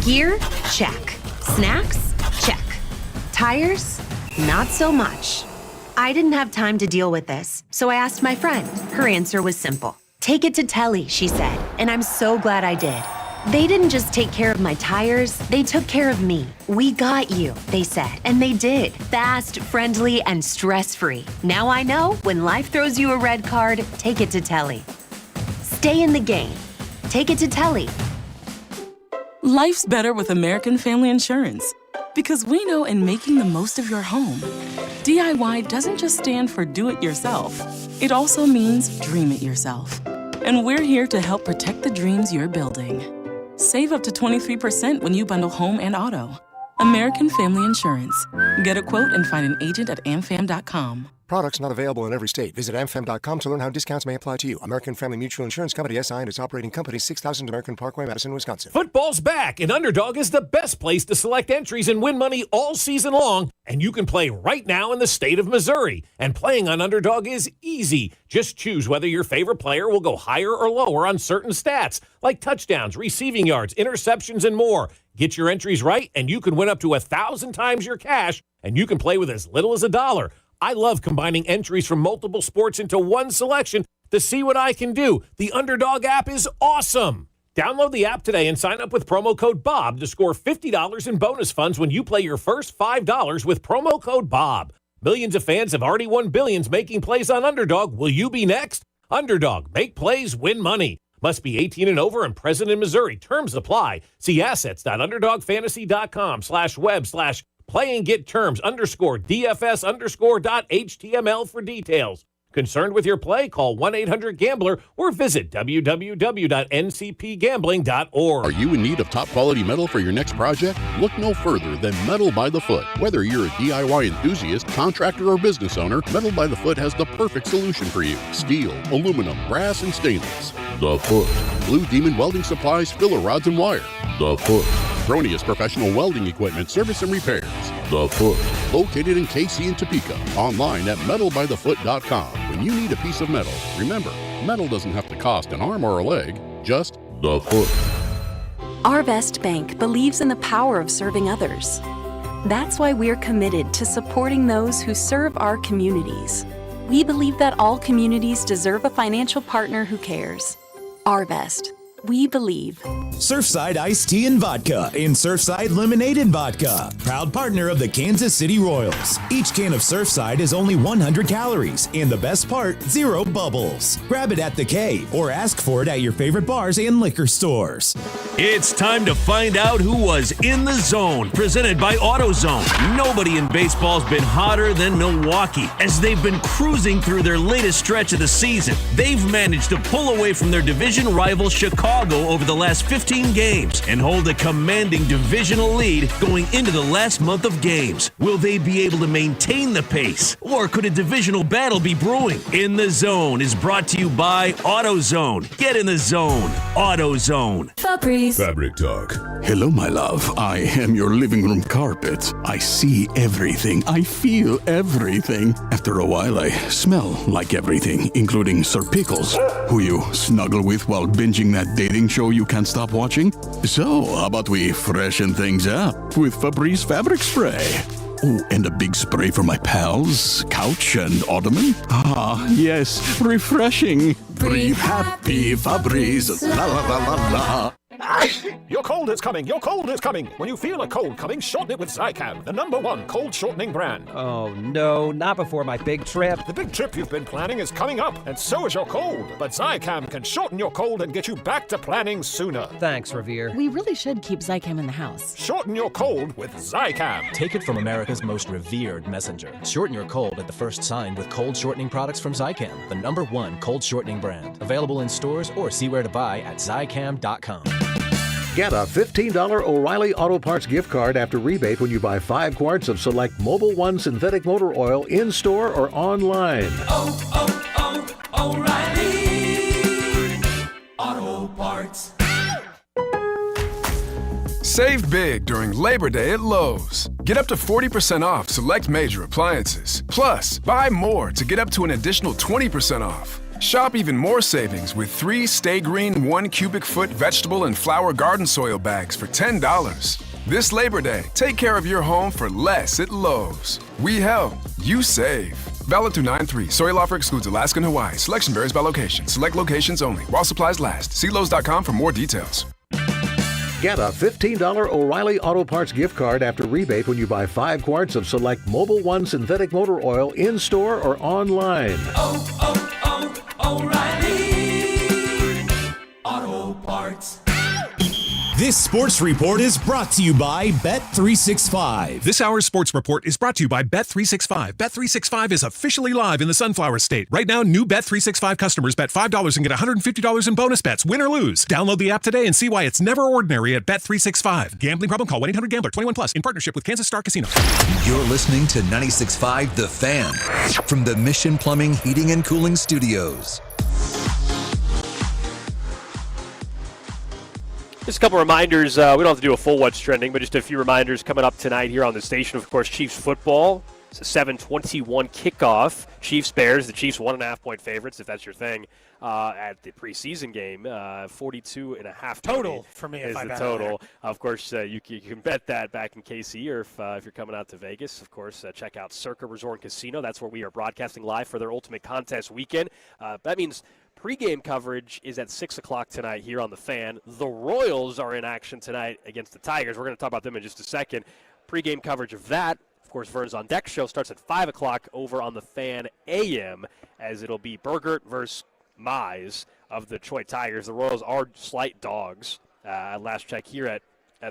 Gear? Check. Snacks? Check. Tires? Not so much. I didn't have time to deal with this, so I asked my friend. Her answer was simple. Take it to Telly, she said, and I'm so glad I did. They didn't just take care of my tires, they took care of me. We got you, they said, and they did. Fast, friendly, and stress-free. Now I know when life throws you a red card, take it to Telly. Stay in the game. Take it to Telly. Life's better with American Family Insurance. Because we know in making the most of your home, DIY doesn't just stand for do it yourself. It also means dream it yourself. And we're here to help protect the dreams you're building. Save up to 23% when you bundle home and auto. American Family Insurance. Get a quote and find an agent at amfam.com. Products not available in every state. Visit amfam.com to learn how discounts may apply to you. American Family Mutual Insurance Company, SI, and its operating company, 6000 American Parkway, Madison, Wisconsin. Football's back, and Underdog is the best place to select entries and win money all season long. And you can play right now in the state of Missouri. And playing on Underdog is easy. Just choose whether your favorite player will go higher or lower on certain stats, like touchdowns, receiving yards, interceptions, and more. Get your entries right, and you can win up to 1,000 times your cash, and you can play with as little as $1. I love combining entries from multiple sports into one selection to see what I can do. The Underdog app is awesome. Download the app today and sign up with promo code BOB to score $50 in bonus funds when you play your first $5 with promo code BOB. Millions of fans have already won billions making plays on Underdog. Will you be next? Underdog. Make plays, win money. Must be 18 and over and present in Missouri. Terms apply. See assets.underdogfantasy.com/web/play and get terms _DFS_.html for details. Concerned with your play? Call 1-800-GAMBLER or visit www.ncpgambling.org. Are you in need of top-quality metal for your next project? Look no further than Metal by the Foot. Whether you're a DIY enthusiast, contractor, or business owner, Metal by the Foot has the perfect solution for you. Steel, aluminum, brass, and stainless. The Foot. Blue Demon Welding Supplies, filler rods, and wire. The Foot. Cronius Professional Welding Equipment, service and repairs. The Foot. Located in KC and Topeka. Online at metalbythefoot.com. When you need a piece of metal, remember, metal doesn't have to cost an arm or a leg, just the foot. Arvest Bank believes in the power of serving others. That's why we're committed to supporting those who serve our communities. We believe that all communities deserve a financial partner who cares. Arvest. We believe. Surfside Iced Tea and Vodka in Surfside Lemonade and Vodka. Proud partner of the Kansas City Royals. Each can of Surfside is only 100 calories. And the best part, 0 bubbles. Grab it at the K or ask for it at your favorite bars and liquor stores. It's time to find out who was in the zone. Presented by AutoZone. Nobody in baseball's been hotter than Milwaukee. As they've been cruising through their latest stretch of the season, they've managed to pull away from their division rival Chicago over the last 15 games and hold a commanding divisional lead going into the last month of games. Will they be able to maintain the pace, or could a divisional battle be brewing? In the Zone is brought to you by AutoZone. Get in the zone. AutoZone. Febreze. Fabric Talk. Hello, my love. I am your living room carpet. I see everything. I feel everything. After a while, I smell like everything, including Sir Pickles, who you snuggle with while binging that dating show you can't stop watching. So, how about we freshen things up with Febreze Fabric Spray? Oh, and a big spray for my pals, couch and ottoman. Ah, yes, refreshing. Breathe happy, Febreze. La la la la la. Your cold is coming. Your cold is coming. When you feel a cold coming, shorten it with Zicam, the #1 cold shortening brand. Oh, no, not before my big trip. The big trip you've been planning is coming up, and so is your cold. But Zicam can shorten your cold and get you back to planning sooner. Thanks, Revere. We really should keep Zicam in the house. Shorten your cold with Zicam. Take it from America's most revered messenger. Shorten your cold at the first sign with cold shortening products from Zicam, the #1 cold shortening brand. Available in stores or see where to buy at Zicam.com. Get a $15 O'Reilly Auto Parts gift card after rebate when you buy 5 quarts of select Mobil 1 synthetic motor oil in-store or online. O'Reilly Auto Parts. Save big during Labor Day at Lowe's. Get up to 40% off select major appliances. Plus, buy more to get up to an additional 20% off. Shop even more savings with 3 Stay Green 1 cubic foot vegetable and flower garden soil bags for $10. This Labor Day, take care of your home for less at Lowe's. We help, you save. Valid through 9/3. Soil offer excludes Alaska and Hawaii. Selection varies by location. Select locations only. While supplies last. See Lowe's.com for more details. Get a $15 O'Reilly Auto Parts gift card after rebate when you buy 5 quarts of select Mobil 1 synthetic motor oil in-store or online. O'Reilly Auto Parts. This sports report is brought to you by Bet365. This hour's sports report is brought to you by Bet365. Bet365 is officially live in the Sunflower State. Right now, new Bet365 customers bet $5 and get $150 in bonus bets, win or lose. Download the app today and see why it's never ordinary at Bet365. Gambling problem? Call 1-800-GAMBLER. 21 plus in partnership with Kansas Star Casino. You're listening to 96.5 The Fan from the Mission Plumbing, Heating, and Cooling Studios. Just a couple reminders. We don't have to do a full What's Trending, but just a few reminders coming up tonight here on the station. Of course, Chiefs football. It's a 7:21 kickoff. Chiefs-Bears. The Chiefs 1.5-point favorites, if that's your thing, at the preseason game. 42.5 total for me is if I the bet total. Of course, you can bet that back in KC, or if you're coming out to Vegas, of course, check out Circa Resort and Casino. That's where we are broadcasting live for their Ultimate Contest weekend. That means pregame coverage is at 6 o'clock tonight here on The Fan. The Royals are in action tonight against the Tigers. We're going to talk about them in just a second. Pregame coverage of that, of course, Vern's On Deck show starts at 5 o'clock over on The Fan AM, as it'll be Burgert versus Mize of the Detroit Tigers. The Royals are slight dogs. Last check here at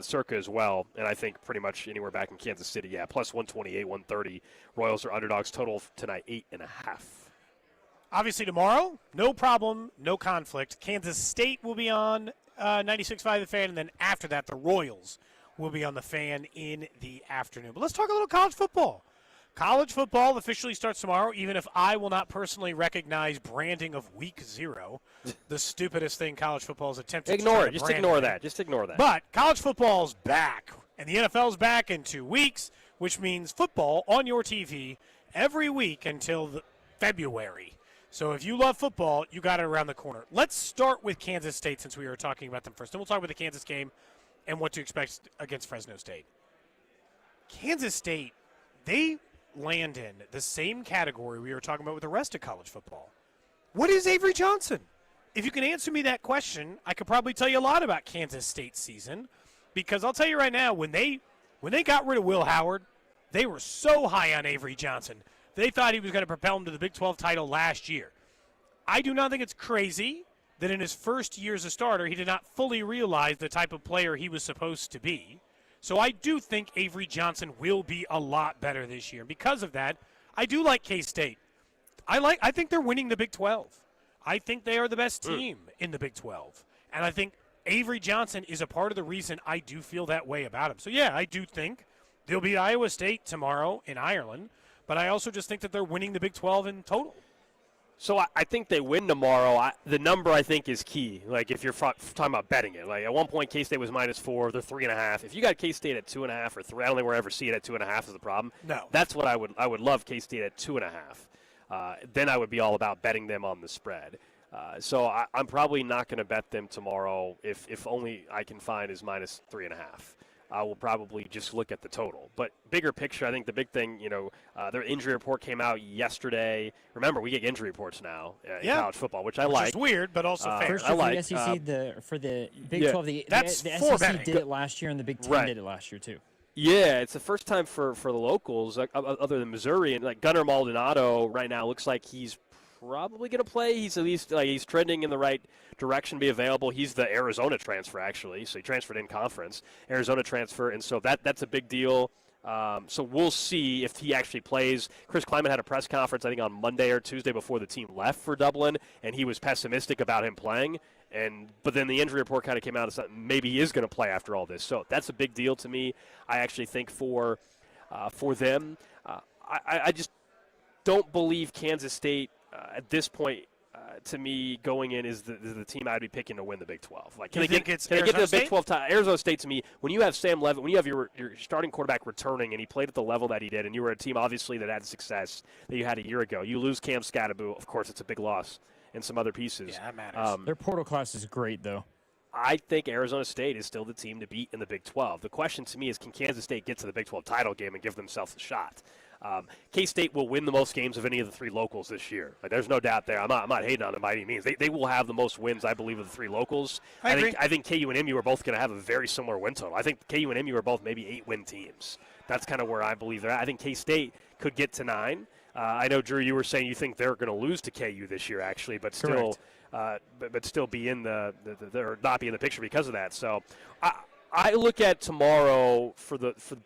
Circa as well, and I think pretty much anywhere back in Kansas City. Yeah, plus 128, 130. Royals are underdogs total tonight, 8.5. Obviously tomorrow, no problem, no conflict. Kansas State will be on 96.5 The Fan, and then after that, the Royals will be on The Fan in the afternoon. But let's talk a little college football. College football officially starts tomorrow, even if I will not personally recognize branding of Week 0, the stupidest thing college football has attempted to Ignore it. Just ignore that. Just ignore that. But college football's back, and the NFL's back in 2 weeks, which means football on your TV every week until February. So if you love football, you got it around the corner. Let's start with Kansas State since we were talking about them first. Then we'll talk about the Kansas game and what to expect against Fresno State. Kansas State, they land in the same category we were talking about with the rest of college football. What is Avery Johnson? If you can answer me that question, I could probably tell you a lot about Kansas State's season, because I'll tell you right now, when they got rid of Will Howard, they were so high on Avery Johnson. They thought he was going to propel him to the Big 12 title last year. I do not think it's crazy that in his first year as a starter, he did not fully realize the type of player he was supposed to be. So I do think Avery Johnson will be a lot better this year. Because of that, I do like K-State. I think they're winning the Big 12. I think they are the best team in the Big 12. And I think Avery Johnson is a part of the reason I do feel that way about him. So, yeah, I do think they'll beat Iowa State tomorrow in Ireland. But I also just think that they're winning the Big 12 in total. So I think they win tomorrow. The number, I think, is key. Like, if you're talking about betting it. Like, at one point, K-State was -4. They're 3.5. If you got K-State at 2.5 or 3, I don't think we'll ever see it at 2.5 is the problem. No. That's what I would love K-State at 2.5. Then I would be all about betting them on the spread. So I'm probably not going to bet them tomorrow if only I can find is -3.5. I will probably just look at the total. But bigger picture, I think the big thing, their injury report came out yesterday. Remember, we get injury reports now in college football, which I like. Which is weird, but also fair. First year for the SEC, for the Big 12, the SEC did it last year, and the Big 10 did it last year, too. Yeah, it's the first time for the locals, other than Missouri. And like Gunnar Maldonado right now looks like he's probably going to play. He's at least he's trending in the right direction, be available. He's the Arizona transfer, actually. So he transferred in conference, Arizona transfer. And so that's a big deal. So we'll see if he actually plays. Chris Kleiman had a press conference, I think, on Monday or Tuesday before the team left for Dublin, and he was pessimistic about him playing. But then the injury report kind of came out as maybe he is going to play after all this. So that's a big deal to me. I actually think for them, I just don't believe Kansas State at this point. To me, going in is the team I'd be picking to win the Big 12. Like, can they get to the Big 12 title? Arizona State, to me, when you have Sam Levitt, when you have your starting quarterback returning, and he played at the level that he did, and you were a team obviously that had success that you had a year ago, you lose Cam Scatterbo. Of course, it's a big loss, and some other pieces. Yeah, that matters. Their portal class is great, though. I think Arizona State is still the team to beat in the Big 12. The question to me is, can Kansas State get to the Big 12 title game and give themselves a shot? K-State will win the most games of any of the three locals this year. Like, there's no doubt there. I'm not hating on them by any means. They will have the most wins, I believe, of the three locals. I think KU and MU are both going to have a very similar win total. I think KU and MU are both maybe 8-win teams. That's kind of where I believe they're at. I think K-State could get to 9. I know, Drew, you were saying you think they're going to lose to KU this year, actually, but still, but still be in or not be in the picture because of that. So, I look at tomorrow for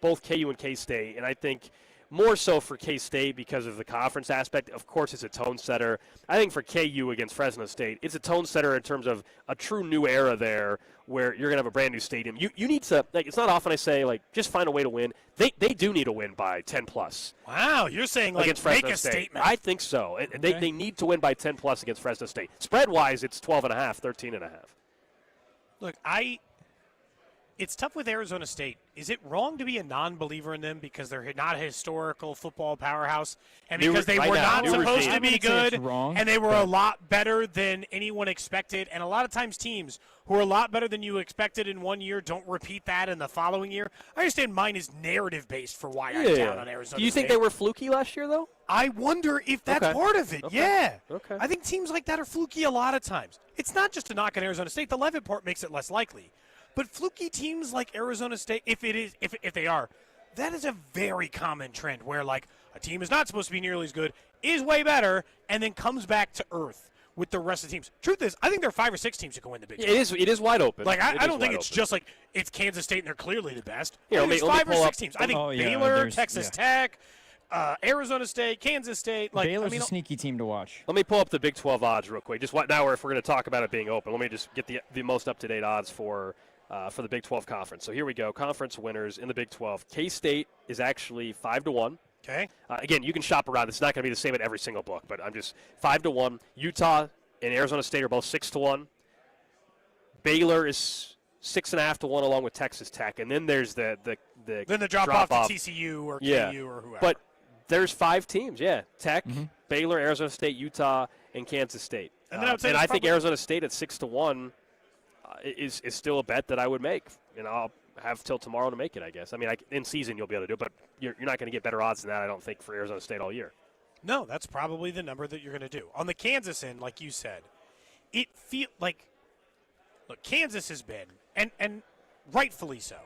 both KU and K-State, and I think more so for K-State because of the conference aspect. Of course, it's a tone setter. I think for KU against Fresno State, it's a tone setter in terms of a true new era there where you're going to have a brand new stadium. You need to, like, it's not often I say, like, just find a way to win. They do need to win by 10+. Wow, you're saying, like, against make Fresno a State. statement. I think so. Okay. They need to win by 10+ against Fresno State. Spread-wise, it's 12.5, 13.5. Look, it's tough with Arizona State. Is it wrong to be a non-believer in them because they're not a historical football powerhouse and because they were not supposed to be good and they were a lot better than anyone expected? And a lot of times teams who are a lot better than you expected in one year don't repeat that in the following year. I understand mine is narrative-based for why I'm down on Arizona State. Do you think they were fluky last year, though? I wonder if that's part of it. Okay. Yeah. Okay. I think teams like that are fluky a lot of times. It's not just a knock on Arizona State. The Levitt part makes it less likely. But fluky teams like Arizona State, if they are, that is a very common trend where, like, a team is not supposed to be nearly as good, is way better, and then comes back to earth with the rest of the teams. Truth is, I think there are 5 or 6 teams who can win the Big 12. It is wide open. Like, I don't think it's just like it's Kansas State and they're clearly the best. Here, There's 5 or 6 teams. I think Baylor, Texas Tech, Arizona State, Kansas State. Like, Baylor's a sneaky team to watch. Let me pull up the Big 12 odds real quick. Just now, if we're going to talk about it being open, let me just get the most up-to-date odds for the Big 12 conference. So here we go. Conference winners in the Big 12. K-State is actually 5-1. Okay. Again, you can shop around. It's not going to be the same at every single book, but I'm just 5-1. Utah and Arizona State are both 6-1. Baylor is 6.5 to 1, along with Texas Tech, and then there's the drop off to TCU or KU or whoever. But there's 5 teams. Tech, Baylor, Arizona State, Utah, and Kansas State. And then I think Arizona State at 6-1 is still a bet that I would make, and I'll have till tomorrow to make it, I guess. I mean, in season you'll be able to do it, but you're not going to get better odds than that, I don't think, for Arizona State all year. No, that's probably the number that you're going to do. On the Kansas end, like you said, it feels like, look, Kansas has been, and rightfully so,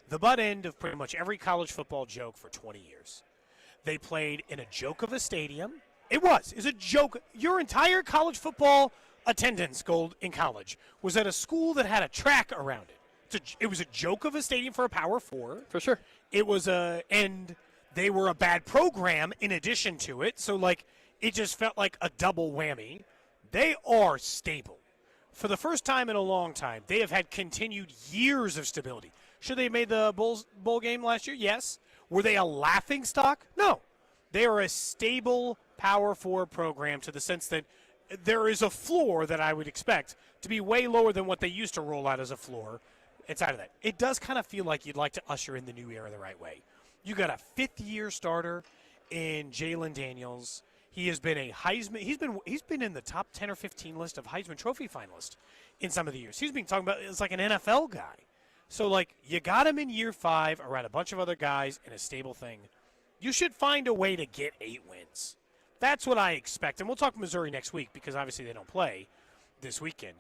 the butt end of pretty much every college football joke for 20 years. They played in a joke of a stadium. It was a joke. Your entire college football attendance, Gold, in college was at a school that had a track around it. It was a joke of a stadium for a Power 4. For sure. It was and they were a bad program in addition to it, so, like, it just felt like a double whammy. They are stable. For the first time in a long time, they have had continued years of stability. Should they have made the bowl game last year? Yes. Were they a laughing stock? No. They are a stable Power 4 program to the sense that there is a floor that I would expect to be way lower than what they used to roll out as a floor inside of that. It does kind of feel like you'd like to usher in the new era the right way. You got a 5th-year starter in Jaylen Daniels. He has been a Heisman. He's been in the top 10 or 15 list of Heisman Trophy finalists in some of the years. He's been talking about it's like an NFL guy. So, like, you got him in year 5 around a bunch of other guys in a stable thing. You should find a way to get 8 wins. That's what I expect. And we'll talk Missouri next week because obviously they don't play this weekend.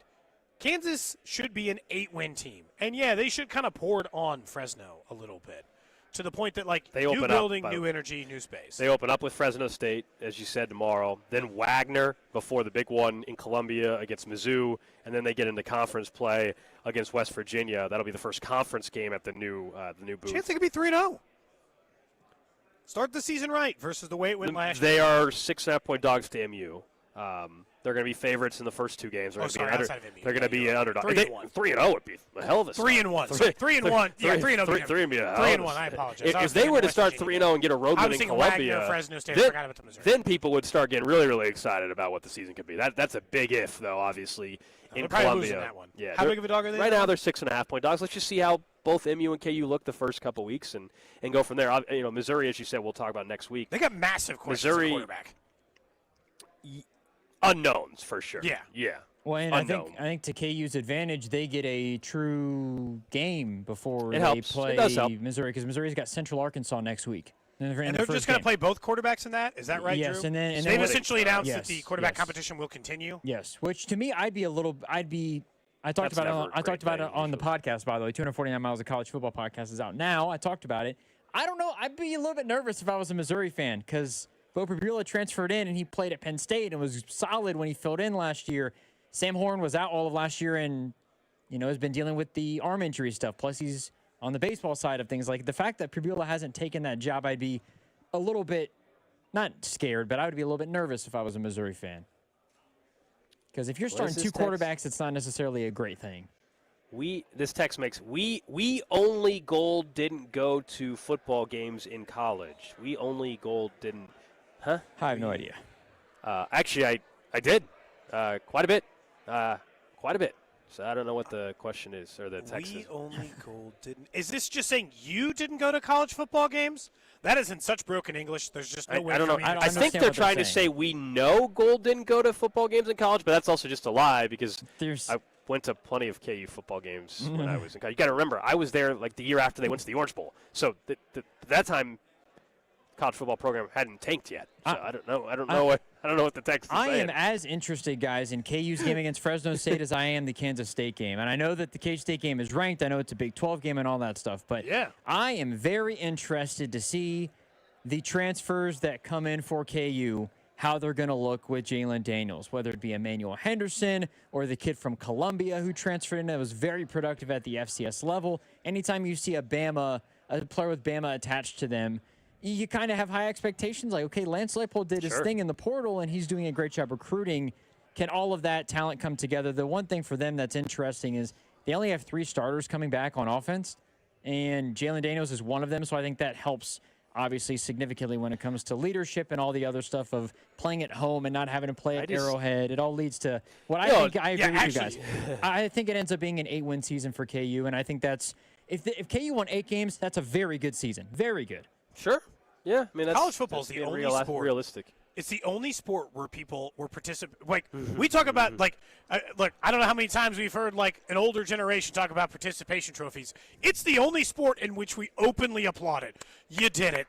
Kansas should be an 8-win team. And, yeah, they should kind of pour it on Fresno a little bit to the point that, like, new building, new energy, new space. They open up with Fresno State, as you said, tomorrow. Then Wagner before the big one in Columbia against Mizzou. And then they get into conference play against West Virginia. That'll be the first conference game at the new booth. Chance they could be 3-0. Start the season right versus the way it went last year. They are 6.5-point dogs to MU. They're going to be favorites in the first 2 games. They're They're going to be an underdog. 3-1. 3-0 would be a hell of a start. 3-1. 3-1. Yeah, 3-0. 3-1. I apologize. If they were to start 3-0 and get a road win in Columbia, Wagner, Fresno State, I forgot about the Missouri. then people would start getting really, really excited about what the season could be. That's a big if, though, obviously, in Columbia. Losing that one. Yeah, how big of a dog are they? Right now, they're 6.5-point dogs. Let's just see how both MU and KU look the first couple weeks and go from there. Missouri, as you said, we'll talk about next week. They got massive questions at quarterback. Unknowns for sure. Yeah. Well, and I think to KU's advantage, they get a true game before play Missouri, because Missouri's got Central Arkansas next week. And they're just going to play both quarterbacks in that? Is that right, yes, Drew? And then they've essentially announced that the quarterback competition will continue? Yes, which to me, I talked about it on the podcast, by the way. 249 Miles of College Football podcast is out now. I talked about it. I don't know. I'd be a little bit nervous if I was a Missouri fan, because Bo Pribula transferred in, and he played at Penn State and was solid when he filled in last year. Sam Horn was out all of last year and, has been dealing with the arm injury stuff. Plus, he's on the baseball side of things. Like, the fact that Pribula hasn't taken that job, I'd be a little bit, not scared, but I would be a little bit nervous if I was a Missouri fan. Because if you're starting 2 quarterbacks, it's not necessarily a great thing. This text makes we only Gold didn't go to football games in college. We only Gold didn't. Huh? I have no idea. Actually, I did quite a bit. Quite a bit. So I don't know what the question is or the text is. We only Gold didn't. Is this just saying you didn't go to college football games? That is in such broken English. There's just no way. I don't know. I think they're trying to say we know Gold didn't go to football games in college, but that's also just a lie because I went to plenty of KU football games when I was in college. You got to remember, I was there like the year after they went to the Orange Bowl. So that time, college football program hadn't tanked yet. So I don't know. I don't know what the text is saying. I am as interested, guys, in KU's game against Fresno State as I am the Kansas State game. And I know that the K-State game is ranked. I know it's a Big 12 game and all that stuff. But I am very interested to see the transfers that come in for KU, how they're going to look with Jaylen Daniels, whether it be Emmanuel Henderson or the kid from Columbia who transferred in that was very productive at the FCS level. Anytime you see a player with Bama attached to them, you kind of have high expectations. Like, okay, Lance Leipold did his thing in the portal, and he's doing a great job recruiting. Can all of that talent come together? The one thing for them that's interesting is they only have 3 starters coming back on offense, and Jaylen Daniels is one of them, so I think that helps obviously significantly when it comes to leadership and all the other stuff of playing at home and not having to play at Arrowhead. It all leads to what I think. I agree with you guys. I think it ends up being an 8-win season for KU, and I think that's if KU won 8 games, that's a very good season. Very good. Sure. Yeah. I mean, that's, college football is the only sport. Realistic. It's the only sport where people were participating. Like, we talk about, look, I don't know how many times we've heard, like, an older generation talk about participation trophies. It's the only sport in which we openly applaud it. You did it.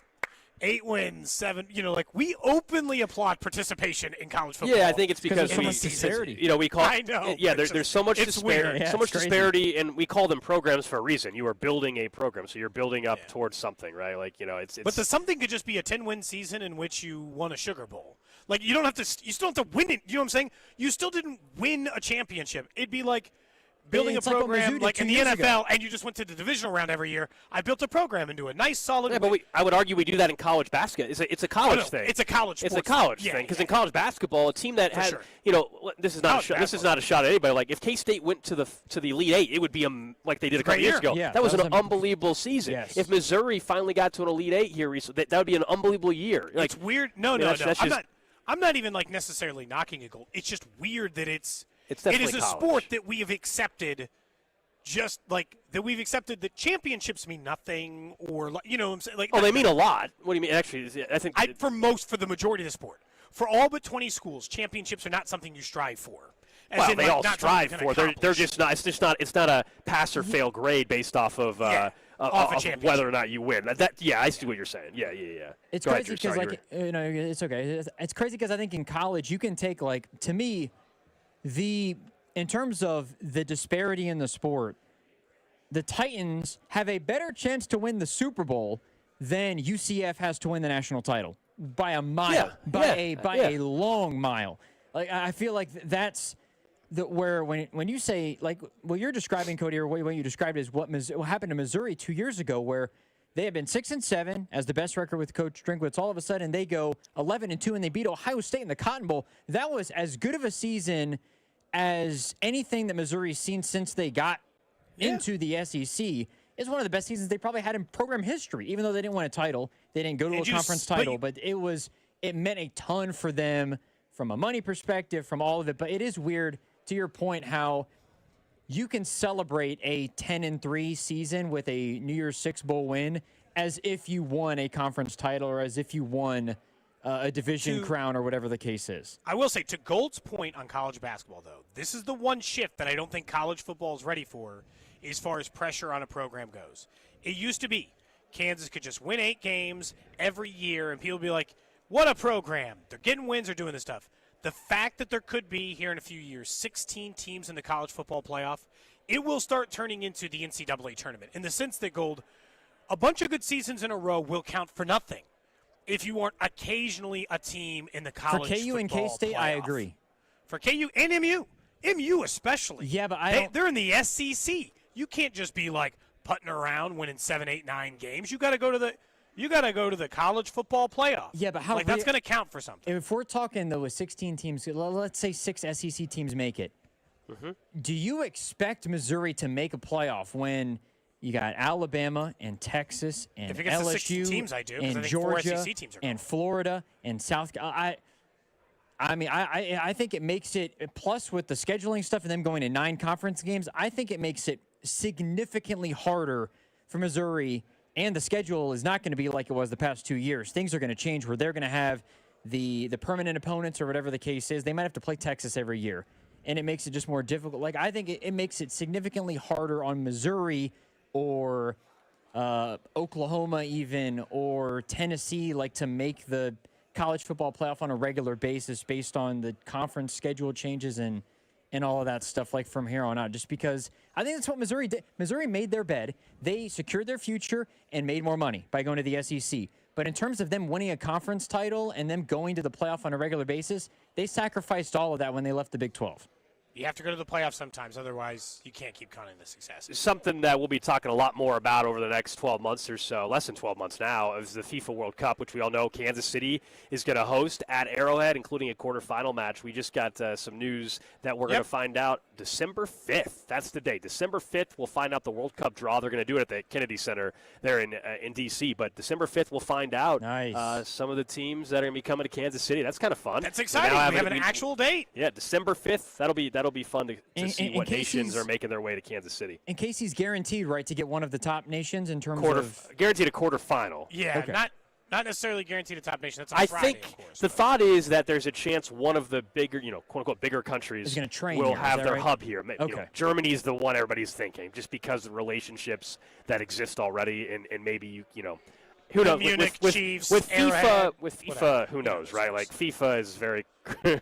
8 wins, 7, we openly applaud participation in college football. Yeah, I think it's because there's so much disparity. We call I know. Yeah, there's so much disparity. Yeah, so much crazy. disparity, and we call them programs for a reason. You are building a program, so you're building up towards something, right? Like, it's. But the something could just be a 10-win season in which you won a Sugar Bowl. Like, you still have to win it. You know what I'm saying? You still didn't win a championship. It'd be like building a program like in the NFL, and you just went to the divisional round every year. I built a program into a nice, solid. Yeah, but I would argue we do that in college basketball. It's a college thing. It's a college. It's a college thing because in college basketball, a team that had this is not a shot at anybody. Like if K-State went to the Elite Eight, it would be like they did a couple years ago. Yeah, that was an unbelievable season. Yes. If Missouri finally got to an Elite Eight here recently, that would be an unbelievable year. Like, it's weird. No. I'm not even like necessarily knocking a goal. It's just weird that it is a sport that we have accepted. Just like that, we've accepted that championships mean nothing, or what I'm saying. Like, they mean a lot. What do you mean? Actually, I think for the majority of the sport, for all but 20 schools, championships are not something you strive for. They all strive for. They're just not. It's just not. It's not a pass or fail grade based off of whether or not you win. I see what you're saying. Yeah. It's crazy because it's okay. It's crazy because I think in college you can take to me in terms of the disparity in the sport, the Titans have a better chance to win the Super Bowl than UCF has to win the national title by a mile, by a long mile. Like I feel like that's where when you say like what you're describing, Cody, or what you described is what happened to Missouri 2 years ago, where They have been 6-7 as the best record with Coach Drinkwitz. All of a sudden, they go 11-2, and they beat Ohio State in the Cotton Bowl. That was as good of a season as anything that Missouri's seen since they got into the SEC. It's one of the best seasons they probably had in program history, even though they didn't win a title. They didn't go to a conference title, but it meant a ton for them from a money perspective, from all of it. But it is weird, to your point, how you can celebrate a 10-3 season with a New Year's Six Bowl win as if you won a conference title or as if you won a division crown or whatever the case is. I will say, to Gold's point on college basketball, though, this is the one shift that I don't think college football is ready for as far as pressure on a program goes. It used to be Kansas could just win 8 games every year, and people would be like, what a program. They're getting wins, they're doing this stuff. The fact that there could be, here in a few years, 16 teams in the college football playoff, it will start turning into the NCAA tournament, in the sense that, Gold, a bunch of good seasons in a row will count for nothing if you aren't occasionally a team in the college For KU and K-State, playoff. I agree. For KU and MU especially. Yeah, but they're in the SEC. You can't just be like putting around, winning 7, 8, 9 games. You got to go to the college football playoff. Yeah, but how that's going to count for something. If we're talking though with 16 teams, let's say 6 SEC teams make it. Mm-hmm. Do you expect Missouri to make a playoff when you got Alabama and Texas and If it gets to 16 LSU teams, I do, 'cause I and think Georgia 4 SEC teams are and Florida and South? I think it makes it, plus with the scheduling stuff and them going to 9 conference games, I think it makes it significantly harder for Missouri, and the schedule is not going to be like it was the past 2 years. Things are going to change where they're going to have the permanent opponents or whatever the case is. They might have to play Texas every year, and it makes it just more difficult. Like, I think it makes it significantly harder on Missouri or Oklahoma even, or Tennessee, like, to make the college football playoff on a regular basis based on the conference schedule changes and all of that stuff, like, from here on out. Just because I think that's what Missouri did. Missouri made their bed. They secured their future and made more money by going to the SEC. But in terms of them winning a conference title and them going to the playoff on a regular basis, they sacrificed all of that when they left the Big 12. You have to go to the playoffs sometimes, otherwise you can't keep counting the successes. Something that we'll be talking a lot more about over the next 12 months or so, less than 12 months now, is the FIFA World Cup, which we all know Kansas City is going to host at Arrowhead, including a quarterfinal match. We just got some news that we're going to find out December 5th. That's the date. December 5th, we'll find out the World Cup draw. They're going to do it at the Kennedy Center there in D.C., but December 5th, we'll find out some of the teams that are going to be coming to Kansas City. That's kind of fun. That's exciting. We have an actual date. Yeah, December 5th. That'll be fun to see what nations are making their way to Kansas City. And Casey's guaranteed, right, to get one of the top nations in terms of guaranteed a quarterfinal. Yeah, okay. Not necessarily guaranteed a top nation. That's on I Friday, think of course, the thought is that there's a chance one of the bigger, quote unquote, bigger countries gonna train will here, have is that their right? hub here. Okay. Germany's the one everybody's thinking, just because of the relationships that exist already, and maybe who knows? Munich, Chiefs, with FIFA, Arrowhead, whatever. Who knows, right? Like, FIFA is very,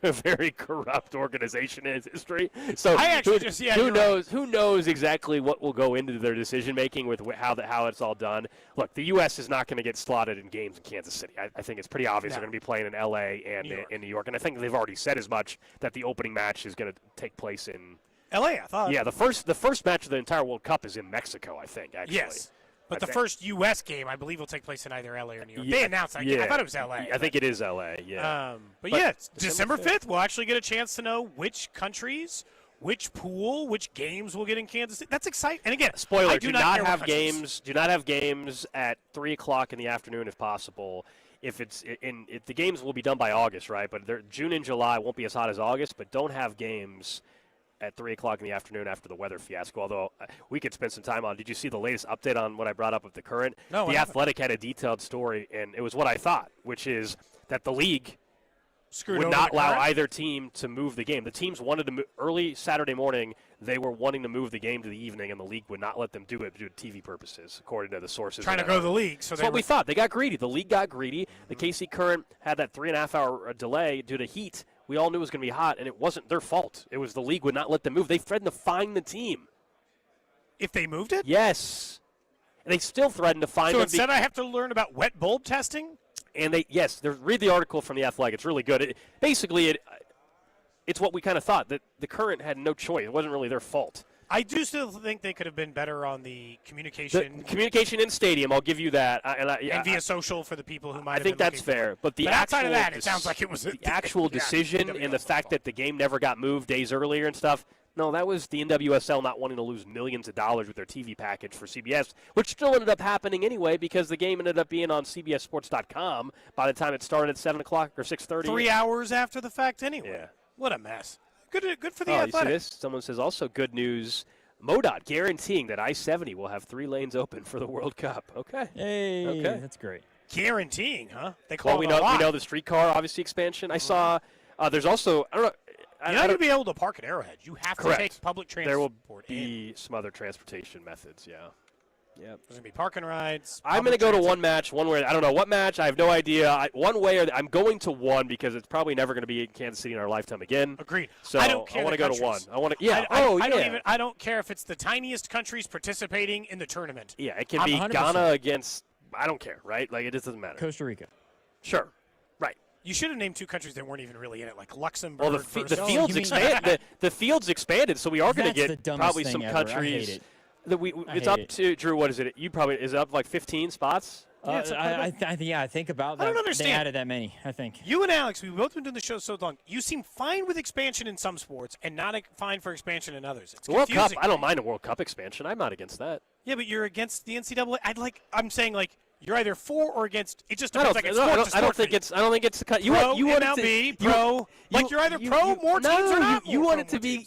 very corrupt organization in its history. So I actually who knows exactly what will go into their decision making with how it's all done. Look, the U.S. is not going to get slotted in games in Kansas City. I think it's pretty obvious they're going to be playing in L.A. and in New York, and I think they've already said as much that the opening match is going to take place in L.A., I thought. Yeah, the first match of the entire World Cup is in Mexico, I think. Actually, Yes. But the first U.S. game, I believe, will take place in either L.A. or New York. Yeah, They announced that. I thought it was L.A. I think it is L.A., yeah. But yeah, December 5th, we'll actually get a chance to know which countries, which pool, which games we'll get in Kansas City. That's exciting. And again, spoiler, I do not have games at 3 o'clock in the afternoon if possible. If the games will be done by August, right? But June and July won't be as hot as August, but don't have games at 3 o'clock in the afternoon after the weather fiasco, although we could spend some time on. Did you see the latest update on what I brought up with the Current? No. The Athletic had a detailed story, and it was what I thought, which is that the league would not allow either team to move the game. The teams wanted to move early Saturday morning. They were wanting to move the game to the evening, and the league would not let them do it due to TV purposes, according to the sources. Trying to grow the league. So that's what we thought. They got greedy. The league got greedy. The KC Current had that 3.5-hour delay due to heat. We all knew it was going to be hot, and it wasn't their fault. It was the league would not let them move. They threatened to fine the team. If they moved it? Yes. And they still threatened to fine them. So instead I have to learn about wet bulb testing? And read the article from The Athletic. It's really good. It's what we kind of thought, that the Current had no choice. It wasn't really their fault. I do still think they could have been better on the communication. Communication in stadium, I'll give you that. And via social for the people who might have I think been that's fair. But the outside of actual that, it sounds like it was the actual decision and the fact that the game never got moved days earlier and stuff. No, that was the NWSL not wanting to lose millions of dollars with their TV package for CBS, which still ended up happening anyway because the game ended up being on CBSSports.com by the time it started at 7 o'clock or 6:30. 3 hours after the fact anyway. Yeah. What a mess. Good for the You see Athletics. this? Someone says also good news. MoDOT guaranteeing that I-70 will have 3 lanes open for the World Cup. Okay. Hey, okay. That's great. Guaranteeing, huh? They call we it a lot. know the streetcar obviously expansion. I saw there's also I don't know. You're not going to be able to park at Arrowhead. You have Correct. to take public transport. There will be some other transportation methods, yeah. Yep. There's going to be parking rides. I'm going to go to one match, one way. I don't know what match. I have no idea. One way, I'm going to one because it's probably never going to be in Kansas City in our lifetime again. Agreed. So I don't care. I want to go to one. I want to. Yeah. I don't care if it's the tiniest countries participating in the tournament. Yeah, it can be 100%. Ghana against. I don't care, right? Like it just doesn't matter. Costa Rica. Sure. Right. You should have named 2 countries that weren't even really in it, like Luxembourg. Well, the field's expanded. The field's expanded, so we are going to get probably some countries. I hate it. It's up to Drew. What is it? You probably is it up like 15 spots. I think about that. I don't understand. They added that many, I think. You and Alex, we've both been doing the show so long. You seem fine with expansion in some sports and not fine for expansion in others. It's the World confusing. Cup, I don't mind a World Cup expansion. I'm not against that. Yeah, but you're against the NCAA. I'm saying you're either for or against. It just I depends. don't think it's the cut. You want MLB, pro. You're either pro more teams or not. You want it to be.